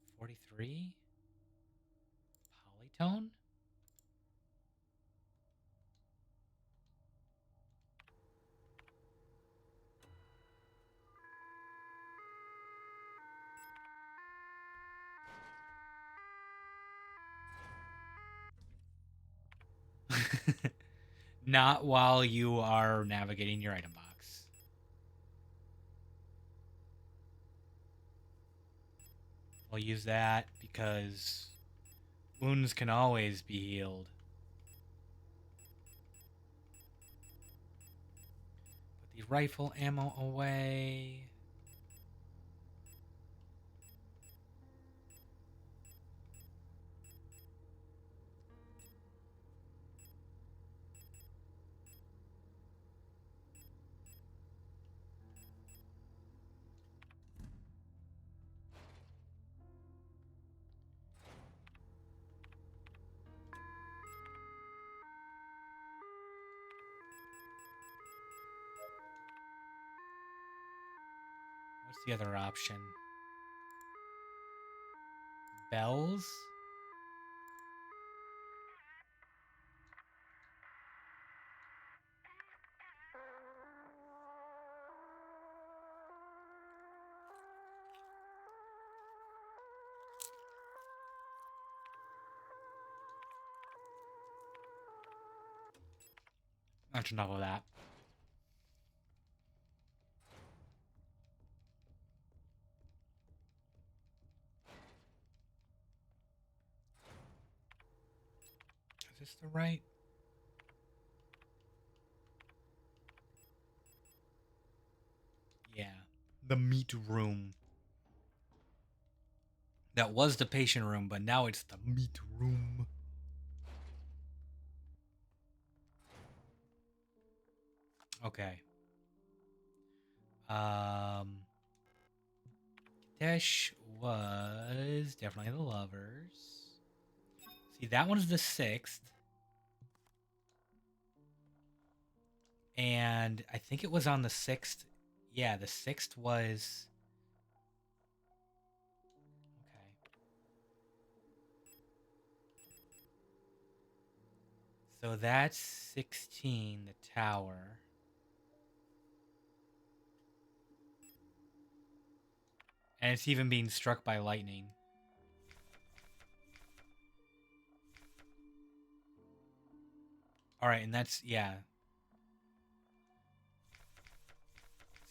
it 43? Polytone? Not while you are navigating your item box. I'll use that because wounds can always be healed. Put the rifle ammo away. What's the other option? Bells? Not enough of that. Is this the right? Yeah. The meat room. That was the patient room, but now it's the meat room. Okay. Dash was definitely the lovers. See, that one's the 6th. And I think it was on the 6th. Yeah, the 6th was... Okay. So that's 16, the tower. And it's even being struck by lightning. Alright, and that's, yeah.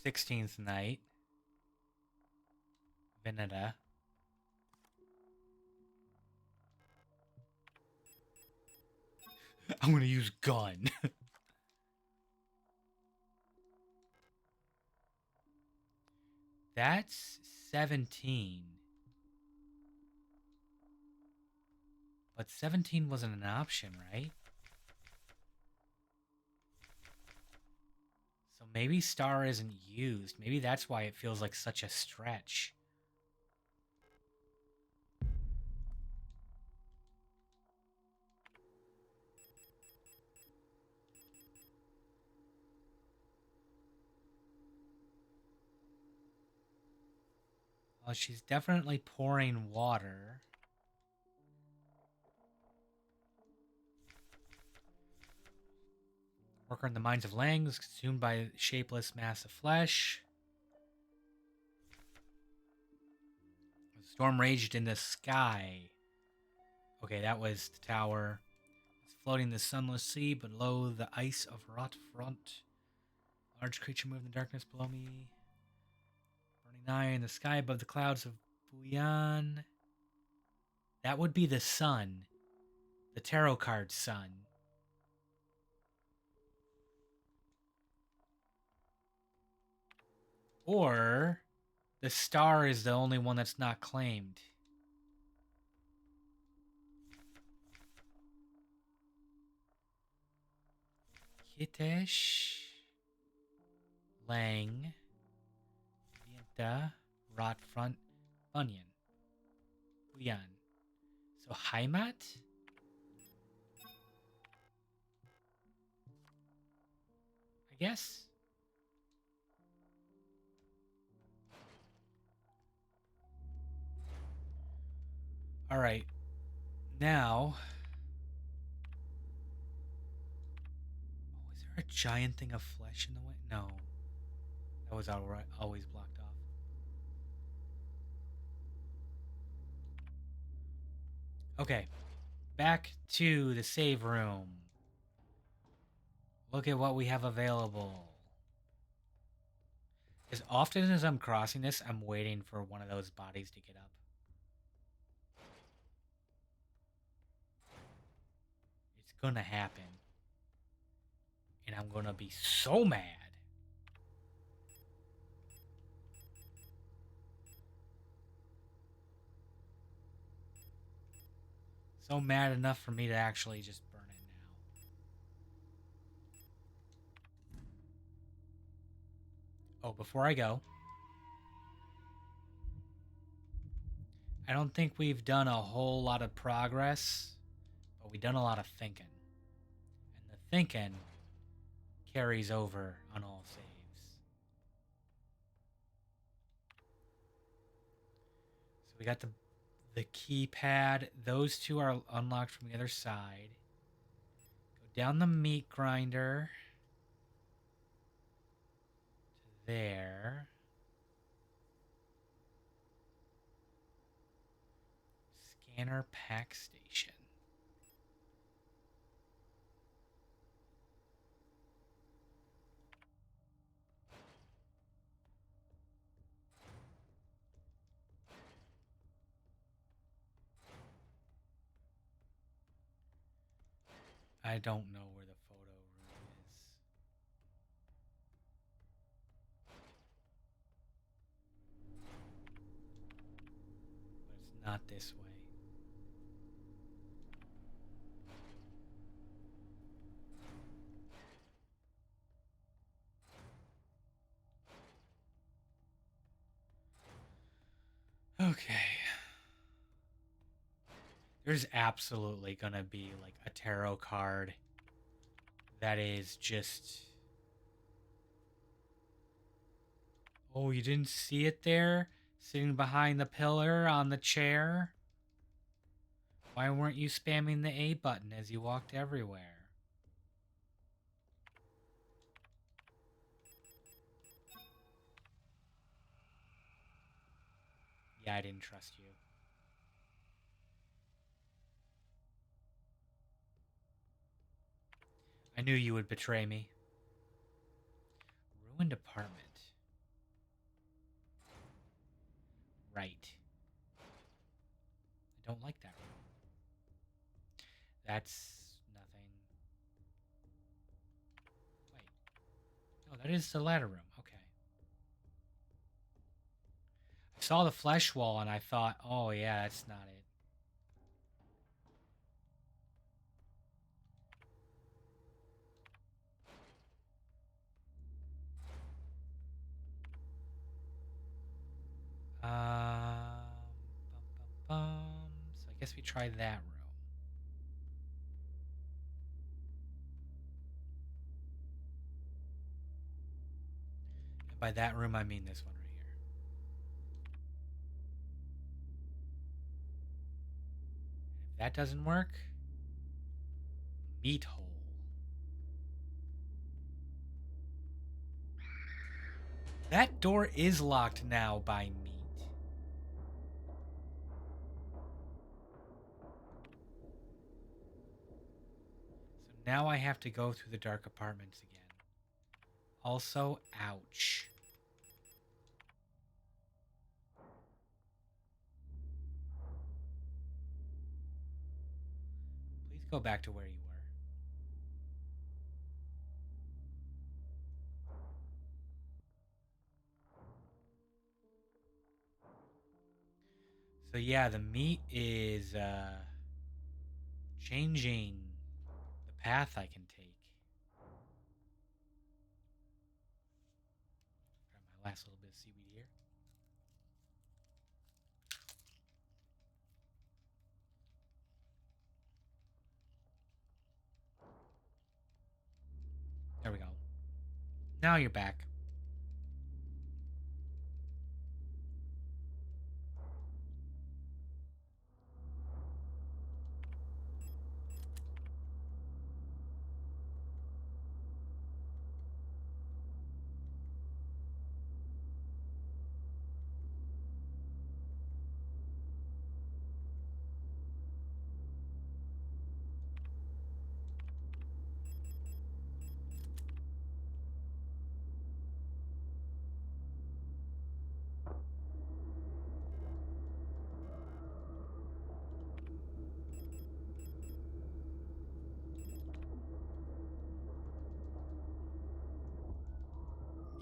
16th night. Veneta. I'm gonna use gun. That's 17. But 17 wasn't an option, right? So maybe star isn't used. Maybe that's why it feels like such a stretch. Well, she's definitely pouring water. Worker in the mines of Lang was consumed by a shapeless mass of flesh. The storm raged in the sky. Okay, that was the tower. It's floating in the sunless sea, below the ice of Rot Front. Large creature moved in the darkness below me. Burning eye in the sky above the clouds of Buyan. That would be the sun. The tarot card sun. Or the star is the only one that's not claimed. Kitesh, Lang, Vienta, Rotfront, Bunyan, Buyan. So Heimat? I guess? Alright. Now... Oh, is there a giant thing of flesh in the way? No. That was always blocked off. Okay. Back to the save room. Look at what we have available. As often as I'm crossing this, I'm waiting for one of those bodies to get up. It's gonna happen. And I'm gonna be so mad. So mad enough for me to actually just burn it now. Oh, before I go, I don't think we've done a whole lot of progress, but we've done a lot of thinking. And the thinking carries over on all saves. So we got the keypad. Those two are unlocked from the other side. Go down the meat grinder to there. Scanner pack station. I don't know where the photo room is. But it's not this way. Okay. There's absolutely gonna be like a tarot card that is just... Oh, you didn't see it there? Sitting behind the pillar on the chair? Why weren't you spamming the A button as you walked everywhere? Yeah, I didn't trust you. I knew you would betray me. Ruined apartment. Right. I don't like that room. That's nothing. Wait. No, that is the ladder room. Okay. I saw the flesh wall and I thought, oh yeah, that's not it. So I guess we try that room. And by that room, I mean this one right here. And if that doesn't work, meat hole. That door is locked now by meat. So now I have to go through the dark apartments again. Also, ouch. Please go back to where you were. So yeah, the meat is changing the path I can take. Grab my last little bit of seaweed here. There we go. Now you're back.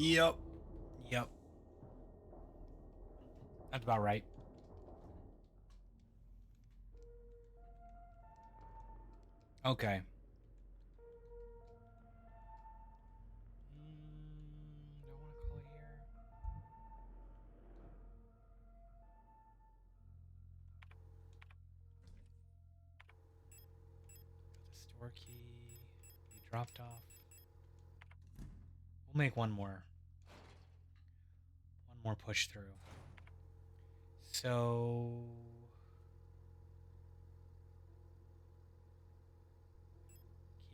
Yep. Yep. That's about right. Okay. Do I want to call here? Got the store key. Be dropped off. We'll make one more push through. So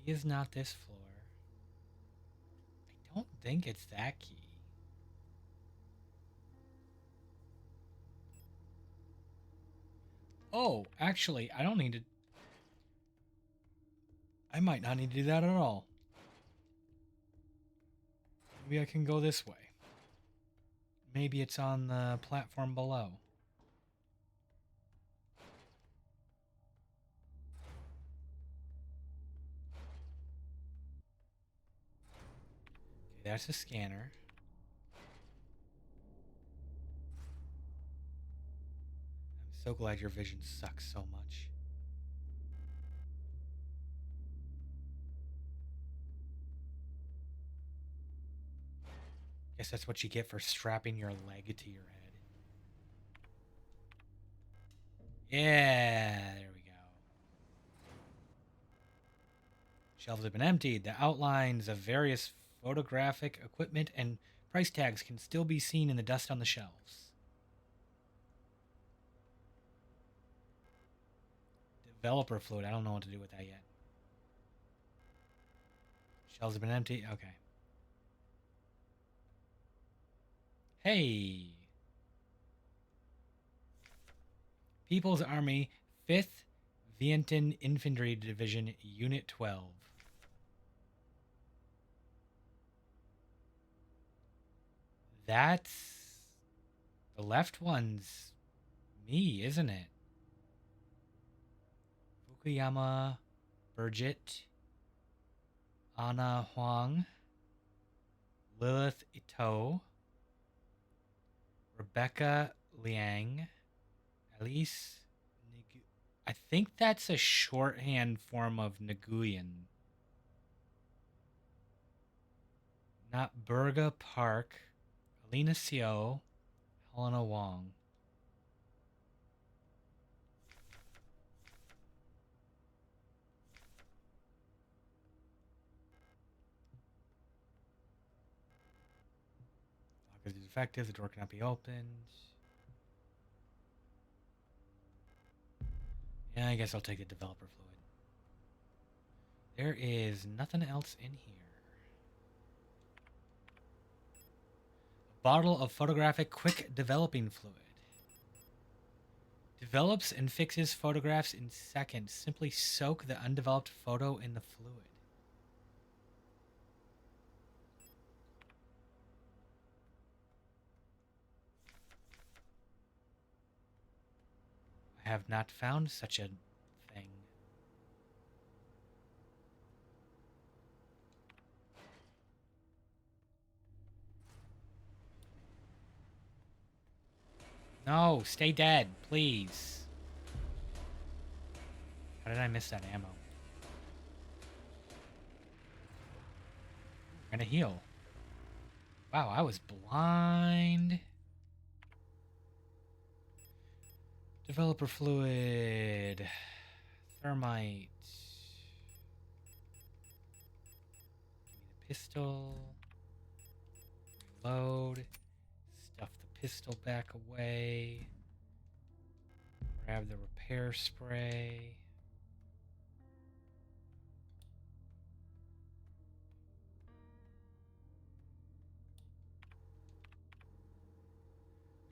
key is not this floor. I don't think it's that key. Oh, actually, I don't need to. I might not need to do that at all. Maybe I can go this way. Maybe it's on the platform below. Okay, that's a scanner. I'm so glad your vision sucks so much. Guess that's what you get for strapping your leg to your head. Yeah, there we go. Shelves have been emptied. The outlines of various photographic equipment and price tags can still be seen in the dust on the shelves. Developer fluid. I don't know what to do with that yet. Shelves have been empty. Okay. Hey. People's Army, 5th Vientiane Infantry Division, Unit 12. That's... the left one's me, isn't it? Fukuyama Burgit, Anna Huang, Lilith Ito, Rebecca Liang, Elise. I think that's a shorthand form of Nguyen. Not Burga Park, Alina Seo, Helena Wong. Lock is defective, the door cannot be opened. Yeah, I guess I'll take the developer fluid. There is nothing else in here. bottle of photographic quick developing fluid. Develops and fixes photographs in seconds. Simply soak the undeveloped photo in the fluid. I have not found such a thing. No, stay dead, please. How did I miss that ammo? I'm gonna heal. Wow, I was blind. Developer fluid. Thermite. Give me the pistol. Reload. Stuff the pistol back away. Grab the repair spray.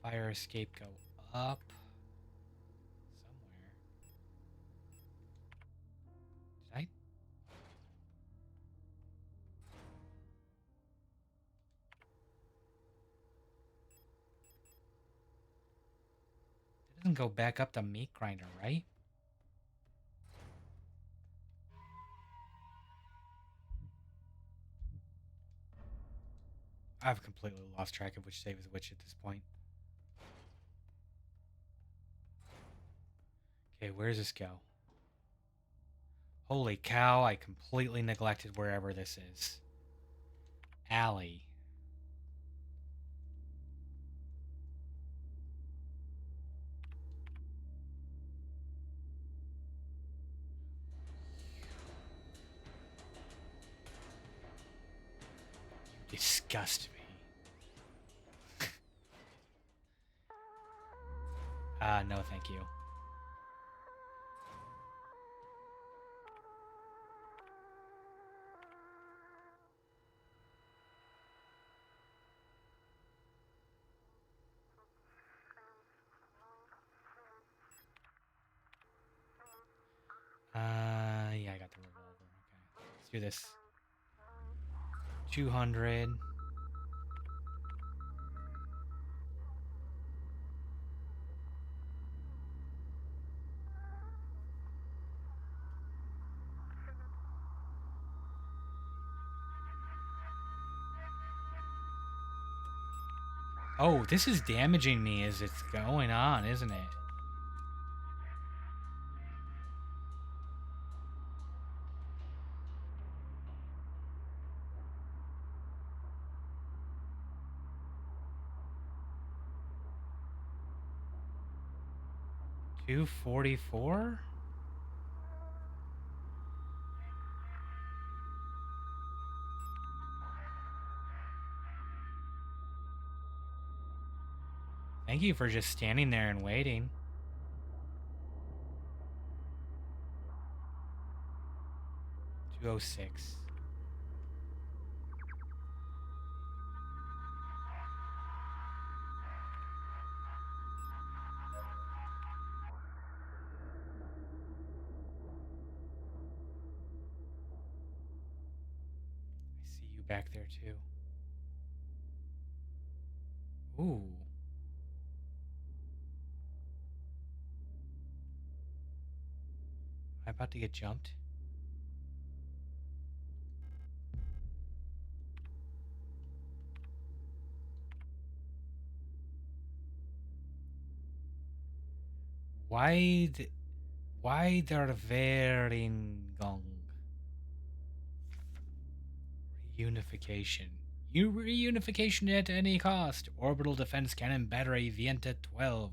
Fire escape go up somewhere. Did I? It doesn't go back up the meat grinder, right? I've completely lost track of which save is which at this point. Okay, where does this go? Holy cow, I completely neglected wherever this is. Alley. You disgust me. No thank you. Yeah, I got the revolver. Okay, let's do this. 200. Oh, this is damaging me as it's going on, isn't it? $244? Thank you for just standing there and waiting. $206. I see you back there too. Ooh. Am I about to get jumped? Why they're Veringong? Reunification. Reunification at any cost. Orbital defense cannon battery Vienta 12.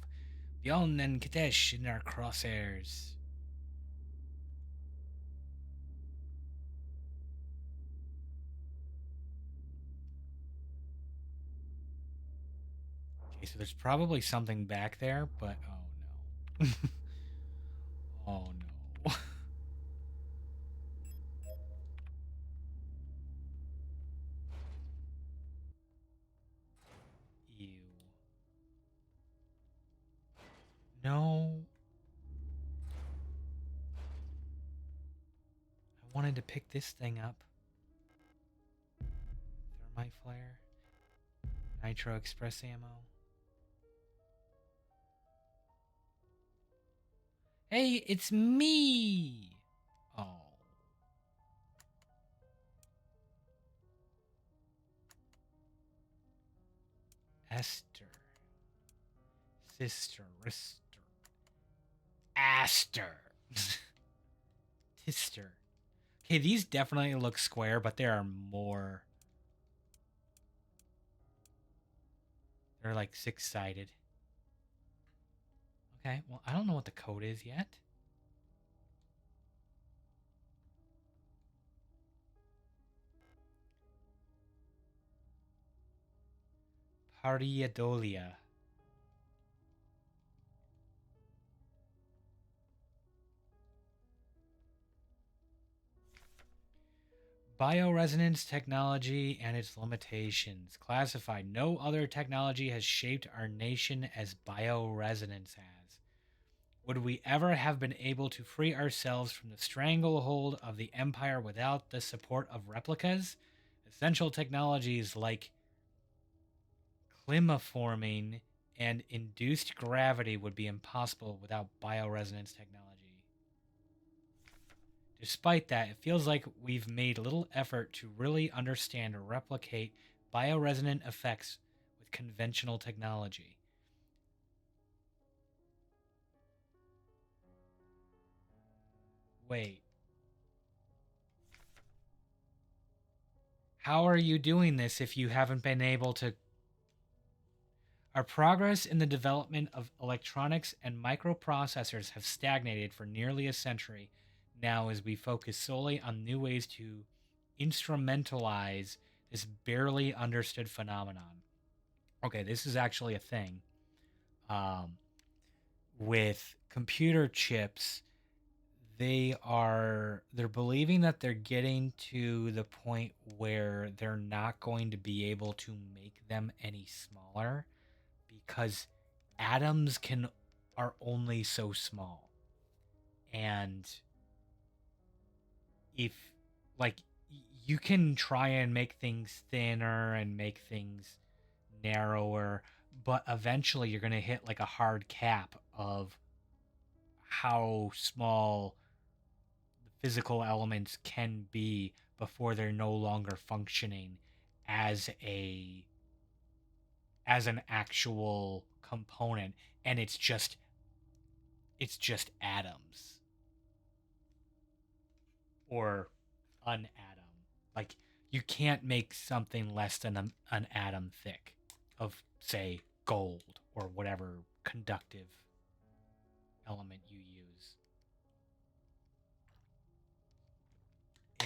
Bjorn and Katesh in our crosshairs. Okay, so there's probably something back there, but oh no. Oh no. No. I wanted to pick this thing up. Thermite flare. Nitro express ammo. Hey, it's me! Oh. Esther. Sister. Rister. Aster. Tister. Okay, these definitely look square, but there are more. They're like 6-sided. Okay, well, I don't know what the code is yet. Pariadolia. Bioresonance technology and its limitations. Classified. No other technology has shaped our nation as bioresonance has. Would we ever have been able to free ourselves from the stranglehold of the Empire without the support of replicas? Essential technologies like climaforming and induced gravity would be impossible without bioresonance technology. Despite that, it feels like we've made little effort to really understand or replicate bioresonant effects with conventional technology. Wait. How are you doing this if you haven't been able to? Our progress in the development of electronics and microprocessors have stagnated for nearly a century now as we focus solely on new ways to instrumentalize this barely understood phenomenon. Okay, this is actually a thing. Um, with computer chips, they're believing that they're getting to the point where they're not going to be able to make them any smaller because atoms can are only so small. And if like you can try and make things thinner and make things narrower, but eventually you're going to hit like a hard cap of how small the physical elements can be before they're no longer functioning as a as an actual component, and it's just atoms or an atom. Like you can't make something less than an atom thick of say gold or whatever conductive element you use.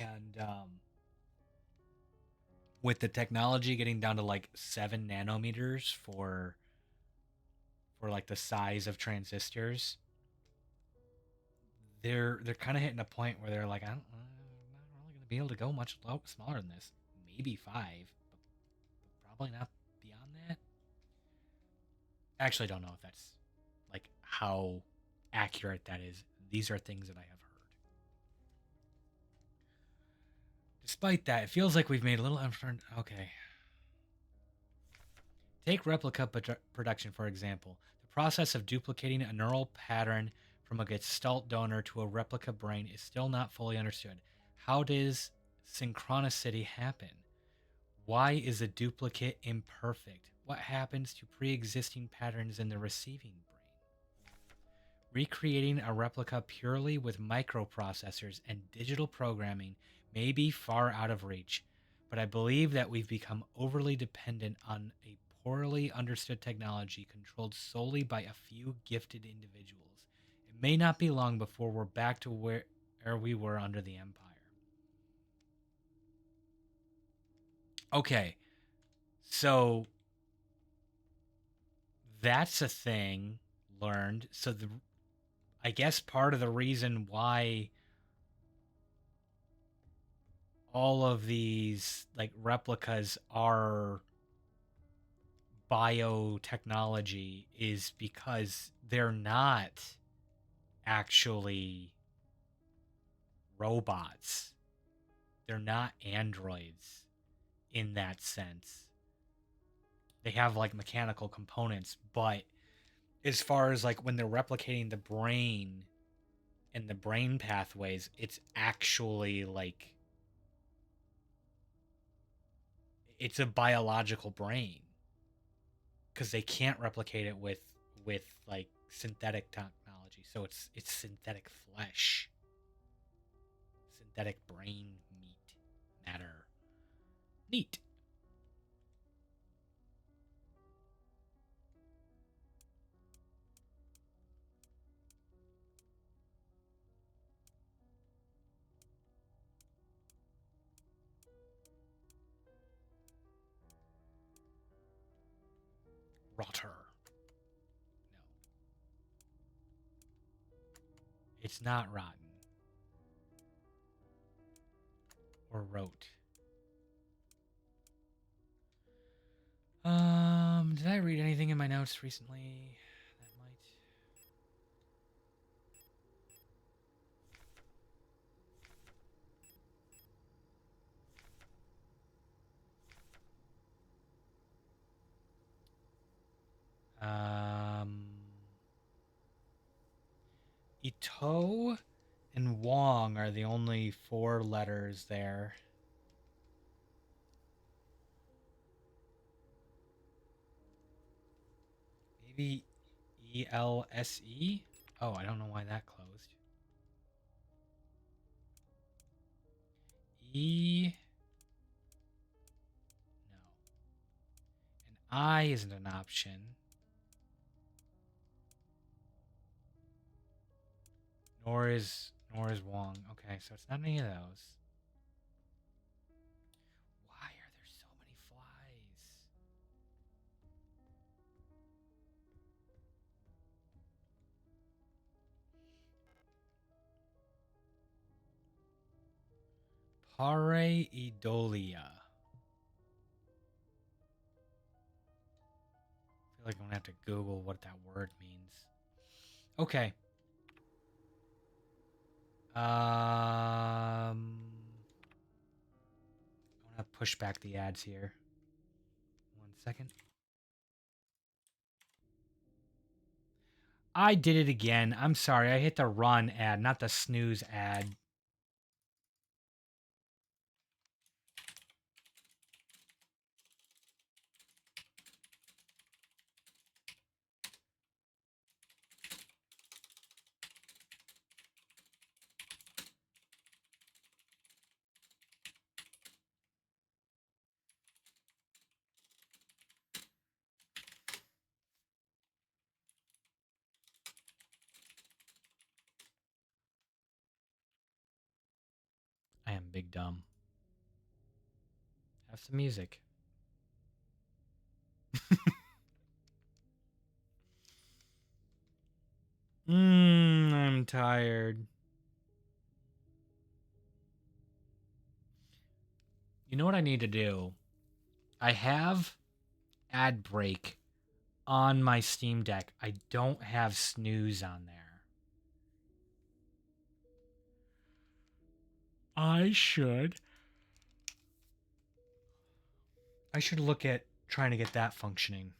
And with the technology getting down to like 7 nanometers for like the size of transistors, they're kind of hitting a point where they're like, I'm not really going to be able to go much smaller than this. Maybe 5, but probably not beyond that. Actually, don't know if that's like how accurate that is. These are things that I have heard. Despite that, it feels like we've made a little effort. Okay. Take replica production, for example. The process of duplicating a neural pattern from a Gestalt donor to a replica brain is still not fully understood. How does synchronicity happen? Why is a duplicate imperfect? What happens to pre existing patterns in the receiving brain? Recreating a replica purely with microprocessors and digital programming may be far out of reach, but I believe that we've become overly dependent on a poorly understood technology controlled solely by a few gifted individuals. It may not be long before we're back to where we were under the Empire. Okay, so that's a thing learned. So I guess part of the reason why all of these like replicas are biotechnology is because they're not actually robots. They're not androids in that sense. They have like mechanical components, but as far as like when they're replicating the brain and the brain pathways, it's actually like it's a biological brain because they can't replicate it with like synthetic technology. So it's synthetic flesh, synthetic brain meat, matter. Neat. Rotter. No, it's not rotten or rote. Did I read anything in my notes recently that might? Ito and Wong are the only 4 letters there. Maybe ELSE? Oh, I don't know why that closed. E. No. And I isn't an option. Nor is Wong. Okay, so it's not any of those. Why are there so many flies? Pareidolia. I feel like I'm gonna have to Google what that word means. Okay. I'm gonna push back the ads here. 1 second. I did it again. I'm sorry. I hit the run ad, not the snooze ad. I am big dumb. Have some music. I'm tired. You know what I need to do? I have ad break on my Steam Deck. I don't have snooze on there. I should. I should look at trying to get that functioning.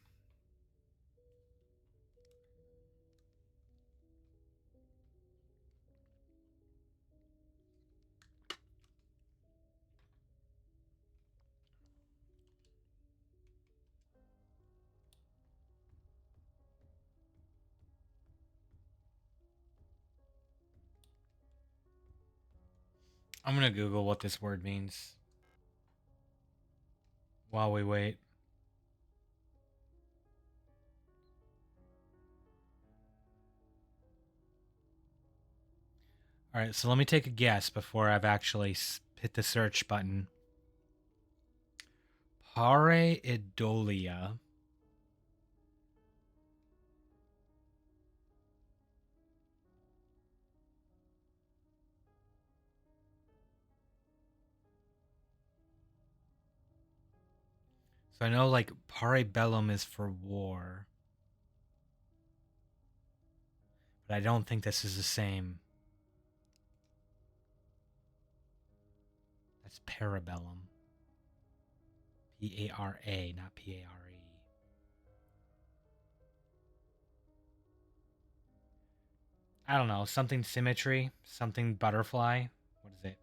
I'm gonna Google what this word means while we wait. All right, so let me take a guess before I've actually hit the search button. Pareidolia. So I know like pare bellum is for war, but I don't think this is the same. That's parabellum. P-A-R-A, not P-A-R-E. I don't know, something symmetry, something butterfly. What is it?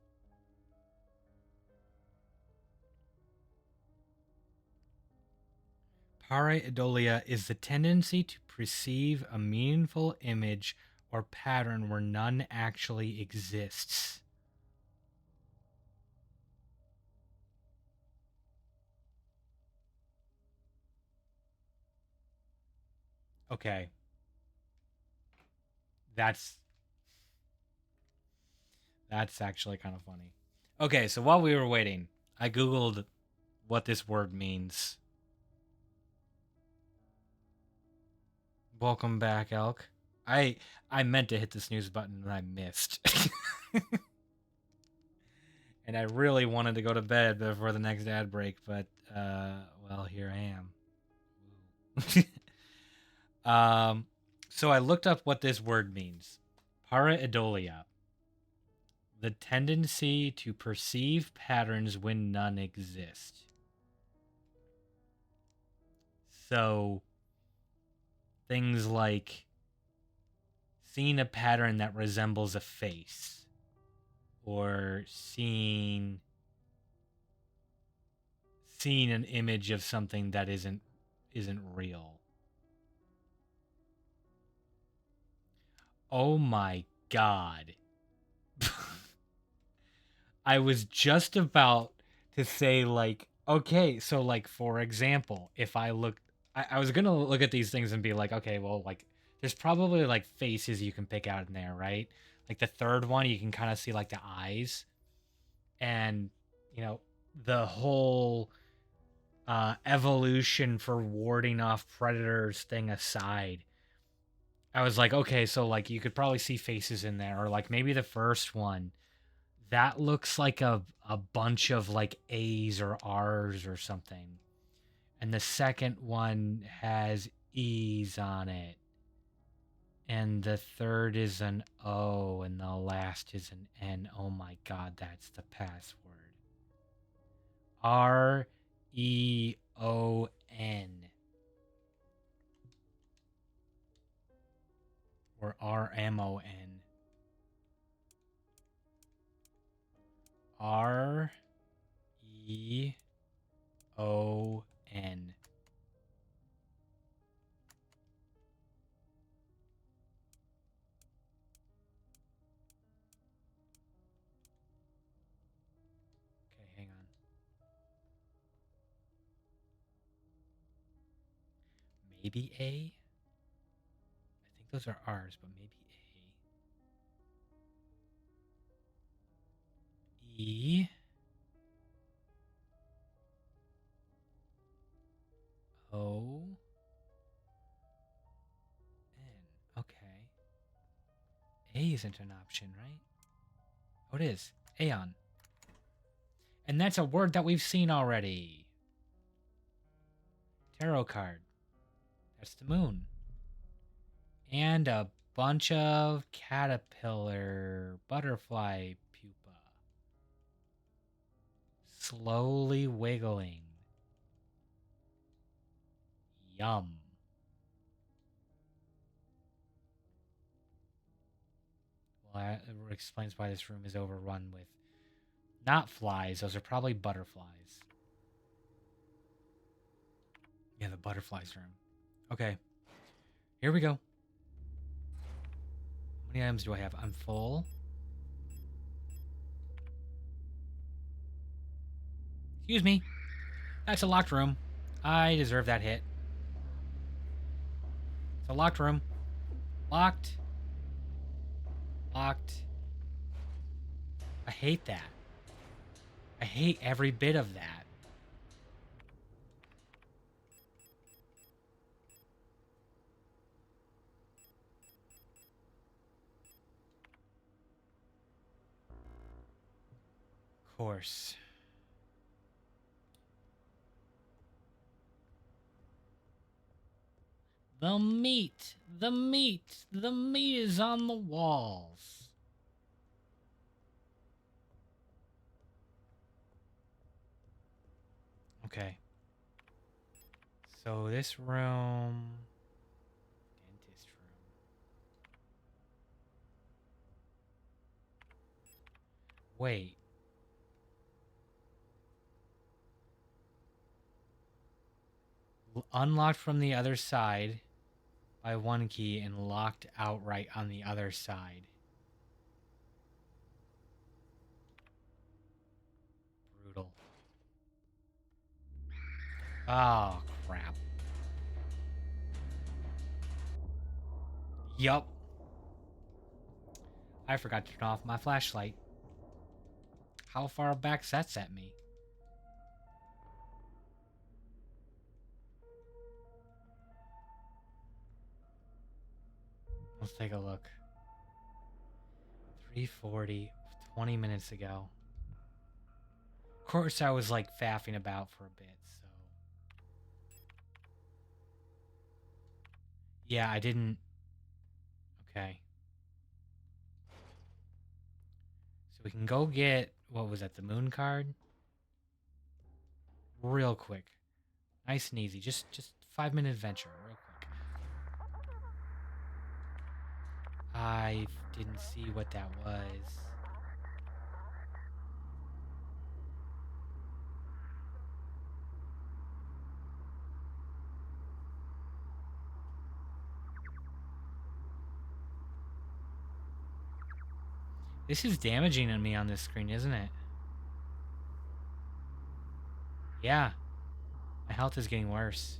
Pareidolia is the tendency to perceive a meaningful image or pattern where none actually exists. Okay, that's that's actually kind of funny. Okay, so while we were waiting, I googled what this word means. Welcome back, Elk. I I meant to hit the snooze button and I missed. And I really wanted to go to bed before the next ad break, but well, here I am. So I looked up what this word means. Pareidolia, the tendency to perceive patterns when none exist. So things like seeing a pattern that resembles a face, or seeing an image of something that isn't real. Oh my god. I was just about to say, like, okay, so like for example, if I look, I was gonna look at these things and be like, okay, well, like there's probably like faces you can pick out in there, right? Like the third one, you can kind of see like the eyes, and you know the whole evolution for warding off predators thing aside, I was like, okay, so like you could probably see faces in there, or like maybe the first one that looks like a bunch of like A's or R's or something, and the second one has E's on it, and the third is an O, and the last is an N. Oh my god, that's the password. REON or RMON. REON. Okay, hang on. Maybe A? I think those are R's, but maybe A. E. O. N. Okay. A isn't an option, right? Oh, it is. Aeon. And that's a word that we've seen already. Tarot card. That's the moon. And a bunch of caterpillar, butterfly pupa. Slowly wiggling. Yum. Well, that explains why this room is overrun with not flies. Those are probably butterflies. Yeah, the butterflies room. Okay. Here we go. How many items do I have? I'm full. Excuse me. That's a locked room. I deserve that hit. It's a locked room. Locked. Locked. I hate that. I hate every bit of that. Of course. The meat! The meat! The meat is on the walls! Okay. So this room... Dentist room. Wait. Unlocked from the other side by one key and locked outright on the other side. Brutal. Oh, crap. Yup. I forgot to turn off my flashlight. How far back's that set me? Let's take a look. 3:40, 20 minutes ago. Of course, I was like faffing about for a bit, so. Yeah, I didn't. Okay. So we can go get, what was that, the moon card? Real quick. Nice and easy. Just 5-minute adventure, real quick. I didn't see what that was. This is damaging on me on this screen, isn't it? Yeah. My health is getting worse.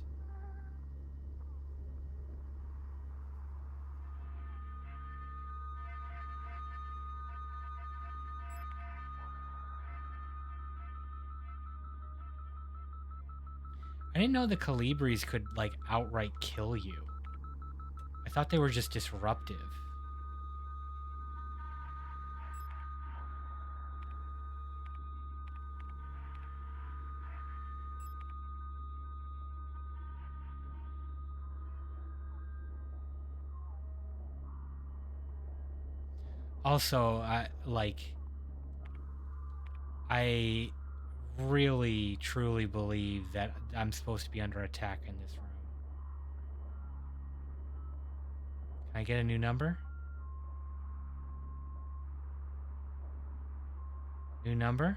I didn't know the Calibris could, like, outright kill you. I thought they were just disruptive. Also, I really, truly believe that I'm supposed to be under attack in this room. Can I get a new number? New number?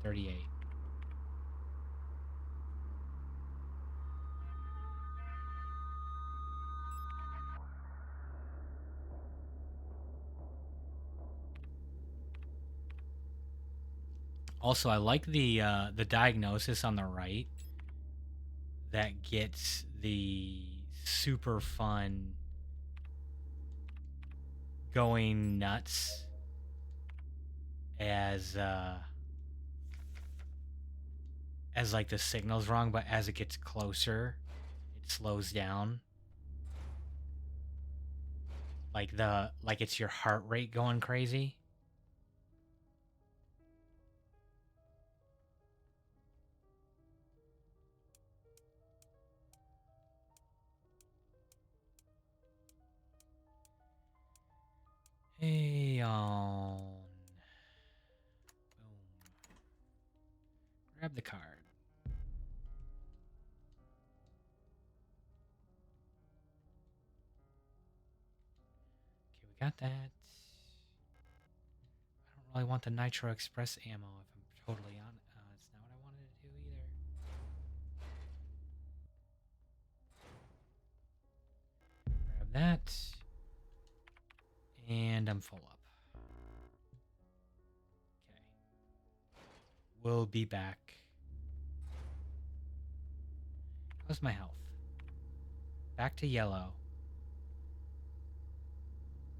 38. Also, I like the diagnosis on the right that gets the super fun going nuts as like the signal's wrong, but as it gets closer, it slows down. Like it's your heart rate going crazy. Hey on. Boom. Grab the card. Okay, we got that. I don't really want the Nitro Express ammo if I'm totally on. It's not what I wanted to do either. Grab that. And I'm full up. Okay. We'll be back. How's my health? Back to yellow.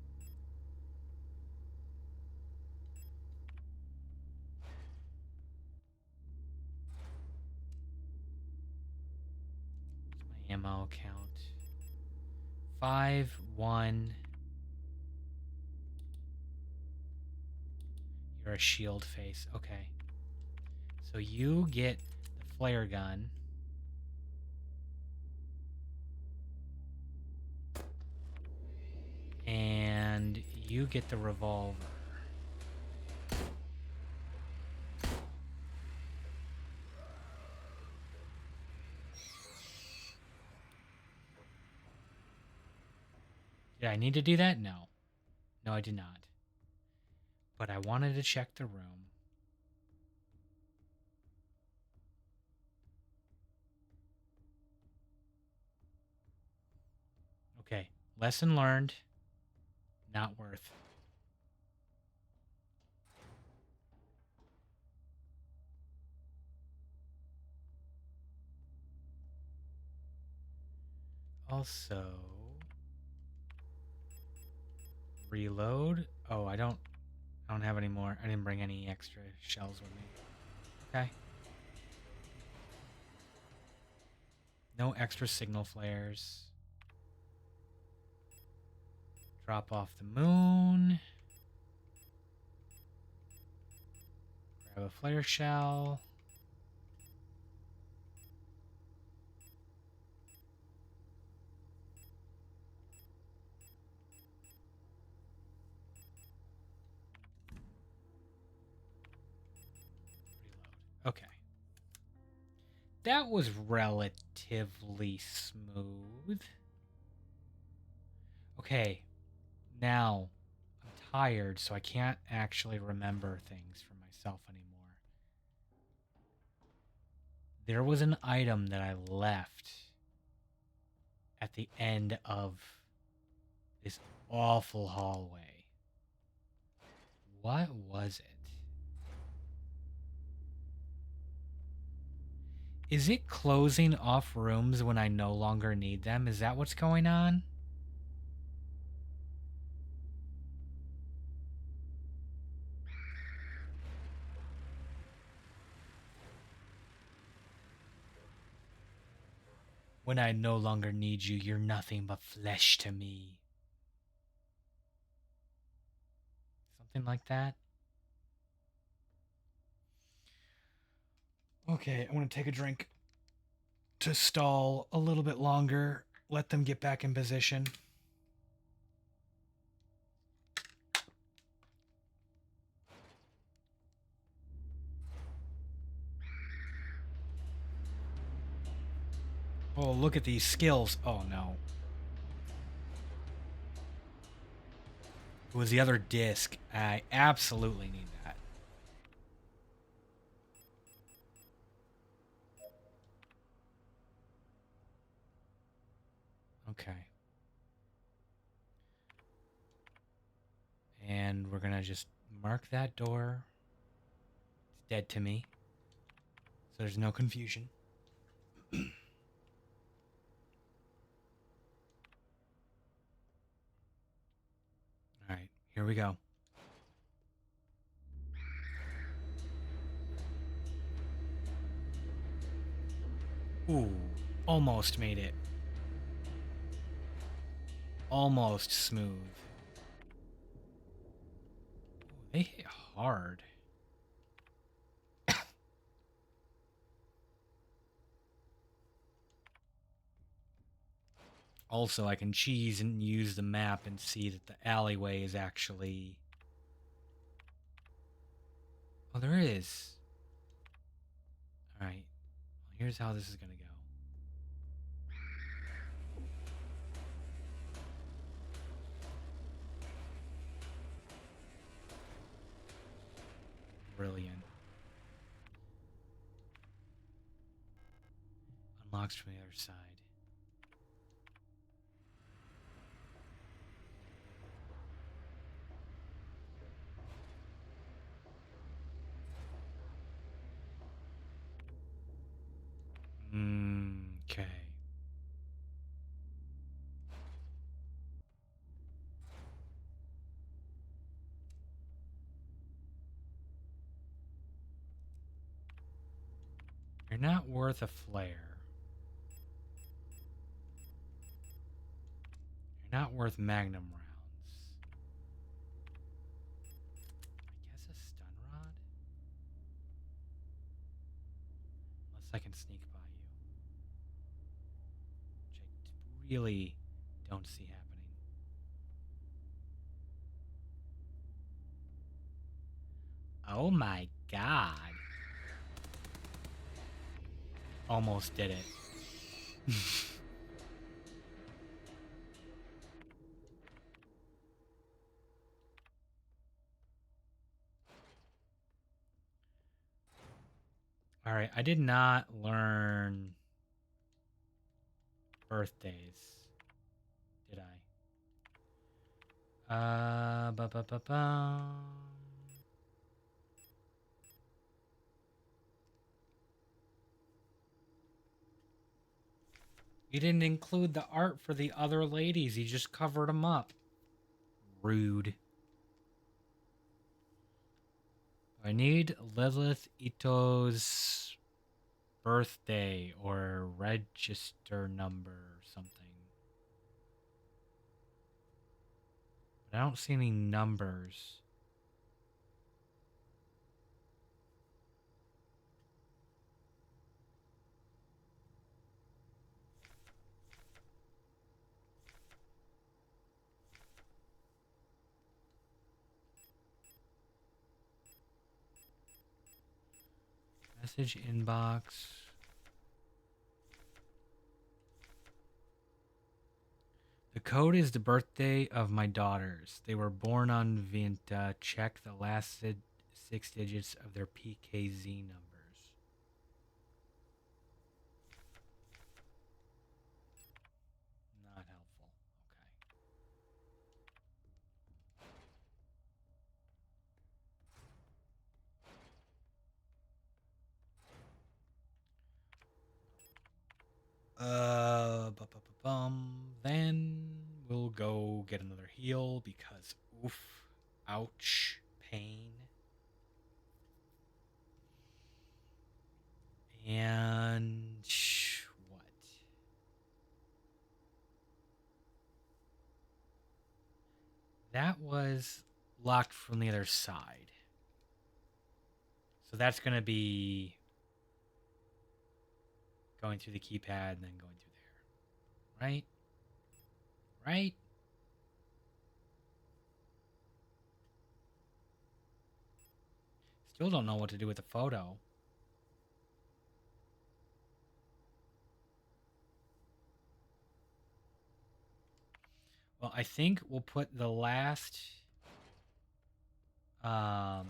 What's my ammo count? 5, 1. You're a shield face. Okay. So you get the flare gun. And you get the revolver. Did I need to do that? No. No, I did not. But I wanted to check the room. Okay. Lesson learned. Not worth. Also, reload. Oh, I don't have any more. I didn't bring any extra shells with me. Okay. No extra signal flares. Drop off the moon. Grab a flare shell. Reload. Okay. That was relatively smooth. Okay. Now, I'm tired, so I can't actually remember things for myself anymore. There was an item that I left at the end of this awful hallway. What was it? Is it closing off rooms when I no longer need them? Is that what's going on? When I no longer need you, you're nothing but flesh to me. Something like that? Okay, I'm going to take a drink to stall a little bit longer. Let them get back in position. Oh, look at these skills. Oh, no. It was the other disc. I absolutely need that. Okay. And we're going to just mark that door. It's dead to me. So there's no confusion. All right, here we go. Ooh, almost made it. Almost smooth. Ooh, they hit hard. Also, I can cheese and use the map and see that the alleyway is actually... Oh, there is. Alright. Well, here's how this is going to go. Brilliant. Unlocks from the other side. Okay. You're not worth a flare. You're not worth magnum rounds. I guess a stun rod? Unless I can sneak by you. Which I really don't see happening. Oh my god. Almost did it. All right, I did not learn birthdays, did I? You didn't include the art for the other ladies. You just covered them up. Rude. I need Lilith Ito's birthday or register number or something. But I don't see any numbers. Message inbox. The code is the birthday of my daughters. They were born on Vinta. Check the last 6 digits of their PKZ numbers. Not helpful. Then we'll go get another heal because oof, ouch, pain. And what? That was locked from the other side. So that's going to be going through the keypad and then going through there. Right? Right? Still don't know what to do with the photo. Well, I think we'll put the last do I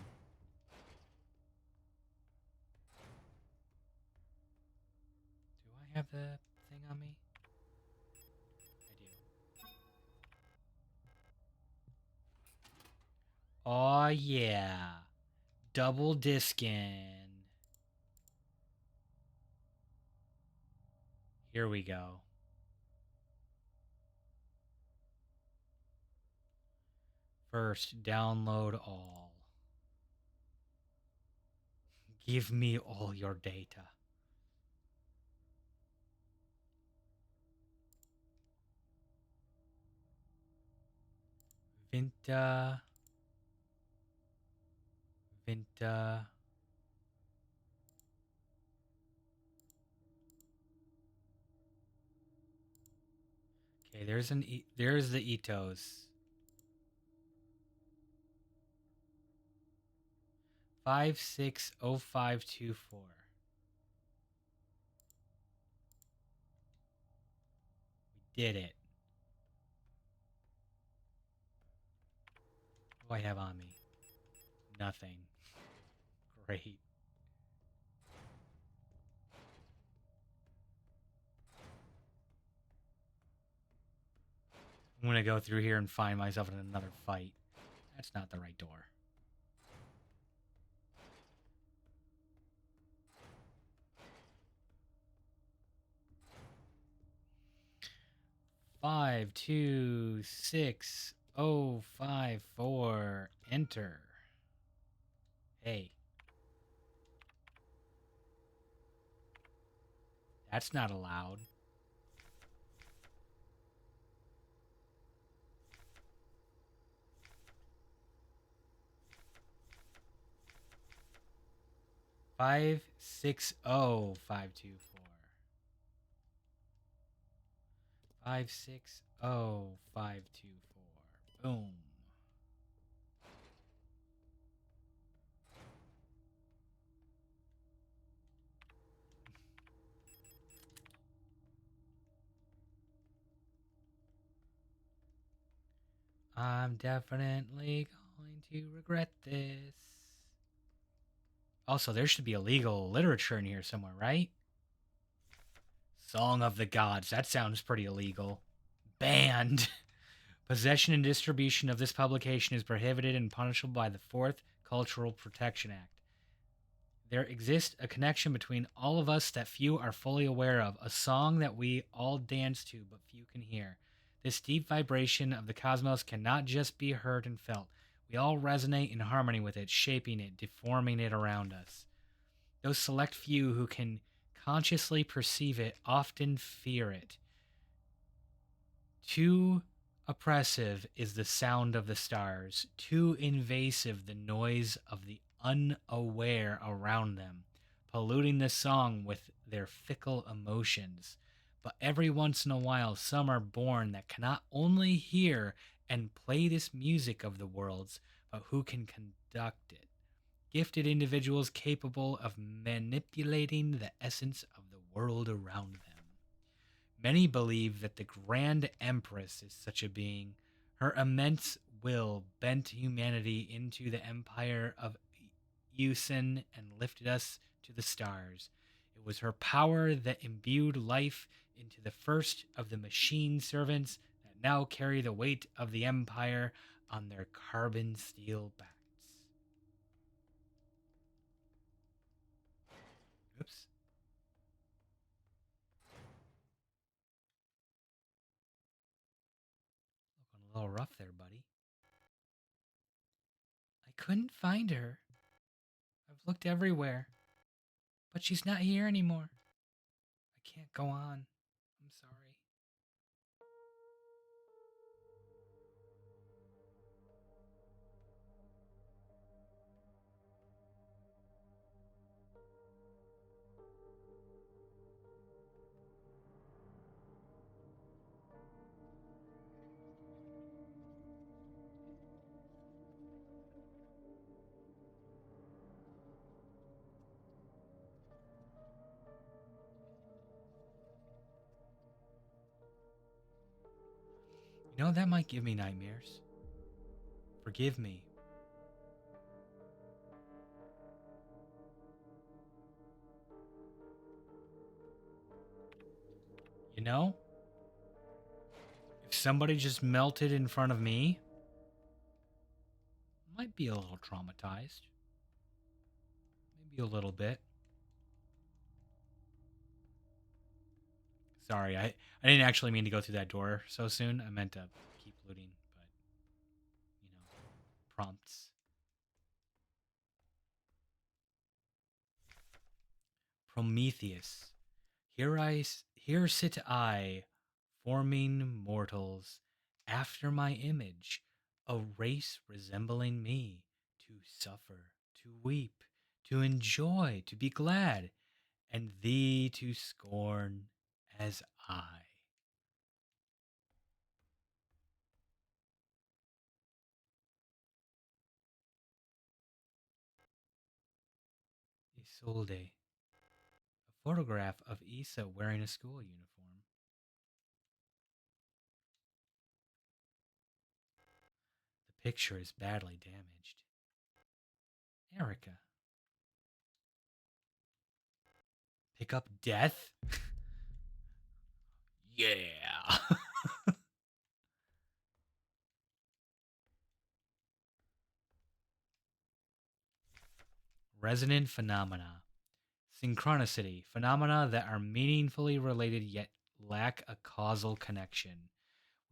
have the thing on me? I do. Oh yeah. Double diskin. Here we go. First, download all. Give me all your data. Vinta. Vinta. Okay, there's the Itos. 560524. We did it. What do I have on me? Nothing. Great. I'm gonna go through here and find myself in another fight. That's not the right door. Five, 2, 6, 0, 5, 4. Enter. Hey. That's not allowed. Five, 6, 0, 5, 2, 4. 5, 6, 0, 5, 2, 4. Boom. I'm definitely going to regret this. Also, there should be illegal literature in here somewhere, right? Song of the Gods. That sounds pretty illegal. Banned. Possession and distribution of this publication is prohibited and punishable by the Fourth Cultural Protection Act. There exists a connection between all of us that few are fully aware of, a song that we all dance to but few can hear. This deep vibration of the cosmos cannot just be heard and felt. We all resonate in harmony with it, shaping it, deforming it around us. Those select few who can consciously perceive it often fear it. Too oppressive is the sound of the stars, too invasive the noise of the unaware around them, polluting the song with their fickle emotions. But every once in a while, some are born that cannot only hear and play this music of the worlds, but who can conduct it. Gifted individuals capable of manipulating the essence of the world around them. Many believe that the Grand Empress is such a being. Her immense will bent humanity into the empire of Usen and lifted us to the stars. It was her power that imbued life into the first of the machine servants that now carry the weight of the empire on their carbon steel backs. Oops. Looking a little rough there, buddy. I couldn't find her. I've looked everywhere, but she's not here anymore. I can't go on. I'm sorry. You know, that might give me nightmares. Forgive me. You know, if somebody just melted in front of me, I might be a little traumatized. Maybe a little bit. Sorry, I didn't actually mean to go through that door so soon. I meant to keep looting, but, you know, prompts. Prometheus. Here sit I, forming mortals after my image, a race resembling me, to suffer, to weep, to enjoy, to be glad, and thee to scorn as I. Isolde. A photograph of Issa wearing a school uniform. The picture is badly damaged. Erica. Pick up death? Yeah. Resonant phenomena. Synchronicity. Phenomena that are meaningfully related yet lack a causal connection.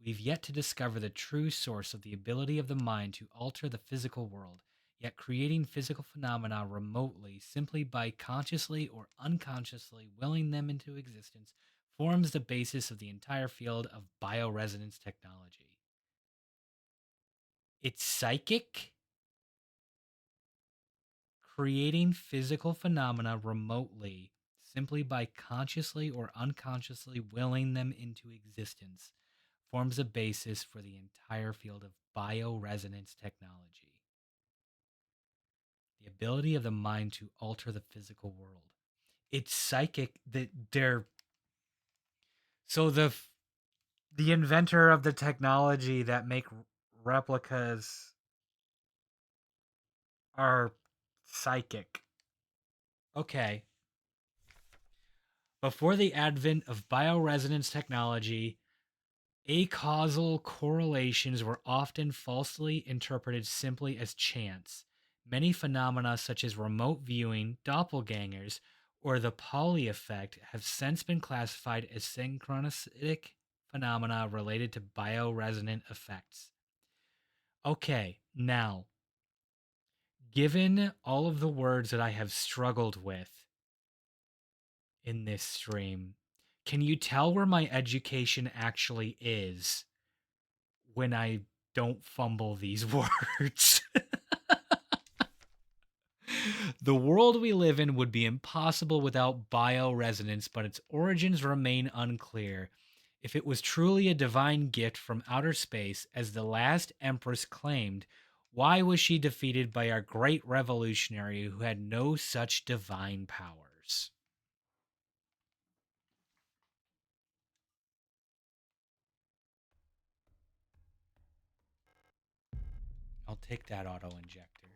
We've yet to discover the true source of the ability of the mind to alter the physical world, yet creating physical phenomena remotely simply by consciously or unconsciously willing them into existence forms the basis of the entire field of bioresonance technology. It's psychic, creating physical phenomena remotely simply by consciously or unconsciously willing them into existence forms a basis for the entire field of bioresonance technology. The ability of the mind to alter the physical world. It's psychic that they're so the inventor of the technology that make replicas are psychic. Okay. Before the advent of bioresonance technology, acausal correlations were often falsely interpreted simply as chance. Many phenomena, such as remote viewing, doppelgangers, or the Pauli effect, have since been classified as synchronistic phenomena related to bioresonant effects. Okay, now, given all of the words that I have struggled with in this stream, can you tell where my education actually is when I don't fumble these words? The world we live in would be impossible without bioresonance, but its origins remain unclear. If it was truly a divine gift from outer space, as the last empress claimed, why was she defeated by our great revolutionary who had no such divine powers? I'll take that auto injector.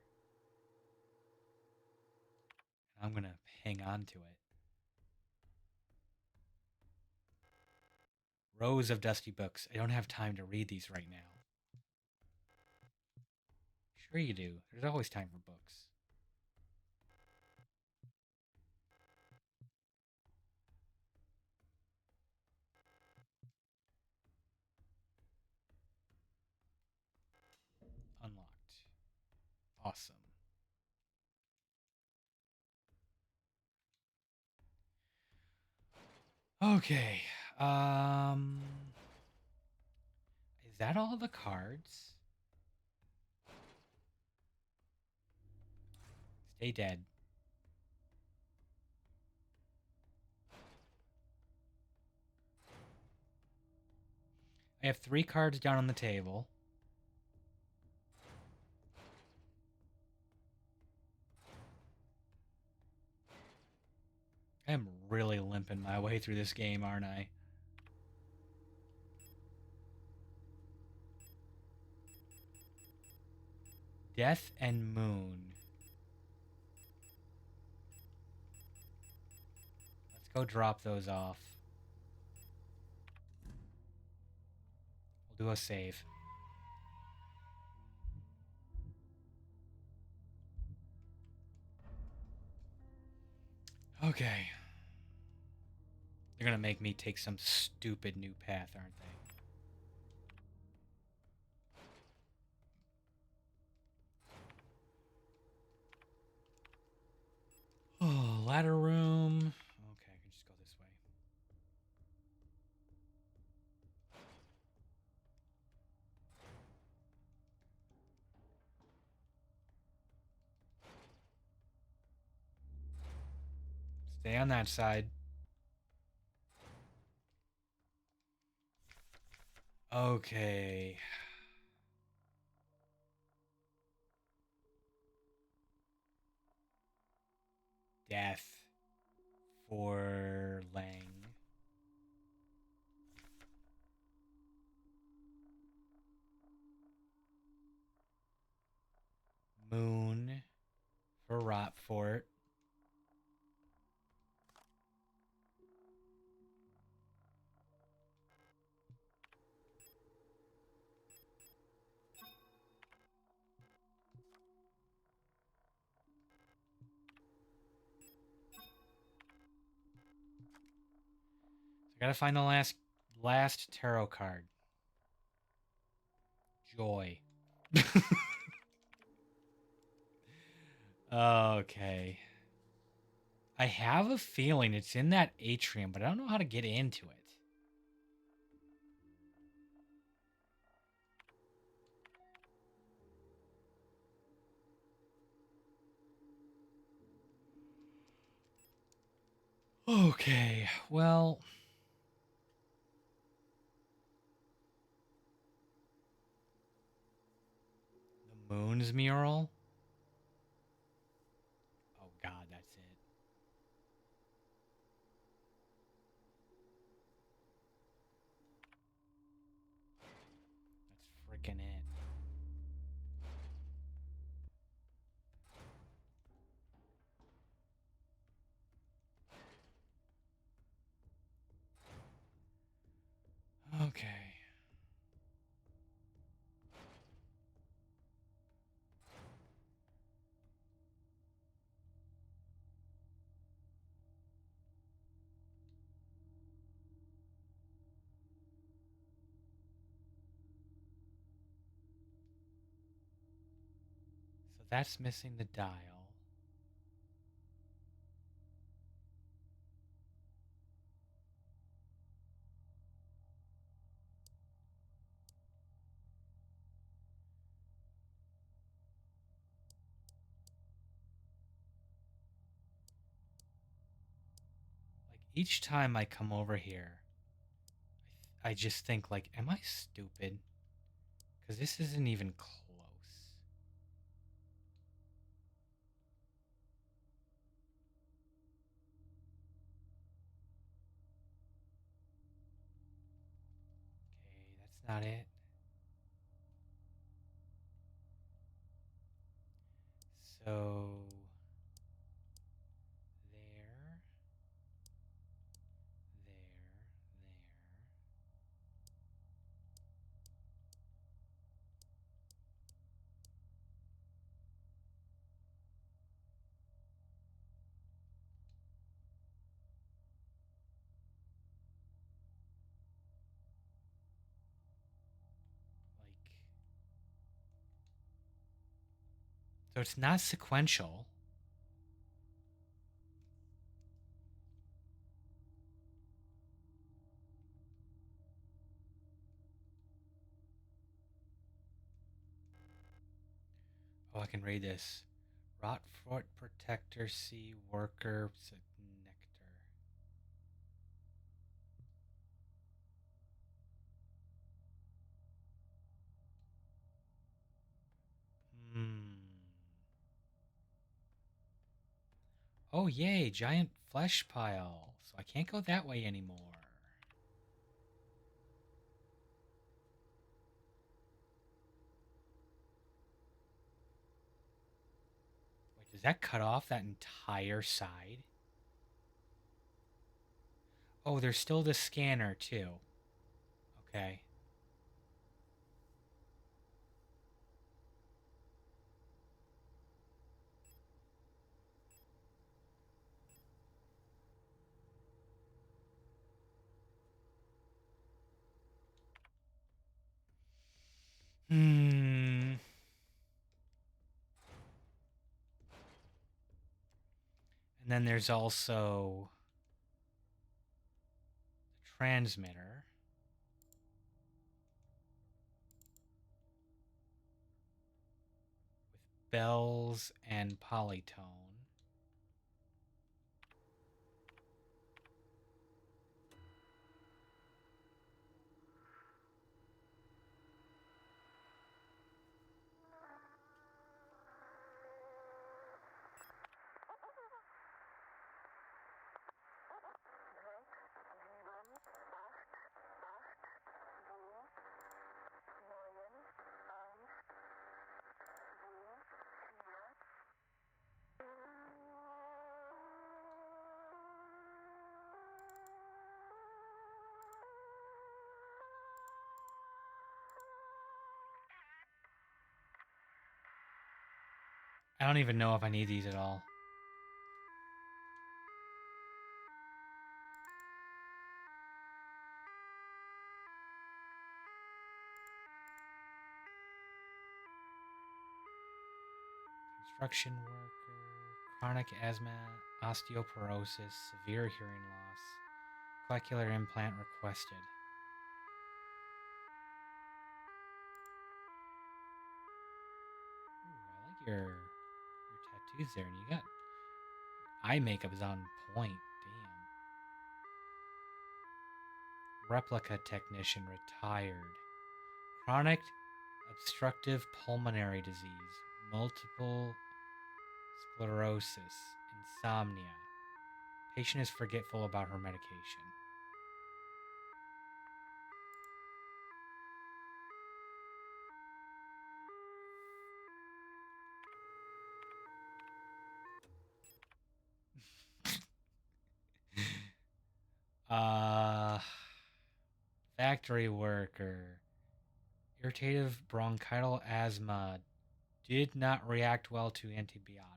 I'm going to hang on to it. Rows of dusty books. I don't have time to read these right now. Sure you do. There's always time for books. Unlocked. Awesome. Okay. Is that all the cards? Stay dead. I have 3 cards down on the table. I am really limping my way through this game, aren't I? Death and Moon. Let's go drop those off. We'll do a save. Okay. They're gonna make me take some stupid new path, aren't they? Oh, ladder room. Okay, I can just go this way. Stay on that side. Okay. Death for Lang. Moon for Rotfort. I gotta find the last tarot card. Joy. Okay. I have a feeling it's in that atrium, but I don't know how to get into it. Okay, well. The Moon's mural? Oh god, that's it. That's freaking it. Okay. So that's missing the dial. Like each time I come over here, I just think like, am I stupid? Because this isn't even close. Okay, that's not it. So there, there, there. Like, so it's not sequential. Oh, I can read this. Rotfort Protector C Worker Nectar. Hmm. Oh, yay, giant flesh pile. So I can't go that way anymore. Wait, does that cut off that entire side? Oh, there's still the scanner, too. Okay. Hmm. And then there's also the transmitter with bells and polytone. I don't even know if I need these at all. Construction worker, chronic asthma, osteoporosis, severe hearing loss, cochlear implant requested. Ooh, I like your tattoos there, and you got eye makeup is on point. Damn. Replica technician retired. Chronic obstructive pulmonary disease, multiple sclerosis, insomnia. Patient is forgetful about her medication. uh Factory worker. Irritative bronchital asthma. Did not react well to antibiotics.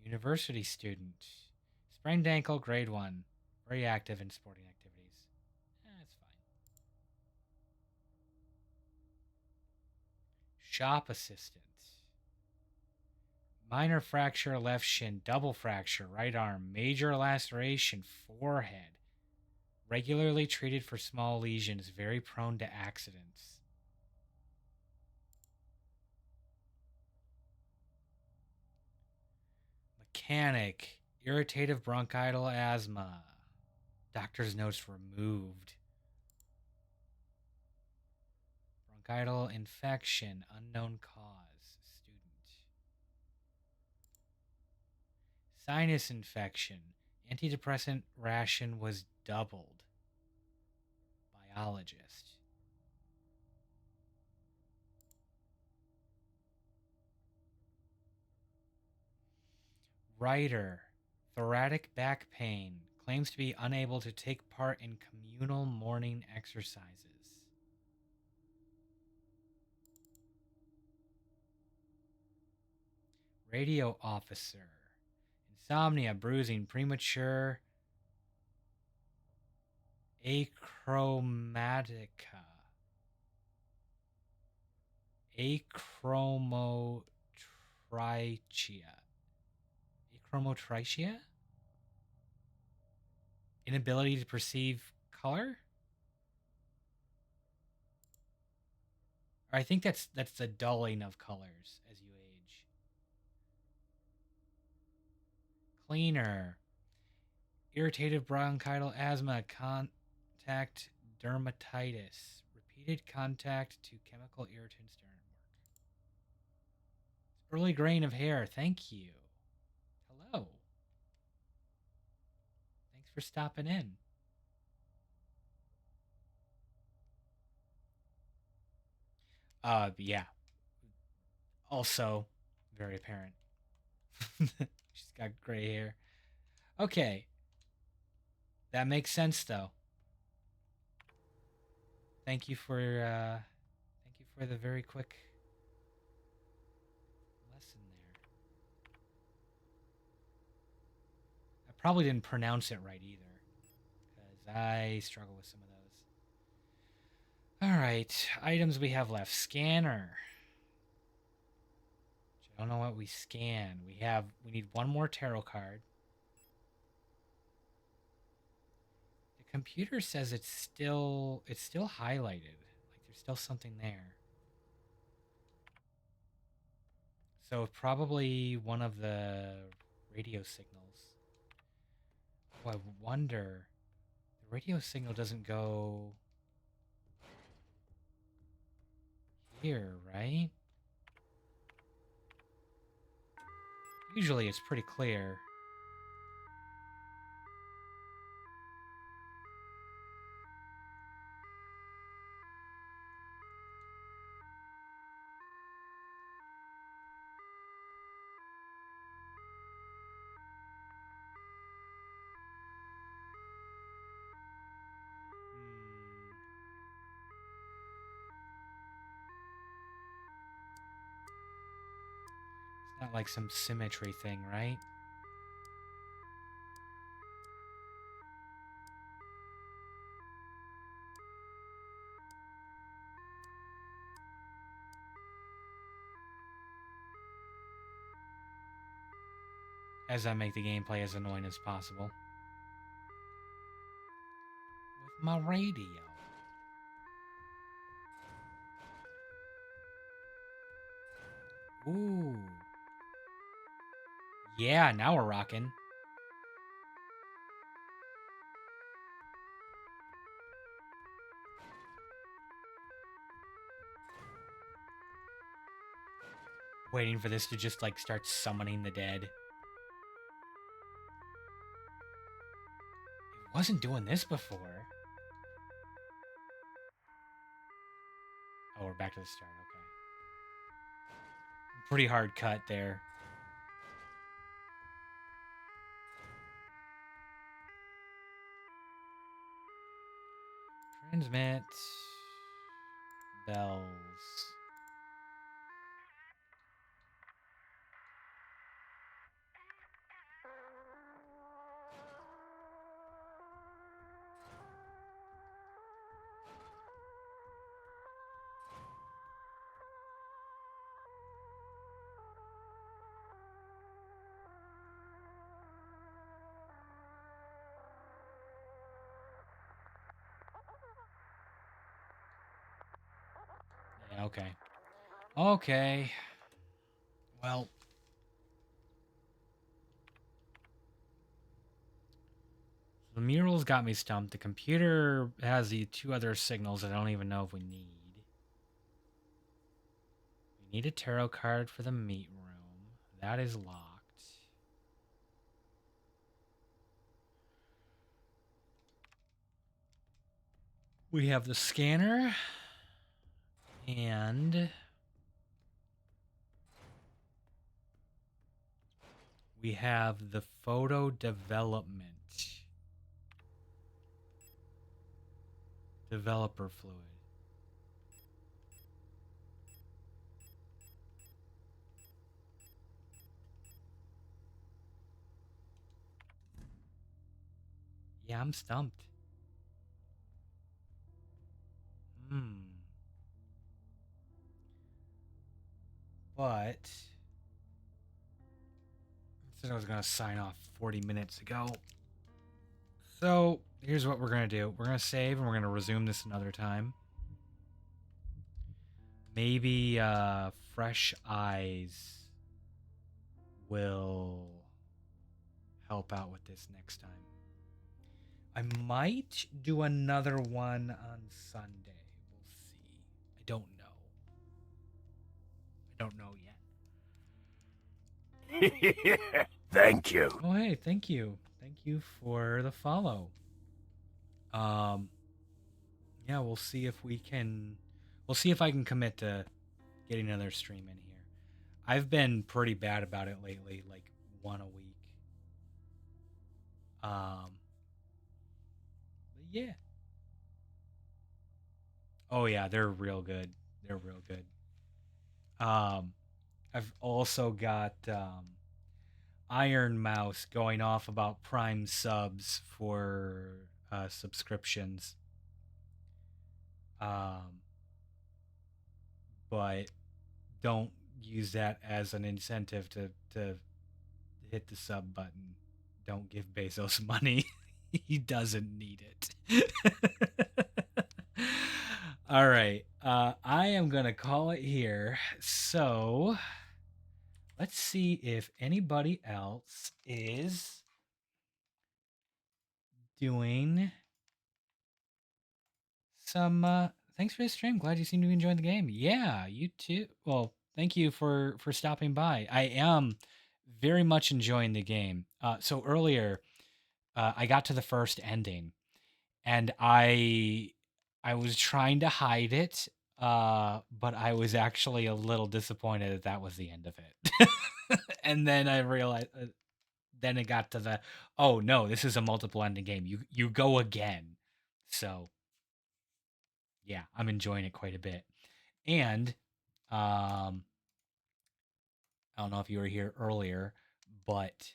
University student. Sprained ankle, grade 1. Very active in sporting activities. That's fine. Shop assistant. Minor fracture left shin, double fracture right arm, major laceration forehead. Regularly treated for small lesions, very prone to accidents. Mechanic, irritative bronchital asthma. Doctor's notes removed. Bronchital infection, unknown cause. Student. Sinus infection. Antidepressant ration was doubled. Biologist. Writer. Thoracic back pain. Claims to be unable to take part in communal morning exercises. Radio officer. Insomnia, bruising, premature achromatica. Achromotrichia. Achromotrichia? Inability to perceive color? Or I think that's the dulling of colors as you age. Cleaner. Irritative bronchial asthma, contact dermatitis. Repeated contact to chemical irritants during work. Early grain of hair. Thank you. Hello. Thanks for stopping in. Yeah. Also, very apparent. She's got gray hair. Okay. That makes sense, though. Thank you for the very quick lesson there. I probably didn't pronounce it right either, because I struggle with some of those. All right, items we have left. Scanner. I don't know what we scan. We need one more tarot card. The computer says it's still highlighted. Like there's still something there. So probably one of the radio signals. Oh, I wonder. The radio signal doesn't go here, right? Usually it's pretty clear. It's not like some symmetry thing, right? As I make the gameplay as annoying as possible. With my radio. Ooh. Yeah, now we're rocking. Waiting for this to just like start summoning the dead. It wasn't doing this before. Oh, we're back to the start. Okay. Pretty hard cut there. Transmit. Bells. Yeah, okay. Okay. Well, the murals got me stumped. The computer has the two other signals that I don't even know if we need. We need a tarot card for the meat room. That is locked. We have the scanner. And we have the photo development. Developer fluid. Yeah, I'm stumped. But I said I was going to sign off 40 minutes ago. So here's what we're going to do. We're going to save and we're going to resume this another time. Maybe fresh eyes will help out with this next time. I might do another one on Sunday. We'll see. I don't know. I don't know yet. Thank you. Oh, hey, thank you. Thank you for the follow. Yeah, we'll see if we can. We'll see if I can commit to getting another stream in here. I've been pretty bad about it lately, like one a week. But yeah. Oh yeah, they're real good. They're real good. I've also got Iron Mouse going off about Prime subs for subscriptions. But don't use that as an incentive to hit the sub button. Don't give Bezos money. He doesn't need it. All right. I am going to call it here. So let's see if anybody else is doing some. Thanks for the stream. Glad you seem to be enjoying the game. Yeah, you too. Well, thank you for stopping by. I am very much enjoying the game. So earlier, I got to the first ending, and I was trying to hide it, but I was actually a little disappointed that that was the end of it. And then I realized, then it got to the, oh no, this is a multiple ending game. You go again. So yeah, I'm enjoying it quite a bit. And I don't know if you were here earlier, but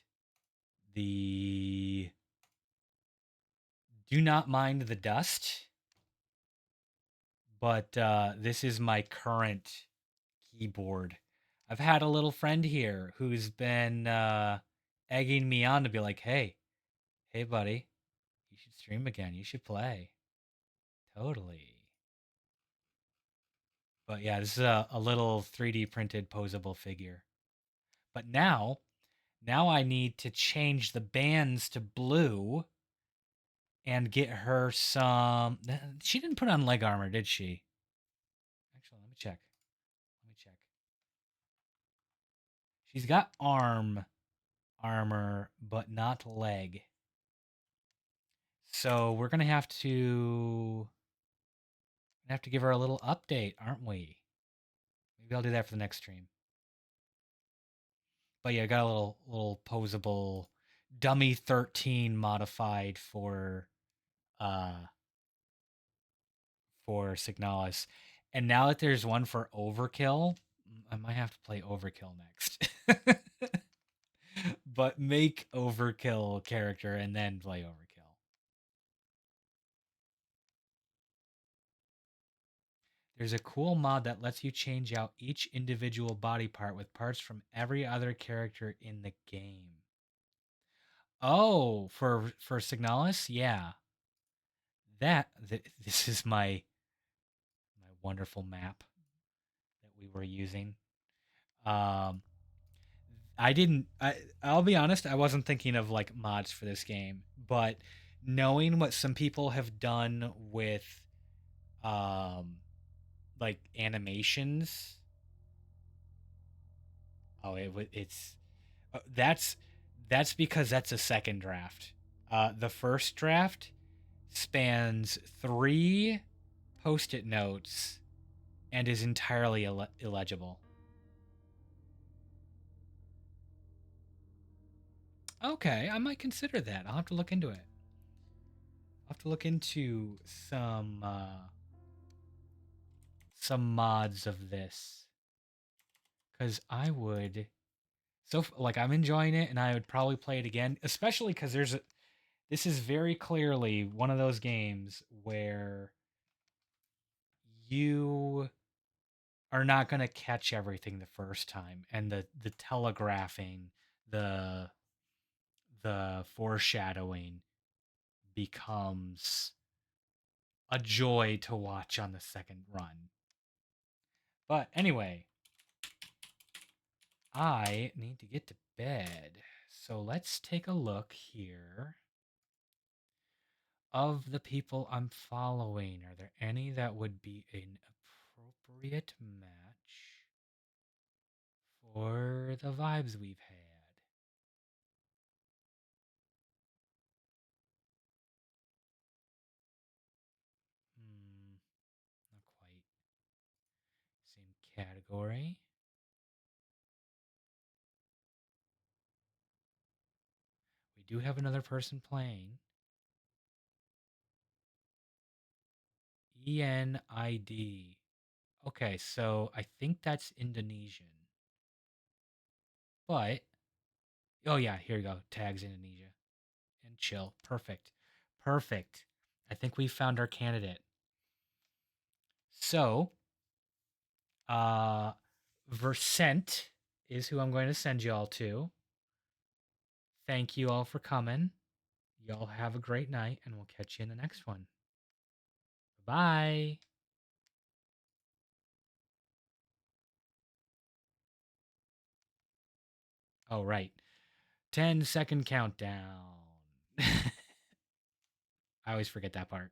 the do not mind the dust. But this is my current keyboard. I've had a little friend here who's been egging me on to be like, hey, buddy, you should stream again. You should play. Totally. But yeah, this is a little 3D printed posable figure. But now I need to change the bands to blue and get her some. She didn't put on leg armor, did she? Actually, let me check. She's got armor, but not leg. So we're gonna have to give her a little update, aren't we? Maybe I'll do that for the next stream. But yeah, I got a little posable dummy 13 modified for for Signalis. And now that there's one for Overkill, I might have to play Overkill next. But make Overkill character and then play Overkill. There's a cool mod that lets you change out each individual body part with parts from every other character in the game. Oh, for Signalis, yeah. This is my wonderful map that we were using. Um, I didn't. I'll be honest. I wasn't thinking of like mods for this game, but knowing what some people have done with um like animations. Oh, it's that's because that's a second draft. The first draft spans 3 post-it notes and is entirely illegible. Okay, I might consider that. I'll have to look into it. I'll have to look into some mods of this because I would. So like I'm enjoying it, and I would probably play it again, especially because this is very clearly one of those games where you are not going to catch everything the first time, and the telegraphing, the the foreshadowing becomes a joy to watch on the second run. But anyway, I need to get to bed. So let's take a look here. Of the people I'm following, are there any that would be an appropriate match for the vibes we've had? Not quite. Same category. We do have another person playing. ENID. Okay, so I think that's Indonesian. But, oh yeah, here you go. Tags Indonesia. And chill. Perfect. Perfect. I think we found our candidate. So, Versent is who I'm going to send y'all to. Thank you all for coming. Y'all have a great night, and we'll catch you in the next one. Bye. Oh, right. 10-second countdown. I always forget that part.